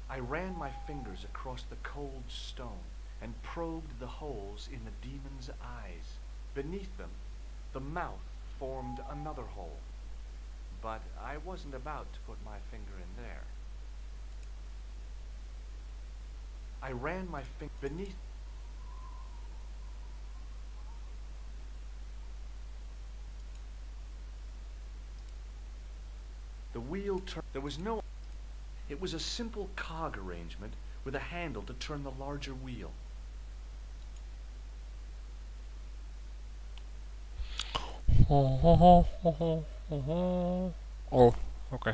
I ran my fingers across the cold stone and probed the holes in the demon's eyes. Beneath them, the mouth formed another hole. But I wasn't about to put my finger in there. I ran my finger beneath. The wheel turned. There was no. It was a simple cog arrangement with a handle to turn the larger wheel. Oh, okay.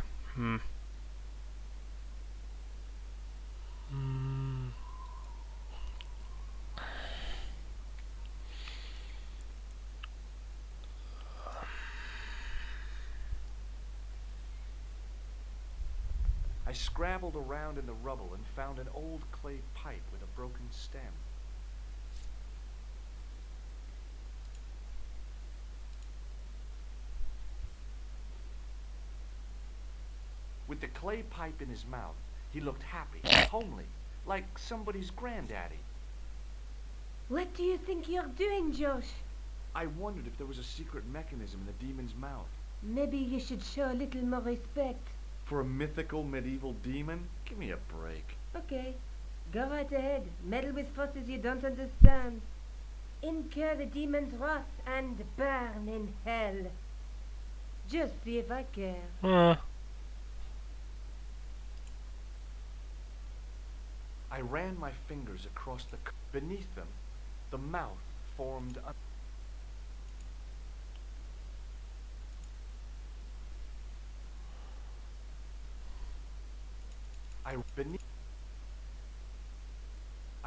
I scrabbled around in the rubble and found an old clay pipe with a broken stem. With the clay pipe in his mouth, he looked happy, homely, like somebody's granddaddy. What do you think you're doing, Josh? I wondered if there was a secret mechanism in the demon's mouth. Maybe you should show a little more respect. For a mythical medieval demon? Give me a break. Okay. Go right ahead. Meddle with forces you don't understand. Incur the demon's wrath and burn in hell. Just see if I care. I ran my fingers across the... Beneath them, the mouth formed a... I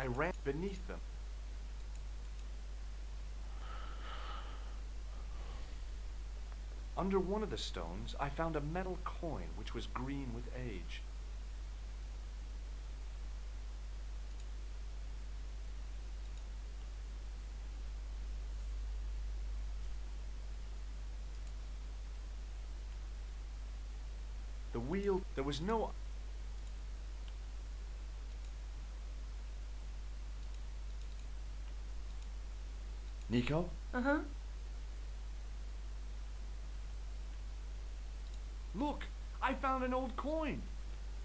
ran beneath them. Under one of the stones, I found a metal coin which was green with age. The wheel, there was no... Nico? Uh-huh. Look! I found an old coin!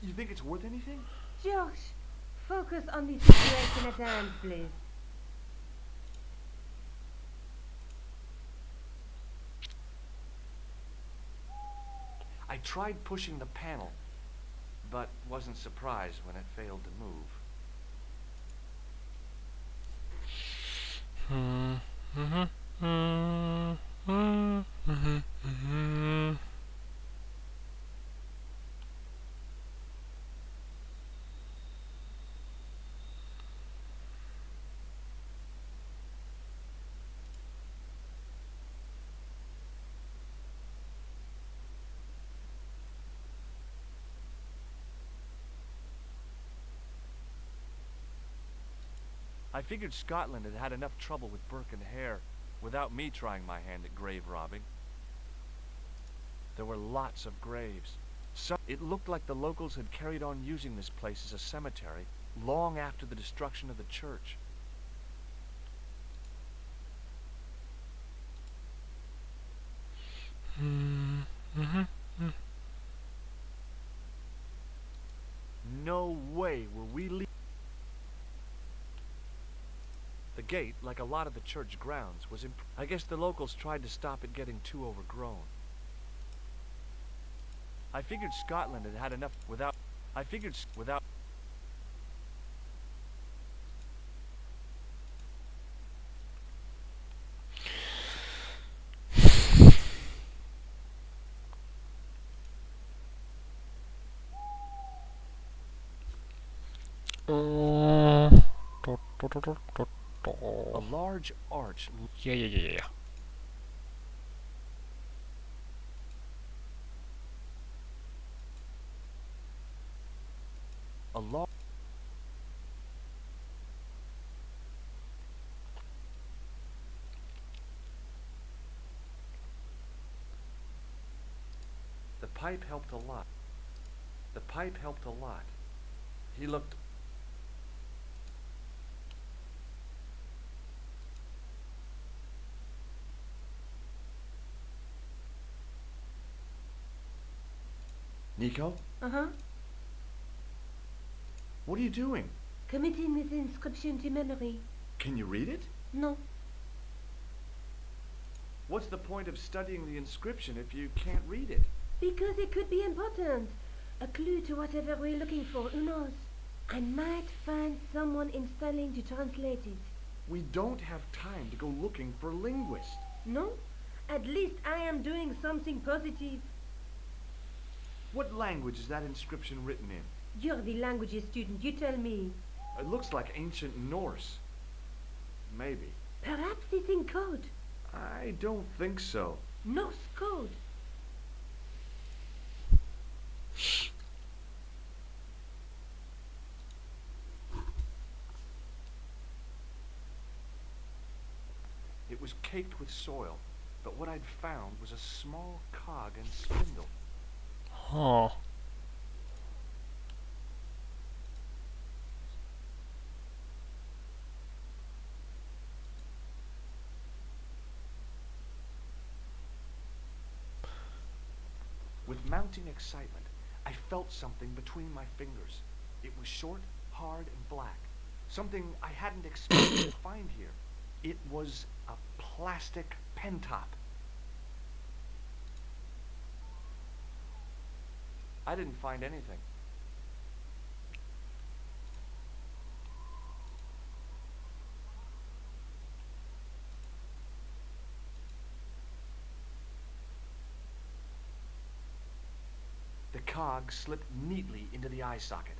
You think it's worth anything? Josh, focus on the situation at hand, please. I tried pushing the panel, but wasn't surprised when it failed to move. I figured Scotland had had enough trouble with Burke and Hare without me trying my hand at grave robbing. There were lots of graves. It looked like the locals had carried on using this place as a cemetery long after the destruction of the church. No way were we leaving. The gate, like a lot of the church grounds, was I guess the locals tried to stop it getting too overgrown. I figured Scotland had had enough without... A large arch... Yeah. A large... The pipe helped a lot. He looked... Nico? Uh-huh. What are you doing? Committing this inscription to memory. Can you read it? No. What's the point of studying the inscription if you can't read it? Because it could be important. A clue to whatever we're looking for, who knows? I might find someone in Stirling to translate it. We don't have time to go looking for linguists. No? At least I am doing something positive. What language is that inscription written in? You're the languages student, you tell me. It looks like ancient Norse. Maybe. Perhaps it's in code. I don't think so. Norse code. It was caked with soil, but what I'd found was a small cog and spindle. Huh. With mounting excitement, I felt something between my fingers. It was short, hard and black. Something I hadn't expected to find here. It was a plastic pen top. I didn't find anything. The cog slipped neatly into the eye socket.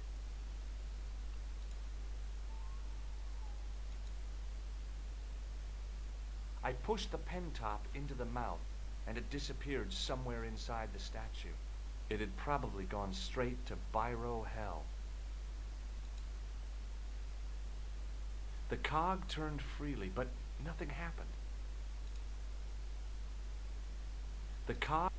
I pushed the pen top into the mouth, and it disappeared somewhere inside the statue. It had probably gone straight to Biro Hell. The cog turned freely, but nothing happened. The cog...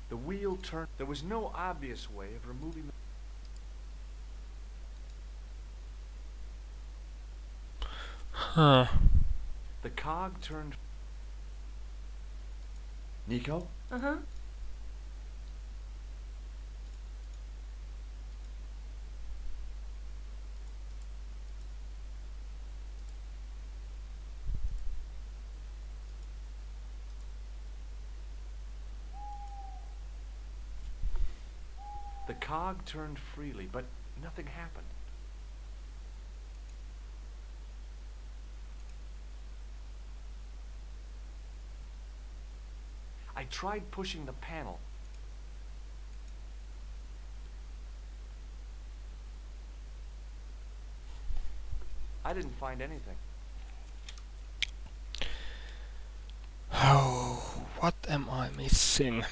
The wheel turned. There was no obvious way of removing the... Huh. The cog turned... Nico? Uh-huh. The cog turned freely, but nothing happened. I tried pushing the panel. I didn't find anything. Oh, what am I missing?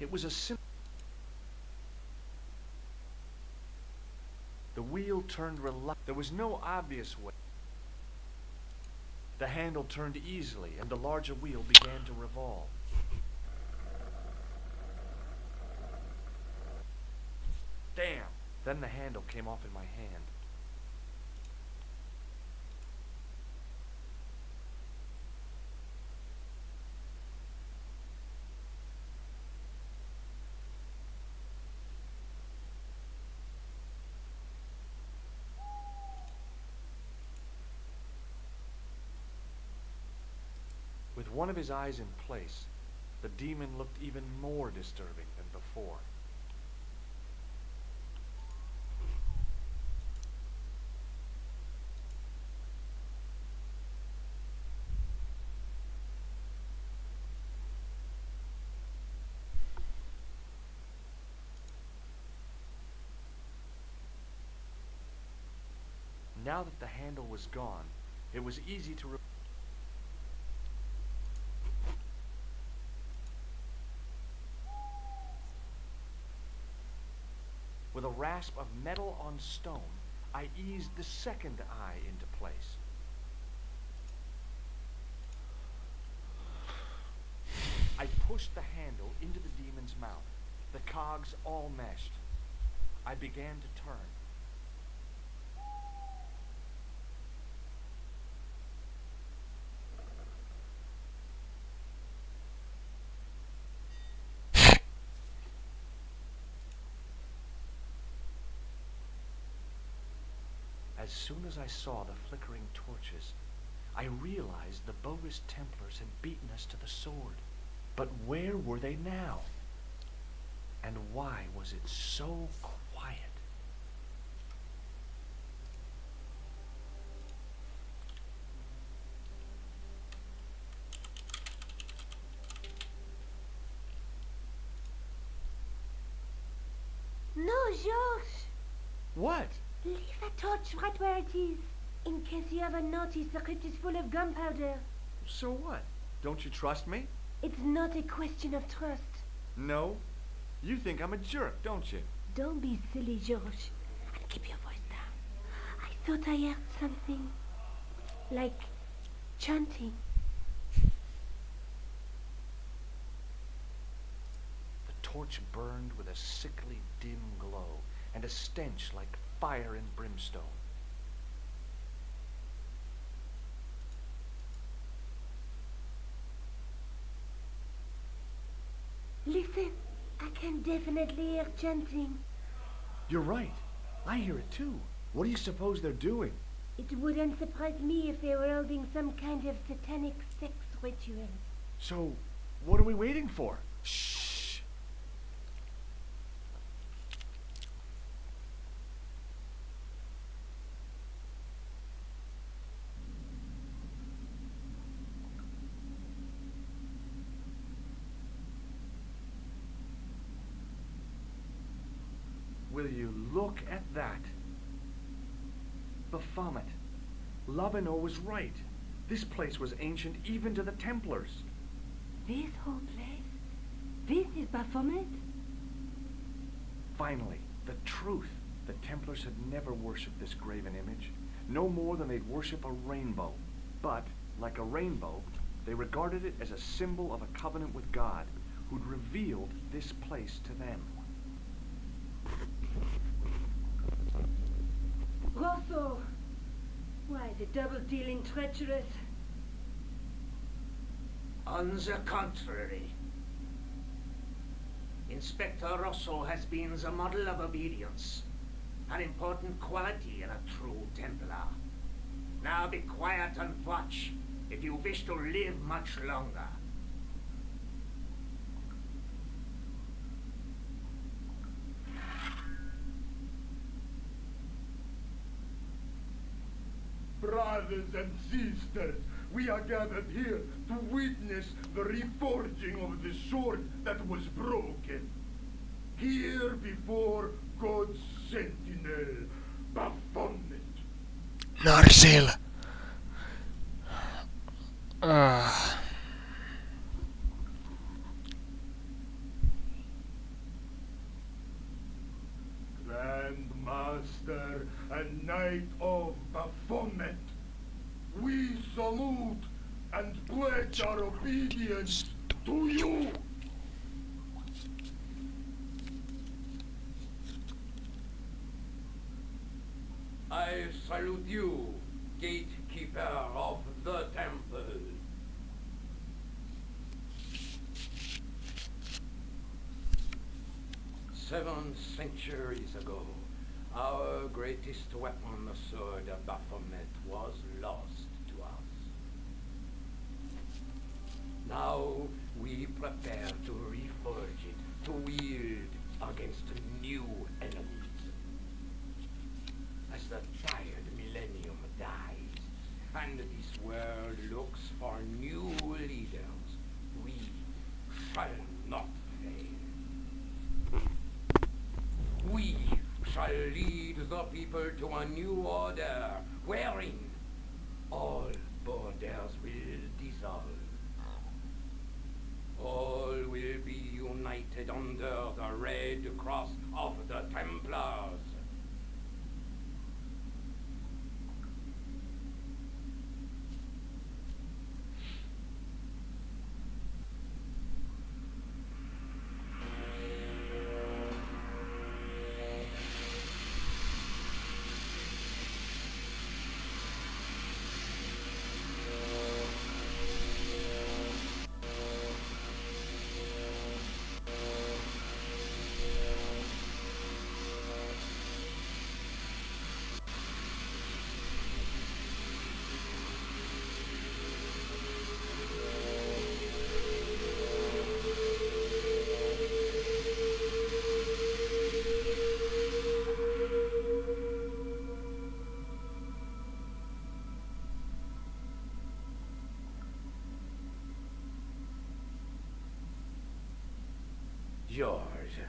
It was a simple... The wheel turned reluctantly. There was no obvious way. The handle turned easily, and the larger wheel began to revolve. Damn! Then the handle came off in my hand. With one of his eyes in place, the demon looked even more disturbing than before. Now that the handle was gone, it was easy to With a rasp of metal on stone, I eased the second eye into place. I pushed the handle into the demon's mouth. The cogs all meshed. I began to turn. As soon as I saw the flickering torches, I realized the bogus Templars had beaten us to the sword. But where were they now? And why was it so quiet? No, George. What? Leave the torch right where it is. In case you haven't noticed, the crypt is full of gunpowder. So what? Don't you trust me? It's not a question of trust. No? You think I'm a jerk, don't you? Don't be silly, George. And keep your voice down. I thought I heard something. Like chanting. The torch burned with a sickly dim glow and a stench like fire and brimstone. Listen, I can definitely hear chanting. You're right. I hear it too. What do you suppose they're doing? It wouldn't surprise me if they were holding some kind of satanic sex ritual. So, what are we waiting for? Shh. Will you look at that? Baphomet. Labineau was right. This place was ancient even to the Templars. This whole place? This is Baphomet? Finally, the truth. The Templars had never worshipped this graven image, no more than they'd worship a rainbow. But, like a rainbow, they regarded it as a symbol of a covenant with God, who'd revealed this place to them. Rosso! Why, the double-dealing treacherous? On the contrary, Inspector Rosso has been the model of obedience, an important quality in a true Templar. Now be quiet and watch if you wish to live much longer. Brothers and sisters, we are gathered here to witness the reforging of the sword that was broken. Here before God's sentinel, Baphomet. Narsil. Grand Master and Knight of Baphomet, we salute and pledge our obedience to you. I salute you, gatekeeper of the temple. 7 centuries ago, our greatest weapon, the sword of Baphomet, was lost to us. Now we prepare to reforge it, to wield against new enemies. As the tired millennium dies, and this world looks for new leaders, we shall not fail. We shall lead the people to a new order, wherein all borders will dissolve. All will be united under the red cross of the Templars. George,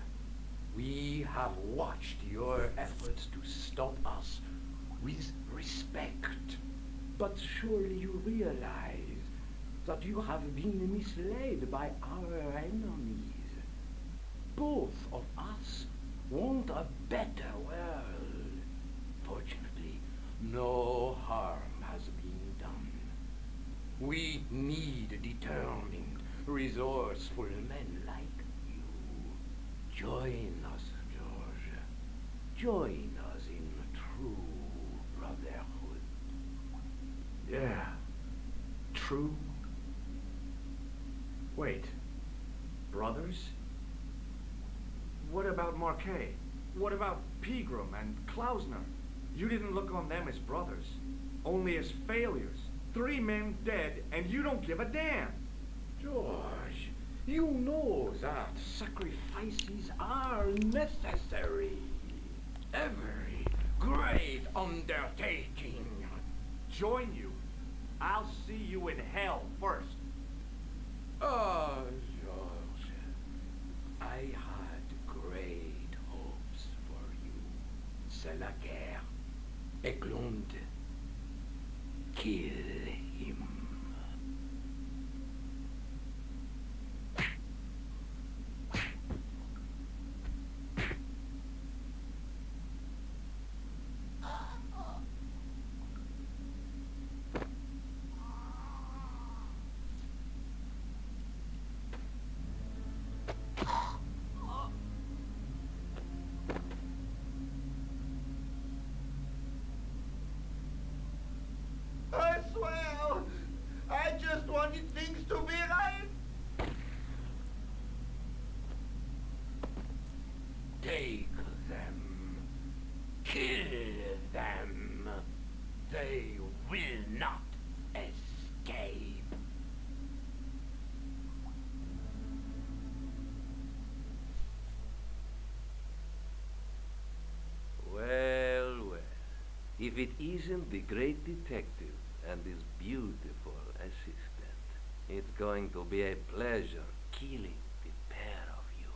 We have watched your efforts to stop us with respect. But surely you realize that you have been misled by our enemies. Both of us want a better world. Fortunately, no harm has been done. We need determined, resourceful men like you. Join us, George. Join us in true brotherhood. Yeah. True. Wait. Brothers? What about Marquet? What about Pegram and Klausner? You didn't look on them as brothers, only as failures. 3 men dead, and you don't give a damn. George, you know that sacrifices are necessary. Every great undertaking. Join you? I'll see you in hell first. Oh, George, I had great hopes for you. C'est la guerre. Eglund, kill him. I swear, I just wanted things to be right. Take them. Kill them. They will not escape. Well, well. If it isn't the great detective and his beautiful assistant, it's going to be a pleasure killing the pair of you.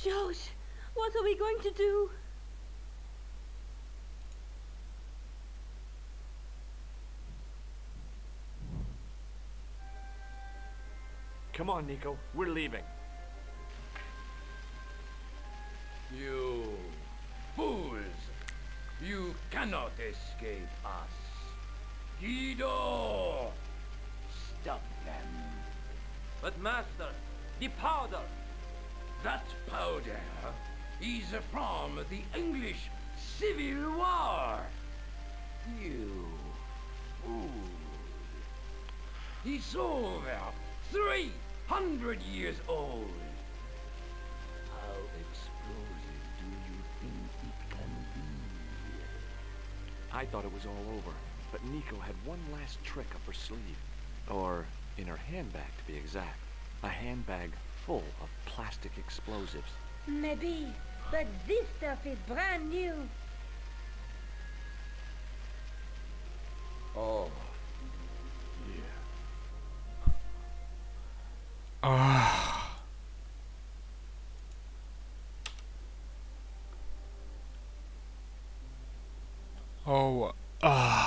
George, what are we going to do? Come on, Nico. We're leaving. You fools! You cannot escape us. Guido! Stop them. But master, the powder! That powder is from the English Civil War. You fool. It's over 300 years old. How explosive do you think it can be? I thought it was all over, but Nico had one last trick up her sleeve. Or in her handbag, to be exact. A handbag full of plastic explosives. Maybe, but this stuff is brand new. Oh. Ah. Oh. Ah.